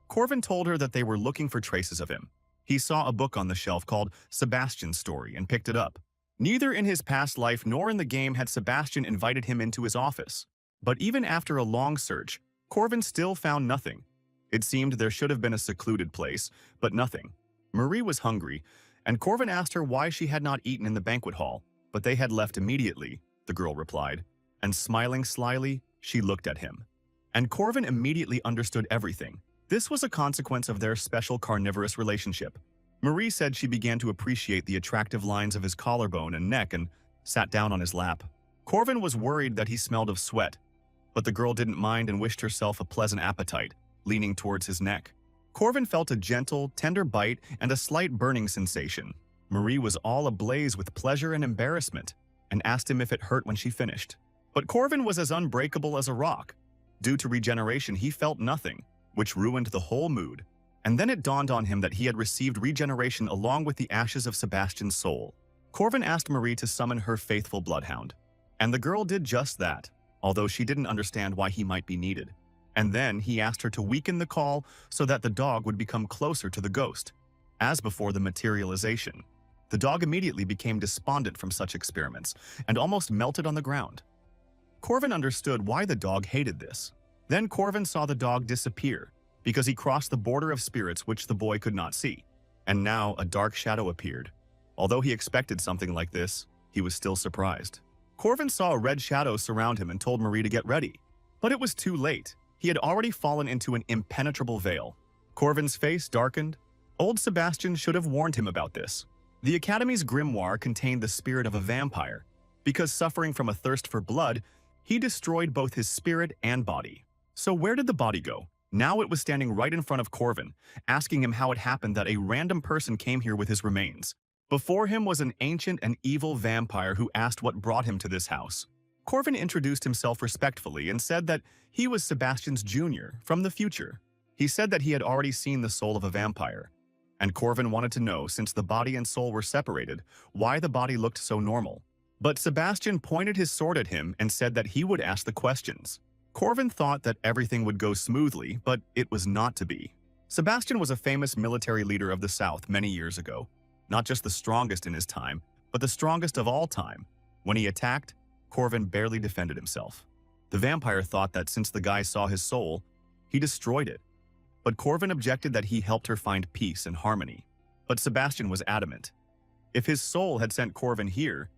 Corvin told her that they were looking for traces of him. He saw a book on the shelf called Sebastian's Story and picked it up. Neither in his past life nor in the game had Sebastian invited him into his office. But even after a long search, Corvin still found nothing. It seemed there should have been a secluded place, but nothing. Marie was hungry, and Corvin asked her why she had not eaten in the banquet hall, but they had left immediately, the girl replied, and smiling slyly, she looked at him. And Corvin immediately understood everything. This was a consequence of their special carnivorous relationship. Marie said she began to appreciate the attractive lines of his collarbone and neck and sat down on his lap. Corvin was worried that he smelled of sweat, but the girl didn't mind and wished herself a pleasant appetite, leaning towards his neck. Corvin felt a gentle, tender bite and a slight burning sensation. Marie was all ablaze with pleasure and embarrassment, and asked him if it hurt when she finished. But Corvin was as unbreakable as a rock. Due to regeneration, he felt nothing, which ruined the whole mood. And then it dawned on him that he had received regeneration along with the ashes of Sebastian's soul. Corvin asked Marie to summon her faithful bloodhound, and the girl did just that, although she didn't understand why he might be needed. And then he asked her to weaken the call so that the dog would become closer to the ghost. As before the materialization, the dog immediately became despondent from such experiments and almost melted on the ground. Corvin understood why the dog hated this. Then Corvin saw the dog disappear because he crossed the border of spirits which the boy could not see. And now a dark shadow appeared. Although he expected something like this, he was still surprised. Corvin saw a red shadow surround him and told Marie to get ready. But it was too late. He had already fallen into an impenetrable veil. Corvin's face darkened. Old Sebastian should have warned him about this. The Academy's grimoire contained the spirit of a vampire. Because suffering from a thirst for blood, he destroyed both his spirit and body. So where did the body go? Now it was standing right in front of Corvin, asking him how it happened that a random person came here with his remains. Before him was an ancient and evil vampire who asked what brought him to this house. Corvin introduced himself respectfully and said that he was Sebastian's junior from the future. He said that he had already seen the soul of a vampire. And Corvin wanted to know, since the body and soul were separated, why the body looked so normal. But Sebastian pointed his sword at him and said that he would ask the questions. Corvin thought that everything would go smoothly, but it was not to be. Sebastian was a famous military leader of the South many years ago. Not just the strongest in his time, but the strongest of all time. When he attacked, Corvin barely defended himself. The vampire thought that since the guy saw his soul, he destroyed it. But Corvin objected that he helped her find peace and harmony. But Sebastian was adamant. If his soul had sent Corvin here,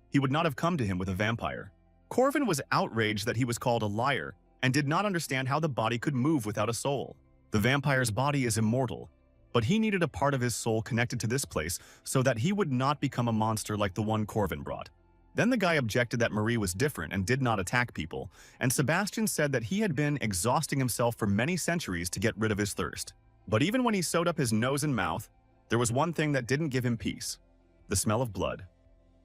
he would not have come to him with a vampire. Corvin was outraged that he was called a liar and did not understand how the body could move without a soul. The vampire's body is immortal, but he needed a part of his soul connected to this place so that he would not become a monster like the one Corvin brought. Then the guy objected that Marie was different and did not attack people, and Sebastian said that he had been exhausting himself for many centuries to get rid of his thirst. But even when he sewed up his nose and mouth, there was one thing that didn't give him peace: the smell of blood.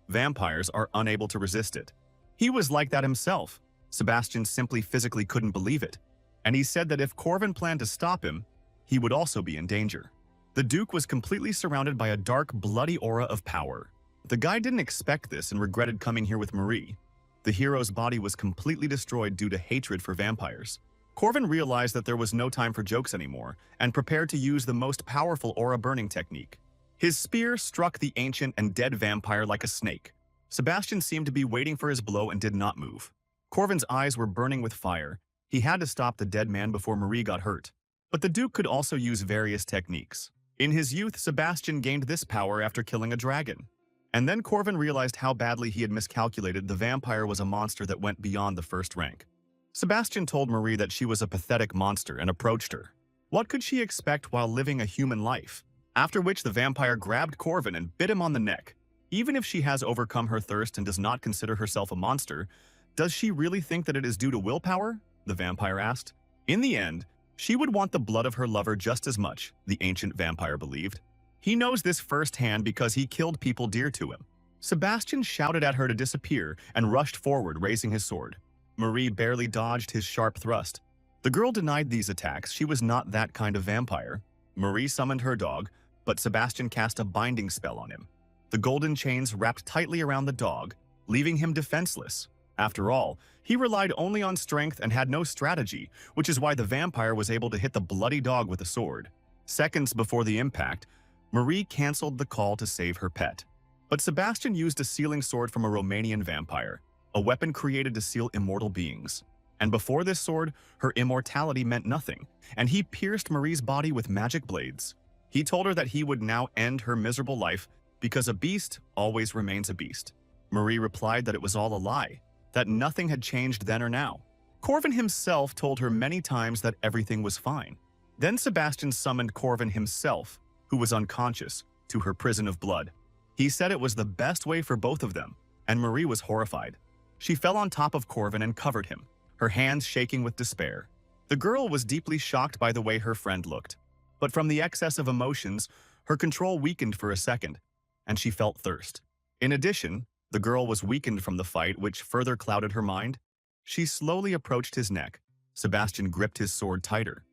Vampires are unable to resist it. He was like that himself. Sebastian simply physically couldn't believe it, and he said that if Corvin planned to stop him, he would also be in danger. The Duke was completely surrounded by a dark, bloody aura of power. The guy didn't expect this and regretted coming here with Marie. The hero's body was completely destroyed due to hatred for vampires. Corvin realized that there was no time for jokes anymore and prepared to use the most powerful aura burning technique. His spear struck the ancient and dead vampire like a snake. Sebastian seemed to be waiting for his blow and did not move. Corvin's eyes were burning with fire. He had to stop the dead man before Marie got hurt. But the Duke could also use various techniques. In his youth, Sebastian gained this power after killing a dragon. And then Corvin realized how badly he had miscalculated. The vampire was a monster that went beyond the first rank. Sebastian told Marie that she was a pathetic monster and approached her. What could she expect while living a human life? After which the vampire grabbed Corvin and bit him on the neck. Even if she has overcome her thirst and does not consider herself a monster, does she really think that it is due to willpower? The vampire asked. In the end, she would want the blood of her lover just as much, the ancient vampire believed. He knows this firsthand because he killed people dear to him. Sebastian shouted at her to disappear and rushed forward, raising his sword. Marie barely dodged his sharp thrust. The girl denied these attacks. She was not that kind of vampire. Marie summoned her dog, but Sebastian cast a binding spell on him. The golden chains wrapped tightly around the dog, leaving him defenseless. After all, he relied only on strength and had no strategy, which is why the vampire was able to hit the bloody dog with a sword. Seconds before the impact, Marie canceled the call to save her pet. But Sebastian used a sealing sword from a Romanian vampire, a weapon created to seal immortal beings. And before this sword, her immortality meant nothing, and he pierced Marie's body with magic blades. He told her that he would now end her miserable life because a beast always remains a beast. Marie replied that it was all a lie, that nothing had changed then or now. Corvin himself told her many times that everything was fine. Then Sebastian summoned Corvin himself, who was unconscious, to her prison of blood. He said it was the best way for both of them, and Marie was horrified. She fell on top of Corvin and covered him, her hands shaking with despair. The girl was deeply shocked by the way her friend looked. But from the excess of emotions, her control weakened for a second, and she felt thirst. In addition, the girl was weakened from the fight, which further clouded her mind. She slowly approached his neck. Sebastian gripped his sword tighter.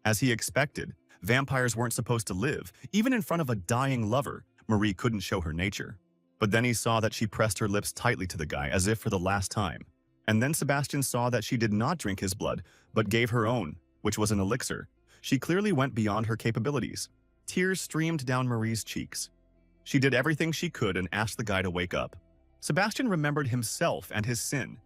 As he expected, vampires weren't supposed to live. Even in front of a dying lover, Marie couldn't show her nature. But then he saw that she pressed her lips tightly to the guy, as if for the last time. And then Sebastian saw that she did not drink his blood, but gave her own, which was an elixir. She clearly went beyond her capabilities. Tears streamed down Marie's cheeks. She did everything she could and asked the guy to wake up. Sebastian remembered himself and his sin.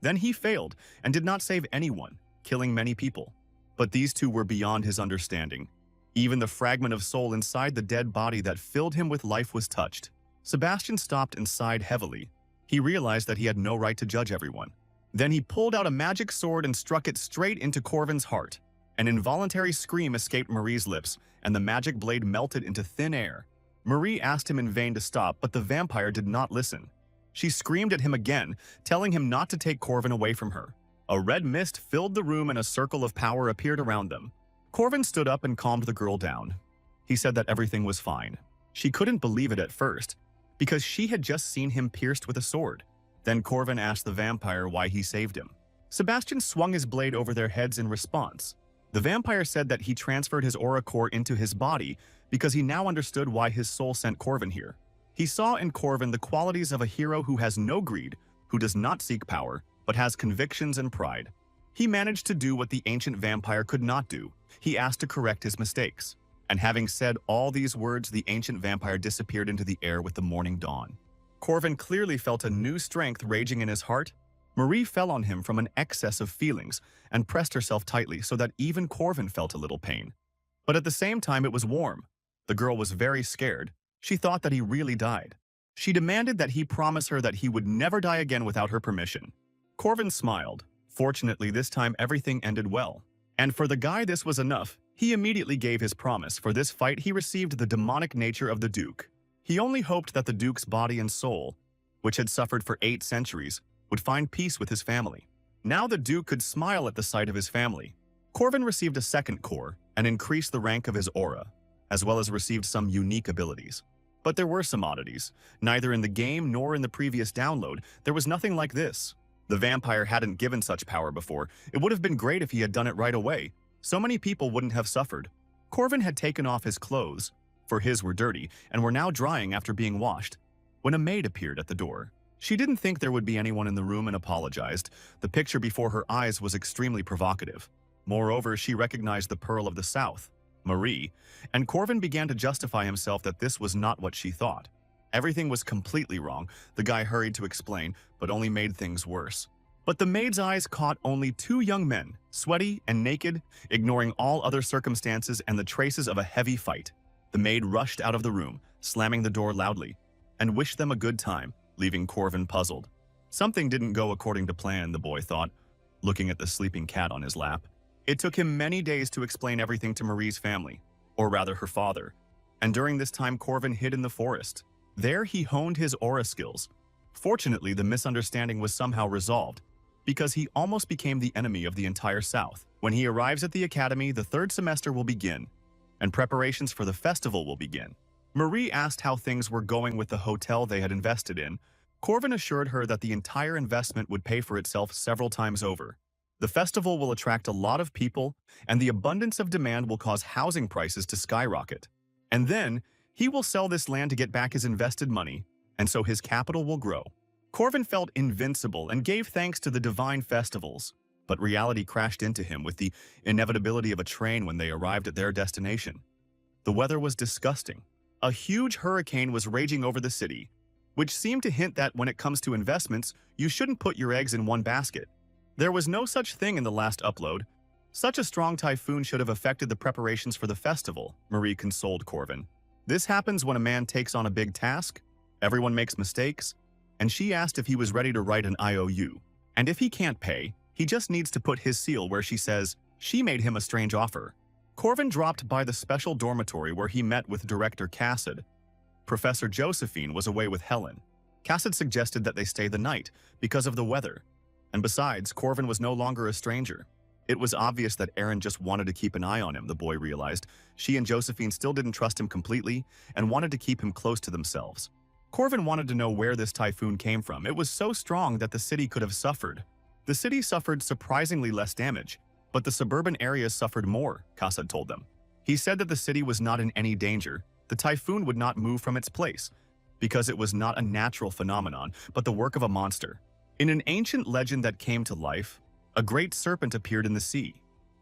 Then he failed and did not save anyone, killing many people. But these two were beyond his understanding. Even the fragment of soul inside the dead body that filled him with life was touched. Sebastian stopped and sighed heavily. He realized that he had no right to judge everyone. Then he pulled out a magic sword and struck it straight into Corvin's heart. An involuntary scream escaped Marie's lips, and the magic blade melted into thin air. Marie asked him in vain to stop, but the vampire did not listen. She screamed at him again, telling him not to take Corvin away from her. A red mist filled the room and a circle of power appeared around them. Corvin stood up and calmed the girl down. He said that everything was fine. She couldn't believe it at first, because she had just seen him pierced with a sword. Then Corvin asked the vampire why he saved him. Sebastian swung his blade over their heads in response. The vampire said that he transferred his aura core into his body because he now understood why his soul sent Corvin here. He saw in Corvin the qualities of a hero who has no greed, who does not seek power, but has convictions and pride. He managed to do what the ancient vampire could not do. He asked to correct his mistakes. And having said all these words, the ancient vampire disappeared into the air with the morning dawn. Corvin clearly felt a new strength raging in his heart. Marie fell on him from an excess of feelings and pressed herself tightly so that even Corvin felt a little pain. But at the same time, it was warm. The girl was very scared. She thought that he really died. She demanded that he promise her that he would never die again without her permission. Corvin smiled. Fortunately, this time everything ended well. And for the guy, this was enough. He immediately gave his promise. For this fight, he received the demonic nature of the Duke. He only hoped that the Duke's body and soul, which had suffered for 8 centuries, would find peace with his family. Now the Duke could smile at the sight of his family. Corvin received a second core and increased the rank of his aura, as well as received some unique abilities. But there were some oddities. Neither in the game nor in the previous download, there was nothing like this. The vampire hadn't given such power before. It would have been great if he had done it right away. So many people wouldn't have suffered. Corvin had taken off his clothes, for his were dirty, and were now drying after being washed, when a maid appeared at the door. She didn't think there would be anyone in the room and apologized. The picture before her eyes was extremely provocative. Moreover, she recognized the Pearl of the South, Marie, and Corvin began to justify himself that this was not what she thought. Everything was completely wrong. The guy hurried to explain, but only made things worse. But the maid's eyes caught only 2 young men, sweaty and naked, ignoring all other circumstances and the traces of a heavy fight. The maid rushed out of the room, slamming the door loudly, and wished them a good time, leaving Corvin puzzled. Something didn't go according to plan, the boy thought, looking at the sleeping cat on his lap. It took him many days to explain everything to Marie's family, or rather her father, and during this time Corvin hid in the forest. There he honed his aura skills. Fortunately, the misunderstanding was somehow resolved, because he almost became the enemy of the entire South. When he arrives at the academy, the 3rd semester will begin, and preparations for the festival will begin. Marie asked how things were going with the hotel they had invested in. Corvin assured her that the entire investment would pay for itself several times over. The festival will attract a lot of people, and the abundance of demand will cause housing prices to skyrocket. And then, he will sell this land to get back his invested money, and so his capital will grow. Corvin felt invincible and gave thanks to the divine festivals, but reality crashed into him with the inevitability of a train when they arrived at their destination. The weather was disgusting. A huge hurricane was raging over the city, which seemed to hint that when it comes to investments, you shouldn't put your eggs in one basket. There was no such thing in the last upload. Such a strong typhoon should have affected the preparations for the festival, Marie consoled Corvin. This happens when a man takes on a big task. Everyone makes mistakes. And she asked if he was ready to write an IOU. And if he can't pay, he just needs to put his seal where she says she made him a strange offer. Corvin dropped by the special dormitory where he met with Director Cassad. Professor Josephine was away with Helen. Cassad suggested that they stay the night because of the weather. And besides, Corvin was no longer a stranger. It was obvious that Aaron just wanted to keep an eye on him, the boy realized. She and Josephine still didn't trust him completely and wanted to keep him close to themselves. Corvin wanted to know where this typhoon came from. It was so strong that the city could have suffered. The city suffered surprisingly less damage, but the suburban areas suffered more, Cassad told them. He said that the city was not in any danger. The typhoon would not move from its place, because it was not a natural phenomenon, but the work of a monster. In an ancient legend that came to life, a great serpent appeared in the sea.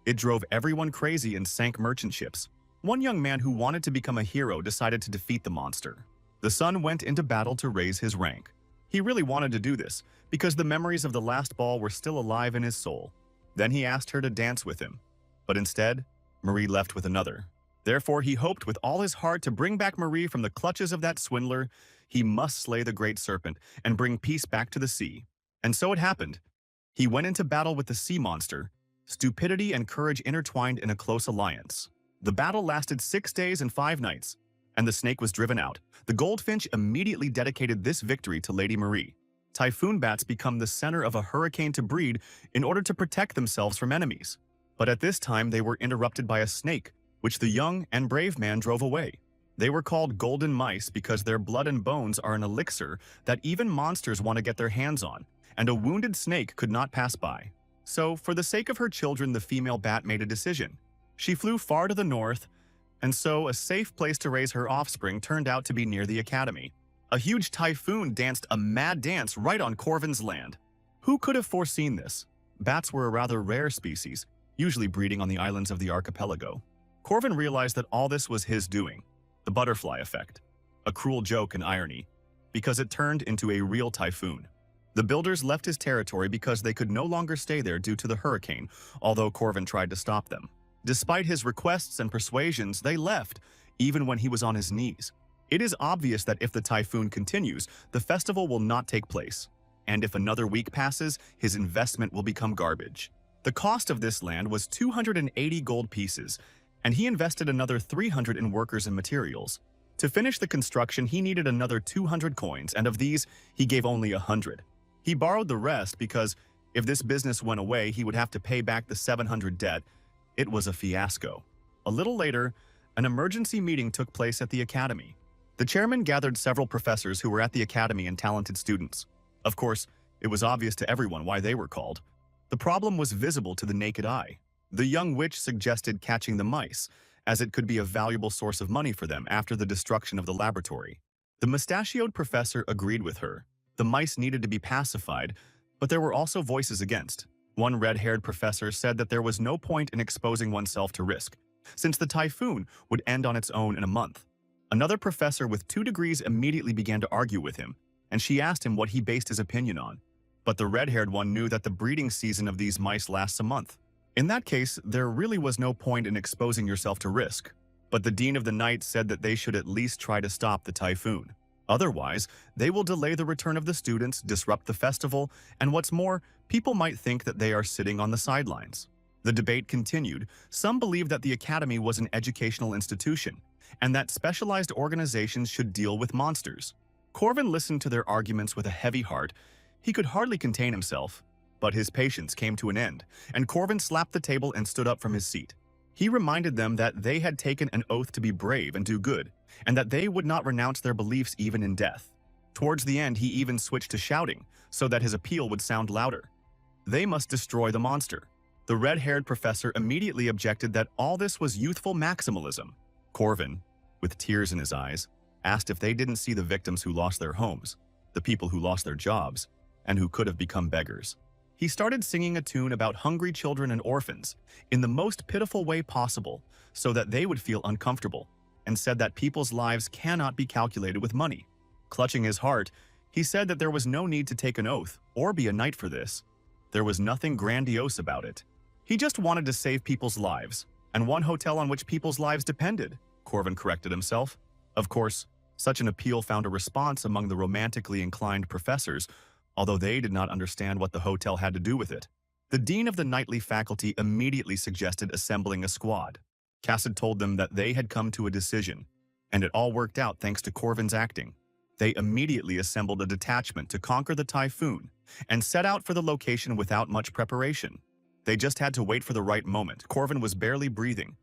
It drove everyone crazy and sank merchant ships. One young man who wanted to become a hero decided to defeat the monster. The son went into battle to raise his rank. He really wanted to do this, because the memories of the last ball were still alive in his soul. Then he asked her to dance with him. But instead, Marie left with another. Therefore, he hoped with all his heart to bring back Marie from the clutches of that swindler. He must slay the great serpent and bring peace back to the sea. And so it happened. He went into battle with the sea monster. Stupidity and courage intertwined in a close alliance. The battle lasted 6 days and 5 nights, and the snake was driven out. The goldfinch immediately dedicated this victory to Lady Marie. Typhoon bats become the center of a hurricane to breed in order to protect themselves from enemies. But at this time, they were interrupted by a snake, which the young and brave man drove away. They were called golden mice because their blood and bones are an elixir that even monsters want to get their hands on, and a wounded snake could not pass by. So, for the sake of her children, the female bat made a decision. She flew far to the north, and so a safe place to raise her offspring turned out to be near the academy. A huge typhoon danced a mad dance right on Corvin's land. Who could have foreseen this? Bats were a rather rare species, usually breeding on the islands of the archipelago. Corvin realized that all this was his doing. The butterfly effect. A cruel joke and irony, because it turned into a real typhoon. The builders left his territory because they could no longer stay there due to the hurricane, although Corvin tried to stop them. Despite his requests and persuasions, they left, even when he was on his knees. It is obvious that if the typhoon continues, the festival will not take place. And if another week passes, his investment will become garbage. The cost of this land was 280 gold pieces, and he invested another 300 in workers and materials. To finish the construction, he needed another 200 coins, and of these, he gave only 100. He borrowed the rest because if this business went away, he would have to pay back the 700 debt. It was a fiasco. A little later, an emergency meeting took place at the academy. The chairman gathered several professors who were at the academy and talented students. Of course, it was obvious to everyone why they were called. The problem was visible to the naked eye. The young witch suggested catching the mice, as it could be a valuable source of money for them after the destruction of the laboratory. The mustachioed professor agreed with her. The mice needed to be pacified, but there were also voices against. One red-haired professor said that there was no point in exposing oneself to risk, since the typhoon would end on its own in a month. Another professor with 2 degrees immediately began to argue with him, and she asked him what he based his opinion on. But the red-haired one knew that the breeding season of these mice lasts a month. In that case, there really was no point in exposing yourself to risk. But the Dean of the Night said that they should at least try to stop the typhoon. Otherwise, they will delay the return of the students, disrupt the festival, and what's more, people might think that they are sitting on the sidelines. The debate continued. Some believed that the academy was an educational institution, and that specialized organizations should deal with monsters. Corvin listened to their arguments with a heavy heart. He could hardly contain himself. But his patience came to an end, and Corvin slapped the table and stood up from his seat. He reminded them that they had taken an oath to be brave and do good, and that they would not renounce their beliefs even in death. Towards the end, he even switched to shouting, so that his appeal would sound louder. They must destroy the monster. The red-haired professor immediately objected that all this was youthful maximalism. Corvin, with tears in his eyes, asked if they didn't see the victims who lost their homes, the people who lost their jobs, and who could have become beggars. He started singing a tune about hungry children and orphans in the most pitiful way possible so that they would feel uncomfortable, and said that people's lives cannot be calculated with money. Clutching his heart, he said that there was no need to take an oath or be a knight for this. There was nothing grandiose about it. He just wanted to save people's lives, and one hotel on which people's lives depended, Corvin corrected himself. Of course, such an appeal found a response among the romantically inclined professors, although they did not understand what the hotel had to do with it. The dean of the knightly faculty immediately suggested assembling a squad. Cassid told them that they had come to a decision, and it all worked out thanks to Corvin's acting. They immediately assembled a detachment to conquer the typhoon and set out for the location without much preparation. They just had to wait for the right moment. Corvin was barely breathing,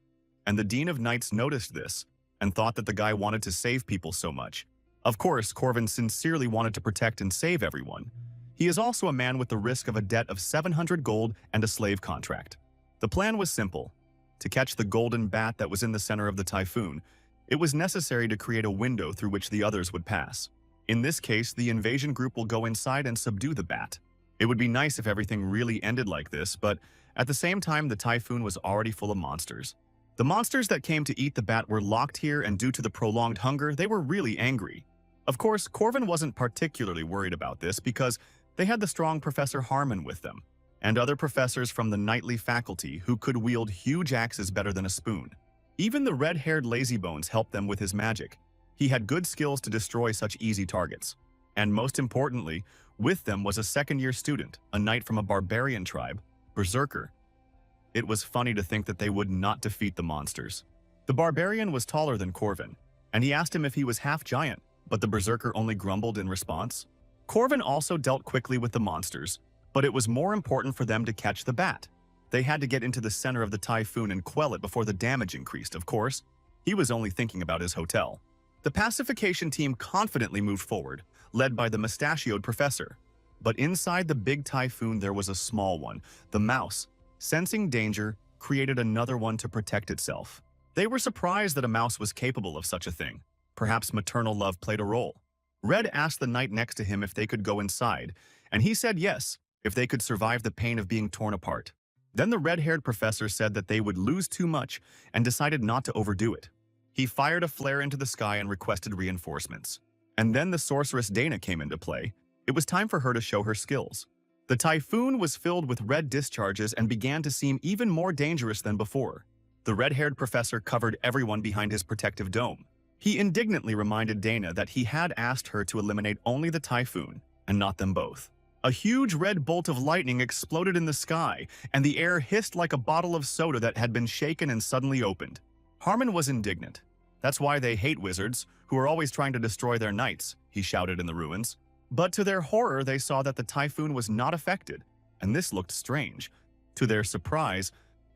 and the Dean of Knights noticed this and thought that the guy wanted to save people so much. Of course, Corvin sincerely wanted to protect and save everyone. He is also a man with the risk of a debt of 700 gold and a slave contract. The plan was simple. To catch the golden bat that was in the center of the typhoon, it was necessary to create a window through which the others would pass. In this case, the invasion group will go inside and subdue the bat. It would be nice if everything really ended like this, but at the same time, the typhoon was already full of monsters. The monsters that came to eat the bat were locked here, and due to the prolonged hunger, they were really angry. Of course, Corvin wasn't particularly worried about this because they had the strong Professor Harmon with them, and other professors from the knightly faculty who could wield huge axes better than a spoon. Even the red-haired lazybones helped them with his magic. He had good skills to destroy such easy targets. And most importantly, with them was a second-year student, a knight from a barbarian tribe, Berserker. It was funny to think that they would not defeat the monsters. The barbarian was taller than Corvin, and he asked him if he was half giant, but the berserker only grumbled in response. Corvin also dealt quickly with the monsters, but it was more important for them to catch the bat. They had to get into the center of the typhoon and quell it before the damage increased, of course. He was only thinking about his hotel. The pacification team confidently moved forward, led by the mustachioed professor. But inside the big typhoon there was a small one. The mouse, sensing danger, created another one to protect itself. They were surprised that a mouse was capable of such a thing. Perhaps maternal love played a role. Red asked the knight next to him if they could go inside, and he said yes, if they could survive the pain of being torn apart. Then the red-haired professor said that they would lose too much and decided not to overdo it. He fired a flare into the sky and requested reinforcements. And then the sorceress Dana came into play. It was time for her to show her skills. The typhoon was filled with red discharges and began to seem even more dangerous than before. The red-haired professor covered everyone behind his protective dome. He indignantly reminded Dana that he had asked her to eliminate only the typhoon, and not them both. A huge red bolt of lightning exploded in the sky, and the air hissed like a bottle of soda that had been shaken and suddenly opened. Harmon was indignant. That's why they hate wizards, who are always trying to destroy their knights, he shouted in the ruins. But to their horror, they saw that the typhoon was not affected, and this looked strange. To their surprise,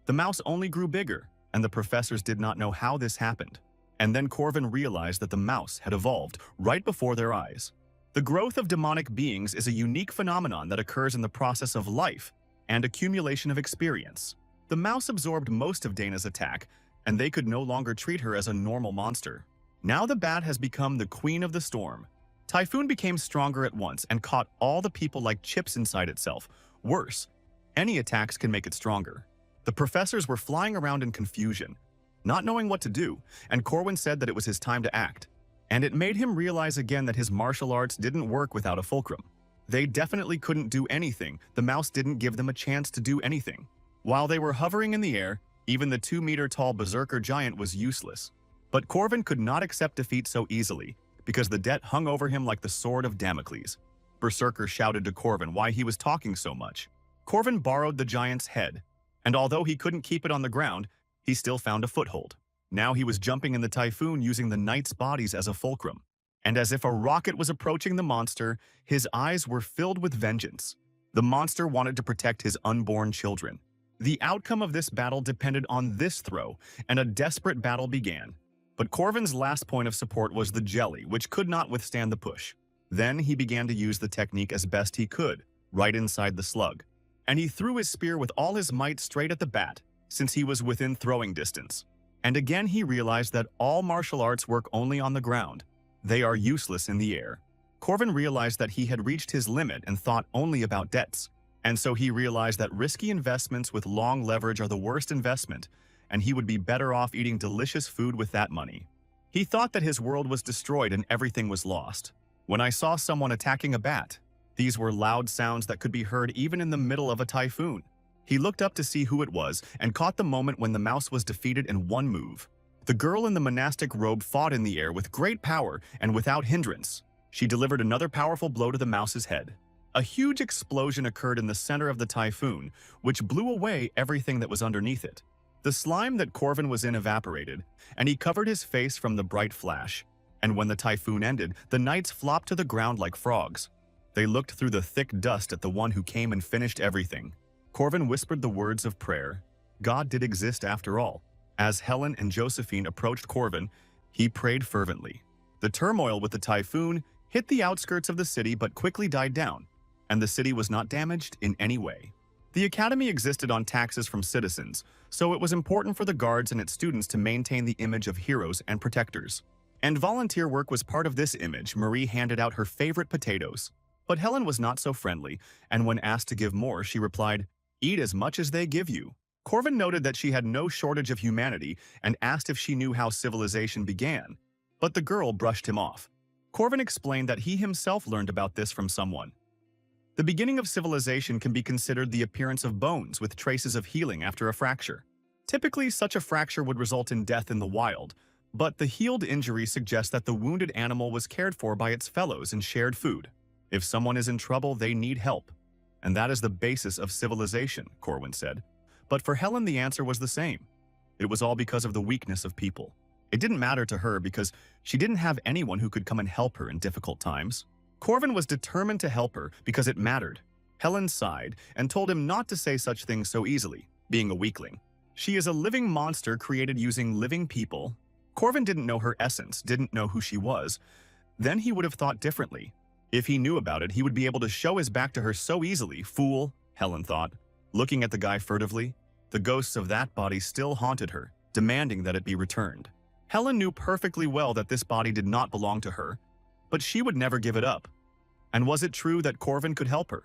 the mouse only grew bigger, and the professors did not know how this happened. And then Corvin realized that the mouse had evolved right before their eyes. The growth of demonic beings is a unique phenomenon that occurs in the process of life and accumulation of experience. The mouse absorbed most of Dana's attack, and they could no longer treat her as a normal monster. Now the bat has become the queen of the storm. Typhoon became stronger at once and caught all the people like chips inside itself. Worse, any attacks can make it stronger. The professors were flying around in confusion, not knowing what to do, and Corwin said that it was his time to act. And it made him realize again that his martial arts didn't work without a fulcrum. They definitely couldn't do anything. The mouse didn't give them a chance to do anything. While they were hovering in the air, even the 2-meter-tall berserker giant was useless. But Corvin could not accept defeat so easily, because the debt hung over him like the sword of Damocles. Berserker shouted to Corvin why he was talking so much. Corvin borrowed the giant's head, and although he couldn't keep it on the ground, he still found a foothold. Now he was jumping in the typhoon using the knights' bodies as a fulcrum. And as if a rocket was approaching the monster, his eyes were filled with vengeance. The monster wanted to protect his unborn children. The outcome of this battle depended on this throw, and a desperate battle began. But Corvin's last point of support was the jelly, which could not withstand the push. Then he began to use the technique as best he could, right inside the slug. And he threw his spear with all his might straight at the bat, since he was within throwing distance. And again he realized that all martial arts work only on the ground. They are useless in the air. Corvin realized that he had reached his limit and thought only about debts. And so he realized that risky investments with long leverage are the worst investment, and he would be better off eating delicious food with that money. He thought that his world was destroyed and everything was lost. When I saw someone attacking a bat, these were loud sounds that could be heard even in the middle of a typhoon. He looked up to see who it was and caught the moment when the mouse was defeated in one move. The girl in the monastic robe fought in the air with great power and without hindrance. She delivered another powerful blow to the mouse's head. A huge explosion occurred in the center of the typhoon, which blew away everything that was underneath it. The slime that Corvin was in evaporated, and he covered his face from the bright flash. And when the typhoon ended, the knights flopped to the ground like frogs. They looked through the thick dust at the one who came and finished everything. Corvin whispered the words of prayer. God did exist after all. As Helen and Josephine approached Corvin, he prayed fervently. The turmoil with the typhoon hit the outskirts of the city but quickly died down, and the city was not damaged in any way. The academy existed on taxes from citizens, so it was important for the guards and its students to maintain the image of heroes and protectors. And volunteer work was part of this image. Marie handed out her favorite potatoes. But Helen was not so friendly, and when asked to give more, she replied, "Eat as much as they give you." Corvin noted that she had no shortage of humanity and asked if she knew how civilization began. But the girl brushed him off. Corvin explained that he himself learned about this from someone. The beginning of civilization can be considered the appearance of bones with traces of healing after a fracture. Typically, such a fracture would result in death in the wild, but the healed injury suggests that the wounded animal was cared for by its fellows and shared food. If someone is in trouble, they need help. And that is the basis of civilization, Corwin said. But for Helen, the answer was the same. It was all because of the weakness of people. It didn't matter to her because she didn't have anyone who could come and help her in difficult times. Corvin was determined to help her because it mattered. Helen sighed and told him not to say such things so easily, being a weakling. She is a living monster created using living people. Corvin didn't know her essence, didn't know who she was. Then he would have thought differently. If he knew about it, he would be able to show his back to her so easily. Fool, Helen thought. Looking at the guy furtively, the ghosts of that body still haunted her, demanding that it be returned. Helen knew perfectly well that this body did not belong to her, but she would never give it up. And was it true that Corvin could help her?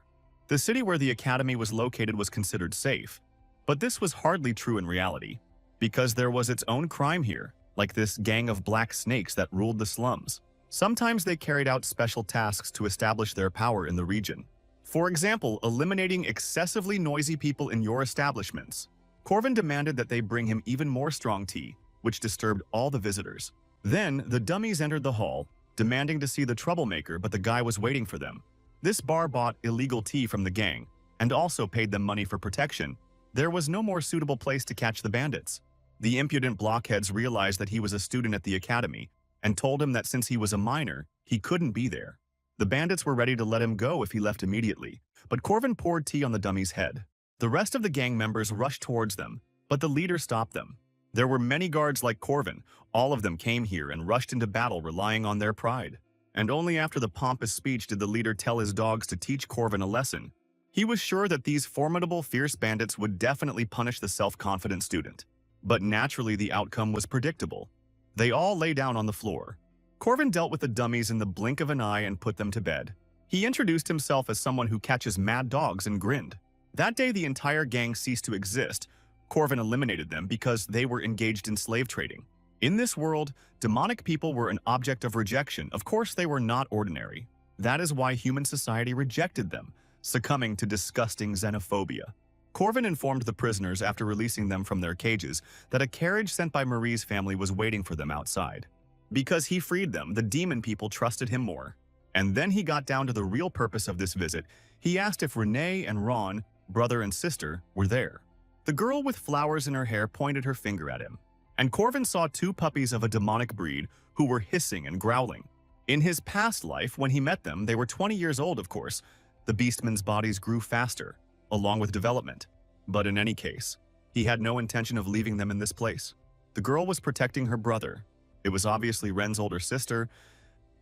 The city where the academy was located was considered safe, but this was hardly true in reality, because there was its own crime here, like this gang of black snakes that ruled the slums. Sometimes they carried out special tasks to establish their power in the region. For example, eliminating excessively noisy people in your establishments. Corvin demanded that they bring him even more strong tea, which disturbed all the visitors. Then, the dummies entered the hall, demanding to see the troublemaker, but the guy was waiting for them. This bar bought illegal tea from the gang, and also paid them money for protection. There was no more suitable place to catch the bandits. The impudent blockheads realized that he was a student at the academy, and told him that since he was a minor, he couldn't be there. The bandits were ready to let him go if he left immediately, but Corvin poured tea on the dummy's head. The rest of the gang members rushed towards them, but the leader stopped them. There were many guards like Corvin. All of them came here and rushed into battle relying on their pride. And only after the pompous speech did the leader tell his dogs to teach Corvin a lesson. He was sure that these formidable, fierce bandits would definitely punish the self-confident student. But naturally, the outcome was predictable. They all lay down on the floor. Corvin dealt with the dummies in the blink of an eye and put them to bed. He introduced himself as someone who catches mad dogs and grinned. That day, the entire gang ceased to exist. Corvin eliminated them because they were engaged in slave trading. In this world, demonic people were an object of rejection. Of course, they were not ordinary. That is why human society rejected them, succumbing to disgusting xenophobia. Corvin informed the prisoners after releasing them from their cages that a carriage sent by Marie's family was waiting for them outside. Because he freed them, the demon people trusted him more. And then he got down to the real purpose of this visit. He asked if Renee and Ron, brother and sister, were there. The girl with flowers in her hair pointed her finger at him. And Corvin saw two puppies of a demonic breed who were hissing and growling. In his past life, when he met them, they were 20 years old, of course. The beastmen's bodies grew faster, along with development. But in any case, he had no intention of leaving them in this place. The girl was protecting her brother. It was obviously Ren's older sister.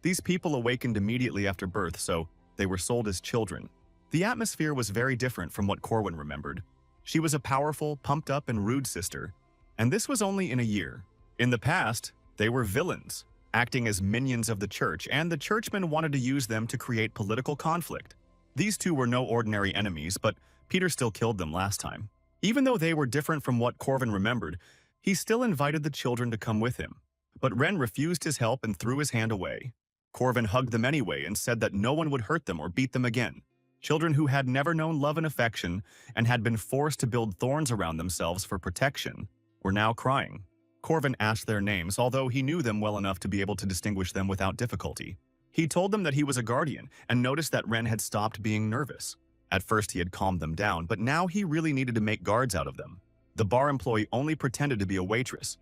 These people awakened immediately after birth, so they were sold as children. The atmosphere was very different from what Corwin remembered. She was a powerful, pumped-up, and rude sister. And this was only in a year. In the past, they were villains, acting as minions of the church, and the churchmen wanted to use them to create political conflict. These two were no ordinary enemies, but Peter still killed them last time. Even though they were different from what Corvin remembered, he still invited the children to come with him. But Ren refused his help and threw his hand away. Corvin hugged them anyway and said that no one would hurt them or beat them again. Children who had never known love and affection and had been forced to build thorns around themselves for protection were now crying. Corvin asked their names, although he knew them well enough to be able to distinguish them without difficulty. He told them that he was a guardian and noticed that Ren had stopped being nervous. At first he had calmed them down, but now he really needed to make guards out of them. The bar employee only pretended to be a waitress,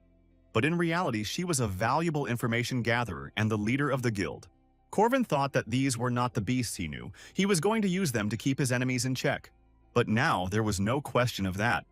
but in reality she was a valuable information gatherer and the leader of the guild. Corvin thought that these were not the beasts he knew. He was going to use them to keep his enemies in check. But now there was no question of that.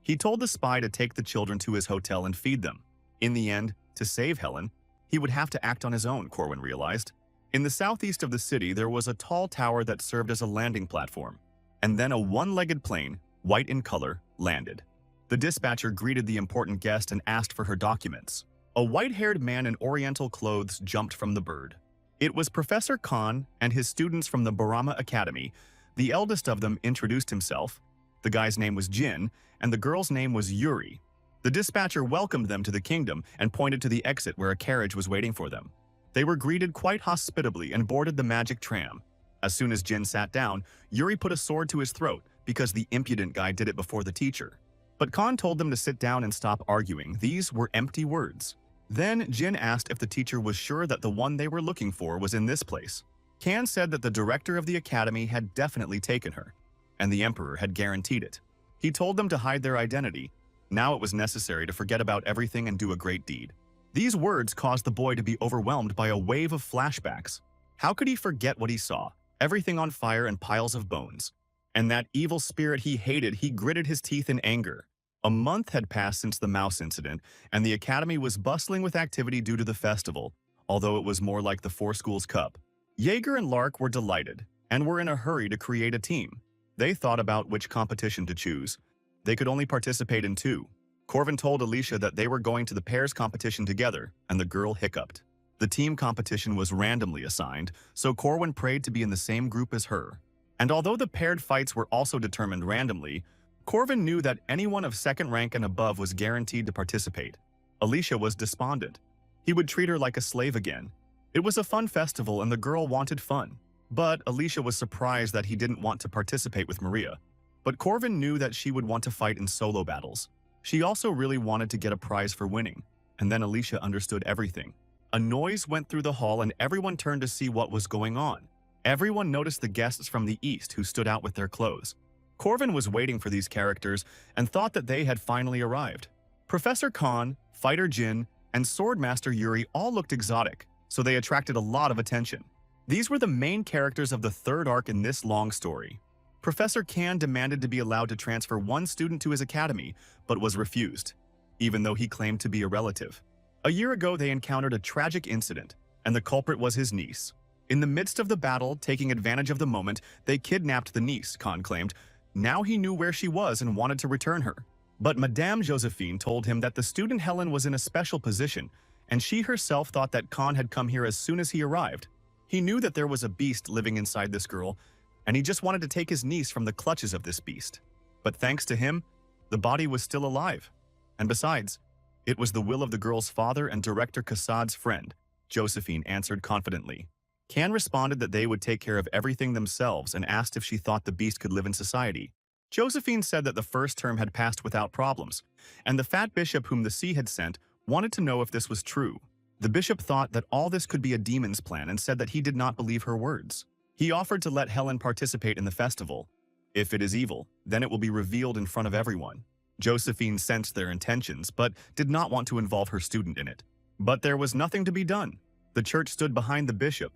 He told the spy to take the children to his hotel and feed them. In the end, to save Helen, he would have to act on his own, Corwin realized. In the southeast of the city, there was a tall tower that served as a landing platform. And then a one-legged plane, white in color, landed. The dispatcher greeted the important guest and asked for her documents. A white-haired man in oriental clothes jumped from the bird. It was Professor Khan and his students from the Barama Academy. The eldest of them introduced himself. The guy's name was Jin, and the girl's name was Yuri. The dispatcher welcomed them to the kingdom and pointed to the exit where a carriage was waiting for them. They were greeted quite hospitably and boarded the magic tram. As soon as Jin sat down, Yuri put a sword to his throat because the impudent guy did it before the teacher. But Khan told them to sit down and stop arguing. These were empty words. Then Jin asked if the teacher was sure that the one they were looking for was in this place. Khan said that the director of the academy had definitely taken her, and the emperor had guaranteed it. He told them to hide their identity. Now it was necessary to forget about everything and do a great deed. These words caused the boy to be overwhelmed by a wave of flashbacks. How could he forget what he saw? Everything on fire and piles of bones. And that evil spirit he hated, he gritted his teeth in anger. A month had passed since the mouse incident, and the academy was bustling with activity due to the festival, although it was more like the Four Schools Cup. Jaeger and Lark were delighted, and were in a hurry to create a team. They thought about which competition to choose. They could only participate in two. Corvin told Alicia that they were going to the pairs competition together, and the girl hiccuped. The team competition was randomly assigned, so Corwin prayed to be in the same group as her. And although the paired fights were also determined randomly, Corvin knew that anyone of second rank and above was guaranteed to participate. Alicia was despondent. He would treat her like a slave again. It was a fun festival and the girl wanted fun. But Alicia was surprised that he didn't want to participate with Maria. But Corvin knew that she would want to fight in solo battles. She also really wanted to get a prize for winning. And then Alicia understood everything. A noise went through the hall and everyone turned to see what was going on. Everyone noticed the guests from the east who stood out with their clothes. Corvin was waiting for these characters and thought that they had finally arrived. Professor Khan, Fighter Jin, and Swordmaster Yuri all looked exotic, so they attracted a lot of attention. These were the main characters of the third arc in this long story. Professor Khan demanded to be allowed to transfer one student to his academy, but was refused, even though he claimed to be a relative. A year ago, they encountered a tragic incident, and the culprit was his niece. In the midst of the battle, taking advantage of the moment, they kidnapped the niece, Khan claimed. Now he knew where she was and wanted to return her. But Madame Josephine told him that the student Helen was in a special position, and she herself thought that Khan had come here as soon as he arrived. He knew that there was a beast living inside this girl, and he just wanted to take his niece from the clutches of this beast. But thanks to him, the body was still alive. And besides, it was the will of the girl's father and director Kassad's friend, Josephine answered confidently. Khan responded that they would take care of everything themselves and asked if she thought the beast could live in society. Josephine said that the first term had passed without problems, and the fat bishop whom the sea had sent wanted to know if this was true. The bishop thought that all this could be a demon's plan and said that he did not believe her words. He offered to let Helen participate in the festival. If it is evil, then it will be revealed in front of everyone. Josephine sensed their intentions, but did not want to involve her student in it. But there was nothing to be done. The church stood behind the bishop,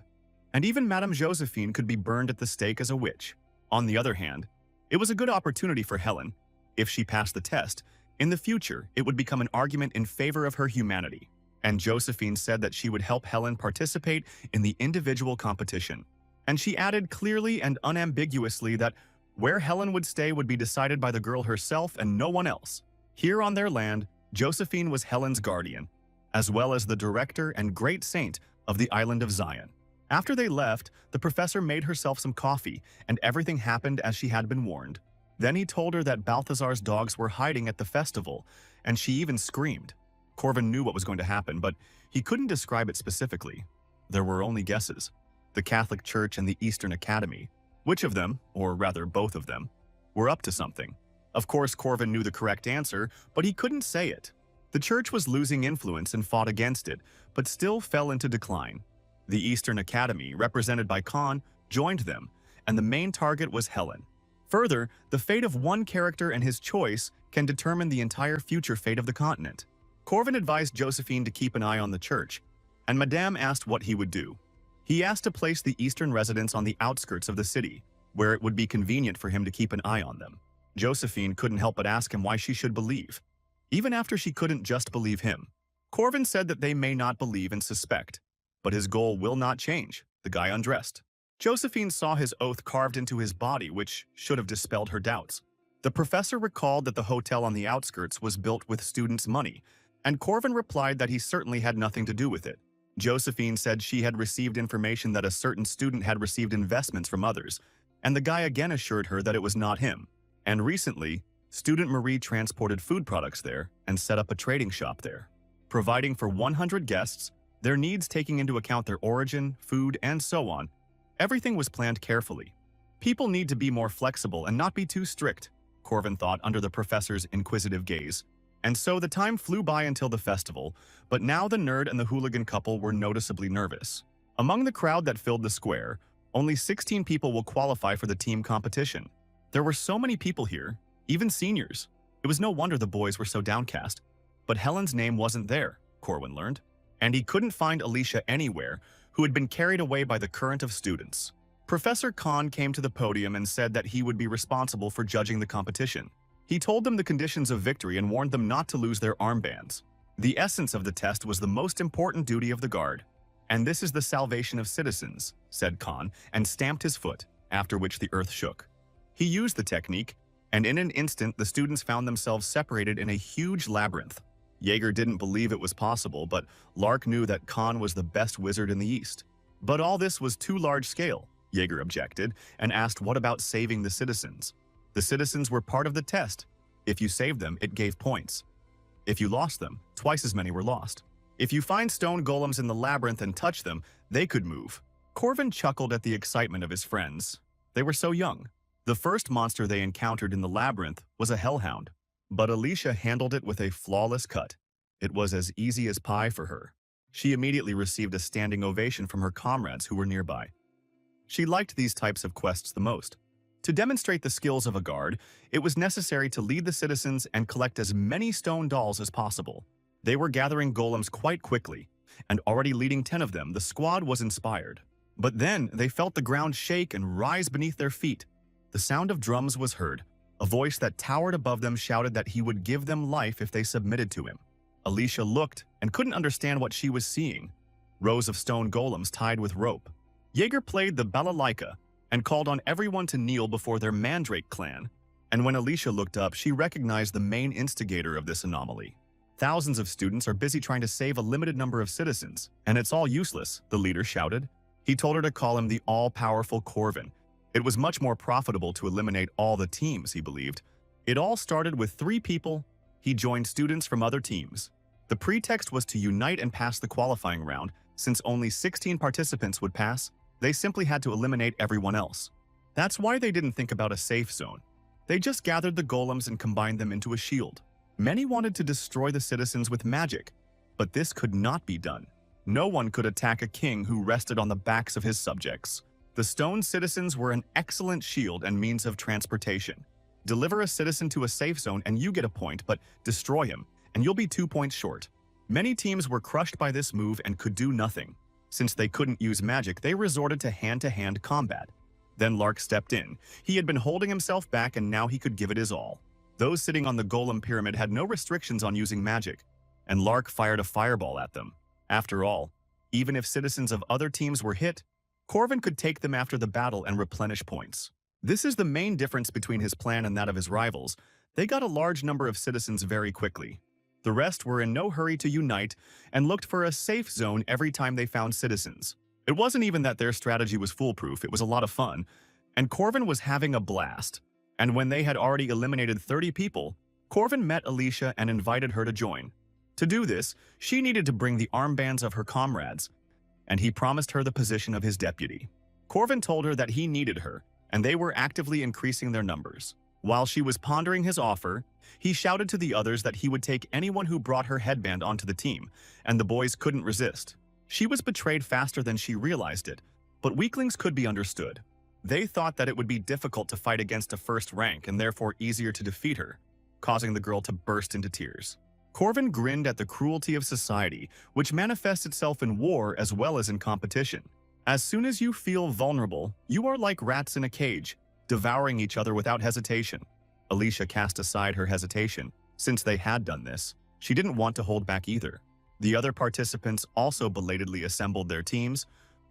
and even Madame Josephine could be burned at the stake as a witch. On the other hand, it was a good opportunity for Helen. If she passed the test, in the future, it would become an argument in favor of her humanity. And Josephine said that she would help Helen participate in the individual competition. And she added clearly and unambiguously that where Helen would stay would be decided by the girl herself and no one else. Here on their land, Josephine was Helen's guardian, as well as the director and great saint of the island of Zion. After they left, the professor made herself some coffee, and everything happened as she had been warned. Then he told her that Balthazar's dogs were hiding at the festival, and she even screamed. Corvin knew what was going to happen, but he couldn't describe it specifically. There were only guesses. The Catholic Church and the Eastern Academy. Which of them, or rather both of them, were up to something? Of course, Corvin knew the correct answer, but he couldn't say it. The church was losing influence and fought against it, but still fell into decline. The Eastern Academy, represented by Khan, joined them, and the main target was Helen. Further, the fate of one character and his choice can determine the entire future fate of the continent. Corvin advised Josephine to keep an eye on the church, and Madame asked what he would do. He asked to place the Eastern residents on the outskirts of the city, where it would be convenient for him to keep an eye on them. Josephine couldn't help but ask him why she should believe, even after she couldn't just believe him. Corvin said that they may not believe and suspect, but his goal will not change. The guy undressed. Josephine saw his oath carved into his body, which should have dispelled her doubts. The professor recalled that the hotel on the outskirts was built with students' money, and Corvin replied that he certainly had nothing to do with it. Josephine said she had received information that a certain student had received investments from others, and the guy again assured her that it was not him. And recently, student Marie transported food products there and set up a trading shop there, providing for 100 guests, their needs taking into account their origin, food, and so on. Everything was planned carefully. People need to be more flexible and not be too strict, Corvin thought under the professor's inquisitive gaze. And so the time flew by until the festival, but now the nerd and the hooligan couple were noticeably nervous. Among the crowd that filled the square, only 16 people will qualify for the team competition. There were so many people here, even seniors. It was no wonder the boys were so downcast. But Helen's name wasn't there, Corwin learned. and he couldn't find Alicia anywhere, who had been carried away by the current of students. Professor Khan came to the podium and said that he would be responsible for judging the competition. He told them the conditions of victory and warned them not to lose their armbands. The essence of the test was the most important duty of the guard. "And this is the salvation of citizens," said Khan, and stamped his foot, after which the earth shook. He used the technique, and in an instant the students found themselves separated in a huge labyrinth. Jaeger didn't believe it was possible, but Lark knew that Khan was the best wizard in the East. But all this was too large scale, Jaeger objected, and asked what about saving the citizens. The citizens were part of the test. If you saved them, it gave points. If you lost them, twice as many were lost. If you find stone golems in the labyrinth and touch them, they could move. Corvin chuckled at the excitement of his friends. They were so young. The first monster they encountered in the labyrinth was a hellhound. But Alicia handled it with a flawless cut. It was as easy as pie for her. She immediately received a standing ovation from her comrades who were nearby. She liked these types of quests the most. To demonstrate the skills of a guard, it was necessary to lead the citizens and collect as many stone dolls as possible. They were gathering golems quite quickly, and already leading 10 of them, the squad was inspired. But then they felt the ground shake and rise beneath their feet. The sound of drums was heard. A voice that towered above them shouted that he would give them life if they submitted to him. Alicia looked and couldn't understand what she was seeing. Rows of stone golems tied with rope. Jaeger played the balalaika and called on everyone to kneel before their Mandrake clan. And when Alicia looked up, she recognized the main instigator of this anomaly. Thousands of students are busy trying to save a limited number of citizens, and it's all useless, the leader shouted. He told her to call him the all-powerful Corvin. It was much more profitable to eliminate all the teams, he believed. It all started with 3 people. He joined students from other teams. The pretext was to unite and pass the qualifying round. Since only 16 participants would pass, they simply had to eliminate everyone else. That's why they didn't think about a safe zone. They just gathered the golems and combined them into a shield. Many wanted to destroy the citizens with magic, but this could not be done. No one could attack a king who rested on the backs of his subjects. The stone citizens were an excellent shield and means of transportation. Deliver a citizen to a safe zone and you get a point, but destroy him, and you'll be 2 points short. Many teams were crushed by this move and could do nothing. Since they couldn't use magic, they resorted to hand-to-hand combat. Then Lark stepped in. He had been holding himself back and now he could give it his all. Those sitting on the golem pyramid had no restrictions on using magic, and Lark fired a fireball at them. After all, even if citizens of other teams were hit, Corvin could take them after the battle and replenish points. This is the main difference between his plan and that of his rivals. They got a large number of citizens very quickly. The rest were in no hurry to unite and looked for a safe zone every time they found citizens. It wasn't even that their strategy was foolproof, it was a lot of fun, and Corvin was having a blast. And when they had already eliminated 30 people, Corvin met Alicia and invited her to join. To do this, she needed to bring the armbands of her comrades, and he promised her the position of his deputy. Corvin told her that he needed her, and they were actively increasing their numbers. While she was pondering his offer, he shouted to the others that he would take anyone who brought her headband onto the team, and the boys couldn't resist. She was betrayed faster than she realized it, but weaklings could be understood. They thought that it would be difficult to fight against a first rank and therefore easier to defeat her, causing the girl to burst into tears. Corvin grinned at the cruelty of society, which manifests itself in war as well as in competition. As soon as you feel vulnerable, you are like rats in a cage, devouring each other without hesitation. Alicia cast aside her hesitation. Since they had done this, she didn't want to hold back either. The other participants also belatedly assembled their teams.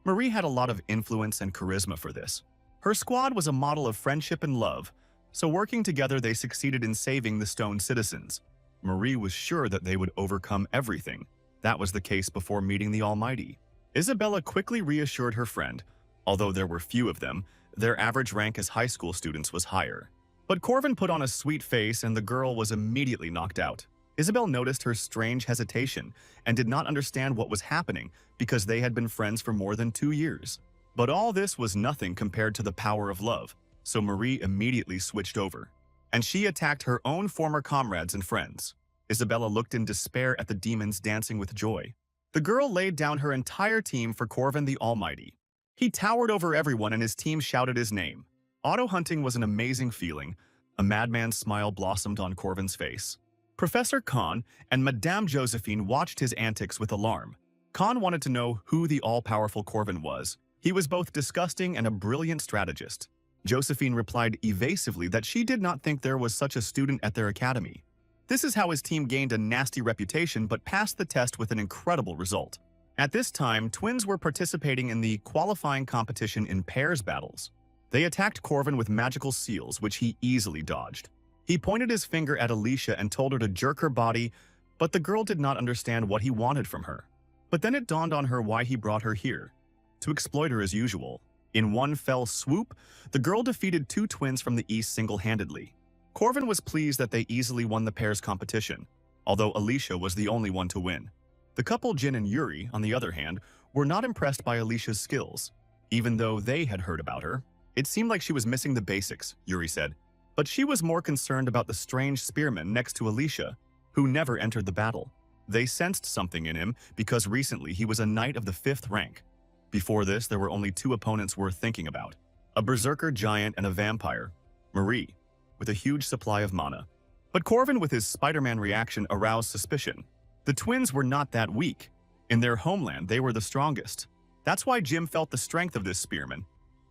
Marie had a lot of influence and charisma for this. Her squad was a model of friendship and love, so working together they succeeded in saving the stone citizens. Marie was sure that they would overcome everything. That was the case before meeting the Almighty. Isabella quickly reassured her friend. Although there were few of them, their average rank as high school students was higher. But Corvin put on a sweet face and the girl was immediately knocked out. Isabel noticed her strange hesitation and did not understand what was happening because they had been friends for more than 2 years. But all this was nothing compared to the power of love, so Marie immediately switched over. And she attacked her own former comrades and friends. Isabella looked in despair at the demons dancing with joy. The girl laid down her entire team for Corvin the Almighty. He towered over everyone and his team shouted his name. Auto-hunting was an amazing feeling. A madman's smile blossomed on Corvin's face. Professor Khan and Madame Josephine watched his antics with alarm. Khan wanted to know who the all-powerful Corvin was. He was both disgusting and a brilliant strategist. Josephine replied evasively that she did not think there was such a student at their academy. This is how his team gained a nasty reputation but passed the test with an incredible result. At this time, twins were participating in the qualifying competition in pairs battles. They attacked Corvin with magical seals, which he easily dodged. He pointed his finger at Alicia and told her to jerk her body, but the girl did not understand what he wanted from her. But then it dawned on her why he brought her here. To exploit her as usual. In one fell swoop, the girl defeated two twins from the east single-handedly. Corvin was pleased that they easily won the pairs competition, although Alicia was the only one to win. The couple Jin and Yuri, on the other hand, were not impressed by Alicia's skills. Even though they had heard about her, it seemed like she was missing the basics, Yuri said. But she was more concerned about the strange spearman next to Alicia, who never entered the battle. They sensed something in him because recently he was a knight of the 5th rank. Before this, there were only two opponents worth thinking about: a berserker giant and a vampire, Marie, with a huge supply of mana. But Corvin, with his Spider-Man reaction, aroused suspicion. The twins were not that weak. In their homeland, they were the strongest. That's why Jim felt the strength of this spearman.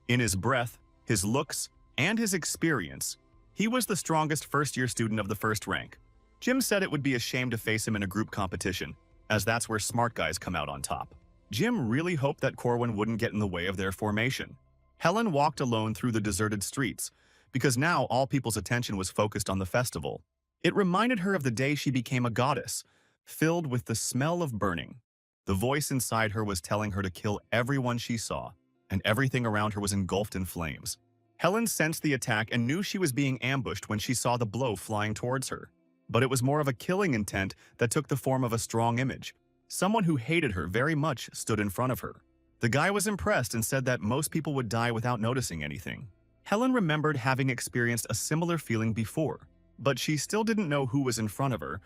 In his breath, his looks, and his experience, he was the strongest first-year student of the 1st rank. Jim said it would be a shame to face him in a group competition, as that's where smart guys come out on top. Jim really hoped that Corwin wouldn't get in the way of their formation. Helen walked alone through the deserted streets, because now all people's attention was focused on the festival. It reminded her of the day she became a goddess, filled with the smell of burning. The voice inside her was telling her to kill everyone she saw, and everything around her was engulfed in flames. Helen sensed the attack and knew she was being ambushed when she saw the blow flying towards her. But it was more of a killing intent that took the form of a strong image. Someone who hated her very much stood in front of her. The guy was impressed and said that most people would die without noticing anything. Helen remembered having experienced a similar feeling before, but she still didn't know who was in front of her,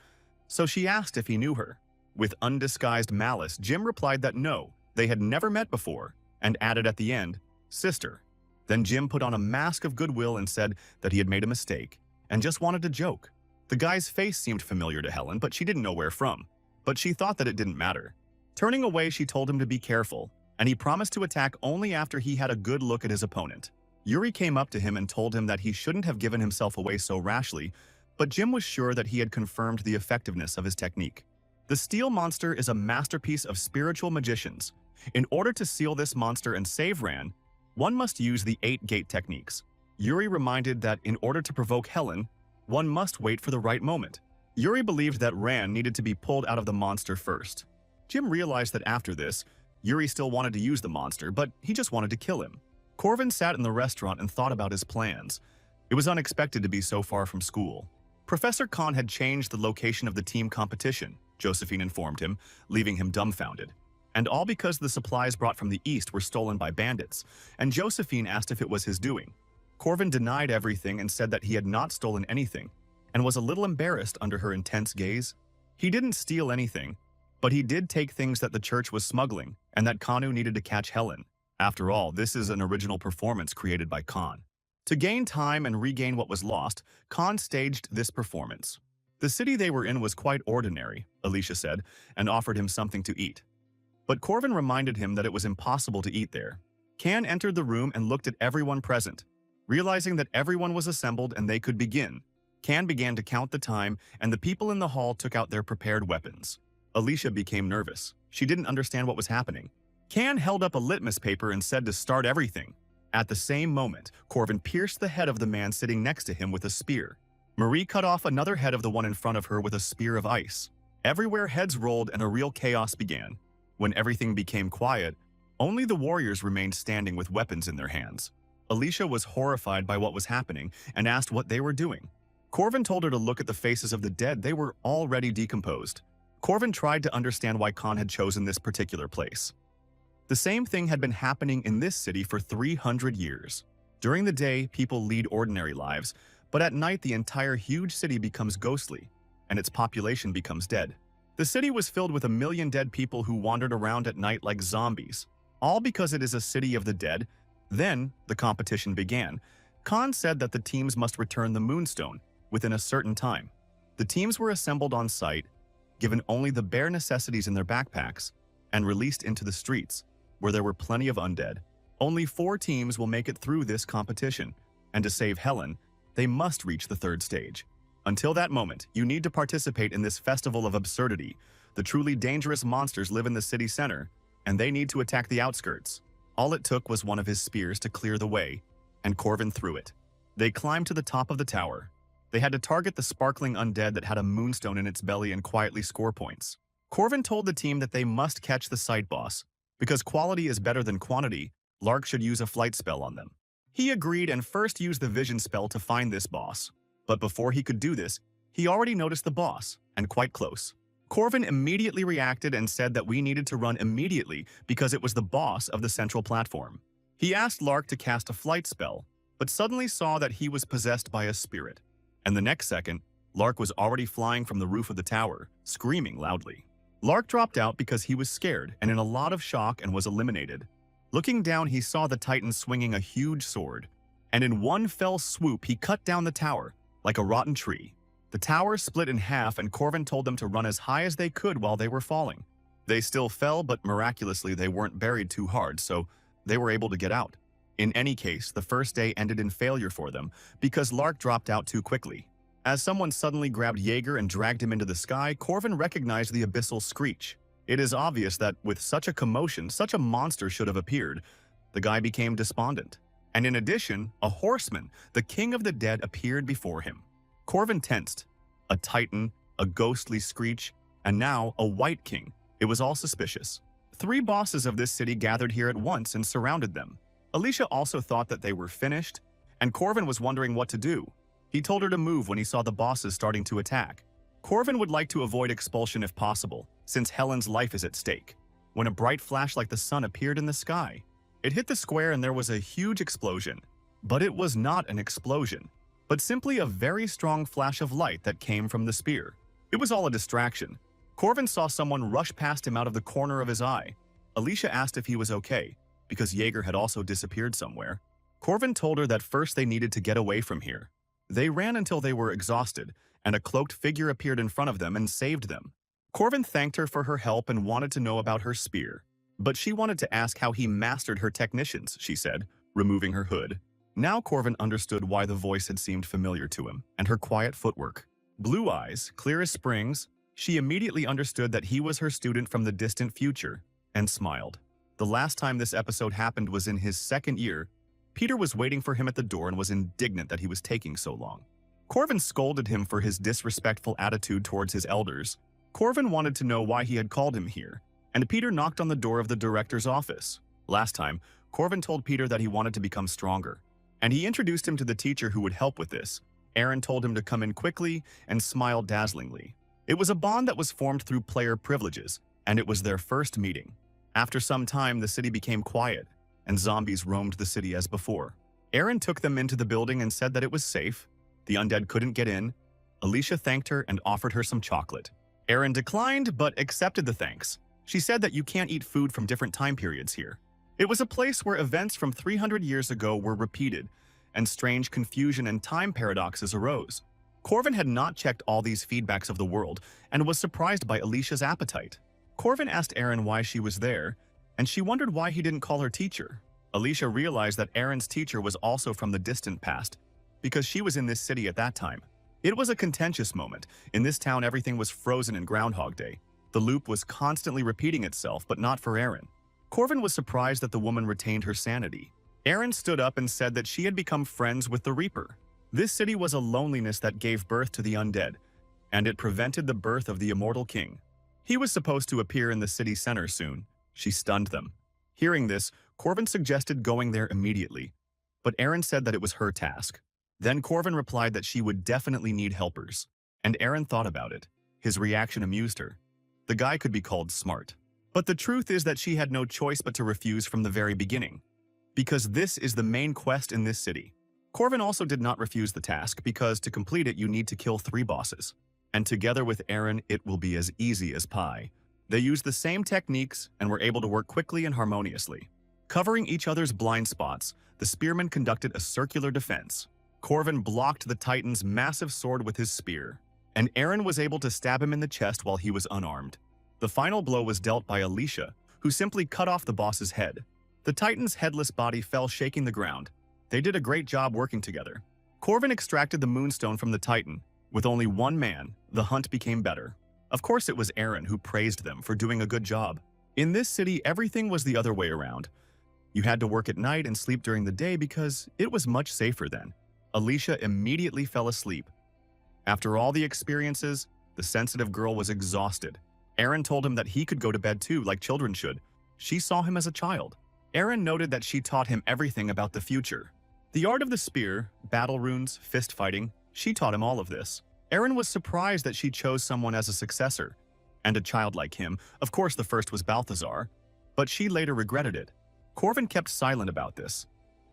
so she asked if he knew her. With undisguised malice, Jim replied that no, they had never met before, and added at the end, "Sister." Then Jim put on a mask of goodwill and said that he had made a mistake, and just wanted to joke. The guy's face seemed familiar to Helen, but she didn't know where from. But she thought that it didn't matter. Turning away, she told him to be careful, and he promised to attack only after he had a good look at his opponent. Yuri came up to him and told him that he shouldn't have given himself away so rashly, but Jim was sure that he had confirmed the effectiveness of his technique. The steel monster is a masterpiece of spiritual magicians. In order to seal this monster and save Ran, one must use the 8-gate techniques. Yuri reminded that in order to provoke Helen, one must wait for the right moment. Yuri believed that Ran needed to be pulled out of the monster first. Jim realized that after this, Yuri still wanted to use the monster, but he just wanted to kill him. Corvin sat in the restaurant and thought about his plans. It was unexpected to be so far from school. Professor Khan had changed the location of the team competition, Josephine informed him, leaving him dumbfounded. And all because the supplies brought from the east were stolen by bandits, and Josephine asked if it was his doing. Corvin denied everything and said that he had not stolen anything, and was a little embarrassed under her intense gaze. He didn't steal anything, but he did take things that the church was smuggling, and that Kanu needed to catch Helen. After all, this is an original performance created by Khan. To gain time and regain what was lost, Khan staged this performance. The city they were in was quite ordinary, Alicia said, and offered him something to eat. But Corvin reminded him that it was impossible to eat there. Khan entered the room and looked at everyone present. Realizing that everyone was assembled and they could begin, Khan began to count the time, and the people in the hall took out their prepared weapons. Alicia became nervous. She didn't understand what was happening. Khan held up a litmus paper and said to start everything. At the same moment, Corvin pierced the head of the man sitting next to him with a spear. Marie cut off another head of the one in front of her with a spear of ice. Everywhere heads rolled and a real chaos began. When everything became quiet, only the warriors remained standing with weapons in their hands. Alicia was horrified by what was happening and asked what they were doing. Corvin told her to look at the faces of the dead. They were already decomposed. Corvin tried to understand why Khan had chosen this particular place. The same thing had been happening in this city for 300 years. During the day, people lead ordinary lives, but at night the entire huge city becomes ghostly, and its population becomes dead. The city was filled with 1 million dead people who wandered around at night like zombies, all because it is a city of the dead. Then, the competition began. Khan said that the teams must return the Moonstone within a certain time. The teams were assembled on site, given only the bare necessities in their backpacks, and released into the streets, where there were plenty of undead. Only 4 teams will make it through this competition, and to save Helen, they must reach the 3rd stage. Until that moment, you need to participate in this festival of absurdity. The truly dangerous monsters live in the city center, and they need to attack the outskirts. All it took was one of his spears to clear the way, and Corvin threw it. They climbed to the top of the tower. They had to target the sparkling undead that had a moonstone in its belly and quietly score points. Corvin told the team that they must catch the site boss. Because quality is better than quantity, Lark should use a flight spell on them. He agreed and first used the vision spell to find this boss. But before he could do this, he already noticed the boss, and quite close. Corvin immediately reacted and said that we needed to run immediately because it was the boss of the central platform. He asked Lark to cast a flight spell, but suddenly saw that he was possessed by a spirit. And the next second, Lark was already flying from the roof of the tower, screaming loudly. Lark dropped out because he was scared and in a lot of shock and was eliminated. Looking down, he saw the Titan swinging a huge sword, and in one fell swoop he cut down the tower, like a rotten tree. The tower split in half and Corvin told them to run as high as they could while they were falling. They still fell, but miraculously they weren't buried too hard, so they were able to get out. In any case, the first day ended in failure for them because Lark dropped out too quickly. As someone suddenly grabbed Jaeger and dragged him into the sky, Corvin recognized the abyssal screech. It is obvious that with such a commotion, such a monster should have appeared. The guy became despondent. And in addition, a horseman, the king of the dead, appeared before him. Corvin tensed. A titan, a ghostly screech, and now a white king. It was all suspicious. 3 bosses of this city gathered here at once and surrounded them. Alicia also thought that they were finished, and Corvin was wondering what to do. He told her to move when he saw the bosses starting to attack. Corvin would like to avoid expulsion if possible, since Helen's life is at stake. When a bright flash like the sun appeared in the sky, it hit the square and there was a huge explosion. But it was not an explosion, but simply a very strong flash of light that came from the spear. It was all a distraction. Corvin saw someone rush past him out of the corner of his eye. Alicia asked if he was okay, because Jaeger had also disappeared somewhere. Corvin told her that first they needed to get away from here. They ran until they were exhausted, and a cloaked figure appeared in front of them and saved them. Corvin thanked her for her help and wanted to know about her spear. But she wanted to ask how he mastered her technitions, she said, removing her hood. Now Corvin understood why the voice had seemed familiar to him, and her quiet footwork. Blue eyes, clear as springs, she immediately understood that he was her student from the distant future, and smiled. The last time this episode happened was in his 2nd year. Peter was waiting for him at the door and was indignant that he was taking so long. Corvin scolded him for his disrespectful attitude towards his elders. Corvin wanted to know why he had called him here, and Peter knocked on the door of the director's office. Last time, Corvin told Peter that he wanted to become stronger, and he introduced him to the teacher who would help with this. Aaron told him to come in quickly and smiled dazzlingly. It was a bond that was formed through player privileges, and it was their first meeting. After some time, the city became quiet, and zombies roamed the city as before. Aaron took them into the building and said that it was safe. The undead couldn't get in. Alicia thanked her and offered her some chocolate. Aaron declined, but accepted the thanks. She said that you can't eat food from different time periods here. It was a place where events from 300 years ago were repeated, and strange confusion and time paradoxes arose. Corvin had not checked all these feedbacks of the world and was surprised by Alicia's appetite. Corvin asked Aaron why she was there, and she wondered why he didn't call her teacher. Alicia realized that Aaron's teacher was also from the distant past, because she was in this city at that time. It was a contentious moment. In this town, everything was frozen in Groundhog Day. The loop was constantly repeating itself, but not for Aaron. Corvin was surprised that the woman retained her sanity. Aaron stood up and said that she had become friends with the Reaper. This city was a loneliness that gave birth to the undead, and it prevented the birth of the immortal king. He was supposed to appear in the city center soon. She stunned them. Hearing this, Corvin suggested going there immediately, but Aaron said that it was her task. Then Corvin replied that she would definitely need helpers, and Aaron thought about it. His reaction amused her. The guy could be called smart. But the truth is that she had no choice but to refuse from the very beginning, because this is the main quest in this city. Corvin also did not refuse the task because to complete it you need to kill 3 bosses. And together with Aaron, it will be as easy as pie. They used the same techniques and were able to work quickly and harmoniously. Covering each other's blind spots, the spearmen conducted a circular defense. Corvin blocked the Titan's massive sword with his spear, and Aaron was able to stab him in the chest while he was unarmed. The final blow was dealt by Alicia, who simply cut off the boss's head. The Titan's headless body fell shaking the ground. They did a great job working together. Corvin extracted the Moonstone from the Titan. With only one man, the hunt became better. Of course, it was Aaron who praised them for doing a good job. In this city, everything was the other way around. You had to work at night and sleep during the day because it was much safer then. Alicia immediately fell asleep. After all the experiences, the sensitive girl was exhausted. Aaron told him that he could go to bed too, like children should. She saw him as a child. Aaron noted that she taught him everything about the future. The art of the spear, battle runes, fist fighting, she taught him all of this. Aaron was surprised that she chose someone as a successor, and a child like him. Of course, the first was Balthazar, but she later regretted it. Corvin kept silent about this.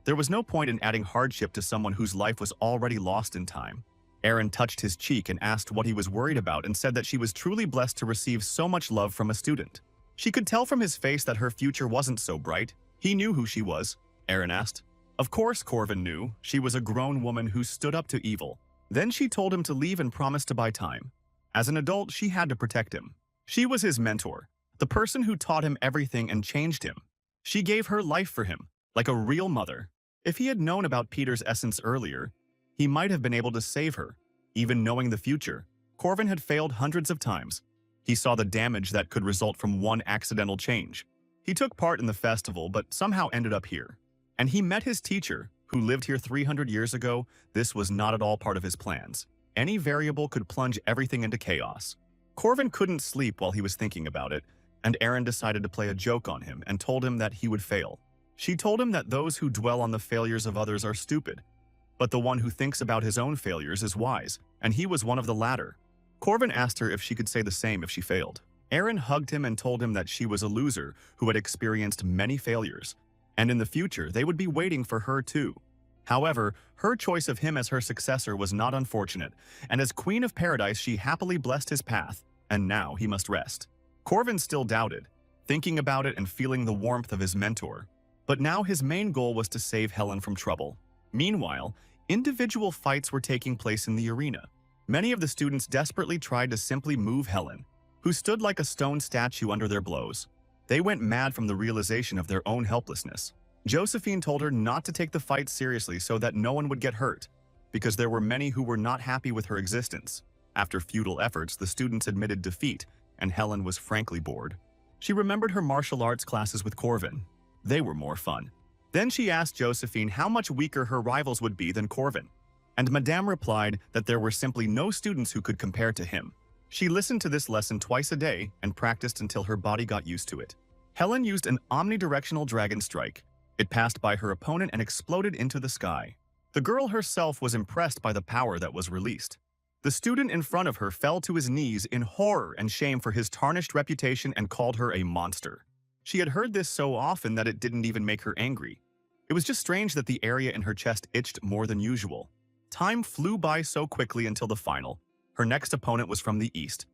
There was no point in adding hardship to someone whose life was already lost in time. Aaron touched his cheek and asked what he was worried about and said that she was truly blessed to receive so much love from a student. She could tell from his face that her future wasn't so bright. He knew who she was, Aaron asked. Of course Corvin knew. She was a grown woman who stood up to evil. Then she told him to leave and promised to buy time. As an adult, she had to protect him. She was his mentor, the person who taught him everything and changed him. She gave her life for him, like a real mother. If he had known about Peter's essence earlier, he might have been able to save her. Even knowing the future, Corvin had failed hundreds of times. He saw the damage that could result from one accidental change. He took part in the festival, but somehow ended up here. And he met his teacher, who lived here 300 years ago. This was not at all part of his plans. Any variable could plunge everything into chaos. Corvin couldn't sleep while he was thinking about it, and Aaron decided to play a joke on him and told him that he would fail. She told him that those who dwell on the failures of others are stupid, but the one who thinks about his own failures is wise, and he was one of the latter. Corvin asked her if she could say the same if she failed. Aaron hugged him and told him that she was a loser who had experienced many failures, and in the future they would be waiting for her too. However, her choice of him as her successor was not unfortunate, and as Queen of Paradise she happily blessed his path, and now he must rest. Corvin still doubted, thinking about it and feeling the warmth of his mentor. But now his main goal was to save Helen from trouble. Meanwhile, individual fights were taking place in the arena. Many of the students desperately tried to simply move Helen, who stood like a stone statue under their blows. They went mad from the realization of their own helplessness. Josephine told her not to take the fight seriously so that no one would get hurt, because there were many who were not happy with her existence. After futile efforts, the students admitted defeat, and Helen was frankly bored. She remembered her martial arts classes with Corvin. They were more fun. Then she asked Josephine how much weaker her rivals would be than Corvin, and Madame replied that there were simply no students who could compare to him. She listened to this lesson twice a day and practiced until her body got used to it. Helen used an omnidirectional dragon strike. It passed by her opponent and exploded into the sky. The girl herself was impressed by the power that was released. The student in front of her fell to his knees in horror and shame for his tarnished reputation and called her a monster. She had heard this so often that it didn't even make her angry. It was just strange that the area in her chest itched more than usual. Time flew by so quickly until the final. Her next opponent was from the east,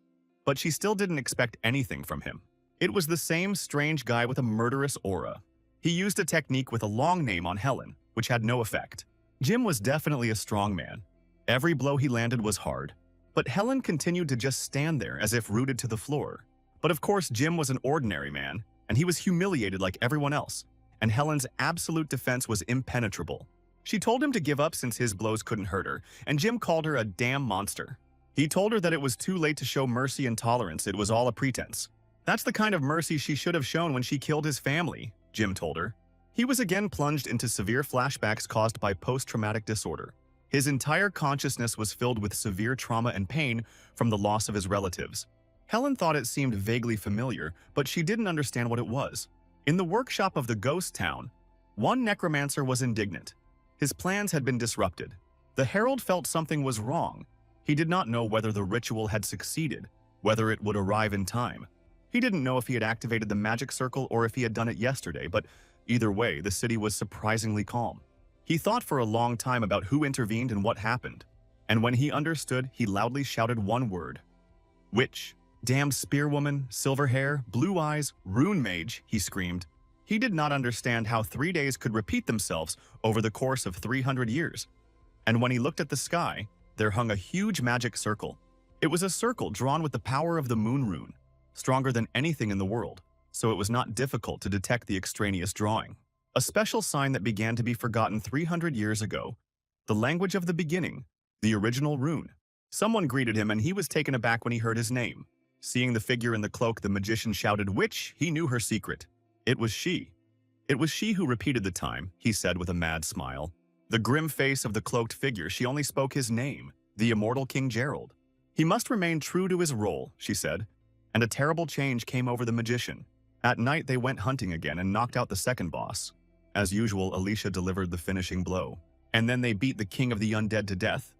but she still didn't expect anything from him. It was the same strange guy with a murderous aura. He used a technique with a long name on Helen, which had no effect. Jim was definitely a strong man. Every blow he landed was hard, but Helen continued to just stand there as if rooted to the floor. But of course, Jim was an ordinary man, and he was humiliated like everyone else, and Helen's absolute defense was impenetrable. She told him to give up since his blows couldn't hurt her, and Jim called her a damn monster. He told her that it was too late to show mercy and tolerance, it was all a pretense. That's the kind of mercy she should have shown when she killed his family, Jim told her. He was again plunged into severe flashbacks caused by post-traumatic disorder. His entire consciousness was filled with severe trauma and pain from the loss of his relatives. Helen thought it seemed vaguely familiar, but she didn't understand what it was. In the workshop of the ghost town, one necromancer was indignant. His plans had been disrupted. The herald felt something was wrong. He did not know whether the ritual had succeeded, whether it would arrive in time. He didn't know if he had activated the magic circle or if he had done it yesterday, but either way, the city was surprisingly calm. He thought for a long time about who intervened and what happened, and when he understood, he loudly shouted one word. Witch. Damned spearwoman, silver hair, blue eyes, rune mage, he screamed. He did not understand how 3 days could repeat themselves over the course of 300 years. And when he looked at the sky, there hung a huge magic circle. It was a circle drawn with the power of the moon rune, stronger than anything in the world. so it was not difficult to detect the extraneous drawing. A special sign that began to be forgotten 300 years ago. The language of the beginning, the original rune. Someone greeted him and he was taken aback when he heard his name. Seeing the figure in the cloak, the magician shouted, "Witch!" He knew her secret. It was she. It was she who repeated the time, he said with a mad smile. The grim face of the cloaked figure, she only spoke his name, the immortal King Gerald. He must remain true to his role, she said, and a terrible change came over the magician. At night they went hunting again and knocked out the second boss. As usual, Alicia delivered the finishing blow. And then they beat the king of the undead to death.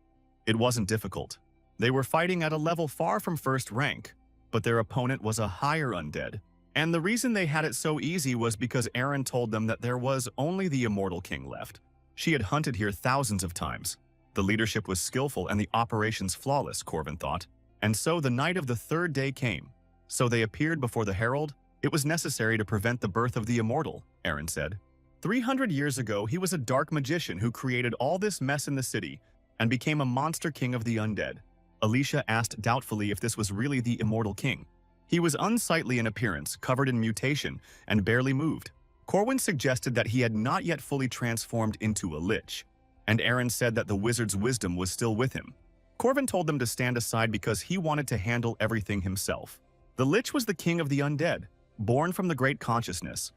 It wasn't difficult. They were fighting at a level far from first rank, but their opponent was a higher undead. And the reason they had it so easy was because Aaron told them that there was only the immortal king left. She had hunted here thousands of times. The leadership was skillful and the operations flawless, Corvin thought. And so the night of the third day came. So they appeared before the herald. It was necessary to prevent the birth of the immortal, Aaron said. 300 years ago, he was a dark magician who created all this mess in the city and became a monster king of the undead. Alicia asked doubtfully if this was really the immortal king. He was unsightly in appearance, covered in mutation, and barely moved. Corwin suggested that he had not yet fully transformed into a lich, and Aaron said that the wizard's wisdom was still with him. Corvin told them to stand aside because he wanted to handle everything himself. The lich was the king of the undead, born from the great consciousness,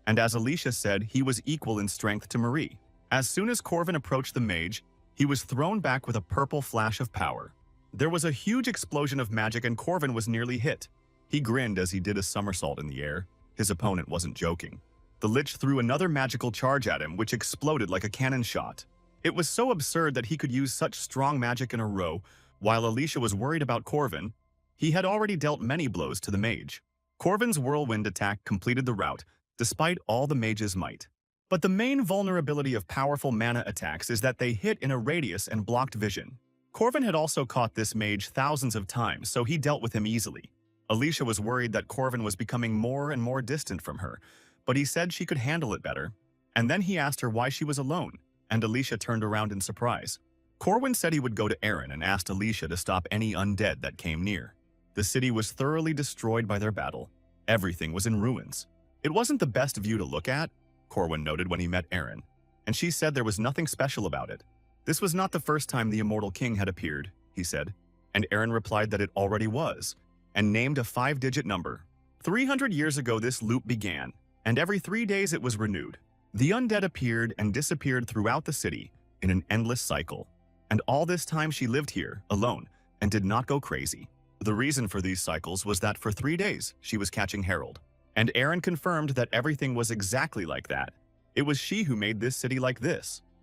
and as Alicia said, he was equal in strength to Marie. As soon as Corvin approached the mage, he was thrown back with a purple flash of power. There was a huge explosion of magic and Corvin was nearly hit. He grinned as he did a somersault in the air. His opponent wasn't joking. The lich threw another magical charge at him, which exploded like a cannon shot. It was so absurd that he could use such strong magic in a row. While Alicia was worried about Corvin, he had already dealt many blows to the mage. Corvin's whirlwind attack completed the rout, despite all the mage's might. But the main vulnerability of powerful mana attacks is that they hit in a radius and blocked vision. Corvin had also caught this mage thousands of times, so he dealt with him easily. Alicia was worried that Corvin was becoming more and more distant from her, but he said she could handle it better. And then he asked her why she was alone, and Alicia turned around in surprise. Corwin said he would go to Aaron and asked Alicia to stop any undead that came near. The city was thoroughly destroyed by their battle. Everything was in ruins. It wasn't the best view to look at, Corwin noted when he met Aaron, and she said there was nothing special about it. This was not the first time the immortal king had appeared, he said, and Aaron replied that it already was, and named a 5-digit number. 300 years ago this loop began, and every 3 days it was renewed. The undead appeared and disappeared throughout the city in an endless cycle. And all this time she lived here, alone, and did not go crazy. The reason for these cycles was that for 3 days she was catching Harold. And Aaron confirmed that everything was exactly like that. It was she who made this city like this.